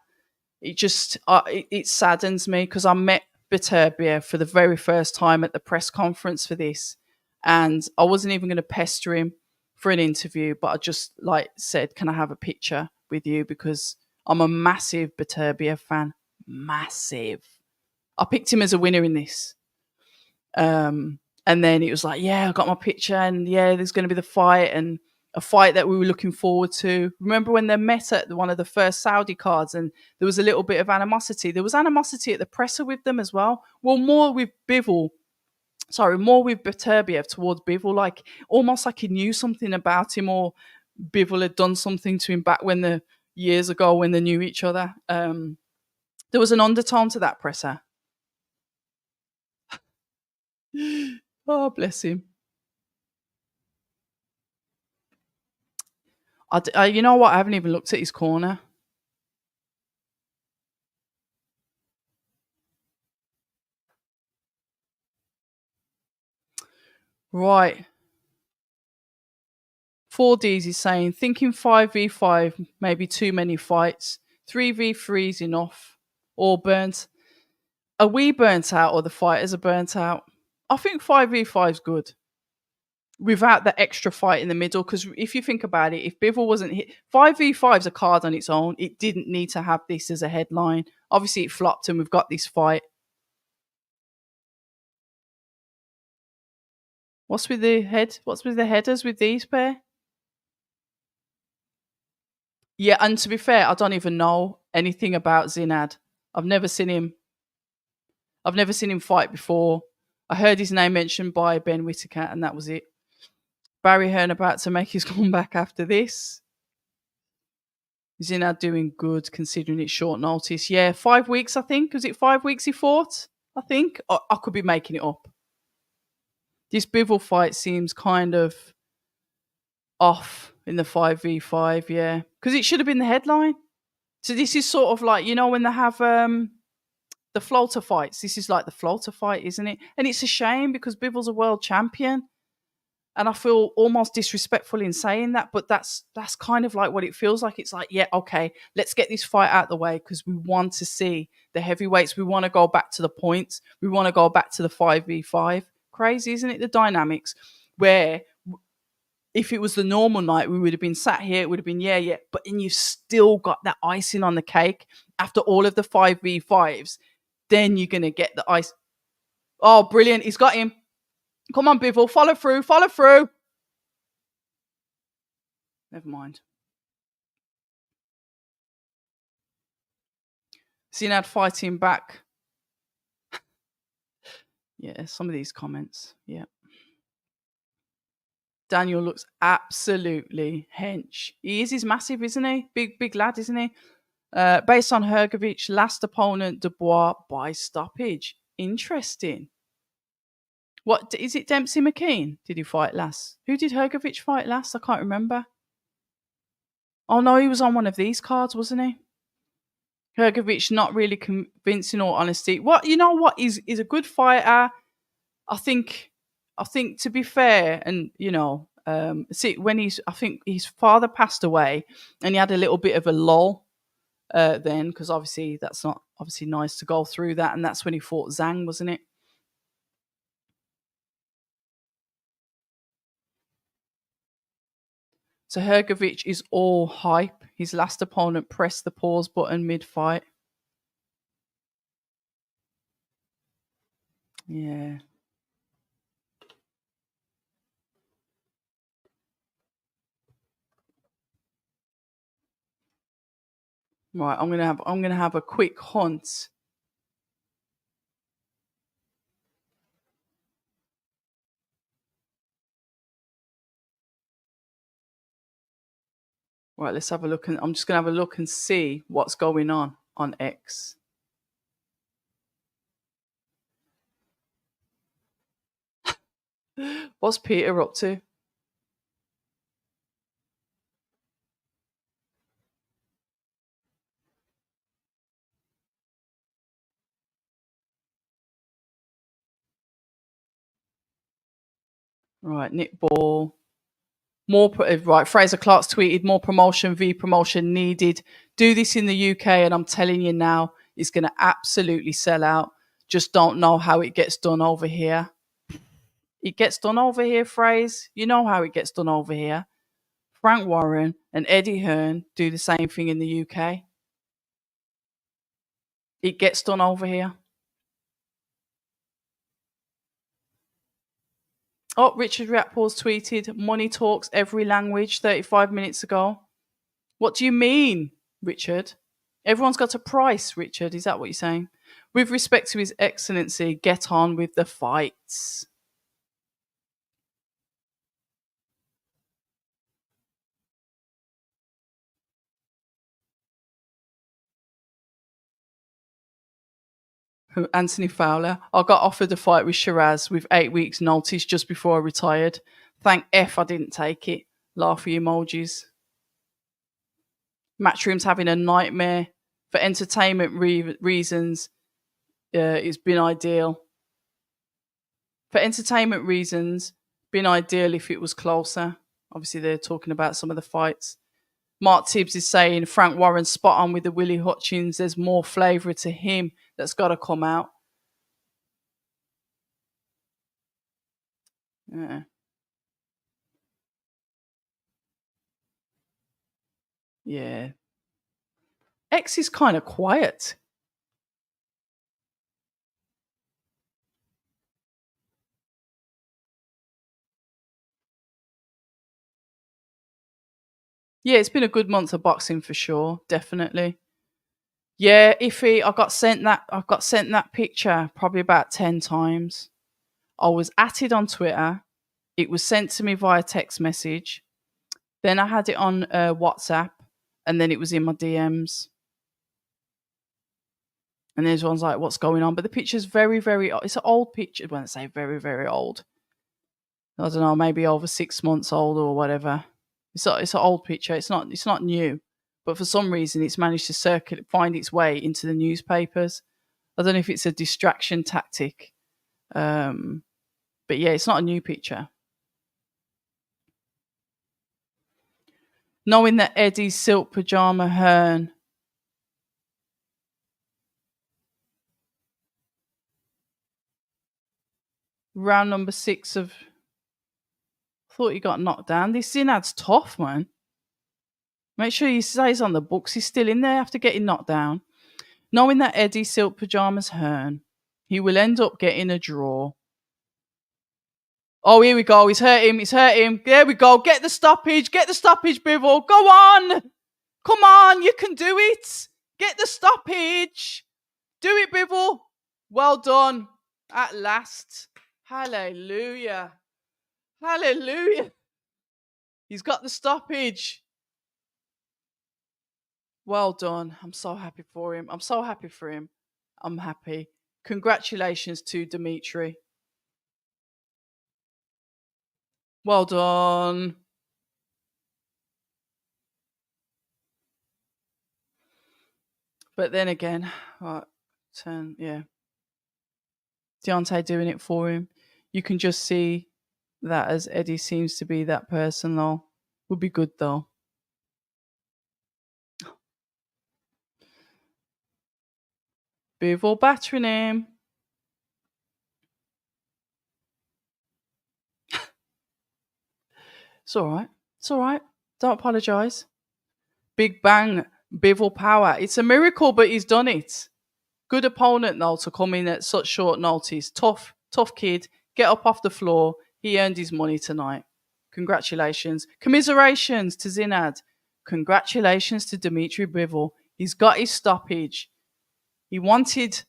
It just it saddens me because I met Beterbiev for the very first time at the press conference for this, and I wasn't even going to pester him for an interview, but I just like said, "Can I have a picture with you?" Because I'm a massive Beterbiev fan, massive. I picked him as a winner in this. And then it was like, yeah, I got my picture, and yeah, there's going to be the fight, and a fight that we were looking forward to. Remember when they met at one of the first Saudi cards and there was a little bit of animosity? There was animosity at the presser with them as well. Well, more with Beterbiev towards Bivol, like almost like he knew something about him, or Bivol had done something to him back when years ago when they knew each other. There was an undertone to that presser. Oh, bless him. You know what? I haven't even looked at his corner. Right. 4Ds is saying, thinking 5v5 maybe too many fights. 3v3 is enough. Or burnt. Are we burnt out or the fighters are burnt out? I think 5v5 is good. Without the extra fight in the middle, because if you think about it, if Bivol wasn't hit, 5v5 is a card on its own. It didn't need to have this as a headline. Obviously, it flopped, and we've got this fight. What's with the headers with these pair? Yeah, and to be fair, I don't even know anything about Zinad. I've never seen him fight before. I heard his name mentioned by Ben Whittaker, and that was it. Barry Hearn about to make his comeback after this. Zinad doing good considering it's short notice. Yeah, 5 weeks, I think. Was it 5 weeks he fought? I think. I could be making it up. This Bivol fight seems kind of off in the 5v5, yeah. Because it should have been the headline. So this is sort of like, when they have the floater fights. This is like the floater fight, isn't it? And it's a shame because Bivol's a world champion. And I feel almost disrespectful in saying that, but that's kind of like what it feels like. It's like, yeah, okay, let's get this fight out of the way because we want to see the heavyweights. We want to go back to the points. We want to go back to the 5v5. Crazy, isn't it? The dynamics where if it was the normal night, we would have been sat here. It would have been, yeah. But then you've still got that icing on the cake after all of the 5v5s. Then you're going to get the ice. Oh, brilliant. He's got him. Come on, Bivol. Follow through. Never mind. Zinad fighting back. Yeah, some of these comments. Yeah. Daniel looks absolutely hench. He's massive, isn't he? Big lad, isn't he? Based on Hrgovic, last opponent Dubois by stoppage. Interesting. What is it? Dempsey McKean? Did he fight last? Who did Hrgovic fight last? I can't remember. Oh no, he was on one of these cards, wasn't he? Hrgovic not really convincing, all honesty. What is a good fighter. I think to be fair, and see when I think his father passed away, and he had a little bit of a lull then, because obviously that's not obviously nice to go through that, and that's when he fought Zhang, wasn't it? So Hrgovic is all hype. His last opponent pressed the pause button mid-fight. Yeah. Right, I'm gonna have a quick hunt. Right, let's have a look, and I'm just gonna have a look and see what's going on X. What's Peter up to? Right, Nick Ball. Right, Fraser Clark's tweeted more promotion needed. Do this in the UK, and I'm telling you now, it's going to absolutely sell out. Just don't know how it gets done over here. It gets done over here, Fraser. You know how it gets done over here. Frank Warren and Eddie Hearn do the same thing in the UK. It gets done over here. Oh, Richard Rapport's tweeted, money talks every language 35 minutes ago. What do you mean, Richard? Everyone's got a price, Richard. Is that what you're saying? With respect to His Excellency, get on with the fights. Anthony Fowler. I got offered a fight with Shiraz with 8 weeks' notice just before I retired. Thank F I didn't take it. Laughy emojis. Matchroom's having a nightmare. For entertainment reasons, it's been ideal. For entertainment reasons, been ideal if it was closer. Obviously, they're talking about some of the fights. Mark Tibbs is saying Frank Warren's spot on with the Willie Hutchins. There's more flavour to him that's got to come out. Yeah. Yeah. X is kind of quiet. Yeah, it's been a good month of boxing for sure, definitely. Yeah, iffy. I got sent that picture probably about 10 times. I was atted on Twitter. It was sent to me via text message. Then I had it on WhatsApp, and then it was in my DMs. And everyone's like, what's going on? But the picture's very, very old. It's an old picture. When I say very, very old, I don't know, maybe over 6 months old or whatever. It's an old picture. It's not new, but for some reason it's managed to find its way into the newspapers. I don't know if it's a distraction tactic, but yeah, it's not a new picture. Knowing that Eddie's silk pajama hern round number 6 of. Thought he got knocked down. This Zinad's tough, man. Make sure he stays on the books. He's still in there after getting knocked down. Knowing that Eddie silk pajamas hern, he will end up getting a draw. Oh, here we go. He's hurt him. There we go. Get the stoppage. Bivol. Go on. Come on. You can do it. Get the stoppage. Do it, Bivol. Well done. At last. Hallelujah. He's got the stoppage. Well done. I'm so happy for him. I'm happy. Congratulations to Dmitry. Well done. But then again, Deontay doing it for him. You can just see that as Eddie seems to be that person, though. Would be good, though. Bivol battering him. It's all right. Don't apologise. Big bang, Bivol power. It's a miracle, but he's done it. Good opponent, though, to come in at such short notice. Tough kid. Get up off the floor. He earned his money tonight. Congratulations. Commiserations to Zinad. Congratulations to Dmitry Bivol. He's got his stoppage. He wanted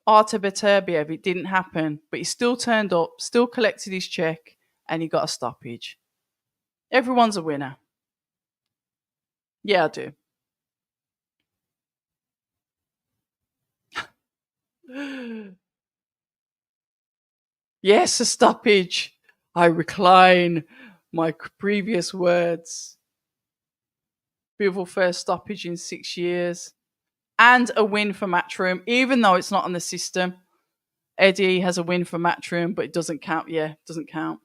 Artur Beterbiev. It didn't happen, but he still turned up, still collected his check, and he got a stoppage. Everyone's a winner. Yeah, I do. Yes, a stoppage. I recline my previous words. Bivol first stoppage in 6 years. And a win for Matchroom, even though it's not on the system. Eddie has a win for Matchroom, but it doesn't count. Yeah, doesn't count.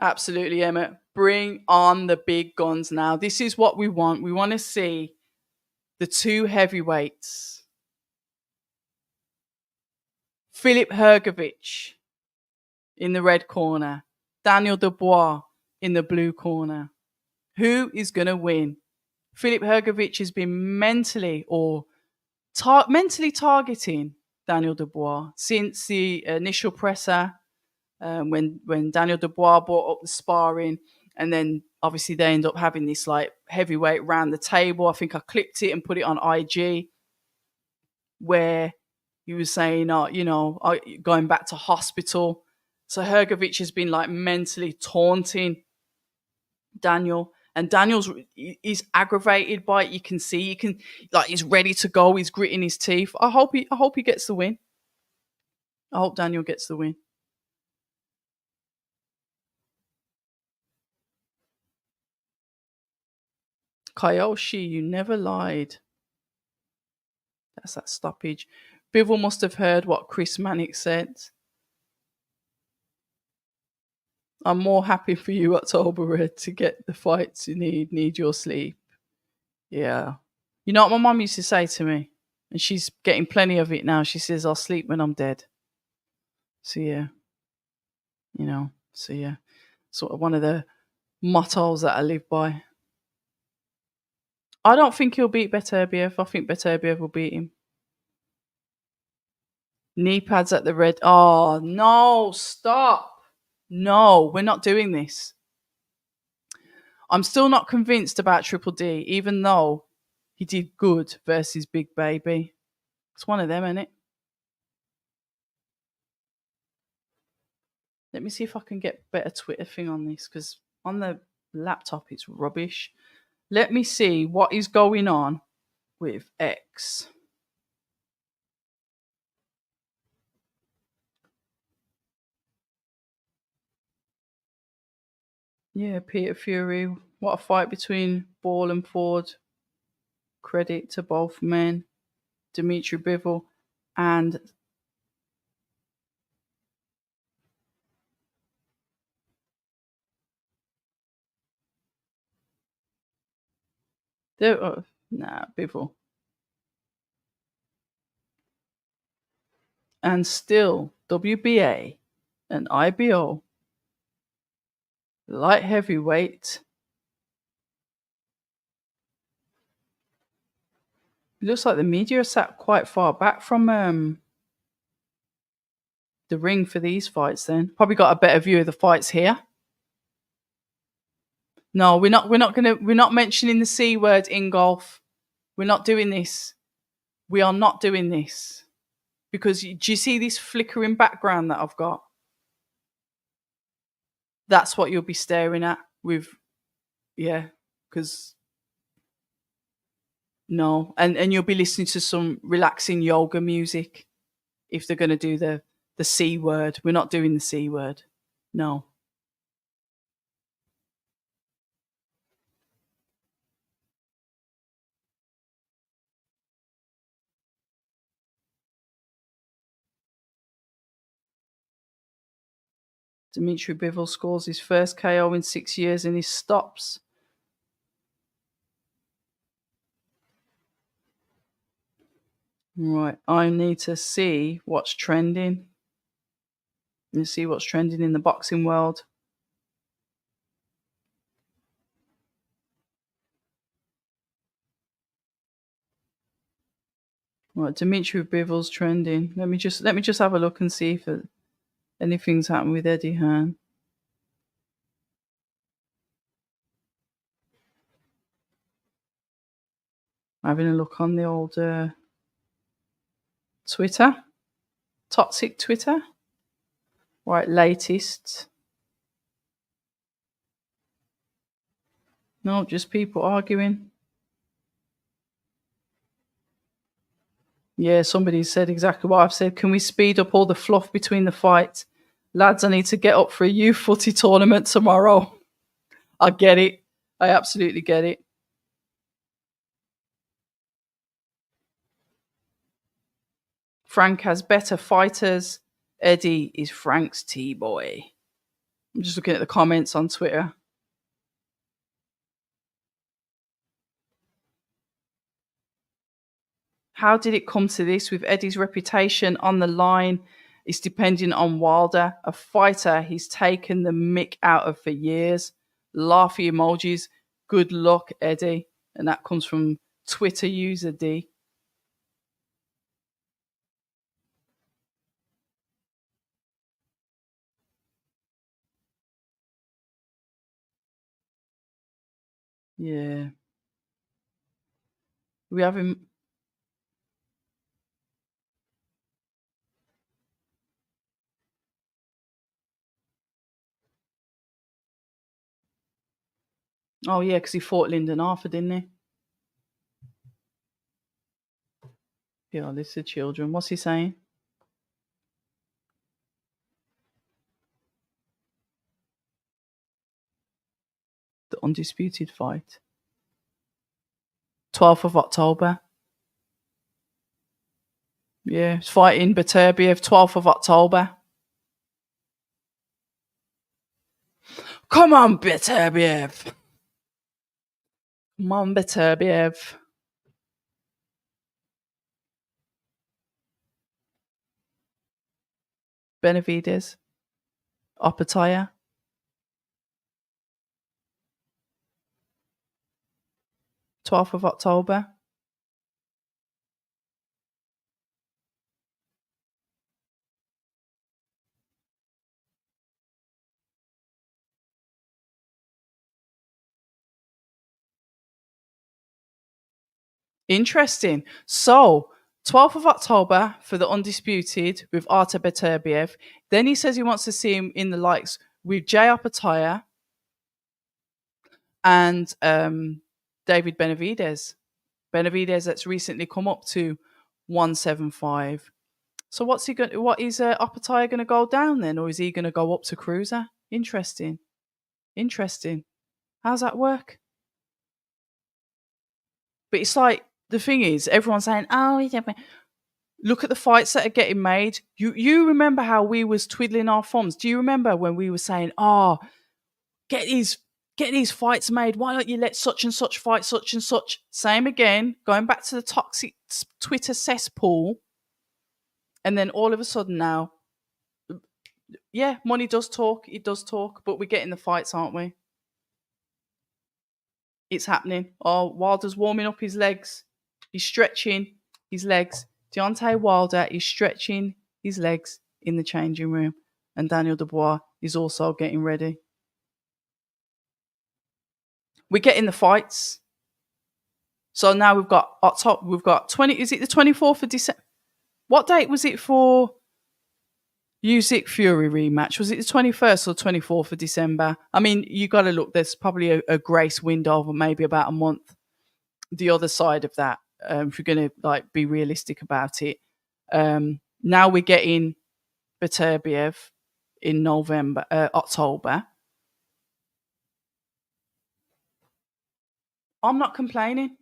Absolutely, Emmett. Bring on the big guns now. This is what we want. We want to see the two heavyweights. Filip Hrgovic in the red corner. Daniel Dubois in the blue corner. Who is going to win? Filip Hrgovic has been mentally targeting Daniel Dubois since the initial presser when Daniel Dubois brought up the sparring, and then obviously they end up having this like heavyweight round the table. I think I clipped it and put it on IG where he was saying, going back to hospital. So Hrgovic has been like mentally taunting Daniel. And he's aggravated by it. You can see, he's ready to go. He's gritting his teeth. I hope he gets the win. I hope Daniel gets the win. Kyoshi, you never lied. That's that stoppage. Bivol must have heard what Chris Mannix said. I'm more happy for you, October Red, to get the fights you need. Need your sleep. Yeah. You know what my mum used to say to me? And she's getting plenty of it now. She says, I'll sleep when I'm dead. So, yeah. Sort of one of the mottos that I live by. I don't think he'll beat Beterbiev. I think Beterbiev will beat him. Knee pads at the red. Oh, no, stop. No, we're not doing this. I'm still not convinced about Triple D, even though he did good versus Big Baby. It's one of them, isn't it? Let me see if I can get better Twitter thing on this, because on the laptop it's rubbish. Let me see what is going on with X. Yeah, Peter Fury. What a fight between Ball and Ford. Credit to both men. Dmitry Bivol and Bivol. And still WBA and IBO light heavyweight. It looks like the media sat quite far back from the ring for these fights. Then probably got a better view of the fights here. No, we're not mentioning the C word in golf. We're not doing this. We are not doing this because do you see this flickering background that I've got? That's what you'll be staring at with, yeah, because no, and you'll be listening to some relaxing yoga music if they're going to do the C word. We're not doing the C word. No. Dmitry Bivol scores his first KO in 6 years and he stops. Right, I need to see what's trending. Let's see what's trending in the boxing world. Right, Dmitry Bivol's trending. Let me just have a look and see if anything's happened with Eddie Hearn. Having a look on the old Twitter, toxic Twitter. Right, latest. No, just people arguing. Yeah, somebody said exactly what I've said. Can we speed up all the fluff between the fights? Lads, I need to get up for a youth footy tournament tomorrow. I get it. I absolutely get it. Frank has better fighters. Eddie is Frank's T-boy. I'm just looking at the comments on Twitter. How did it come to this with Eddie's reputation on the line? It's depending on Wilder, a fighter he's taken the mick out of for years. Laughy emojis. Good luck, Eddie. And that comes from Twitter user D. Yeah. We have him. Oh, yeah, because he fought Lyndon Arthur, didn't he? Yeah, this is children. What's he saying? The undisputed fight. 12th of October. Yeah, it's fighting Beterbiev, 12th of October. Come on, Beterbiev. Come on, Beterbiev. Benavides. Opataya. 12th of October. Interesting. So, 12th of October for the Undisputed with Artur Beterbiev. Then he says he wants to see him in the likes with Jay Opataya and David Benavides. Benavides that's recently come up to 175. So what is Opataya going to go down then, or is he going to go up to cruiser? Interesting. Interesting. How's that work? But it's like, the thing is, everyone's saying, "Oh, look at the fights that are getting made." You remember how we was twiddling our thumbs? Do you remember when we were saying, "Oh, get these fights made. Why don't you let such and such fight such and such?" Same again, going back to the toxic Twitter cesspool, and then all of a sudden now, yeah, money does talk. It does talk, but we're getting the fights, aren't we? It's happening. Oh, Wilder's warming up his legs. He's stretching his legs. Deontay Wilder is stretching his legs in the changing room. And Daniel Dubois is also getting ready. We're getting the fights. So now we've got 20, is it the 24th of December? What date was it for Usyk Fury rematch? Was it the 21st or 24th of December? I mean, you got to look, there's probably a grace window of maybe about a month. The other side of that, if you're going to like be realistic about it. Now we're getting Beterbiev in October. I'm not complaining.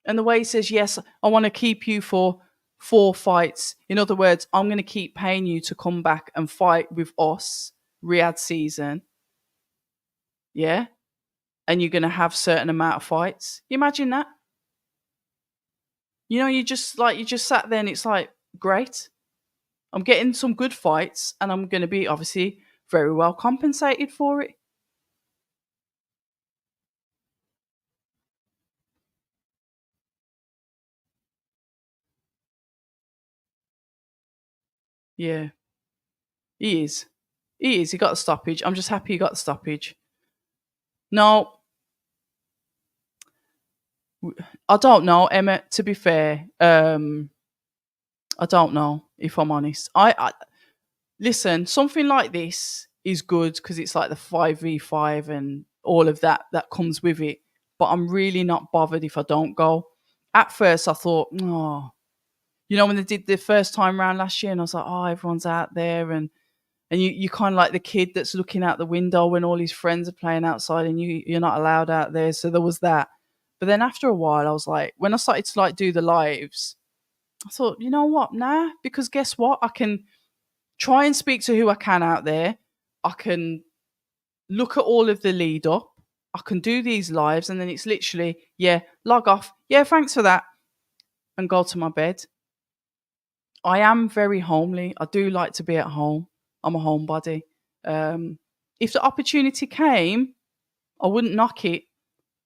And the way he says, yes, I want to keep you for 4 fights. In other words, I'm going to keep paying you to come back and fight with us, Riyadh season. Yeah. And you're going to have certain amount of fights. You imagine that? You know, you just sat there and it's like, great. I'm getting some good fights and I'm going to be obviously very well compensated for it. Yeah, he is. He is. He got the stoppage. I'm just happy he got the stoppage. No, I don't know, Emma. To be fair, I don't know if I'm honest. I listen. Something like this is good because it's like the 5v5 and all of that comes with it. But I'm really not bothered if I don't go. At first, I thought, oh, you know, when they did the first time round last year, and I was like, oh, everyone's out there, and you kind of like the kid that's looking out the window when all his friends are playing outside, and you're not allowed out there. So there was that. But then after a while, I was like, when I started to like do the lives, I thought, you know what, nah, because guess what, I can try and speak to who I can out there. I can look at all of the lead up. I can do these lives, and then it's literally, yeah, log off. Yeah, thanks for that, and go to my bed. I am very homely. I do like to be at home. I'm a homebody. If the opportunity came, I wouldn't knock it,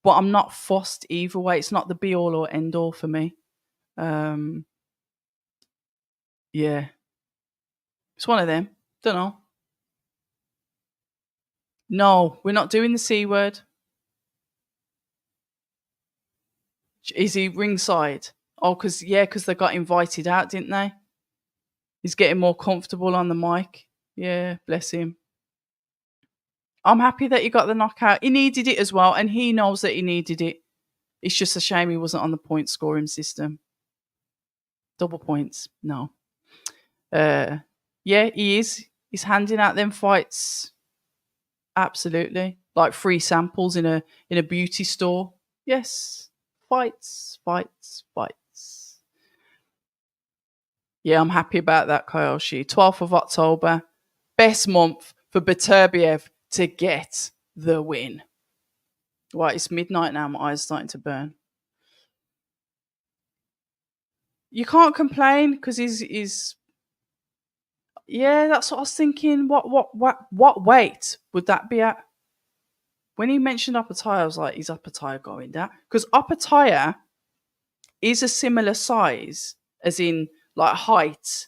but I'm not fussed either way. It's not the be all or end all for me. Um, yeah, it's one of them. Don't know. No, we're not doing the C word. Is he ringside? Oh, because they got invited out, didn't they? He's getting more comfortable on the mic. Yeah, bless him. I'm happy that he got the knockout. He needed it as well, and he knows that he needed it. It's just a shame he wasn't on the point scoring system. Double points, no. Yeah, he is. He's handing out them fights. Absolutely, like free samples in a beauty store. Yes, fights, fights, fights. Yeah, I'm happy about that, Kyoshi. 12th of October, best month for Beterbiev to get the win. Right, it's midnight now. My eyes are starting to burn. You can't complain because he's. Yeah, that's what I was thinking. What weight would that be at? When he mentioned upper tire, I was like, is upper tire going down? Because upper tire is a similar size, as in like height.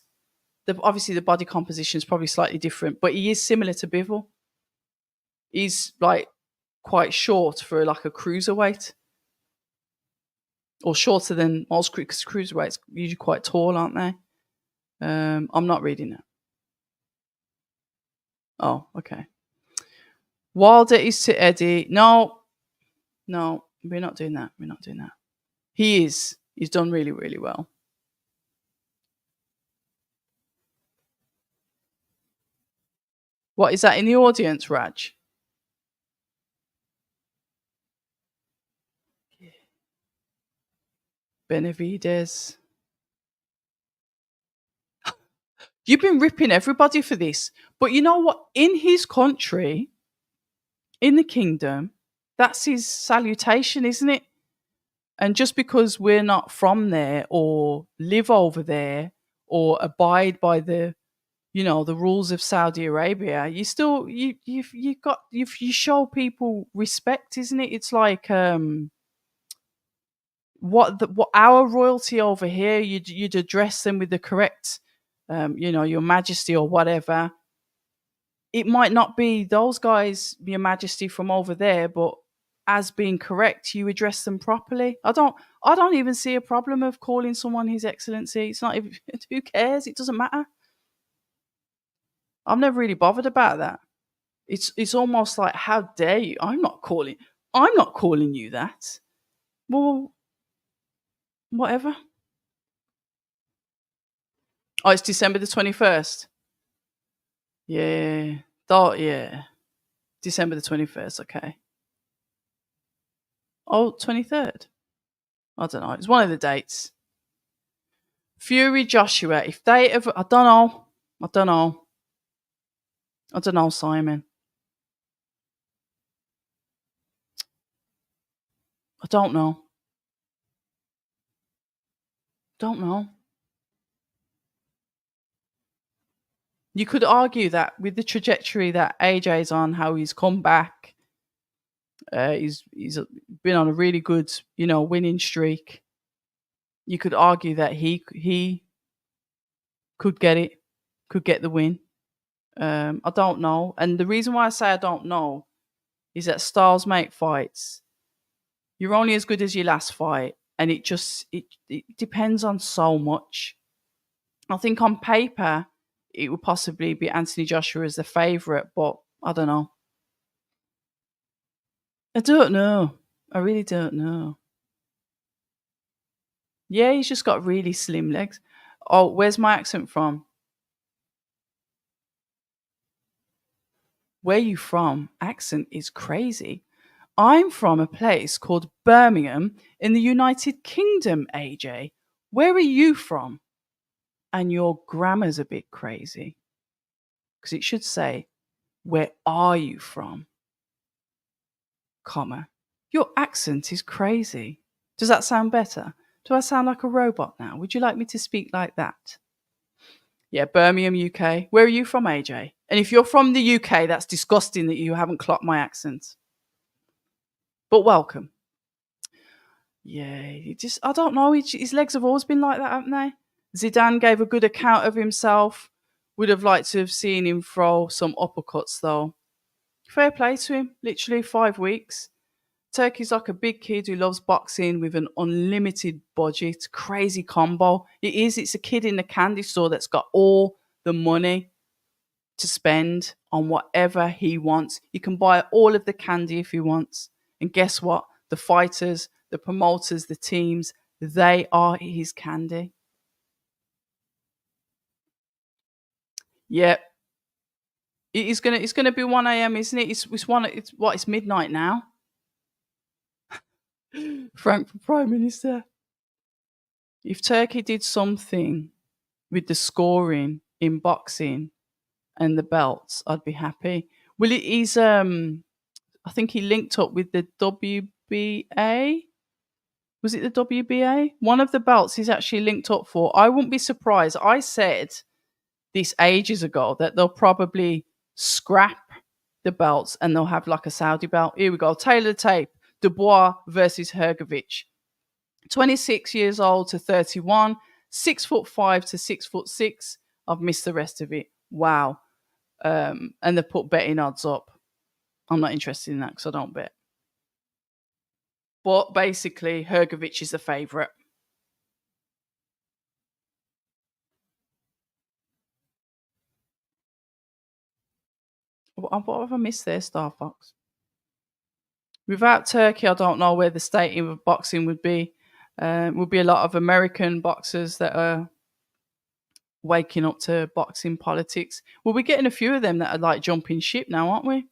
Obviously, the body composition is probably slightly different, but he is similar to Bivol. He's like quite short for like a cruiserweight, or shorter than most cruiserweights. Usually quite tall, aren't they? I'm not reading that. Oh, okay. Wilder is to Eddie. No, we're not doing that. We're not doing that. He is. He's done really, really well. What is that in the audience, Raj? Benavides. You've been ripping everybody for this. But you know what? In his country, in the kingdom, that's his salutation, isn't it? And just because we're not from there or live over there or abide by the the rules of Saudi Arabia, you still you show people respect, isn't it? It's like what our royalty over here, you'd address them with the correct your majesty or whatever. It might not be those guys, your majesty from over there, but as being correct, you address them properly. I don't even see a problem of calling someone his excellency. It's not even who cares? It doesn't matter. I'm never really bothered about that. It's almost like, how dare you? I'm not calling you that. Well, whatever. Oh, it's December the 21st. Yeah. Yeah. December the 21st, okay. Oh, 23rd. I don't know. It's one of the dates. Fury Joshua. If they ever, I don't know. I don't know. I don't know, Simon. I don't know. Don't know. You could argue that with the trajectory that AJ's on, how he's come back, he's been on a really good, winning streak. You could argue that he could get it, could get the win. I don't know, and the reason why I say I don't know is that styles make fights. You're only as good as your last fight, and it depends on so much. I think on paper it would possibly be Anthony Joshua as the favourite, but I don't know. I don't know. I really don't know. Yeah, he's just got really slim legs. Oh, where's my accent from? Where you from? Accent is crazy. I'm from a place called Birmingham in the United Kingdom, AJ. Where are you from? And your grammar's a bit crazy. Because it should say, where are you from? Comma. Your accent is crazy. Does that sound better? Do I sound like a robot now? Would you like me to speak like that? Yeah, Birmingham, UK. Where are you from, AJ? And if you're from the UK, that's disgusting that you haven't clocked my accent. But welcome. Yeah, I don't know. His legs have always been like that, haven't they? Zidane gave a good account of himself. Would have liked to have seen him throw some uppercuts, though. Fair play to him. Literally 5 weeks. Turkey's like a big kid who loves boxing with an unlimited budget. Crazy combo. It is. It's a kid in the candy store that's got all the money to spend on whatever he wants. He can buy all of the candy if he wants. And guess what? The fighters, the promoters, the teams, they are his candy. Yep. It's gonna be 1 a.m., isn't it? It's midnight now. Frank for Prime Minister. If Turkey did something with the scoring in boxing and the belts, I'd be happy. He's I think he linked up with the WBA. Was it the WBA? One of the belts he's actually linked up for. I wouldn't be surprised. I said this ages ago that they'll probably scrap the belts and they'll have like a Saudi belt. Here we go. Tailor the tape. Dubois versus Hrgovic. 26 years old to 31, 6'5" to 6'6". I've missed the rest of it. Wow. And they put betting odds up. I'm not interested in that because I don't bet. But basically, Hrgovic is the favourite. What have I missed there, Star Fox? Without Turkey, I don't know where the state of boxing would be. Would be a lot of American boxers that are waking up to boxing politics. Well, we're getting a few of them that are like jumping ship now, aren't we?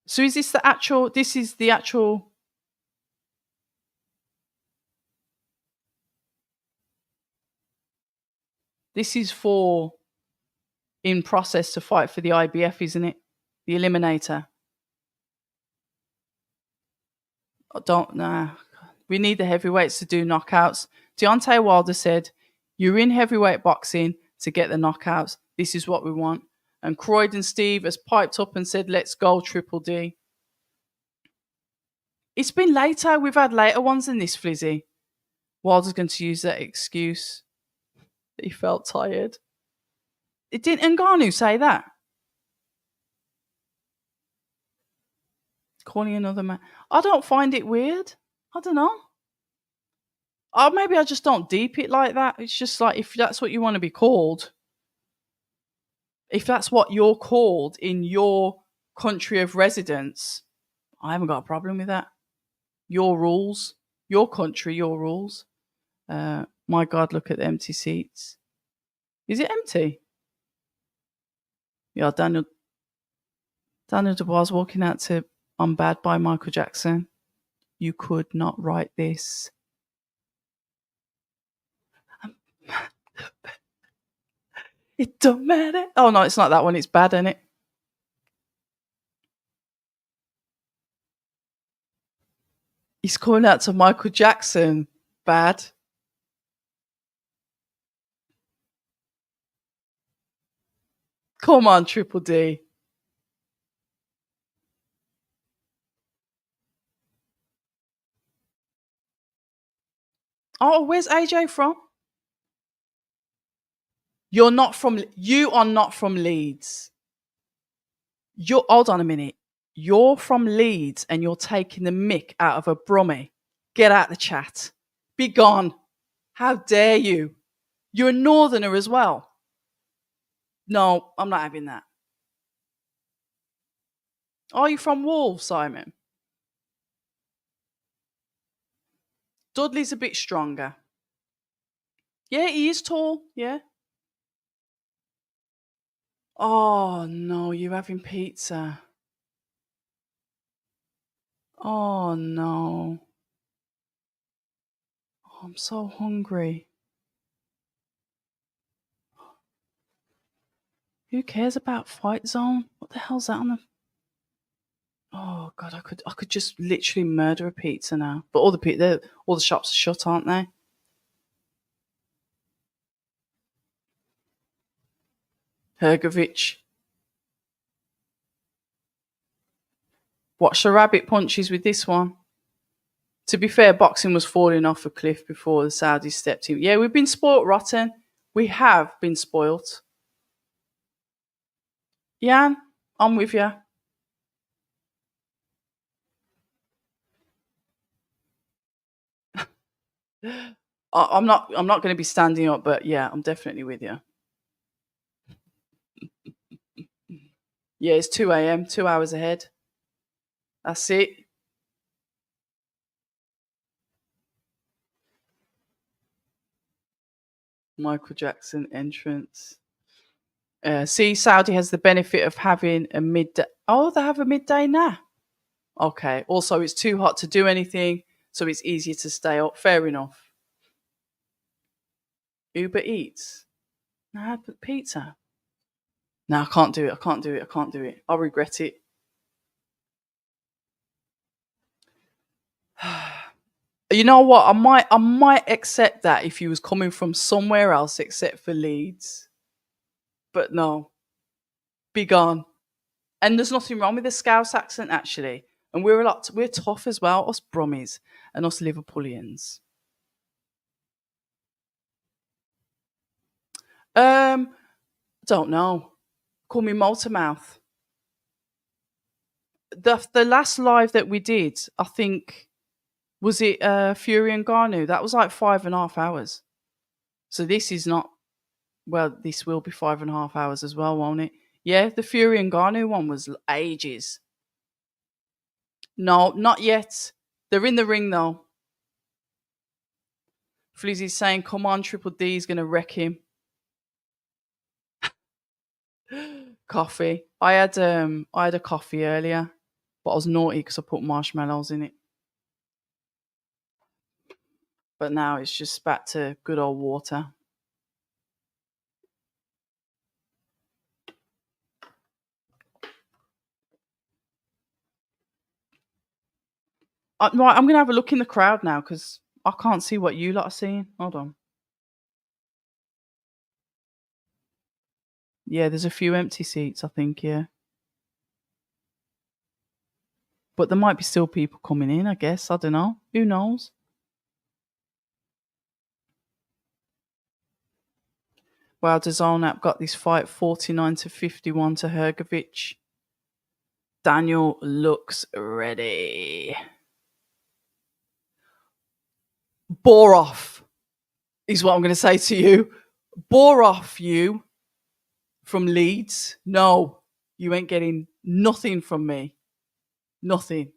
So is this the actual? This is the actual. This is for in process to fight for the IBF, isn't it? The Eliminator. I don't know. We need the heavyweights to do knockouts. Deontay Wilder said, "You're in heavyweight boxing to get the knockouts. This is what we want." And Croydon Steve has piped up and said, "Let's go, Triple D." It's been later. We've had later ones than this, Flizzy. Wilder's going to use that excuse. He felt tired. It didn't Ngannou say that? Calling another man. I don't find it weird. I don't know. Or maybe I just don't deep it like that. It's just like, if that's what you want to be called, if that's what you're called in your country of residence, I haven't got a problem with that. Your rules, your country, your rules. My God, look at the empty seats. Is it empty? Yeah, Daniel Dubois walking out to "I'm Bad" by Michael Jackson. You could not write this. It don't matter. Oh no, it's not that one. It's Bad, isn't it? He's calling out to Michael Jackson. Bad. Come on, Triple D. Oh, where's AJ from? You are not from Leeds. Hold on a minute. You're from Leeds and you're taking the mick out of a Brummie. Get out the chat. Be gone. How dare you? You're a northerner as well. No, I'm not having that. Are you from Wolves, Simon? Dudley's a bit stronger. Yeah, he is tall. Yeah. Oh no, you're having pizza. Oh no. Oh, I'm so hungry. Who cares about Fight Zone? What the hell's that on the... Oh God, I could just literally murder a pizza now. But all the shops are shut, aren't they? Hrgovic. Watch the rabbit punches with this one. To be fair, boxing was falling off a cliff before the Saudis stepped in. Yeah, we've been spoilt rotten. We have been spoilt. Jan, I'm with you. I'm not going to be standing up, but yeah, I'm definitely with you. Yeah, it's 2 a.m., 2 hours ahead. That's it. Michael Jackson entrance. See, Saudi has the benefit of having a midday. Oh, they have a midday now. Okay. Also, it's too hot to do anything, so it's easier to stay up. Fair enough. Uber Eats. Nah, but pizza. No, I can't do it. I'll regret it. You know what? I might accept that if he was coming from somewhere else except for Leeds. But no. Be gone. And there's nothing wrong with the Scouse accent, actually. And we're tough as well, us Brummies and us Liverpoolians. Don't know. Call me Motormouth. The last live that we did, I think, was it Fury and Garnu? That was like 5.5 hours. So this is not. Well, this will be 5.5 hours as well, won't it? Yeah, the Fury and Garnu one was ages. No, not yet. They're in the ring though. Flizzy's saying, come on, Triple D is going to wreck him. Coffee. I had a coffee earlier, but I was naughty because I put marshmallows in it. But now it's just back to good old water. Right, I'm going to have a look in the crowd now because I can't see what you lot are seeing. Hold on. Yeah, there's a few empty seats, I think, yeah. But there might be still people coming in, I guess. I don't know. Who knows? Wow, DAZN app got this fight 49-51 to Hrgovic. Daniel looks ready. Bore off is what I'm going to say to you. Bore off, you, from Leeds. No, you ain't getting nothing from me. Nothing.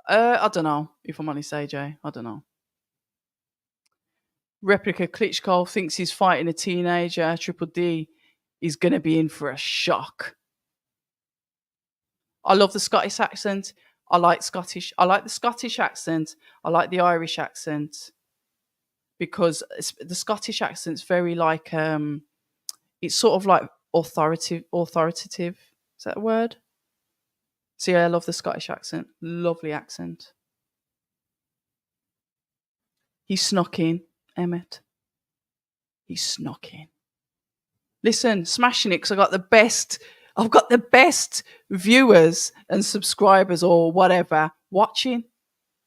I don't know, if I'm honest, AJ. I don't know. Replica Klitschko thinks he's fighting a teenager. Triple D is going to be in for a shock. I love the Scottish accent. I like the Scottish accent. I like the Irish accent. Because the Scottish accent's very like, it's sort of like authoritative. Is that a word? So yeah, I love the Scottish accent. Lovely accent. He snuck in, Emmett. He snuck in. Listen, smashing it because I've got the best viewers and subscribers or whatever watching.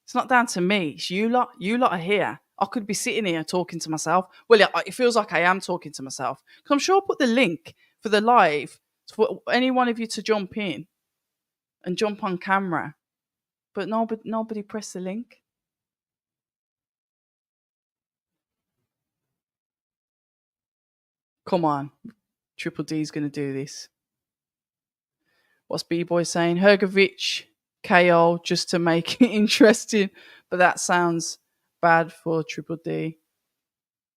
It's not down to me. It's you lot. You lot are here. I could be sitting here talking to myself. Well, it feels like I am talking to myself. Because I'm sure I'll put the link for the live for any one of you to jump in and jump on camera. But nobody pressed the link. Come on. Triple D's going to do this. What's B-Boy saying? Hrgovic KO just to make it interesting. But that sounds bad for Triple D.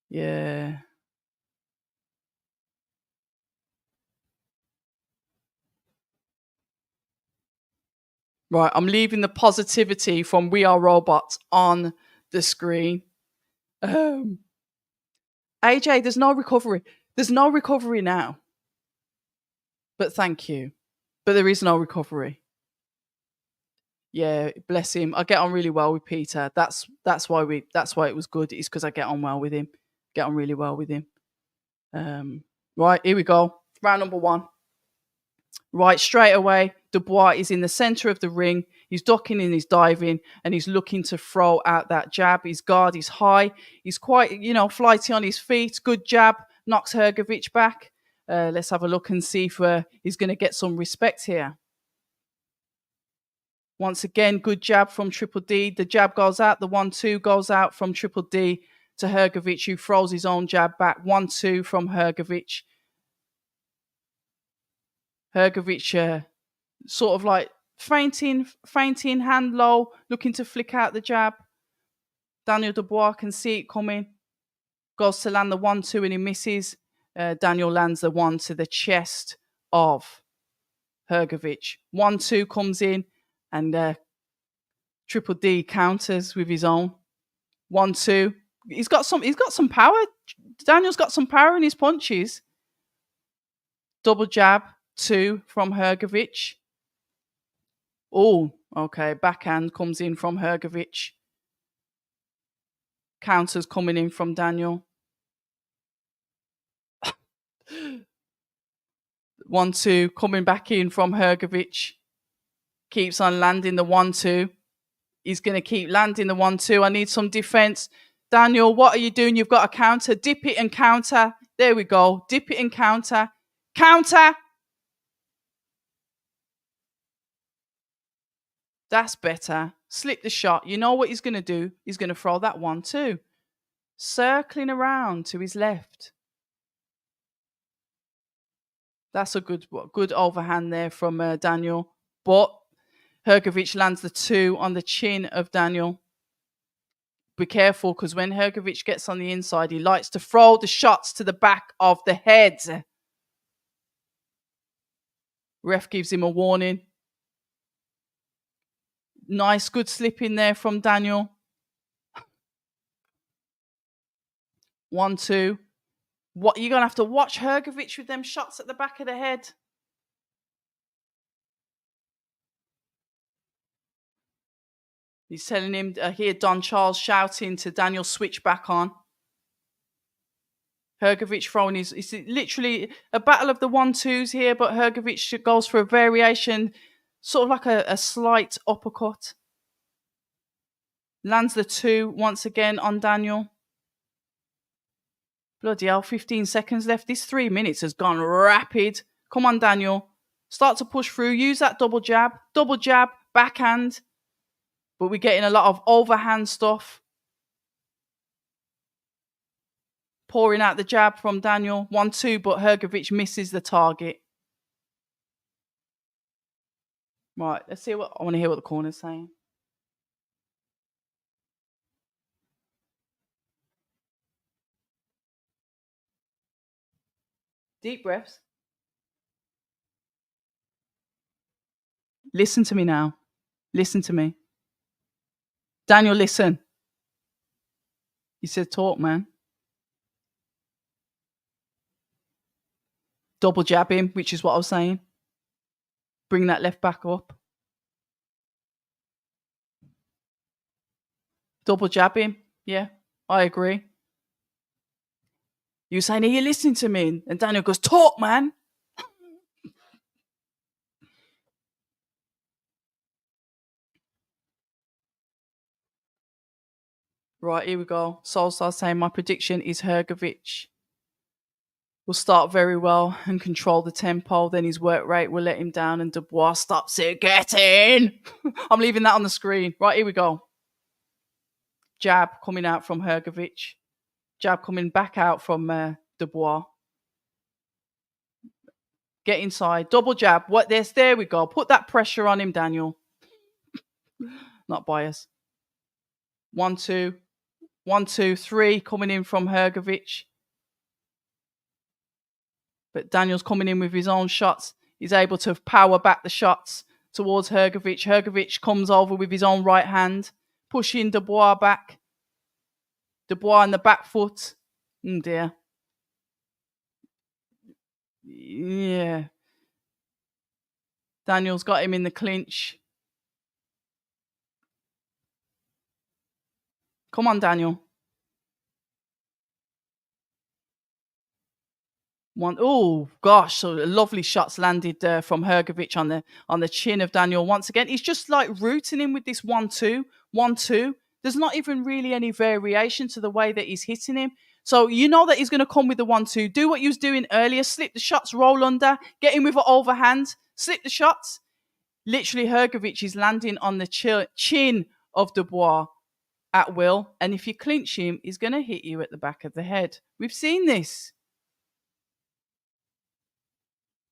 Yeah. Right, I'm leaving the positivity from We Are Robots on the screen. AJ, there's no recovery. There's no recovery now. But thank you. But there is no recovery. Yeah, bless him. I get on really well with Peter. That's why it was good. It's because I get on well with him. Get on really well with him. Right, here we go. Round number 1. Right, straight away, Dubois is in the center of the ring. He's ducking and he's diving and he's looking to throw out that jab. His guard is high. He's quite, flighty on his feet. Good jab. Knocks Hrgovic back. Let's have a look and see if he's going to get some respect here. Once again, good jab from Triple D. The jab goes out. The 1-2 goes out from Triple D to Hrgovic, who throws his own jab back. 1-2 from Hrgovic. Hrgovic sort of like fainting, hand low, looking to flick out the jab. Daniel Dubois can see it coming. Goes to land the 1-2 and he misses. Daniel lands the 1 to the chest of Hrgovic. 1-2 comes in and Triple D counters with his own. 1-2. He's got some power. Daniel's got some power in his punches. Double jab. 2 from Hrgovic. Oh, okay. Backhand comes in from Hrgovic. Counters coming in from Daniel. 1-2 coming back in from Hrgovic. Keeps on landing the 1-2. He's going to keep landing the 1-2. I need some defense. Daniel, what are you doing? You've got a counter. Dip it and counter. There we go. Dip it and counter. Counter! That's better. Slip the shot. You know what he's going to do? He's going to throw that 1-2. Circling around to his left. That's a good overhand there from Daniel. But Hrgovic lands the 2 on the chin of Daniel. Be careful, because when Hrgovic gets on the inside, he likes to throw the shots to the back of the head. Ref gives him a warning. Nice, good slip in there from Daniel. 1-2. What, you're going to have to watch Hrgovic with them shots at the back of the head. He's telling him, here Don Charles shouting to Daniel, switch back on. Hrgovic throwing it's literally a battle of the 1-2s here, but Hrgovic goes for a variation, sort of like a slight uppercut. Lands the 2 once again on Daniel. Bloody hell, 15 seconds left. This 3 minutes has gone rapid. Come on, Daniel. Start to push through. Use that double jab, backhand. But we're getting a lot of overhand stuff. Pouring out the jab from Daniel. 1-2, but Hrgovic misses the target. Right, let's see what I want to hear what the corner's saying. Deep breaths. Listen to me now. Listen to me. Daniel, listen. He said, talk, man. Double jab him, which is what I was saying. Bring that left back up. Double jab him. Yeah, I agree. You saying, are you listening to me? And Daniel goes, talk, man. Right, here we go. Soulstar saying, my prediction is Hrgovic will start very well and control the tempo. Then his work rate will let him down and Dubois stops it getting. I'm leaving that on the screen. Right, here we go. Jab coming out from Hrgovic. Jab coming back out from Dubois. Get inside. Double jab. What this? There we go. Put that pressure on him, Daniel. Not bias. 1-2. 1-2-3 coming in from Hrgovic. But Daniel's coming in with his own shots. He's able to power back the shots towards Hrgovic. Hrgovic comes over with his own right hand, pushing Dubois back. Dubois on the back foot. Oh dear. Yeah. Daniel's got him in the clinch. Come on, Daniel. Oh gosh, so lovely shots landed from Hrgovic on the chin of Daniel once again. He's just like rooting him with this 1-2, 1-2. There's not even really any variation to the way that he's hitting him. So you know that he's going to come with the 1-2. Do what he was doing earlier. Slip the shots, roll under, get him with an overhand, slip the shots. Literally, Hrgovic is landing on the chin of Dubois at will. And if you clinch him, he's going to hit you at the back of the head. We've seen this.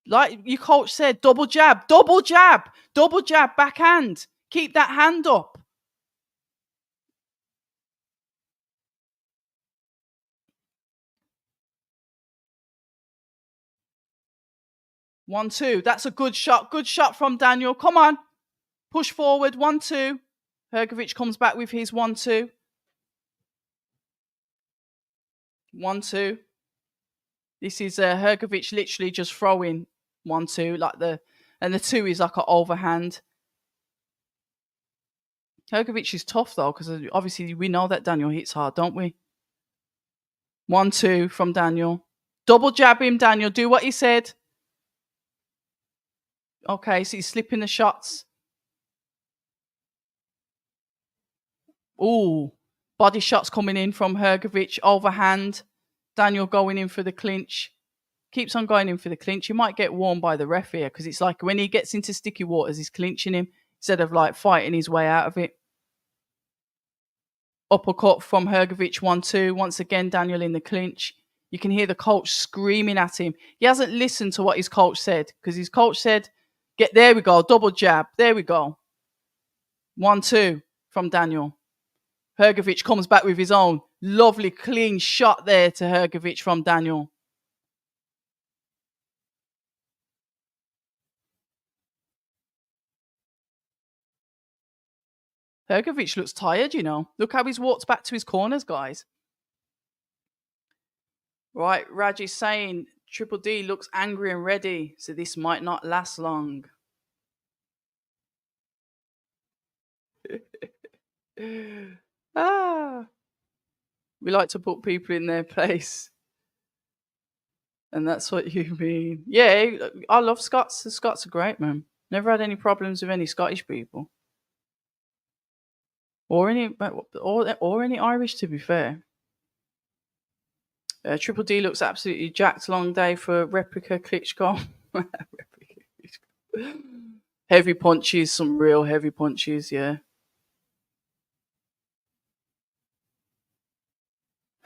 Like your coach said, double jab, backhand. Keep that hand up. One, two. That's a good shot. Good shot from Daniel. Come on. Push forward. 1-2. Hrgovic comes back with his 1-2. 1-2. This is Hrgovic literally just throwing 1-2, and the 2 is like an overhand. Hrgovic is tough though, because obviously we know that Daniel hits hard, don't we? 1-2 from Daniel. Double jab him, Daniel. Do what he said. Okay, so he's slipping the shots. Ooh, body shots coming in from Hrgovic, overhand. Daniel going in for the clinch. Keeps on going in for the clinch. He might get warned by the ref here, because it's like when he gets into sticky waters, he's clinching him instead of like fighting his way out of it. Uppercut from Hrgovic, 1-2. Once again, Daniel in the clinch. You can hear the coach screaming at him. He hasn't listened to what his coach said, because his coach said, there we go, double jab. There we go. 1-2 from Daniel. Hrgovic comes back with his own. Lovely, clean shot there to Hrgovic from Daniel. Hrgovic looks tired, you know. Look how he's walked back to his corners, guys. Right, Raj is saying Triple D looks angry and ready, so this might not last long. We like to put people in their place. And that's what you mean. Yeah, I love Scots. The Scots are great, man. Never had any problems with any Scottish people. Or any Irish, to be fair. Triple D looks absolutely jacked. Long day for replica Klitschko. Heavy punches, some real heavy punches, yeah.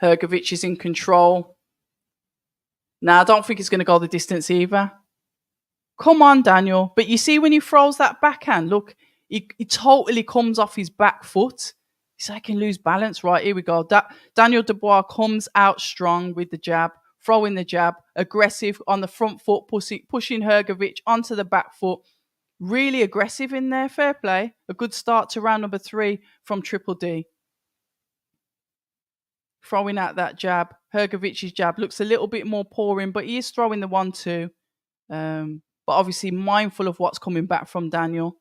Hrgovic is in control. Now, I don't think he's going to go the distance either. Come on, Daniel. But you see when he throws that backhand, look, he totally comes off his back foot. He's like, he can lose balance. Right, here we go. Daniel Dubois comes out strong with the jab, throwing the jab, aggressive on the front foot, pushing Hrgovic onto the back foot. Really aggressive in there. Fair play. A good start to round number 3 from Triple D. Throwing out that jab. Hrgovic's jab looks a little bit more pouring, but he is throwing the 1-2. But obviously mindful of what's coming back from Daniel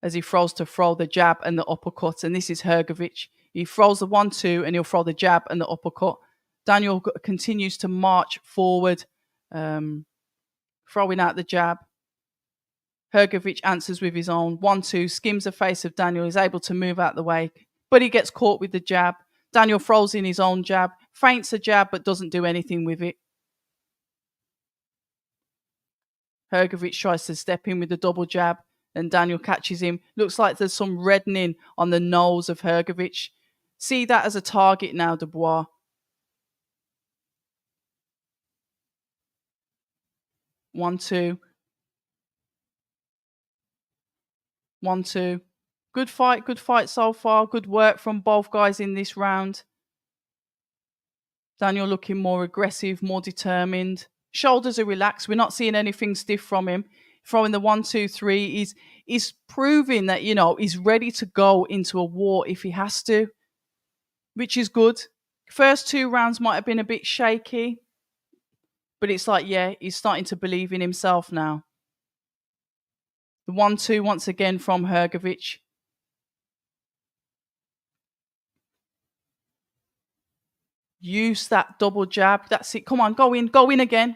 as he throws to throw the jab and the uppercut. And this is Hrgovic. He throws the 1-2 and he'll throw the jab and the uppercut. Daniel continues to march forward, throwing out the jab. Hrgovic answers with his own 1-2, skims the face of Daniel. He's able to move out the way, but he gets caught with the jab. Daniel throws in his own jab, feints a jab, but doesn't do anything with it. Hrgovic tries to step in with the double jab, and Daniel catches him. Looks like there's some reddening on the nose of Hrgovic. See that as a target now, Dubois. One, two. Good fight so far. Good work from both guys in this round. Daniel looking more aggressive, more determined. Shoulders are relaxed. We're not seeing anything stiff from him. Throwing the 1-2-3. He's proving that, you know, he's ready to go into a war if he has to, which is good. First 2 rounds might have been a bit shaky, but it's like, yeah, he's starting to believe in himself now. The 1-2 once again from Hrgovic. Use that double jab. That's it. Come on, go in again.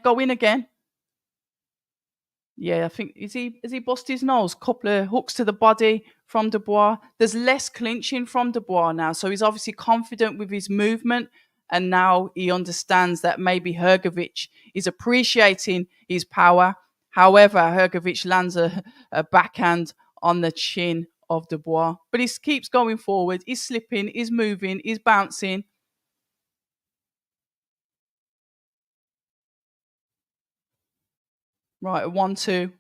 Yeah, I think has he busted his nose? Couple of hooks to the body from Dubois. There's less clinching from Dubois now, so he's obviously confident with his movement, and now he understands that maybe Hrgovic is appreciating his power. However, Hrgovic lands a backhand on the chin of Dubois, but he keeps going forward. He's slipping, he's moving, he's bouncing. Right, a 1-2.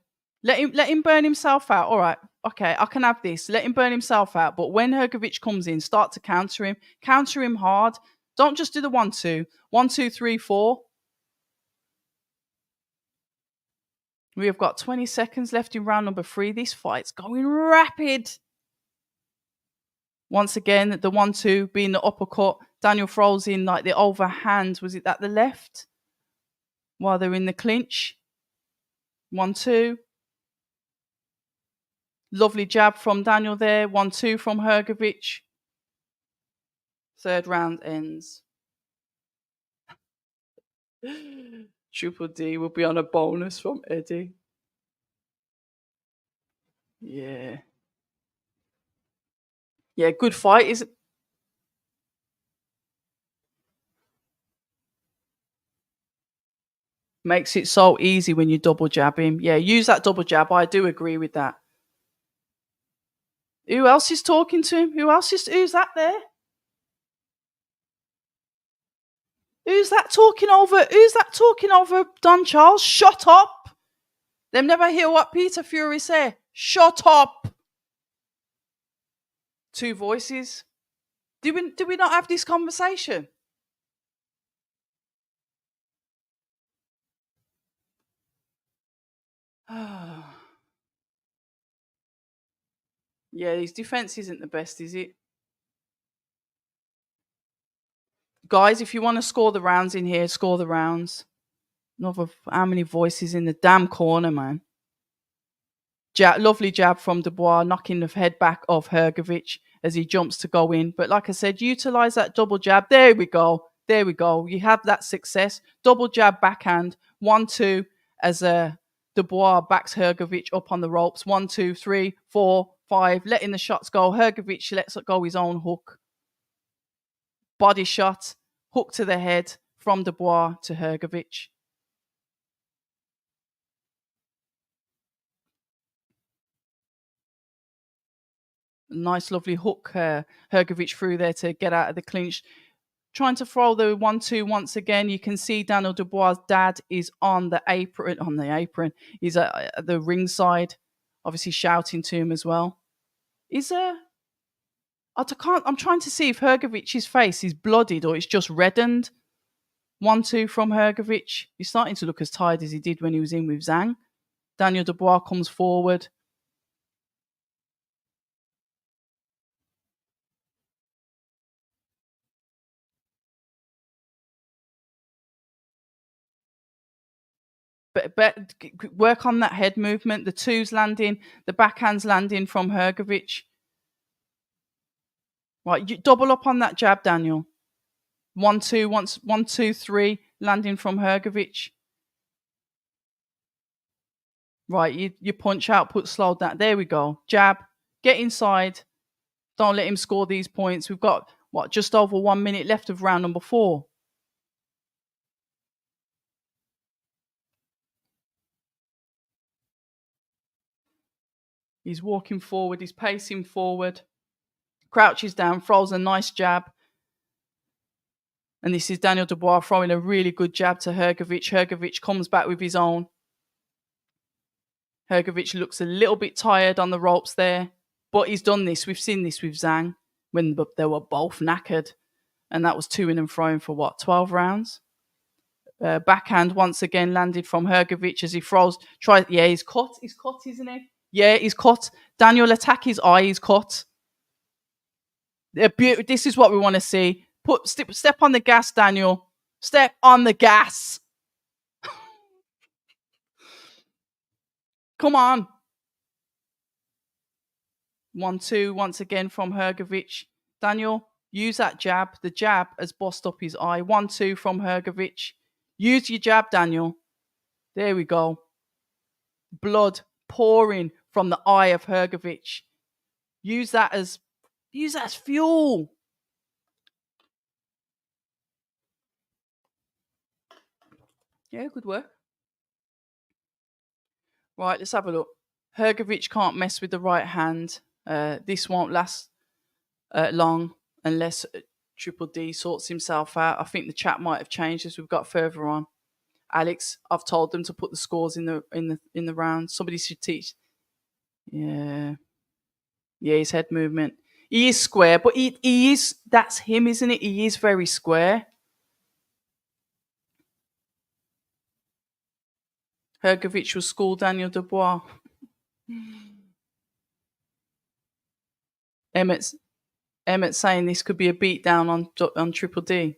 Let him burn himself out. All right, okay, I can have this. Let him burn himself out. But when Hrgovic comes in, start to counter him hard. Don't just do the 1-2. 1, 2, 3, 4. We have got 20 seconds left in round number 3. This fight's going rapid. Once again, the 1-2 being the uppercut. Daniel throws in like the overhand. Was it that the left? While they're in the clinch. 1-2. Lovely jab from Daniel there. 1-2 from Hrgovic. Third round ends. Triple D will be on a bonus from Eddie. Yeah. Yeah, good fight. Is makes it so easy when you double jab him. Yeah, use that double jab. I do agree with that. Who else is talking to him? Who's that there? Who's that talking over Don Charles? Shut up. Them never hear what Peter Fury say. Shut up. Two voices. Do we not have this conversation? Yeah, his defense isn't the best, is it? Guys, if you want to score the rounds in here, score the rounds. Another, how many voices in the damn corner, man? Lovely jab from Dubois, knocking the head back of Hrgovic as he jumps to go in. But like I said, utilize that double jab. There we go. There we go. You have that success. Double jab backhand. 1-2 as Dubois backs Hrgovic up on the ropes. 1, 2, 3, 4, 5. Letting the shots go. Hrgovic lets go his own hook. Body shot. Hook to the head from Dubois to Hrgovic. Nice, lovely hook, Hrgovic through there to get out of the clinch. Trying to throw the 1-2 once again. You can see Daniel Dubois' dad is on the apron. He's at the ringside, obviously shouting to him as well. I'm trying to see if Hrgovic's face is bloodied or it's just reddened. 1-2 from Hrgovic. He's starting to look as tired as he did when he was in with Zhang. Daniel Dubois comes forward. But work on that head movement. The two's landing, the backhand's landing from Hrgovic. Right, you double up on that jab, Daniel. 1-2, 1, 2, 3, landing from Hrgovic. Right, you punch output slowed down. There we go. Jab, get inside. Don't let him score these points. We've got, just over 1 minute left of round number 4. He's walking forward. He's pacing forward. Crouches down, throws a nice jab. And this is Daniel Dubois throwing a really good jab to Hrgovic. Hrgovic comes back with his own. Hrgovic looks a little bit tired on the ropes there. But he's done this. We've seen this with Zhang when they were both knackered. And that was to-ing and throwing for 12 rounds? Backhand once again landed from Hrgovic as he throws. He's cut. He's cut, isn't he? Yeah, he's cut. Daniel attack his eye. He's cut. This is what we want to see. Step on the gas, Daniel. Step on the gas. Come on. 1-2 once again from Hrgovic. Daniel, use that jab. The jab has bossed up his eye. 1-2 from Hrgovic. Use your jab, Daniel. There we go. Blood pouring from the eye of Hrgovic. Use that as fuel. Yeah, good work. Right, let's have a look. Hrgovic can't mess with the right hand. This won't last long unless Triple D sorts himself out. I think the chat might have changed as we've got further on. Alex, I've told them to put the scores in the round. Somebody should teach. Yeah, his head movement. He is square, but he is. That's him, isn't it? He is very square. Hrgovic will school Daniel Dubois. Emmett's saying this could be a beatdown on Triple D.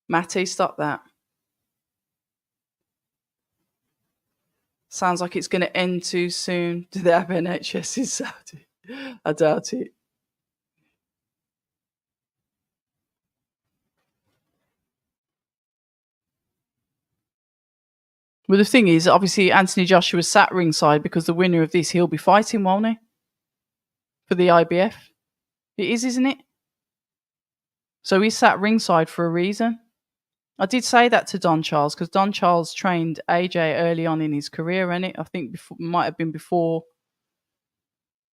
Matty, stop that. Sounds like it's going to end too soon. Do they have NHS in Saudi? I doubt it. Well, the thing is, obviously, Anthony Joshua sat ringside because the winner of this, he'll be fighting, won't he? For the IBF. It is, isn't it? So he sat ringside for a reason. I did say that to Don Charles because Don Charles trained AJ early on in his career, innit? I think might have been before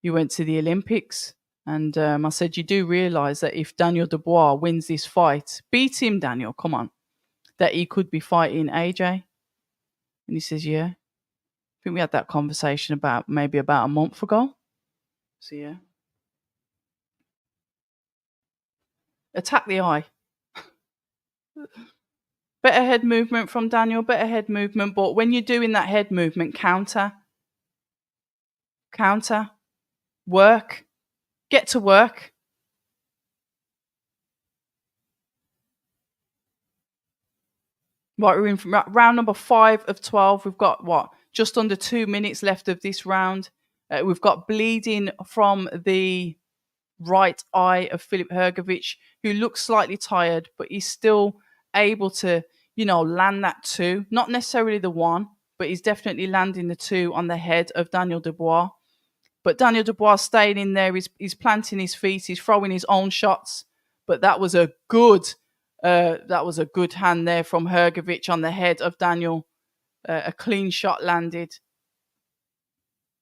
you went to the Olympics. And I said, you do realise that if Daniel Dubois wins this fight, beat him, Daniel, come on, that he could be fighting AJ. And he says, yeah. I think we had that conversation about a month ago. So, yeah. Attack the eye. Better head movement from Daniel, better head movement. But when you're doing that head movement, counter, work, get to work. Right, we're in round number 5 of 12. We've got just under 2 minutes left of this round. We've got bleeding from the right eye of Filip Hrgovic, who looks slightly tired, but he's still able to, land that 2. Not necessarily the 1, but he's definitely landing the 2 on the head of Daniel Dubois. But Daniel Dubois staying in there, he's planting his feet, he's throwing his own shots. But that was a good hand there from Hrgovic on the head of Daniel. A clean shot landed.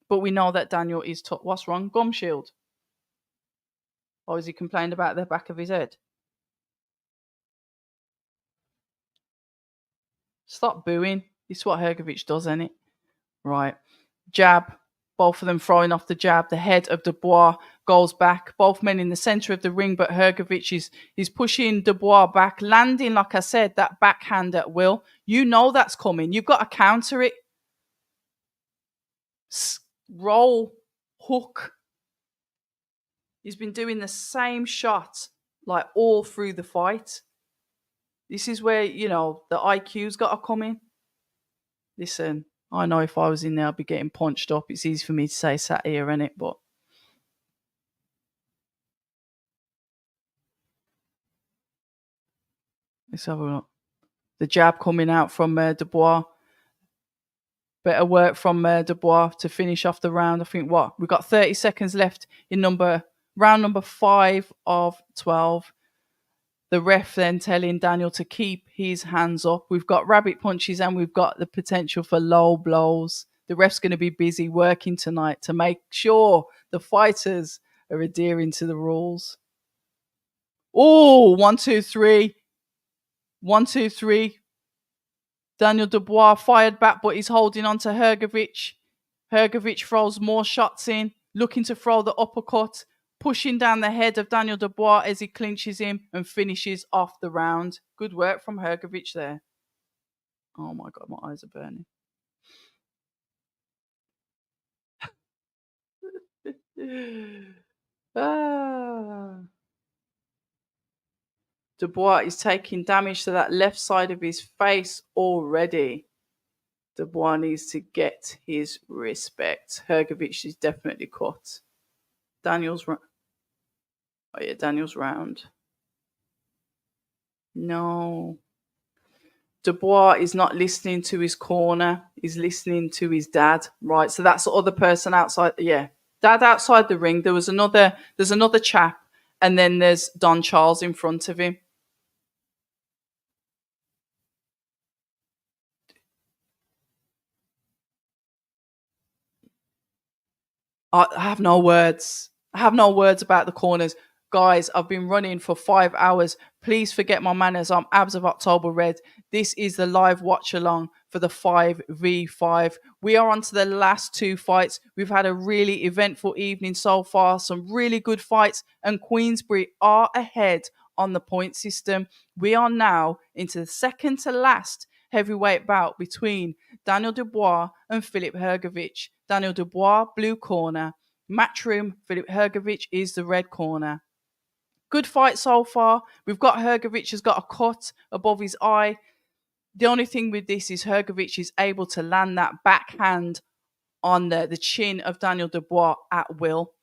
But we know that Daniel is tough. What's wrong? Gum shield. Or is he complained about the back of his head? Stop booing. This is what Hrgovic does, isn't it? Right. Jab. Both of them throwing off the jab. The head of Dubois goes back. Both men in the centre of the ring, but Hrgovic is pushing Dubois back, landing, like I said, that backhand at will. You know that's coming. You've got to counter it. Roll, hook. He's been doing the same shot like all through the fight. This is where, the IQ's got to come in. Listen, I know if I was in there, I'd be getting punched up. It's easy for me to say sat here, innit? But let's have a look. The jab coming out from Dubois. Better work from Dubois to finish off the round. I think we've got 30 seconds left in round number 5 of 12. The ref then telling Daniel to keep his hands up. We've got rabbit punches and we've got the potential for low blows. The ref's going to be busy working tonight to make sure the fighters are adhering to the rules. Oh, 1, 2, 3. 1, 2, 3. Daniel Dubois fired back, but he's holding on to Hrgovic. Hrgovic throws more shots in, looking to throw the uppercut, pushing down the head of Daniel Dubois as he clinches him and finishes off the round. Good work from Hrgovic there. Oh my God, my eyes are burning. Dubois is taking damage to that left side of his face already. Dubois needs to get his respect. Hrgovic is definitely cut. Daniel's round. No. Dubois is not listening to his corner. He's listening to his dad. Right. So that's the other person outside. Yeah. Dad outside the ring. There's another chap. And then there's Don Charles in front of him. I have no words. I have no words about the corners. Guys, I've been running for 5 hours. Please forget my manners. I'm Abz of October Red. This is the live watch along for the 5v5. We are on to the last 2 fights. We've had a really eventful evening so far. Some really good fights. And Queensbury are ahead on the point system. We are now into the second to last heavyweight bout between Daniel Dubois and Filip Hrgovic. Daniel Dubois, blue corner. Matchroom, Filip Hrgovic is the red corner. Good fight so far. We've got Hrgovic has got a cut above his eye. The only thing with this is Hrgovic is able to land that backhand on the chin of Daniel Dubois at will.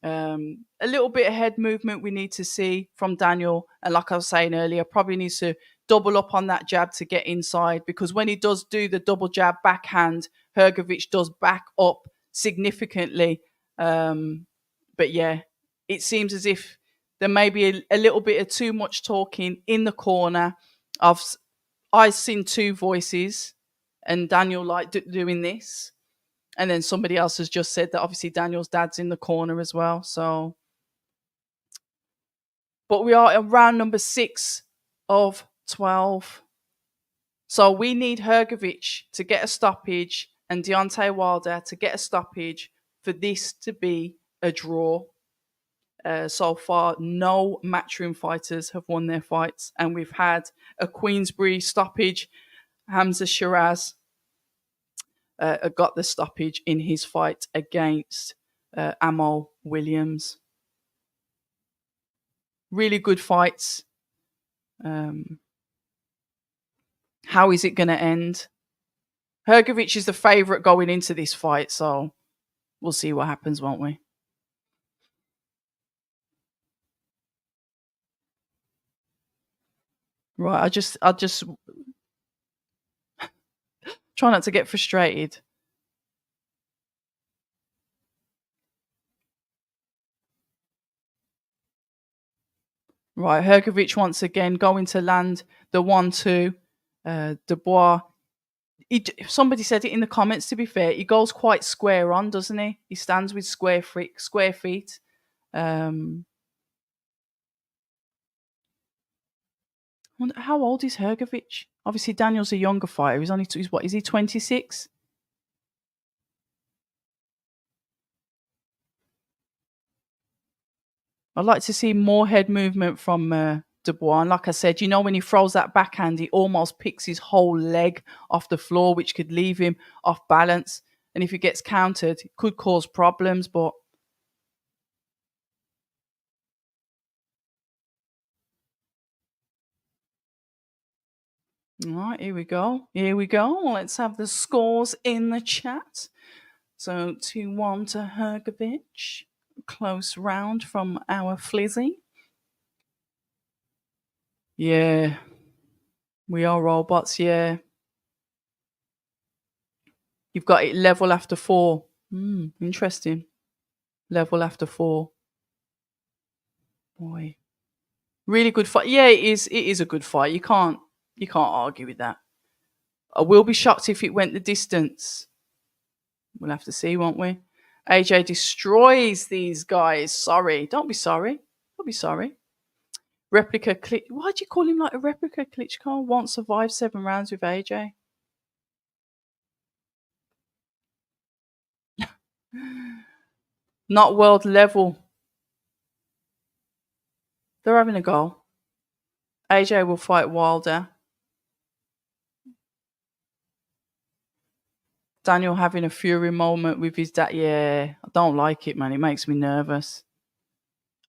A little bit of head movement we need to see from Daniel. And like I was saying earlier, probably needs to double up on that jab to get inside, because when he does do the double jab backhand, Hrgovic does back up significantly. But yeah, it seems as if there may be a little bit of too much talking in the corner. I've seen 2 voices and Daniel doing this. And then somebody else has just said that obviously Daniel's dad's in the corner as well. So, but we are in round number 6 of 12. So we need Hrgovic to get a stoppage and Deontay Wilder to get a stoppage for this to be a draw. so far, no matchroom fighters have won their fights, and we've had a Queensberry stoppage. Hamza Shiraz got the stoppage in his fight against Amo Williams. Really good fights. How is it going to end? Hrgovic is the favourite going into this fight, so we'll see what happens, won't we? Right, I just try not to get frustrated. Right, Hrgovic once again going to land the 1-2. Dubois. Somebody said it in the comments, to be fair. He goes quite square on, doesn't he? He stands with square feet. How old is Hrgovic? Obviously, Daniel's a younger fighter. He's what? Is he 26? I'd like to see more head movement from Dubois. And like I said, when he throws that backhand, he almost picks his whole leg off the floor, which could leave him off balance. And if he gets countered, it could cause problems. But all right, here we go. Let's have the scores in the chat. So 2-1 to Hrgovic. Close round from our Flizzy. Yeah. We are robots, yeah. You've got it level after 4. Interesting. Level after 4. Boy. Really good fight. Yeah, it is. It is a good fight. You can't argue with that. I will be shocked if it went the distance. We'll have to see, won't we? AJ destroys these guys. Sorry. Don't be sorry. Don't be sorry. Replica Klitschko. Why'd you call him like a replica Klitschko? Won't survive 7 rounds with AJ. Not world level. They're having a go. AJ will fight Wilder. Daniel having a fury moment with his dad. Yeah, I don't like it, man. It makes me nervous.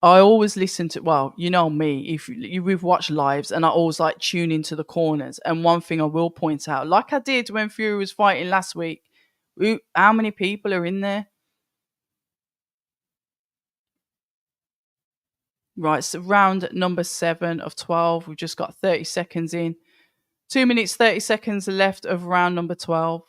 I always listen to, well, you know me, if we've watched lives, and I always like tune into the corners. And one thing I will point out, like I did when Fury was fighting last week, how many people are in there? Right, so round number 7 of 12. We've just got 30 seconds in. 2 minutes, 30 seconds left of round number 12.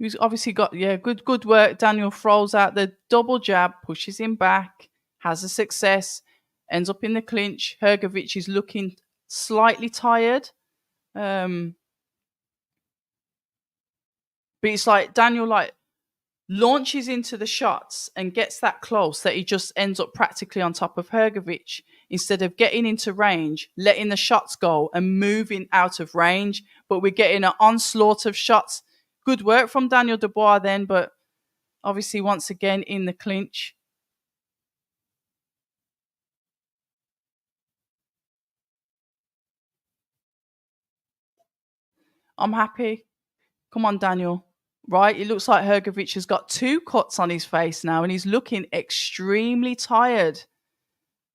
He's obviously got, good work. Daniel throws out the double jab, pushes him back, has a success, ends up in the clinch. Hrgovic is looking slightly tired. But it's like Daniel launches into the shots and gets that close that he just ends up practically on top of Hrgovic instead of getting into range, letting the shots go and moving out of range. But we're getting an onslaught of shots. Good work from Daniel Dubois then, but obviously once again in the clinch. I'm happy. Come on, Daniel. Right, it looks like Hrgovic has got 2 cuts on his face now and he's looking extremely tired.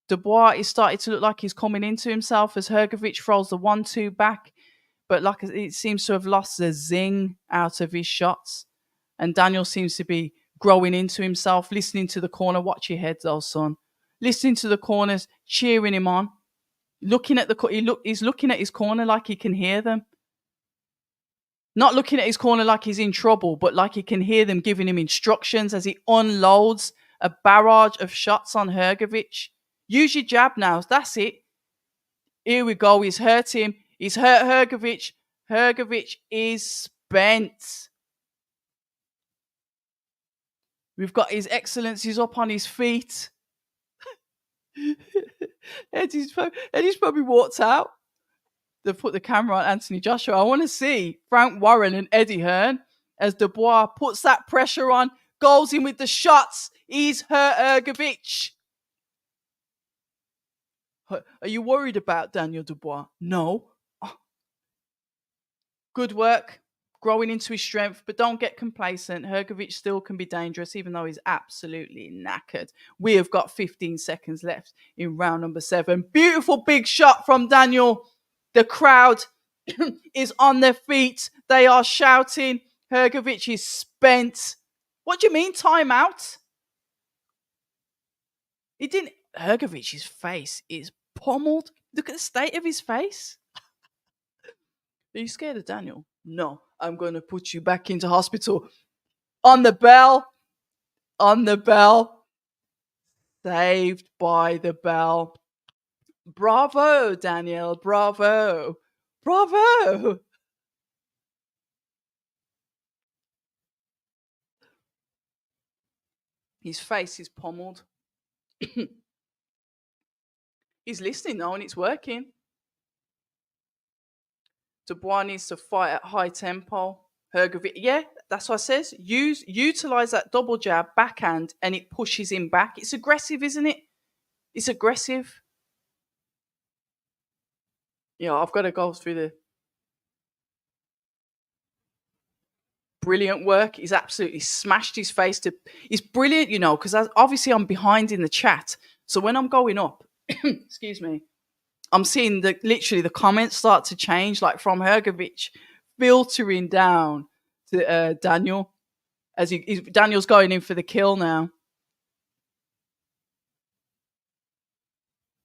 Dubois is starting to look like he's coming into himself as Hrgovic throws the 1-2 back, but like it seems to have lost the zing out of his shots. And Daniel seems to be growing into himself, listening to the corner. Watch your head, though, son. Listening to the corners, cheering him on. He's looking at his corner like he can hear them. Not looking at his corner like he's in trouble, but like he can hear them giving him instructions as he unloads a barrage of shots on Hrgovic. Use your jab now. That's it. Here we go. He's hurt him. He's hurt Hrgovic. Hrgovic is spent. We've got His Excellency's up on his feet. Eddie's probably walked out. They've put the camera on Anthony Joshua. I want to see Frank Warren and Eddie Hearn as Dubois puts that pressure on, goes in with the shots. He's Hrgovic. Are you worried about Daniel Dubois? No. Good work, growing into his strength, but don't get complacent. Hrgovic still can be dangerous, even though he's absolutely knackered. We have got 15 seconds left in round number 7. Beautiful big shot from Daniel. The crowd is on their feet. They are shouting. Hrgovic is spent. What do you mean, timeout? He didn't. Hrgovic's face is pummeled. Look at the state of his face. Are you scared of Daniel? No, I'm going to put you back into hospital. On the bell. On the bell. Saved by the bell. Bravo, Daniel. Bravo. Bravo. His face is pummeled. He's listening now and it's working. Dubois needs to fight at high tempo. Hrgovic, yeah, that's what I says. Utilize that double jab, backhand, and it pushes him back. It's aggressive, isn't it? It's aggressive. Yeah, I've got to go through the brilliant work. He's absolutely smashed his face to. He's brilliant, you know, because obviously I'm behind in the chat. So when I'm going up, excuse me, I'm seeing literally the comments start to change, like from Hrgovic filtering down to Daniel as Daniel's going in for the kill now.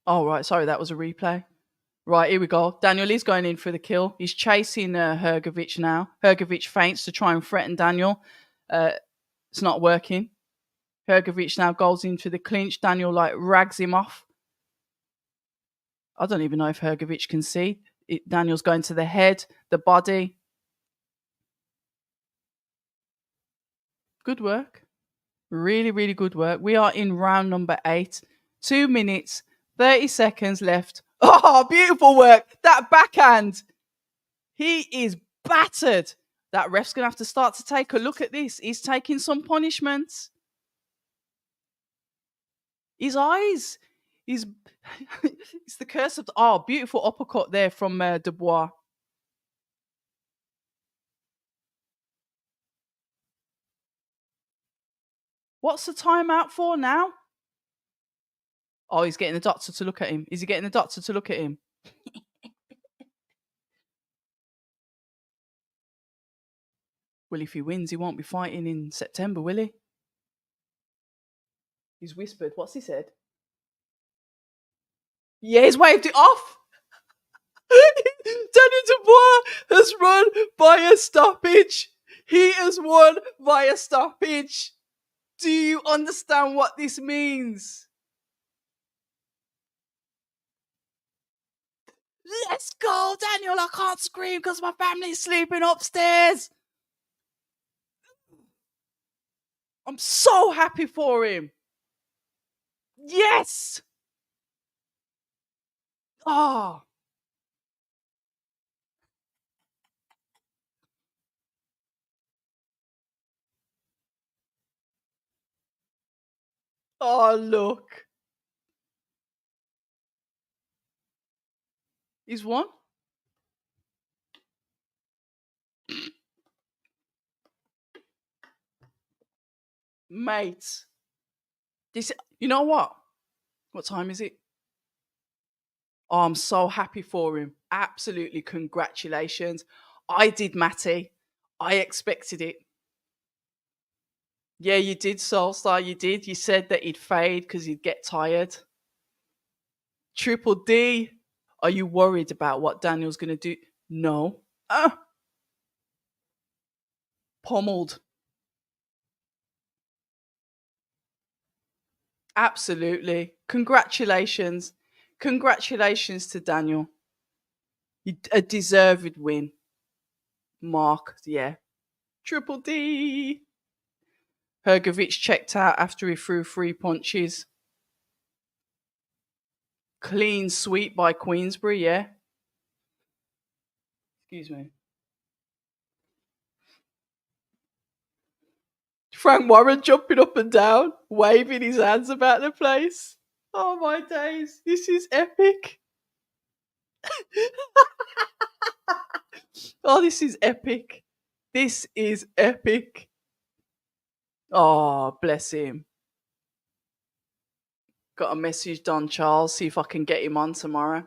Oh, right. Sorry, that was a replay. Right, here we go. Daniel is going in for the kill. He's chasing Hrgovic now. Hrgovic feints to try and threaten Daniel. It's not working. Hrgovic now goes into the clinch. Daniel rags him off. I don't even know if Hrgovic can see. Daniel's going to the head, the body. Good work. Really, really good work. We are in round number 8. 2 minutes, 30 seconds left. Oh, beautiful work. That backhand. He is battered. That ref's going to have to start to take a look at this. He's taking some punishments. His eyes. It's the curse of... Oh, beautiful uppercut there from Dubois. What's the timeout for now? Oh, he's getting the doctor to look at him. Is he getting the doctor to look at him? Well, if he wins, he won't be fighting in September, will he? He's whispered. What's he said? Yeah, he's waved it off. Daniel Dubois has run by a stoppage. He has won by a stoppage. Do you understand what this means? Let's go, Daniel. I can't scream because my family's sleeping upstairs. I'm so happy for him. Yes. Oh. Oh, look. He's won. Mate. You know what? What time is it? Oh, I'm so happy for him. Absolutely, congratulations. I did, Matty. I expected it. Yeah, you did, Soulstar. You did. You said that he'd fade because he'd get tired. Triple D. Are you worried about what Daniel's going to do? No. Pummeled. Absolutely. Congratulations. Congratulations to Daniel. A deserved win. Mark, yeah. Triple D. Hrgovic checked out after he threw 3 punches. Clean sweep by Queensbury, yeah. Excuse me. Frank Warren jumping up and down, waving his hands about the place. Oh my days, this is epic. Oh, this is epic. This is epic. Oh, bless him. Got a message, Don Charles. See if I can get him on tomorrow.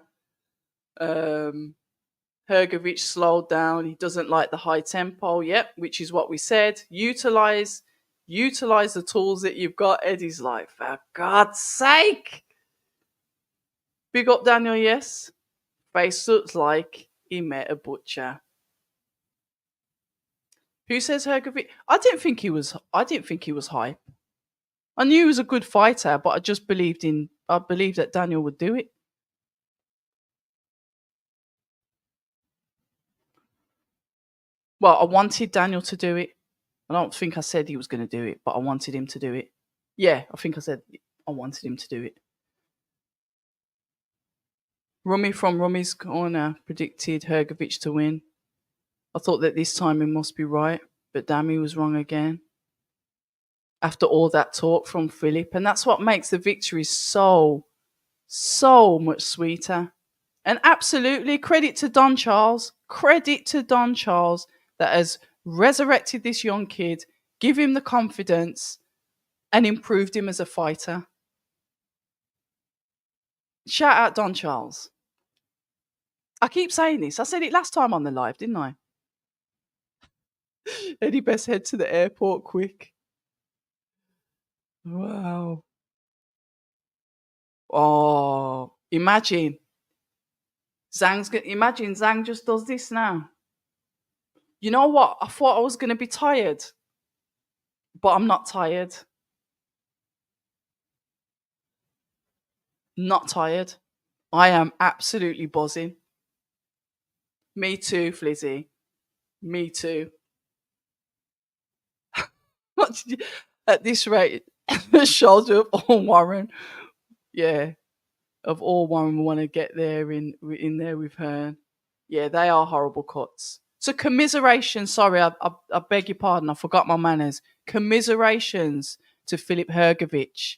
Hrgovic slowed down. He doesn't like the high tempo. Yep, which is what we said. Utilize the tools that you've got. Eddie's like, for God's sake. Big up Daniel, yes. Face looks like he met a butcher. Who says Hrgovic? I didn't think he was hype. I knew he was a good fighter, but I believed that Daniel would do it. Well, I wanted Daniel to do it. I don't think I said he was going to do it, but I wanted him to do it. Yeah, I think I said I wanted him to do it. Rummy from Rummy's Corner predicted Hrgovic to win. I thought that this time he must be right, but damn, he was wrong again. After all that talk from Philip, and that's what makes the victory so much sweeter. And absolutely credit to Don Charles. Credit to Don Charles that has resurrected this young kid, give him the confidence, and improved him as a fighter. Shout out Don Charles. I keep saying this. I said it last time on the live, didn't I? Eddie best head to the airport quick. Wow. Oh, imagine Zhang just does this now. You know what? I thought I was going to be tired, but I'm not tired. Not tired. I am absolutely buzzing. Me too, Flizzy. Me too. What did you, at this rate, the shoulder of all Warren. Yeah, of all Warren, we want to get there in there with her. Yeah, they are horrible cuts. So commiseration. Sorry, I beg your pardon. I forgot my manners. Commiserations to Filip Hrgovic,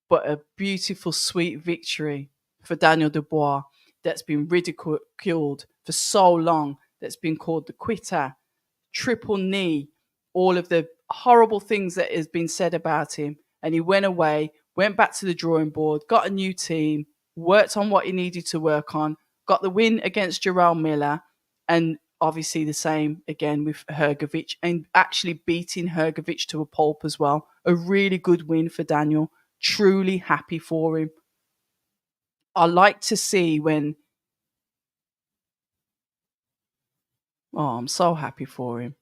but a beautiful, sweet victory for Daniel Dubois that's been ridiculed for so long. That's been called the quitter, triple knee, all of the horrible things that has been said about him. And he went away, went back to the drawing board, got a new team, worked on what he needed to work on, got the win against Jarrell Miller, and obviously the same again with Hrgovic, and actually beating Hrgovic to a pulp as well. A really good win for Daniel. Truly happy for him. I like to see when... Oh, I'm so happy for him.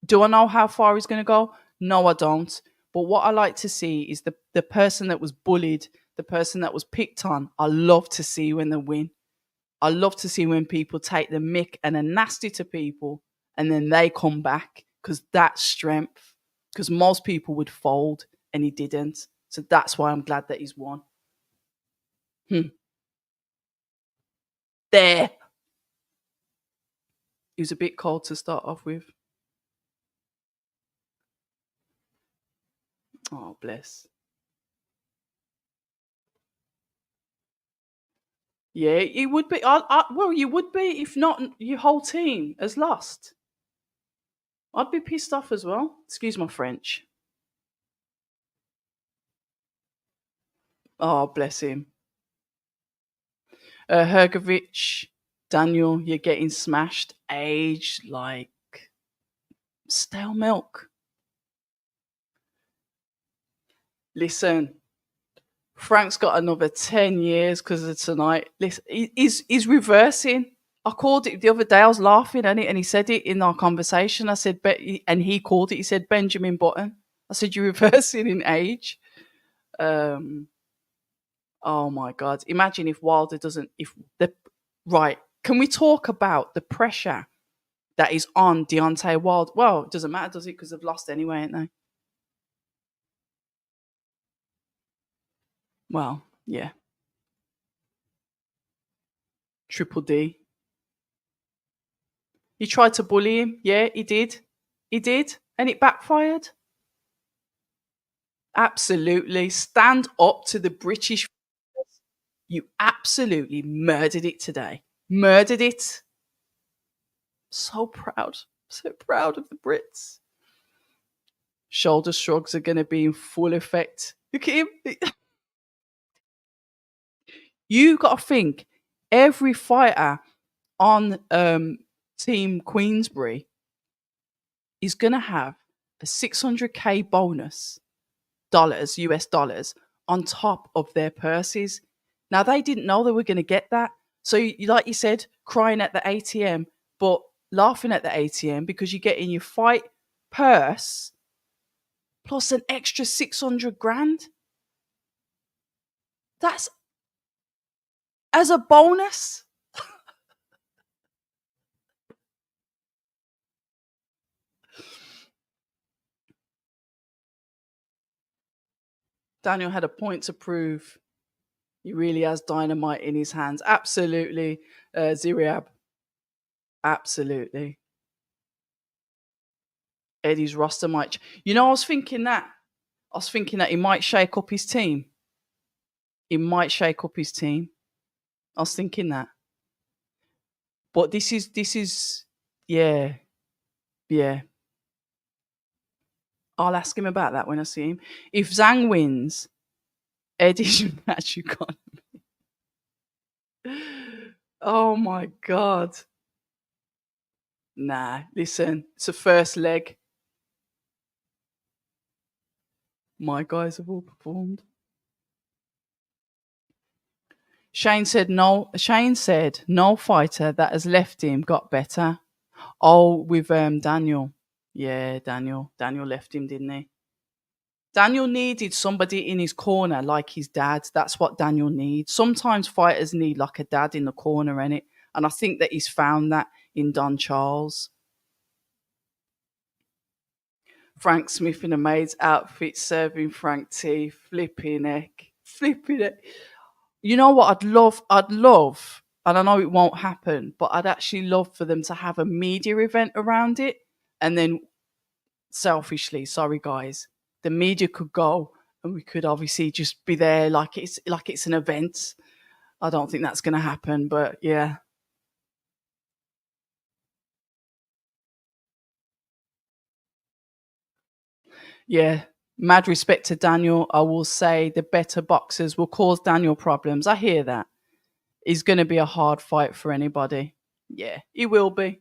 Do I know how far he's going to go? No, I don't. But what I like to see is the person that was bullied, the person that was picked on. I love to see when they win. I love to see when people take the mick and are nasty to people and then they come back, because that's strength. Because most people would fold and he didn't. So that's why I'm glad that he's won. There. He was a bit cold to start off with. Oh, bless. Yeah, it would be. Well, you would be if not your whole team has lost. I'd be pissed off as well. Excuse my French. Oh, bless him. Hrgovic, Daniel, you're getting smashed. Age like stale milk. Listen, Frank's got another 10 years because of tonight. Listen, he's reversing. I called it the other day. I was laughing at it, and he said it in our conversation. I said, and he called it. He said, Benjamin Button. I said, you're reversing in age. Oh my God. Imagine if Wilder doesn't, right. Can we talk about the pressure that is on Deontay Wilder? Well, it doesn't matter, does it? Because they've lost anyway, ain't they? Well, yeah. Triple D. He tried to bully him. Yeah, he did. He did. And it backfired. Absolutely. Stand up to the British. You absolutely murdered it today. Murdered it. So proud. So proud of the Brits. Shoulder shrugs are going to be in full effect. Look at him. You got to think every fighter on Team Queensbury is going to have a 600k bonus dollars, US dollars, on top of their purses. Now, they didn't know they were going to get that. So, like you said, crying at the ATM, but laughing at the ATM because you get in your fight purse plus an extra 600 grand. That's as a bonus. Daniel had a point to prove. He really has dynamite in his hands. Absolutely, Ziriab. Absolutely. Eddie's roster might. I was thinking that. I was thinking that he might shake up his team. He might shake up his team. I was thinking that. But this is yeah, yeah. I'll ask him about that when I see him. If Zhang wins, Eddie should match you gone. Oh my god. Nah, listen, it's a first leg. My guys have all performed. Shane said no fighter that has left him got better. Oh, with Daniel. Yeah, Daniel. Daniel left him, didn't he? Daniel needed somebody in his corner like his dad. That's what Daniel needs. Sometimes fighters need like a dad in the corner, innit? And I think that he's found that in Don Charles. Frank Smith in a maid's outfit serving Frank tea. Flipping heck. Flipping heck. You know what I'd love, and I know it won't happen, but I'd actually love for them to have a media event around it. And then selfishly, sorry guys, the media could go and we could obviously just be there like it's an event. I don't think that's gonna happen, but yeah. Yeah. Mad respect to Daniel. I will say the better boxers will cause Daniel problems. I hear that. It's gonna be a hard fight for anybody. Yeah, it will be.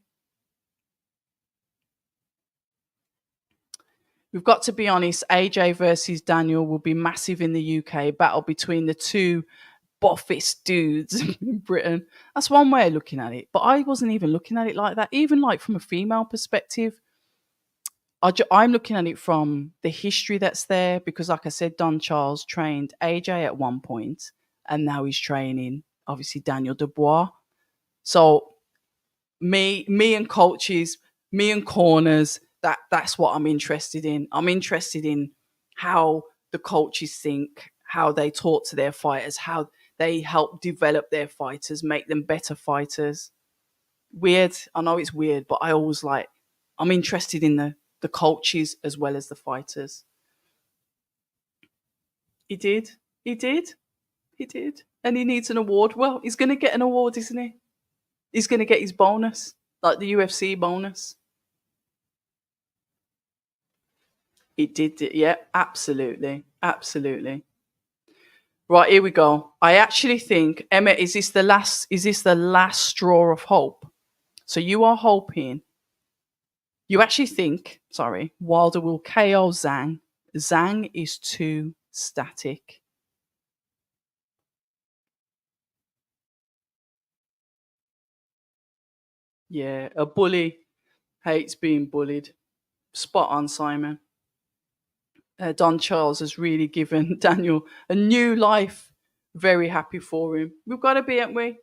We've got to be honest, AJ versus Daniel will be massive in the UK. Battle between the two buffest dudes in Britain. That's one way of looking at it. But I wasn't even looking at it like that. Even like from a female perspective, I'm looking at it from the history that's there because, like I said, Don Charles trained AJ at one point, and now he's training obviously Daniel Dubois. So me and coaches, me and corners, that's what I'm interested in. I'm interested in how the coaches think, how they talk to their fighters, how they help develop their fighters, make them better fighters. Weird. I know it's weird, but I'm interested in the coaches as well as the fighters. He did. He did. He did. And he needs an award. Well, he's going to get an award, isn't he? He's going to get his bonus, like the UFC bonus. He did it. Yeah, absolutely. Absolutely. Right, here we go. I actually think, Emma, is this the last straw of hope? So you are hoping, you actually think, sorry, Wilder will KO Zhang. Zhang is too static. Yeah, a bully hates being bullied. Spot on, Simon. Don Charles has really given Daniel a new life. Very happy for him. We've got to be, haven't we?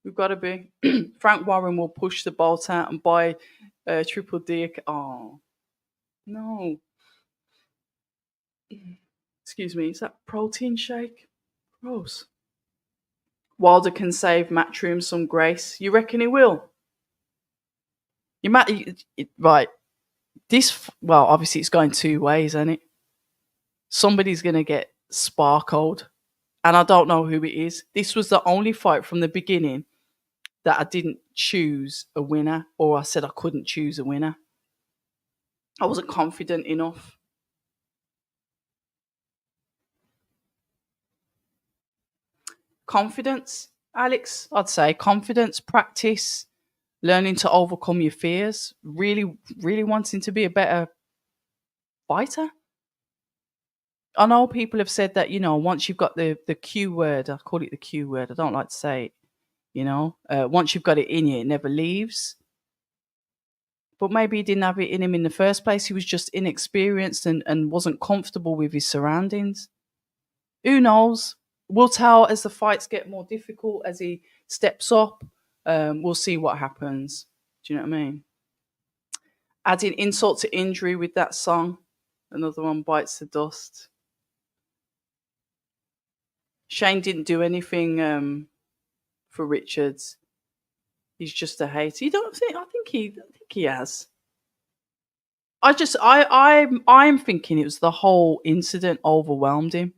We've got to be. Frank Warren will push the bolt out and buy Triple D. Oh, no. Excuse me. Is that protein shake? Gross. Wilder can save Matchroom some grace. You reckon he will? You might right. Well, obviously it's going two ways, isn't it? Somebody's gonna get sparkled, and I don't know who it is. This was the only fight from the beginning that I didn't choose a winner, or I said I couldn't choose a winner. I wasn't confident enough. Confidence, Alex, I'd say confidence, practice, learning to overcome your fears, really wanting to be a better fighter. I know people have said that, once you've got the Q word, I call it the Q word. I don't like to say it, once you've got it in you, it never leaves. But maybe he didn't have it in him in the first place. He was just inexperienced and wasn't comfortable with his surroundings. Who knows? We'll tell as the fights get more difficult, as he steps up. We'll see what happens. Do you know what I mean? Adding insult to injury with that song. Another one bites the dust. Shane didn't do anything for Richards. He's just a hater. You don't think? I think he has. I'm thinking it was the whole incident overwhelmed him.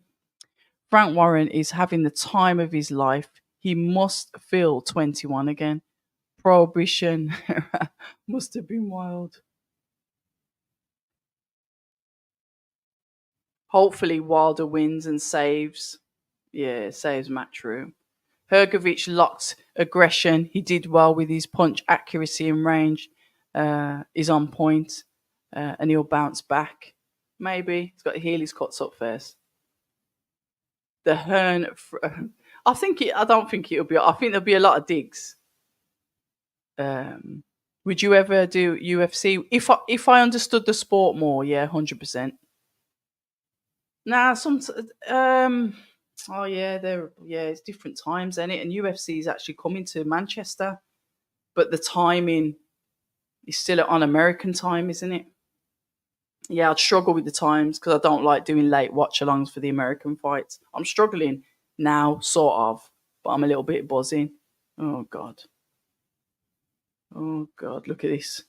Frank Warren is having the time of his life. He must feel 21 again. Prohibition must have been wild. Hopefully Wilder wins and saves. Yeah, saves Matchroom. Hrgovic locked aggression. He did well with his punch accuracy and range. Is on point, and he'll bounce back. Maybe he's got to heal his cuts up first. The Hearn. I don't think it'll be. I think there'll be a lot of digs. Would you ever do UFC if I understood the sport more? Yeah, 100%. Nah, oh yeah, it's different times, isn't it? And UFC is actually coming to Manchester, but the timing is still on American time, isn't it? Yeah, I'd struggle with the times because I don't like doing late watch-alongs for the American fights. I'm struggling now, sort of, but I'm a little bit buzzing. Oh god, look at this.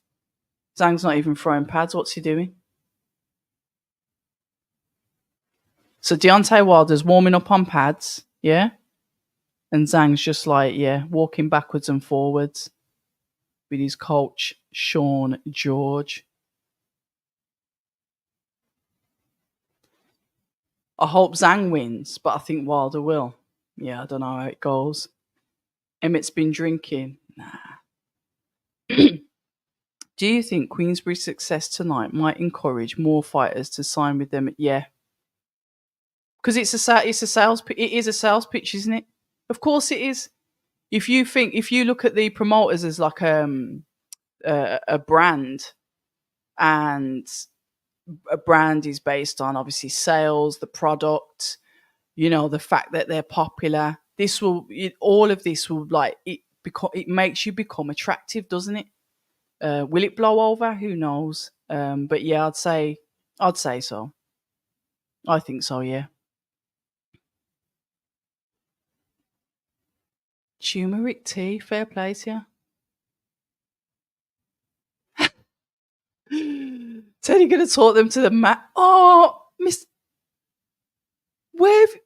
Zhang's not even throwing pads. What's he doing? So Deontay Wilder's warming up on pads, yeah? And Zhang's just like, yeah, walking backwards and forwards with his coach, Sean George. I hope Zhang wins, but I think Wilder will. Yeah, I don't know how it goes. Emmett's been drinking. Nah. Do you think Queensbury's success tonight might encourage more fighters to sign with them? Yeah, because it's a sales. It is a sales pitch, isn't it? Of course, it is. If you look at the promoters as like a brand, and a brand is based on obviously sales, the product, the fact that they're popular. All of this will it makes you become attractive, doesn't it? Will it blow over? Who knows? But yeah, I'd say so. I think so. Yeah. Turmeric tea, fair play to you. Teddy gonna talk them to the mat. Oh, Miss, where have,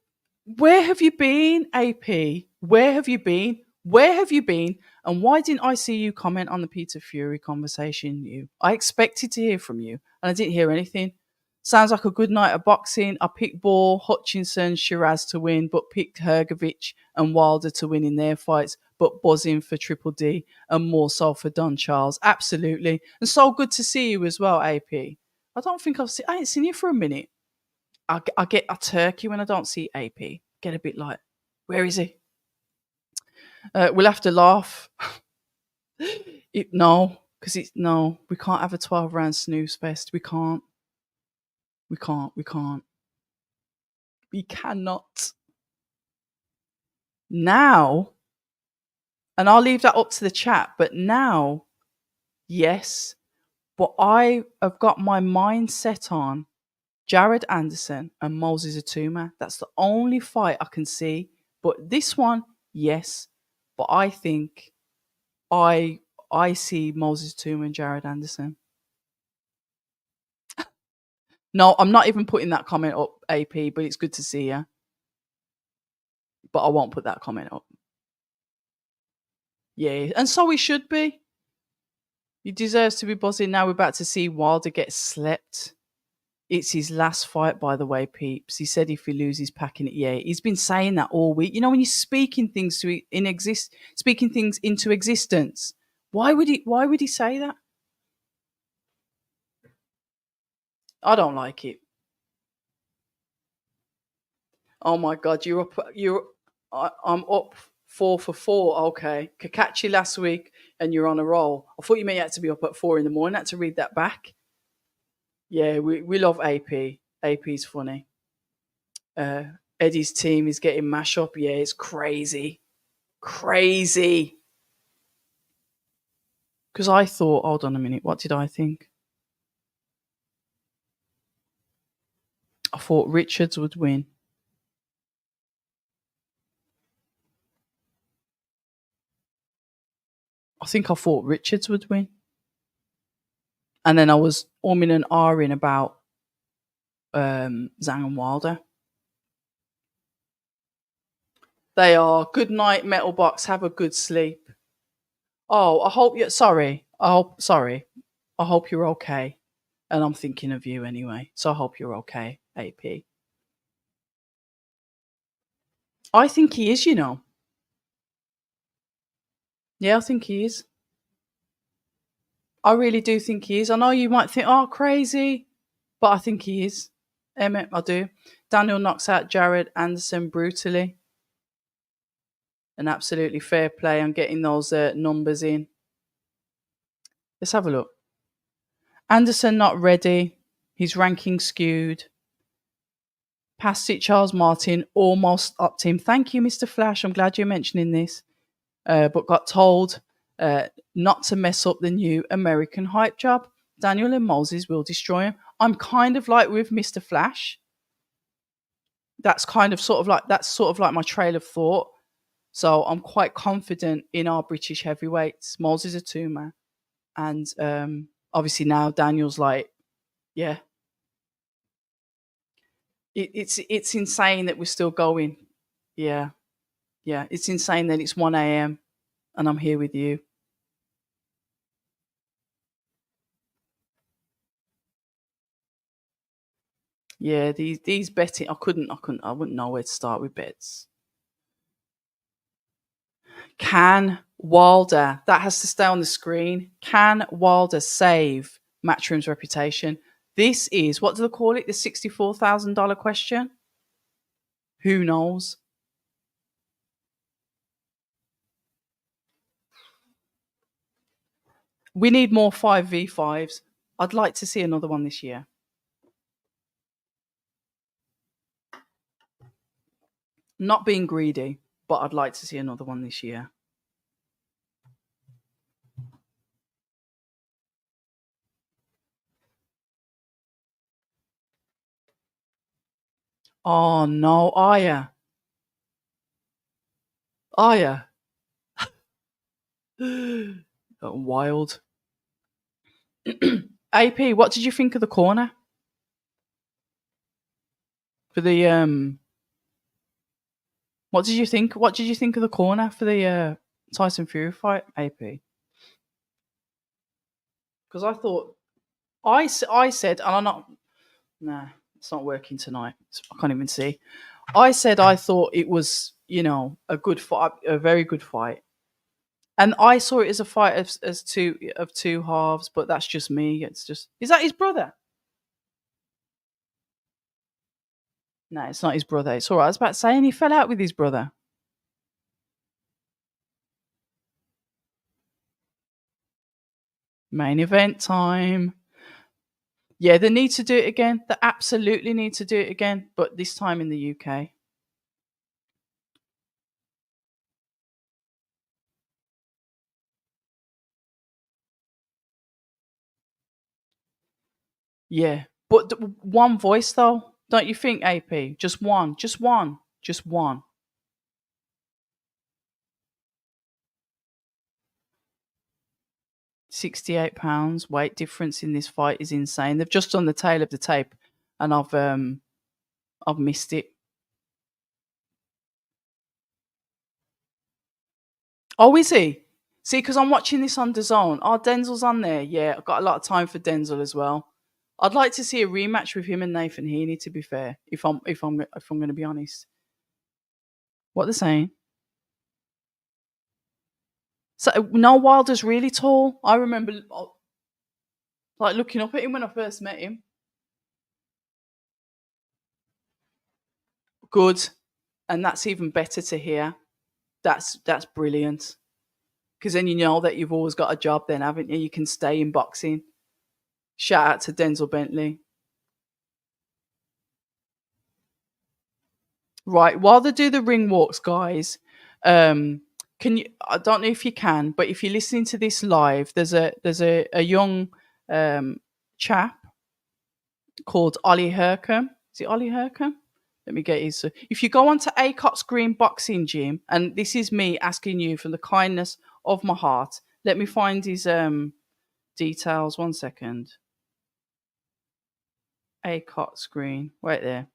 where have you been, AP? Where have you been? Where have you been? And why didn't I see you comment on the Peter Fury conversation? I expected to hear from you, and I didn't hear anything. Sounds like a good night of boxing. I picked Ball, Hutchinson, Shiraz to win, but picked Hrgovic and Wilder to win in their fights, but buzzing for Triple D and more so for Don Charles. Absolutely. And so good to see you as well, AP. I ain't seen you for a minute. I get a turkey when I don't see AP. Get a bit like, where is he? We'll have to laugh. No, because we can't have a 12-round snooze fest. We can't. We can't. We cannot. Now, and I'll leave that up to the chat, but now, yes, but I have got my mind set on Jared Anderson and Moses Atuma. That's the only fight I can see. But this one, yes. But I think I see Moses Toom and Jared Anderson. No, I'm not even putting that comment up, AP, but it's good to see you. But I won't put that comment up. Yeah, and so he should be. He deserves to be buzzing. Now we're about to see Wilder get slept. It's his last fight, by the way, peeps. He said if he loses, packing it. Yeah, he's been saying that all week. You know, when you're speaking things speaking things into existence. Why would he? Why would he say that? I don't like it. Oh my god, you're up. I'm up 4 for 4. Okay, Kakachi last week, and you're on a roll. I thought you meant you had to be up at 4 in the morning. I had to read that back. Yeah, we love AP. AP's funny. Uh, Eddie's team is getting mash up. Yeah, it's crazy, crazy. Because I thought, hold on a minute, what did I think? I thought Richards would win. I thought Richards would win. And then I was umming and ahhing about Zhang and Wilder. They are. Good night, Metal Box. Have a good sleep. Oh, I hope you're sorry. Sorry. I hope you're okay. And I'm thinking of you anyway. So I hope you're okay, AP. I think he is, you know. Yeah, I think he is. I really do think he is. I know you might think, oh, crazy, but I think he is. Emmett, I do. Daniel knocks out Jared Anderson brutally. And absolutely fair play on getting those numbers in. Let's have a look. Anderson not ready. His ranking skewed. Past it, Charles Martin almost upped him. Thank you, Mr. Flash. I'm glad you're mentioning this. But got told not to mess up the new American hype job. Daniel and Moses will destroy him. I'm kind of like with Mr. Flash. That's sort of like my trail of thought. So I'm quite confident in our British heavyweights. Moses is a two-man. And obviously now Daniel's like, yeah. It's insane that we're still going. Yeah. Yeah. It's insane that it's 1 a.m. and I'm here with you. Yeah, these betting, I wouldn't know where to start with bets. Can Wilder, that has to stay on the screen, can Wilder save Matchroom's reputation? This is, what do they call it, the $64,000 question? Who knows? We need more 5v5s. I'd like to see another one this year. Not being greedy, but I'd like to see another one this year. Oh no, Aya. Aya. Wild. AP, what did you think of the corner? For the what did you think? What did you think of the corner for the Tyson Fury fight, AP? Because I thought I said, and I'm not. Nah, it's not working tonight. I can't even see. I said I thought it was, a good fight, a very good fight, and I saw it as a fight as two halves. But that's just me. It's just, is that his brother? No, it's not his brother. It's all right. I was about to say, and he fell out with his brother. Main event time. Yeah, they need to do it again. They absolutely need to do it again, but this time in the UK. Yeah, but one voice though, don't you think, AP? Just one, just one, just one. £68. Weight difference in this fight is insane. They've just done the tail of the tape, and I've missed it. Oh, is he? See, because I'm watching this on DAZN. Oh, Denzel's on there. Yeah, I've got a lot of time for Denzel as well. I'd like to see a rematch with him and Nathan Heaney. To be fair, if I'm going to be honest, what they're saying. So no, Wilder's really tall. I remember like looking up at him when I first met him. Good, and that's even better to hear. That's brilliant. Because then you know that you've always got a job, then haven't you? You can stay in boxing. Shout out to Denzel Bentley. Right, while they do the ring walks, guys, can you? I don't know if you can, but if you're listening to this live, there's a young chap called Ollie Hercombe. Is it Ollie Hercombe? Let me get his. If you go onto Acott's Green Boxing Gym, and this is me asking you from the kindness of my heart, let me find his details. 1 second. Acott's Green, right there.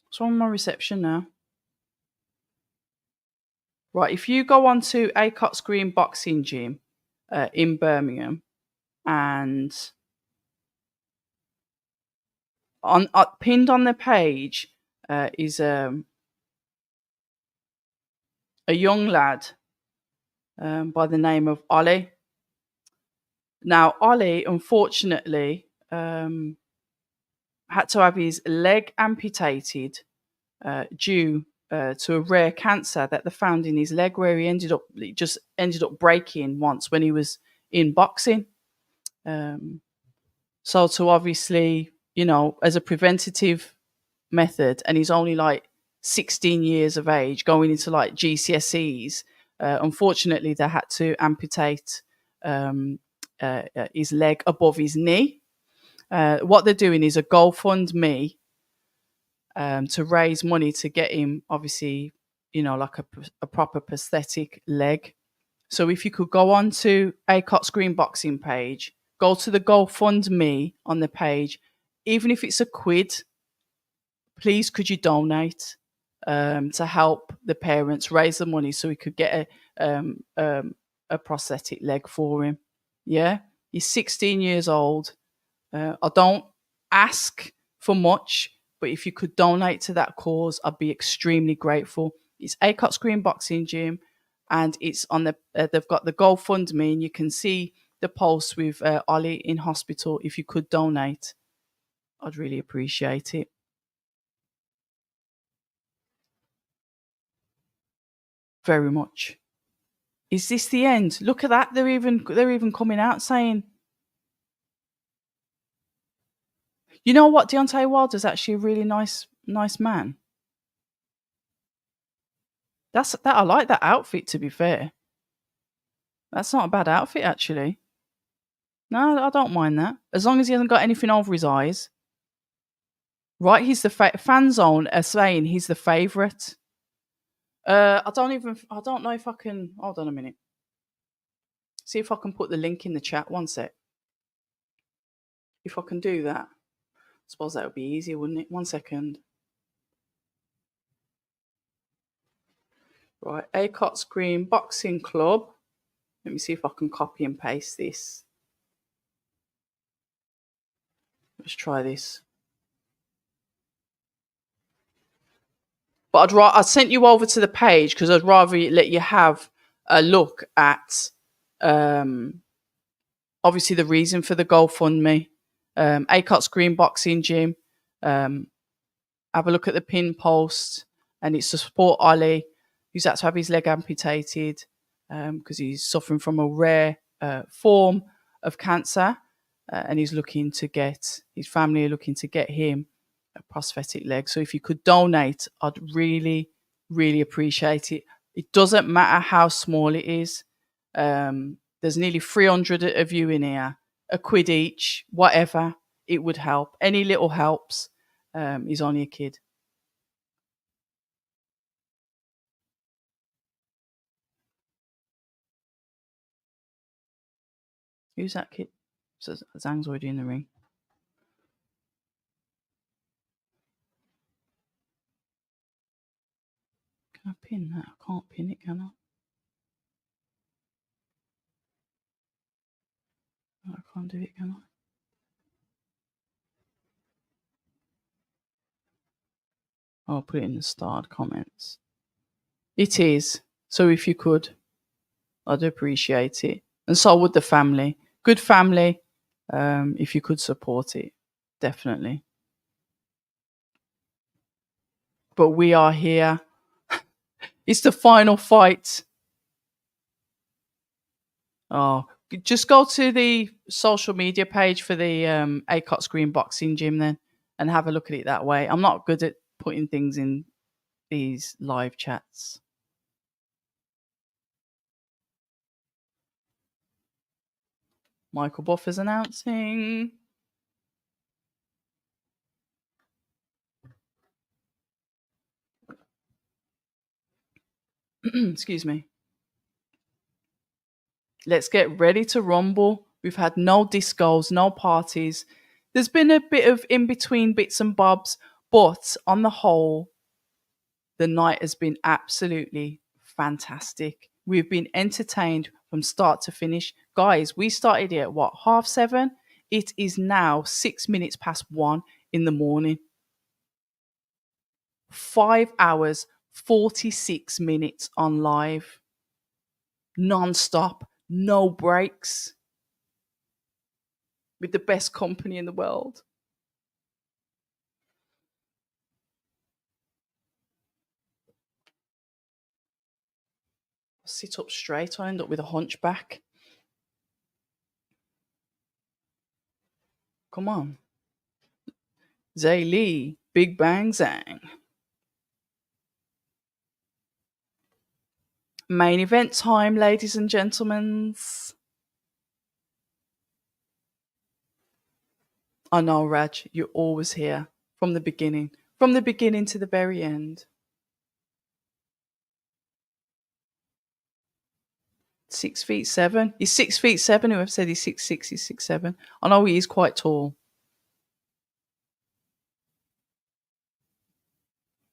What's wrong with my reception now? Right, if you go on to Acott's Green Boxing Gym in Birmingham, and on pinned on the page is a young lad by the name of Ollie. Now, Ollie, unfortunately, had to have his leg amputated due to a rare cancer that they found in his leg, where he ended up breaking once when he was in boxing. So to obviously, as a preventative method, and he's only like 16 years of age, going into like GCSEs. Unfortunately, they had to amputate his leg above his knee. What they're doing is a GoFundMe to raise money to get him, obviously, like a proper prosthetic leg. So if you could go on to Acott's Green Boxing page, go to the GoFundMe on the page, even if it's £1, please could you donate to help the parents raise the money so we could get a prosthetic leg for him. Yeah, he's 16 years old. I don't ask for much, but if you could donate to that cause, I'd be extremely grateful. It's Acott's Green Boxing Gym, and it's on the. They've got the GoFundMe, and you can see the post with Ollie in hospital. If you could donate, I'd really appreciate it. Very much. Is this the end? Look at that. They're even coming out saying, you know what, Deontay Wilder's actually a really nice man. That I like that outfit, to be fair. That's not a bad outfit, actually. No, I don't mind that. As long as he hasn't got anything over his eyes. Right, he's the fan zone are saying he's the favourite. I don't know if I can. Hold on a minute. See if I can put the link in the chat. One sec. If I can do that, I suppose that would be easier, wouldn't it? 1 second. Right, Acott's Green Boxing Club. Let me see if I can copy and paste this. Let's try this. But I sent you over to the page because I'd rather let you have a look at obviously the reason for the GoFundMe. Acott's Green Boxing Gym. Have a look at the pin post, and it's to support Ollie, who's had to have his leg amputated because he's suffering from a rare form of cancer, and his family are looking to get him a prosthetic leg. So if you could donate, I'd really, really appreciate it. It doesn't matter how small it is. There's nearly 300 of you in here. £1 each, whatever, it would help. Any little helps. He's only a kid. Who's that kid? So Zhang's already in the ring. Can I pin that? I can't pin it, can I? No, I can't do it, can I? I'll put it in the starred comments. It is. So if you could, I'd appreciate it. And so would the family. Good family. If you could support it, definitely. But we are here. It's the final fight. Oh, just go to the social media page for the ACOT's Green Boxing Gym then and have a look at it that way. I'm not good at putting things in these live chats. Michael Buffer's announcing. Excuse me. Let's get ready to rumble. We've had no discos, no parties. There's been a bit of in between bits and bobs, but on the whole, the night has been absolutely fantastic. We've been entertained from start to finish. Guys, we started here at what, 7:30? It is now 6 minutes past 1 in the morning. 5 hours, 46 minutes on live. Non-stop, no breaks. With the best company in the world. I'll sit up straight, I end up with a hunchback. Come on. Zhilei, Big Bang Zhang. Main event time, ladies and gentlemen. I know, Raj, you're always here from the beginning. From the beginning to the very end. 6'7". He's 6'7". Whoever said he's 6'6", he's 6'7". I know he is quite tall.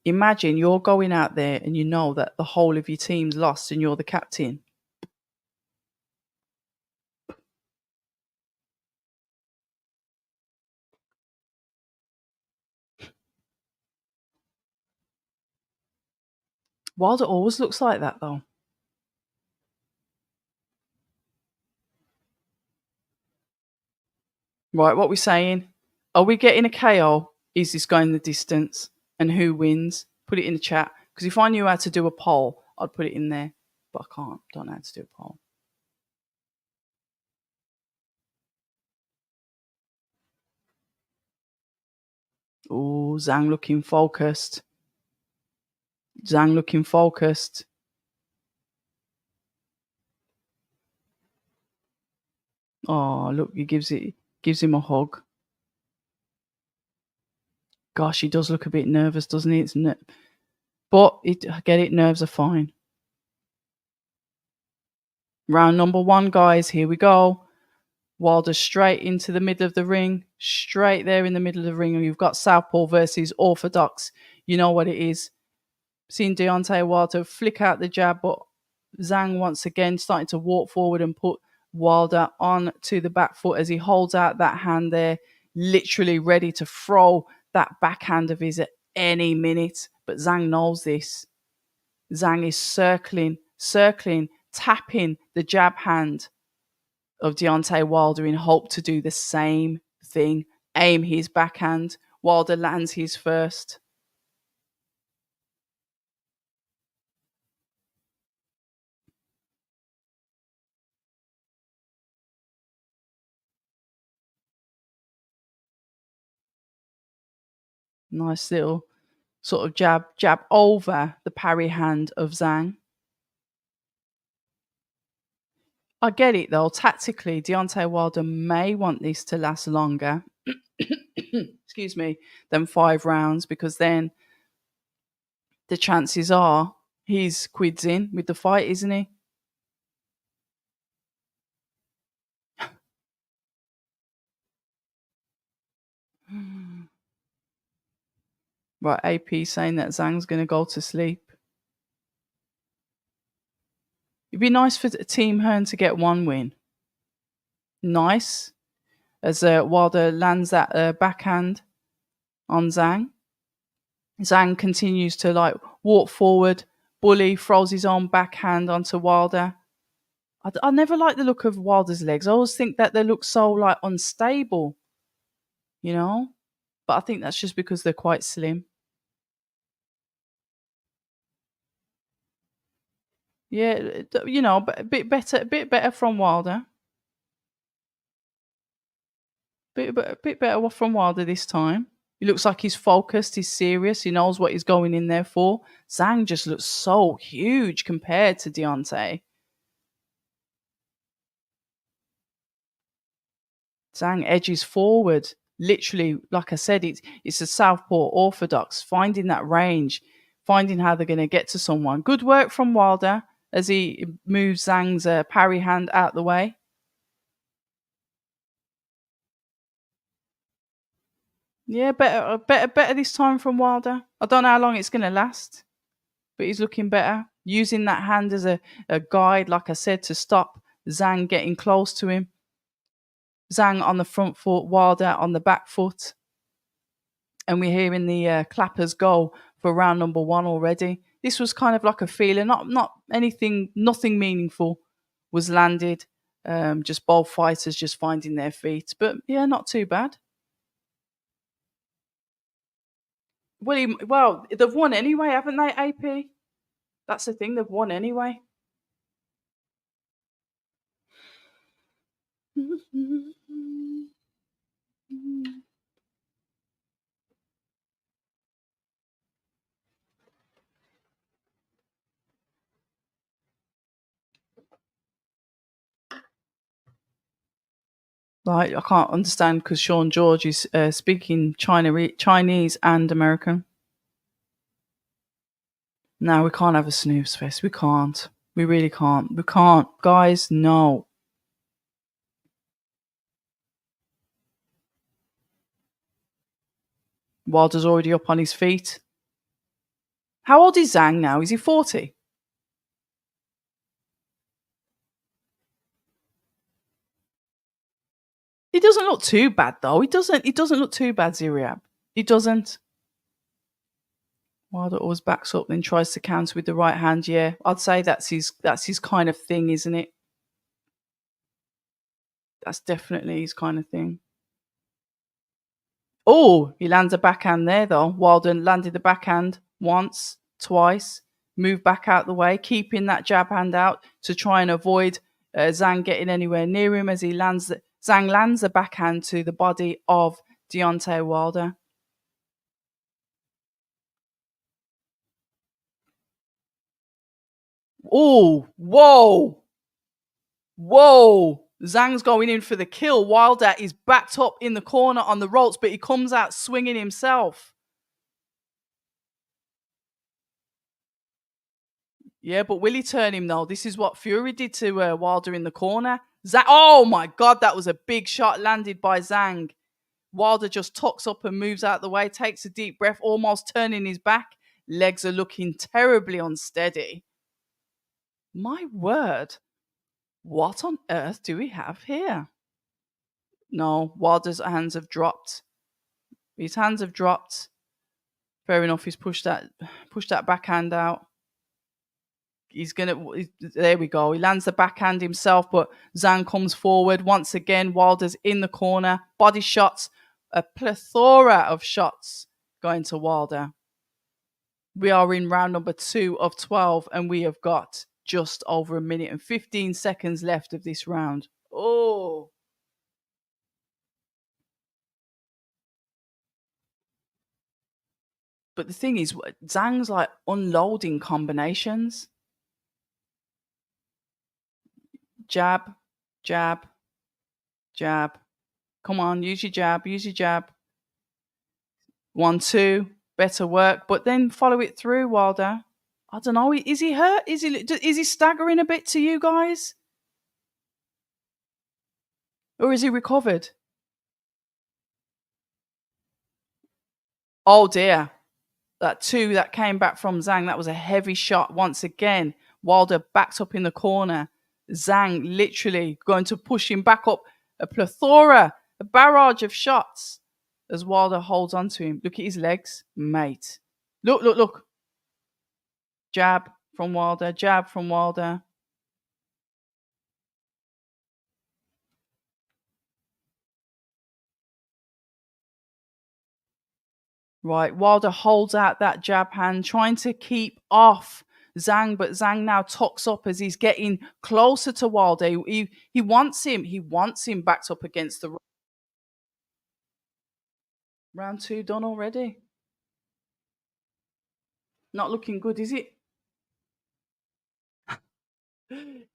Imagine you're going out there and you know that the whole of your team's lost and you're the captain. Wilder always looks like that, though. Right, what we saying? Are we getting a KO? Is this going the distance? And who wins? Put it in the chat. Because if I knew how to do a poll, I'd put it in there. But I can't. Don't know how to do a poll. Oh, Zhang looking focused. Zhang looking focused. Oh, look, he gives him a hug. Gosh, he does look a bit nervous, doesn't he? But I get it, nerves are fine. Round number 1, guys. Here we go. Wilder straight into the middle of the ring. Straight there in the middle of the ring. And you've got Southpaw versus Orthodox. You know what it is. Seen Deontay Wilder flick out the jab, but Zhang once again starting to walk forward and put Wilder on to the back foot as he holds out that hand there, literally ready to throw that backhand of his at any minute. But Zhang knows this. Zhang is circling, tapping the jab hand of Deontay Wilder in hope to do the same thing. Aim his backhand. Wilder lands his first. Nice little sort of jab over the parry hand of Zhang. I get it though. Tactically, Deontay Wilder may want this to last longer. Excuse me, than 5 rounds, because then the chances are he's quids in with the fight, isn't he? Right, AP saying that Zhang's going to go to sleep. It'd be nice for Team Hearn to get one win. Nice. As Wilder lands that backhand on Zhang. Zhang continues to walk forward. Bully throws his own backhand onto Wilder. I never like the look of Wilder's legs. I always think that they look so unstable, you know? But I think that's just because they're quite slim. Yeah, a bit better from Wilder. A bit better from Wilder this time. He looks like he's focused, he's serious, he knows what he's going in there for. Zhang just looks so huge compared to Deontay. Zhang edges forward. Literally, like I said, it's a southpaw orthodox, finding that range, finding how they're going to get to someone. Good work from Wilder as he moves Zhang's parry hand out the way. Yeah, better this time from Wilder. I don't know how long it's going to last, but he's looking better. Using that hand as a guide, like I said, to stop Zhang getting close to him. Zhang on the front foot, Wilder on the back foot. And we're hearing the clappers go for round number 1 already. This was kind of like a feeling, not anything, nothing meaningful was landed. Just both fighters just finding their feet. But yeah, not too bad. Willie, well, they've won anyway, haven't they, AP? That's the thing, they've won anyway. Like, I can't understand because Sean George is speaking Chinese and American. No, we can't have a snooze fest. We can't. We really can't. We can't. Guys, no. Wilder's already up on his feet. How old is Zhang now? Is he 40? He doesn't look too bad though. He doesn't look too bad, Ziriab. He doesn't. Wilder always backs up, then tries to counter with the right hand. Yeah, I'd say that's his kind of thing, isn't it? That's definitely his kind of thing. Oh, he lands a backhand there though. Wilder landed the backhand once, twice, moved back out the way, keeping that jab hand out to try and avoid Zhang getting anywhere near him as Zhang lands a backhand to the body of Deontay Wilder. Oh, whoa. Whoa. Zhang's going in for the kill. Wilder is backed up in the corner on the ropes, but he comes out swinging himself. Yeah, but will he turn him though? This is what Fury did to Wilder in the corner. Oh my God, that was a big shot landed by Zhang. Wilder just tucks up and moves out the way, takes a deep breath, almost turning his back. Legs are looking terribly unsteady. My word. What on earth do we have here? No, Wilder's hands have dropped. His hands have dropped. Fair enough, he's pushed that backhand out. There we go. He lands the backhand himself, but Zhang comes forward. Once again, Wilder's in the corner. Body shots, a plethora of shots going to Wilder. We are in round number 2 of 12, and we have got just over 1 minute and 15 seconds left of this round. Oh. But the thing is, Zhang's unloading combinations. Jab, jab, jab. Come on, use your jab, use your jab. 1, 2, better work, but then follow it through, Wilder. I don't know, is he hurt? Is he staggering a bit to you guys? Or is he recovered? Oh dear. That two that came back from Zhang, that was a heavy shot once again. Wilder backed up in the corner. Zhang literally going to push him back up. A plethora, a barrage of shots as Wilder holds on to him. Look at his legs, mate. Look, look, look. Jab from Wilder, jab from Wilder. Right, Wilder holds out that jab hand, trying to keep off Zhang, but Zhang now tucks up as he's getting closer to Wilder. He wants him backed up against the round two done already. Not looking good, is it?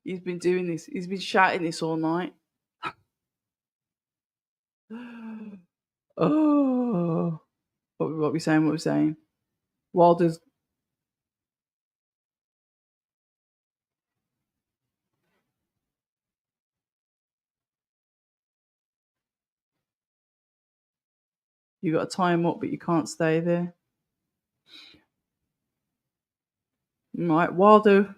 He's been doing this. He's been shouting this all night. Oh, what we saying? What we saying? Wilder's. You got to tie him up, but you can't stay there. Right, Wilder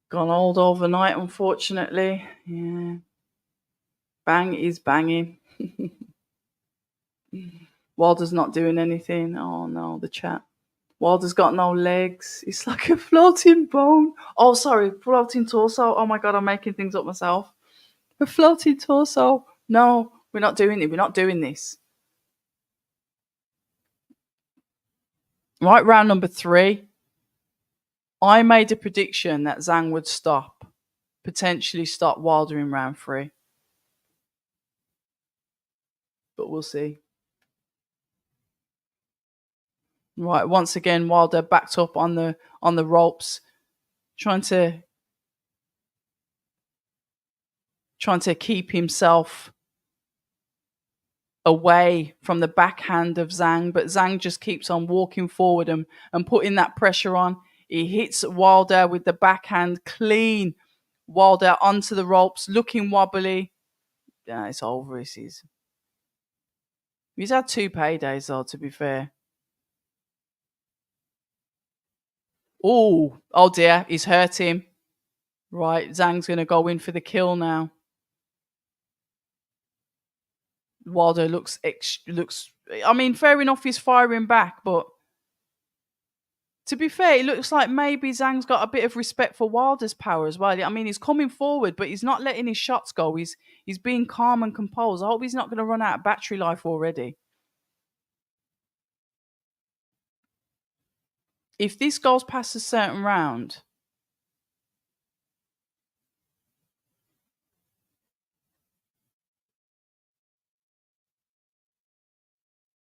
gone old overnight, unfortunately. Yeah, bang is banging. Wilder's not doing anything. Oh no, the chat. Wilder's got no legs. It's like a floating bone. Oh, sorry, floating torso. Oh my god, I'm making things up myself. A floating torso. No, we're not doing it. We're not doing this. Right, round number 3. I made a prediction that Zhang would potentially stop Wilder in round 3. But we'll see. Right, once again, Wilder backed up on the ropes, trying to keep himself away from the backhand of Zhang, but Zhang just keeps on walking forward and putting that pressure on. He hits Wilder with the backhand clean. Wilder onto the ropes, looking wobbly. Yeah, it's over. He's had 2 paydays, though, to be fair. Oh dear, he's hurt him. Right, Zhang's going to go in for the kill now. Wilder looks. I mean, fair enough, he's firing back, but to be fair, it looks like maybe Zhang's got a bit of respect for Wilder's power as well. I mean, he's coming forward, but he's not letting his shots go. He's being calm and composed. I hope he's not going to run out of battery life already. If this goes past a certain round,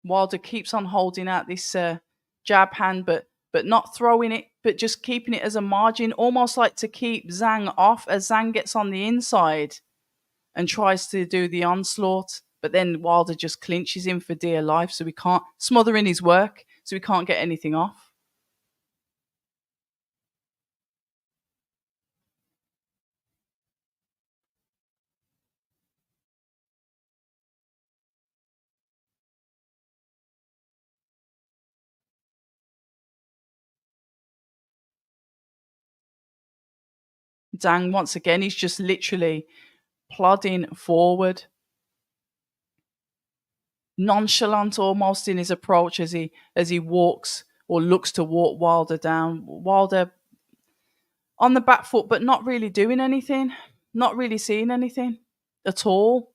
Wilder keeps on holding out this jab hand, but not throwing it, but just keeping it as a margin, almost like to keep Zhang off as Zhang gets on the inside and tries to do the onslaught. But then Wilder just clinches him for dear life, so we can't smother in his work, so we can't get anything off. Zhang, once again, he's just literally plodding forward, nonchalant almost in his approach as he walks or looks to walk Wilder down. Wilder on the back foot, but not really doing anything, not really seeing anything at all.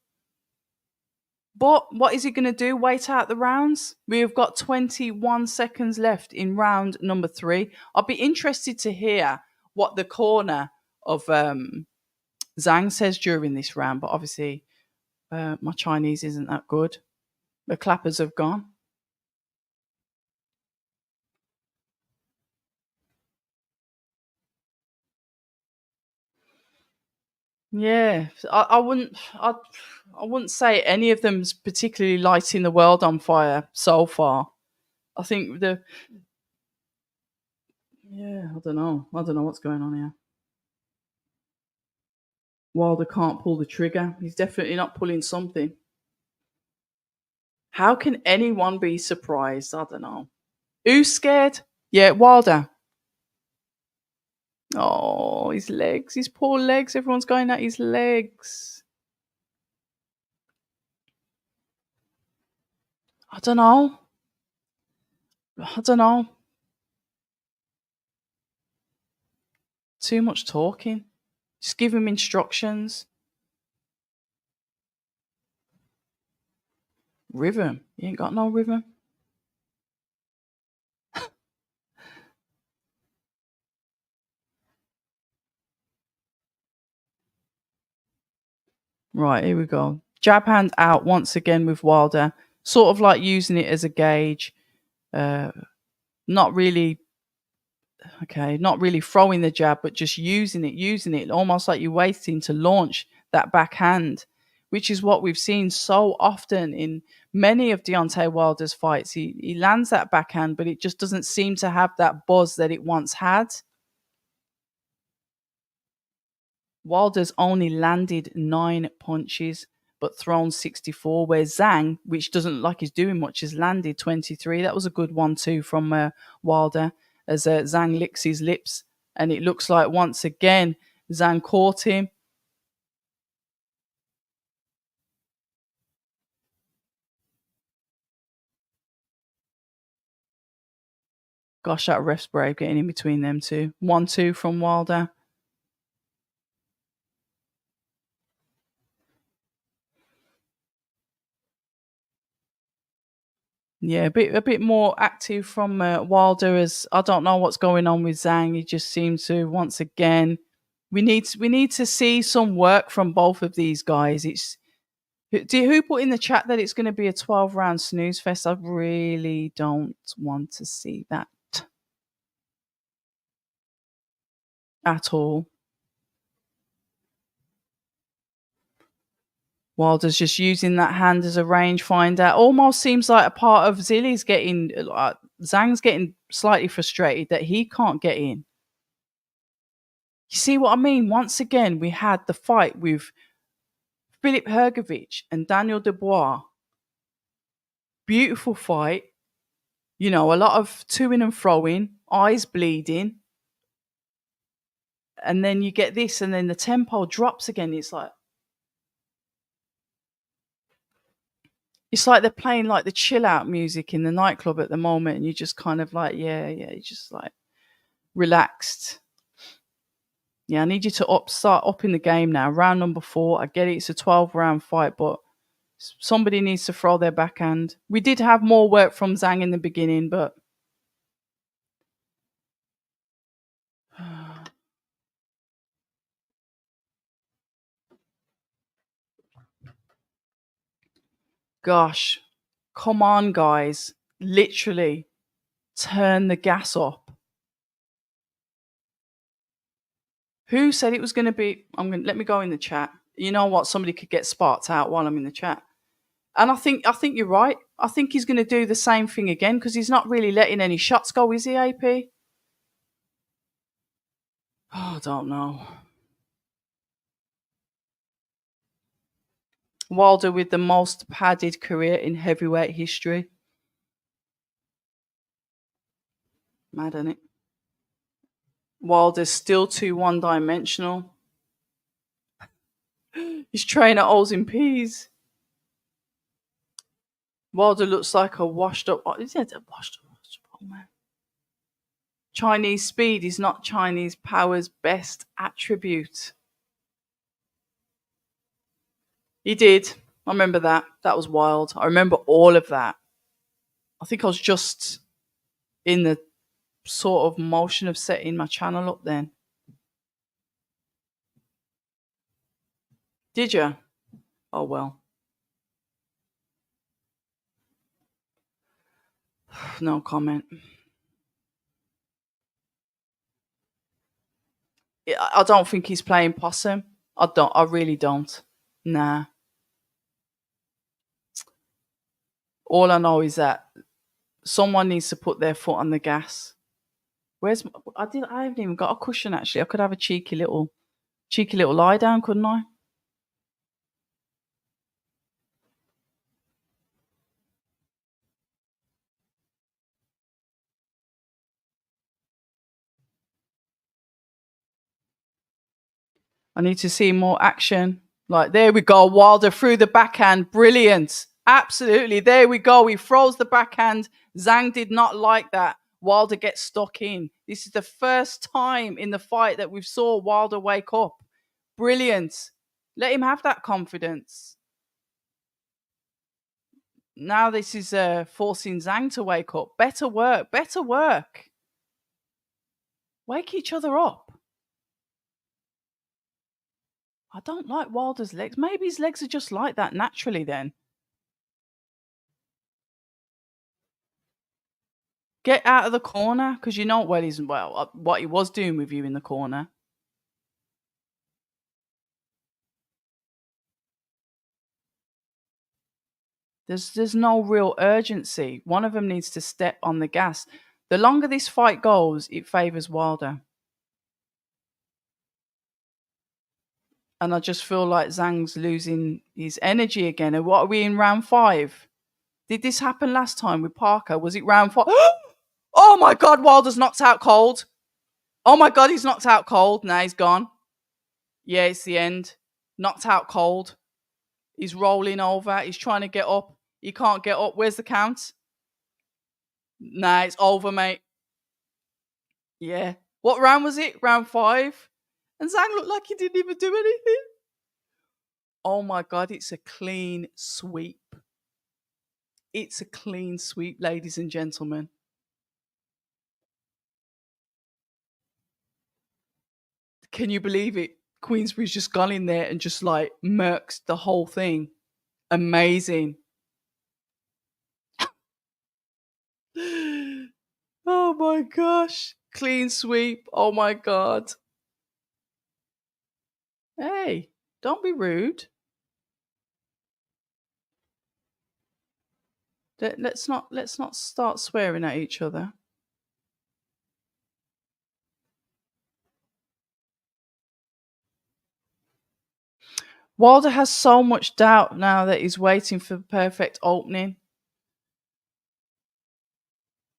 But what is he going to do? Wait out the rounds? We've got 21 seconds left in round number 3. I'll be interested to hear what the corner of Zhang says during this round, but obviously my Chinese isn't that good. The clappers have gone. Yeah, I wouldn't say any of them's particularly lighting the world on fire so far. I think I don't know what's going on here. Wilder can't pull the trigger. He's definitely not pulling something. How can anyone be surprised? I don't know. Who's scared? Yeah, Wilder. Oh, his legs, his poor legs. Everyone's going at his legs. I don't know. I don't know. Too much talking. Just give him instructions. Rhythm. You ain't got no rhythm. Right, here we go. Jab hand out once again with Wilder. Sort of like using it as a gauge. Uh, not really, not really throwing the jab, but just using it, almost like you're waiting to launch that backhand, which is what we've seen so often in many of Deontay Wilder's fights. He lands that backhand, but it just doesn't seem to have that buzz that it once had. Wilder's only landed 9 punches, but thrown 64, where Zhang, which doesn't look like he's doing much, has landed 23. That was a good 1-2 from Wilder as Zhang licks his lips. And it looks like once again, Zhang caught him. Gosh, that ref's brave getting in between them two. 1-2 from Wilder. Yeah, a bit more active from Wilder. As I don't know what's going on with Zhang. He just seems to once again. We need to see some work from both of these guys. It's who put in the chat that it's going to be a 12-round snooze fest. I really don't want to see that at all. Wilder's just using that hand as a rangefinder. Almost seems like a part of Zhilei's getting, Zhang's getting slightly frustrated that he can't get in. You see what I mean? Once again, we had the fight with Philip Hrgovic and Daniel Dubois. Beautiful fight. You know, a lot of to-ing and throwing, eyes bleeding. And then you get this, and then the tempo drops again. It's like they're playing like the chill out music in the nightclub at the moment, and you're just kind of like, yeah, you're just like relaxed. Yeah, I need you to start upping the game now. Round number 4. I get it, it's a 12-round fight, but somebody needs to throw their backhand. We did have more work from Zhang in the beginning, but gosh, come on, guys. Literally, turn the gas up. Who said it was going to be? Let me go in the chat. You know what? Somebody could get sparked out while I'm in the chat. And I think you're right. I think he's going to do the same thing again because he's not really letting any shots go, is he, AP? Oh, I don't know. Wilder with the most padded career in heavyweight history. Mad, isn't it? Wilder's still too one-dimensional. His trainer owes him peas. Wilder looks like a washed-up... Is it a washed-up man? Chinese speed is not Chinese power's best attribute. He did. I remember that. That was wild. I remember all of that. I think I was just in the sort of motion of setting my channel up then. Did you? Oh, well. No comment. I don't think he's playing possum. I really don't. Nah. All I know is that someone needs to put their foot on the gas. I haven't even got a cushion actually. I could have a cheeky little lie down, couldn't I? I need to see more action. Like, there we go. Wilder through the backhand. Brilliant. Absolutely. There we go. He throws the backhand. Zhang did not like that. Wilder gets stuck in. This is the first time in the fight that we've saw Wilder wake up. Brilliant. Let him have that confidence. Now this is forcing Zhang to wake up. Better work. Better work. Wake each other up. I don't like Wilder's legs. Maybe his legs are just like that naturally then. Get out of the corner, because you know what he was doing with you in the corner. There's no real urgency. One of them needs to step on the gas. The longer this fight goes, it favours Wilder. And I just feel like Zhang's losing his energy again. And what are we in round 5? Did this happen last time with Parker? Was it round 5? Oh my God, Wilder's knocked out cold. Oh my God, he's knocked out cold. Now he's gone. Yeah, it's the end. Knocked out cold. He's rolling over. He's trying to get up. He can't get up. Where's the count? Nah, it's over, mate. Yeah. What round was it? Round 5? And Zhang looked like he didn't even do anything. Oh my God, it's a clean sweep. It's a clean sweep, ladies and gentlemen. Can you believe it? Queensbury's just gone in there and just like murks the whole thing. Amazing. Oh my gosh. Clean sweep. Oh my God. Hey, don't be rude. Let's not start swearing at each other. Wilder has so much doubt now that he's waiting for the perfect opening.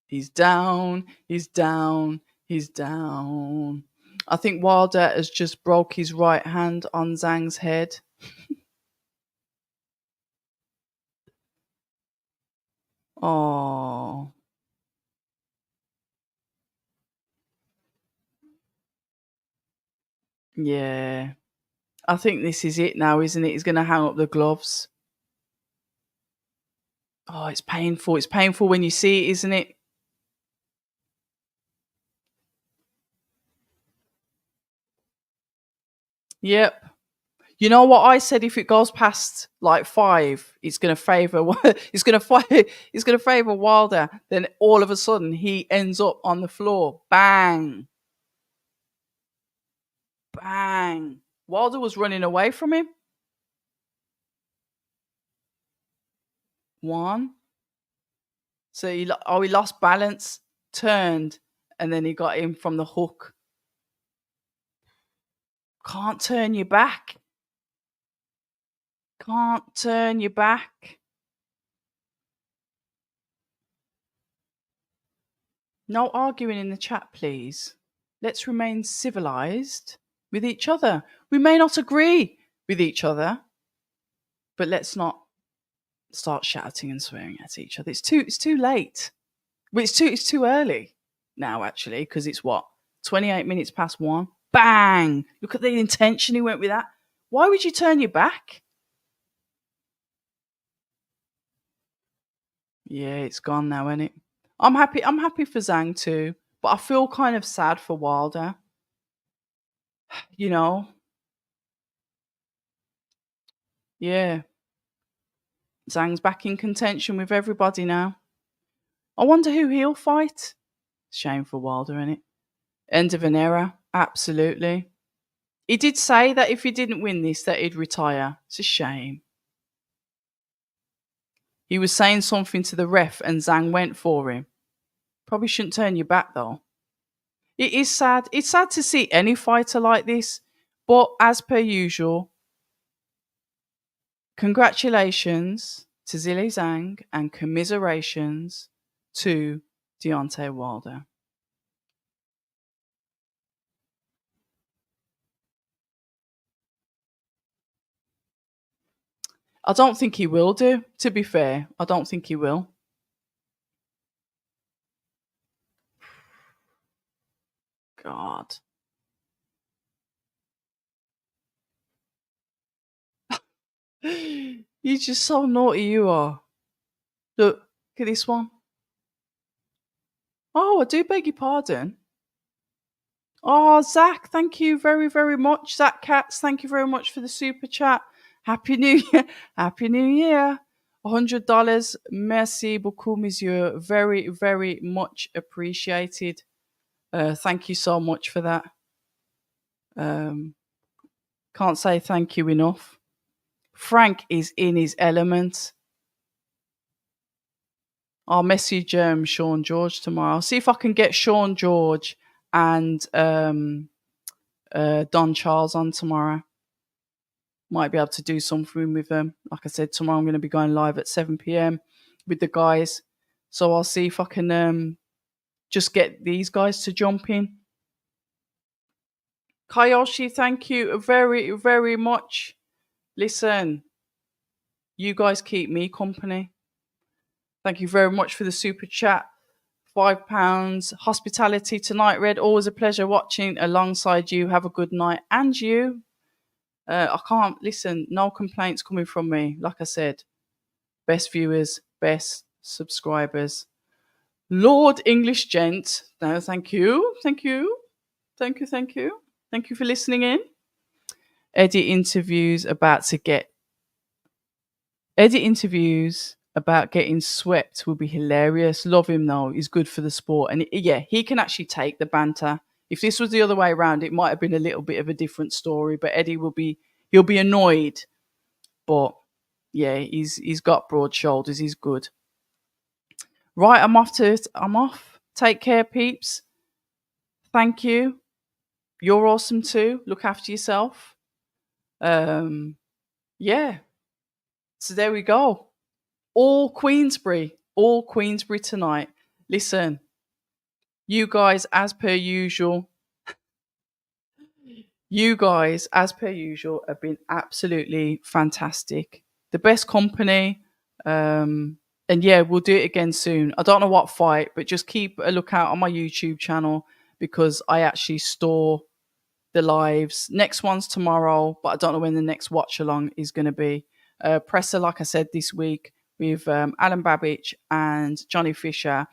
He's down, he's down, he's down. I think Wilder has just broke his right hand on Zhang's head. Oh. Yeah. I think this is it now, isn't it? He's going to hang up the gloves. Oh, it's painful. It's painful when you see it, isn't it? Yep. You know what I said? If it goes past like 5, it's going to favour. It's going to favour Wilder. Then all of a sudden, he ends up on the floor. Bang, bang. Wilder was running away from him. 1. So he lost balance, turned, and then he got him from the hook. Can't turn you back. Can't turn you back. No arguing in the chat, please. Let's remain civilized with each other. We may not agree with each other, but let's not start shouting and swearing at each other. It's too late. Well, it's too early now, actually, because it's 28 minutes past 1. Bang! Look at the intention he went with that. Why would you turn your back? Yeah, it's gone now, isn't it? I'm happy for Zhang too, but I feel kind of sad for Wilder. You know? Yeah. Zhang's back in contention with everybody now. I wonder who he'll fight. Shame for Wilder, innit? End of an era. Absolutely. He did say that if he didn't win this, that he'd retire. It's a shame. He was saying something to the ref and Zhang went for him. Probably shouldn't turn your back though. It is sad. It's sad to see any fighter like this. But as per usual, congratulations to Zhilei Zhang and commiserations to Deontay Wilder. I don't think he will do, to be fair. I don't think he will. God. You're just so naughty, you are. Look at this one. Oh, I do beg your pardon. Oh, Zach, thank you very, very much. Zach Katz, thank you very much for the super chat. Happy New Year. Happy New Year. $100. Merci beaucoup, monsieur. Very, very much appreciated. Thank you so much for that. Can't say thank you enough. Frank is in his element. I'll message Sean George tomorrow. I'll see if I can get Sean George and Don Charles on tomorrow. Might be able to do something with them. Like I said, tomorrow I'm going to be going live at 7 p.m. with the guys. So I'll see if I can just get these guys to jump in. Kayoshi, thank you very, very much. Listen, you guys keep me company. Thank you very much for the super chat. £5. Hospitality tonight, Red. Always a pleasure watching alongside you. Have a good night. And you. I can't listen. No complaints coming from me. Like I said, best viewers, best subscribers. Lord English Gent. No, thank you. Thank you. Thank you. Thank you. Thank you for listening in. Edit interviews about getting swept will be hilarious. Love him though. He's good for the sport. And yeah, he can actually take the banter. If this was the other way around, it might have been a little bit of a different story. But Eddie he'll be annoyed. But yeah, he's got broad shoulders. He's good. Right, I'm off. Take care, peeps. Thank you. You're awesome too. Look after yourself. Yeah. So there we go. All Queensbury tonight. Listen, you guys, as per usual, have been absolutely fantastic. The best company. And yeah, we'll do it again soon. I don't know what fight, but just keep a lookout on my YouTube channel because I actually store the lives. Next one's tomorrow, but I don't know when the next watch along is going to be. Presser, like I said, this week with Alan Babbage and Johnny Fisher.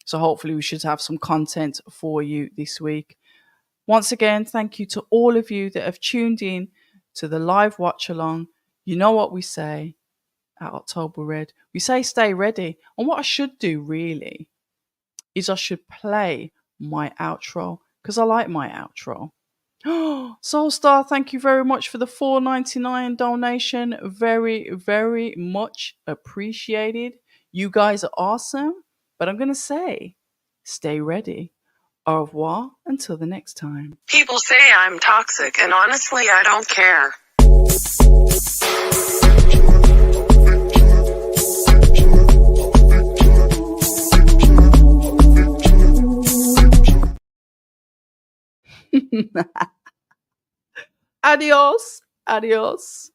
So hopefully we should have some content for you this week. Once again, thank you to all of you that have tuned in to the live watch along. You know what we say at October Red. We say stay ready. And what I should do really is I should play my outro because I like my outro. Soulstar, thank you very much for the $4.99 donation. Very, very much appreciated. You guys are awesome. But I'm going to say, stay ready. Au revoir until the next time. People say I'm toxic, and honestly, I don't care. Adios. Adios.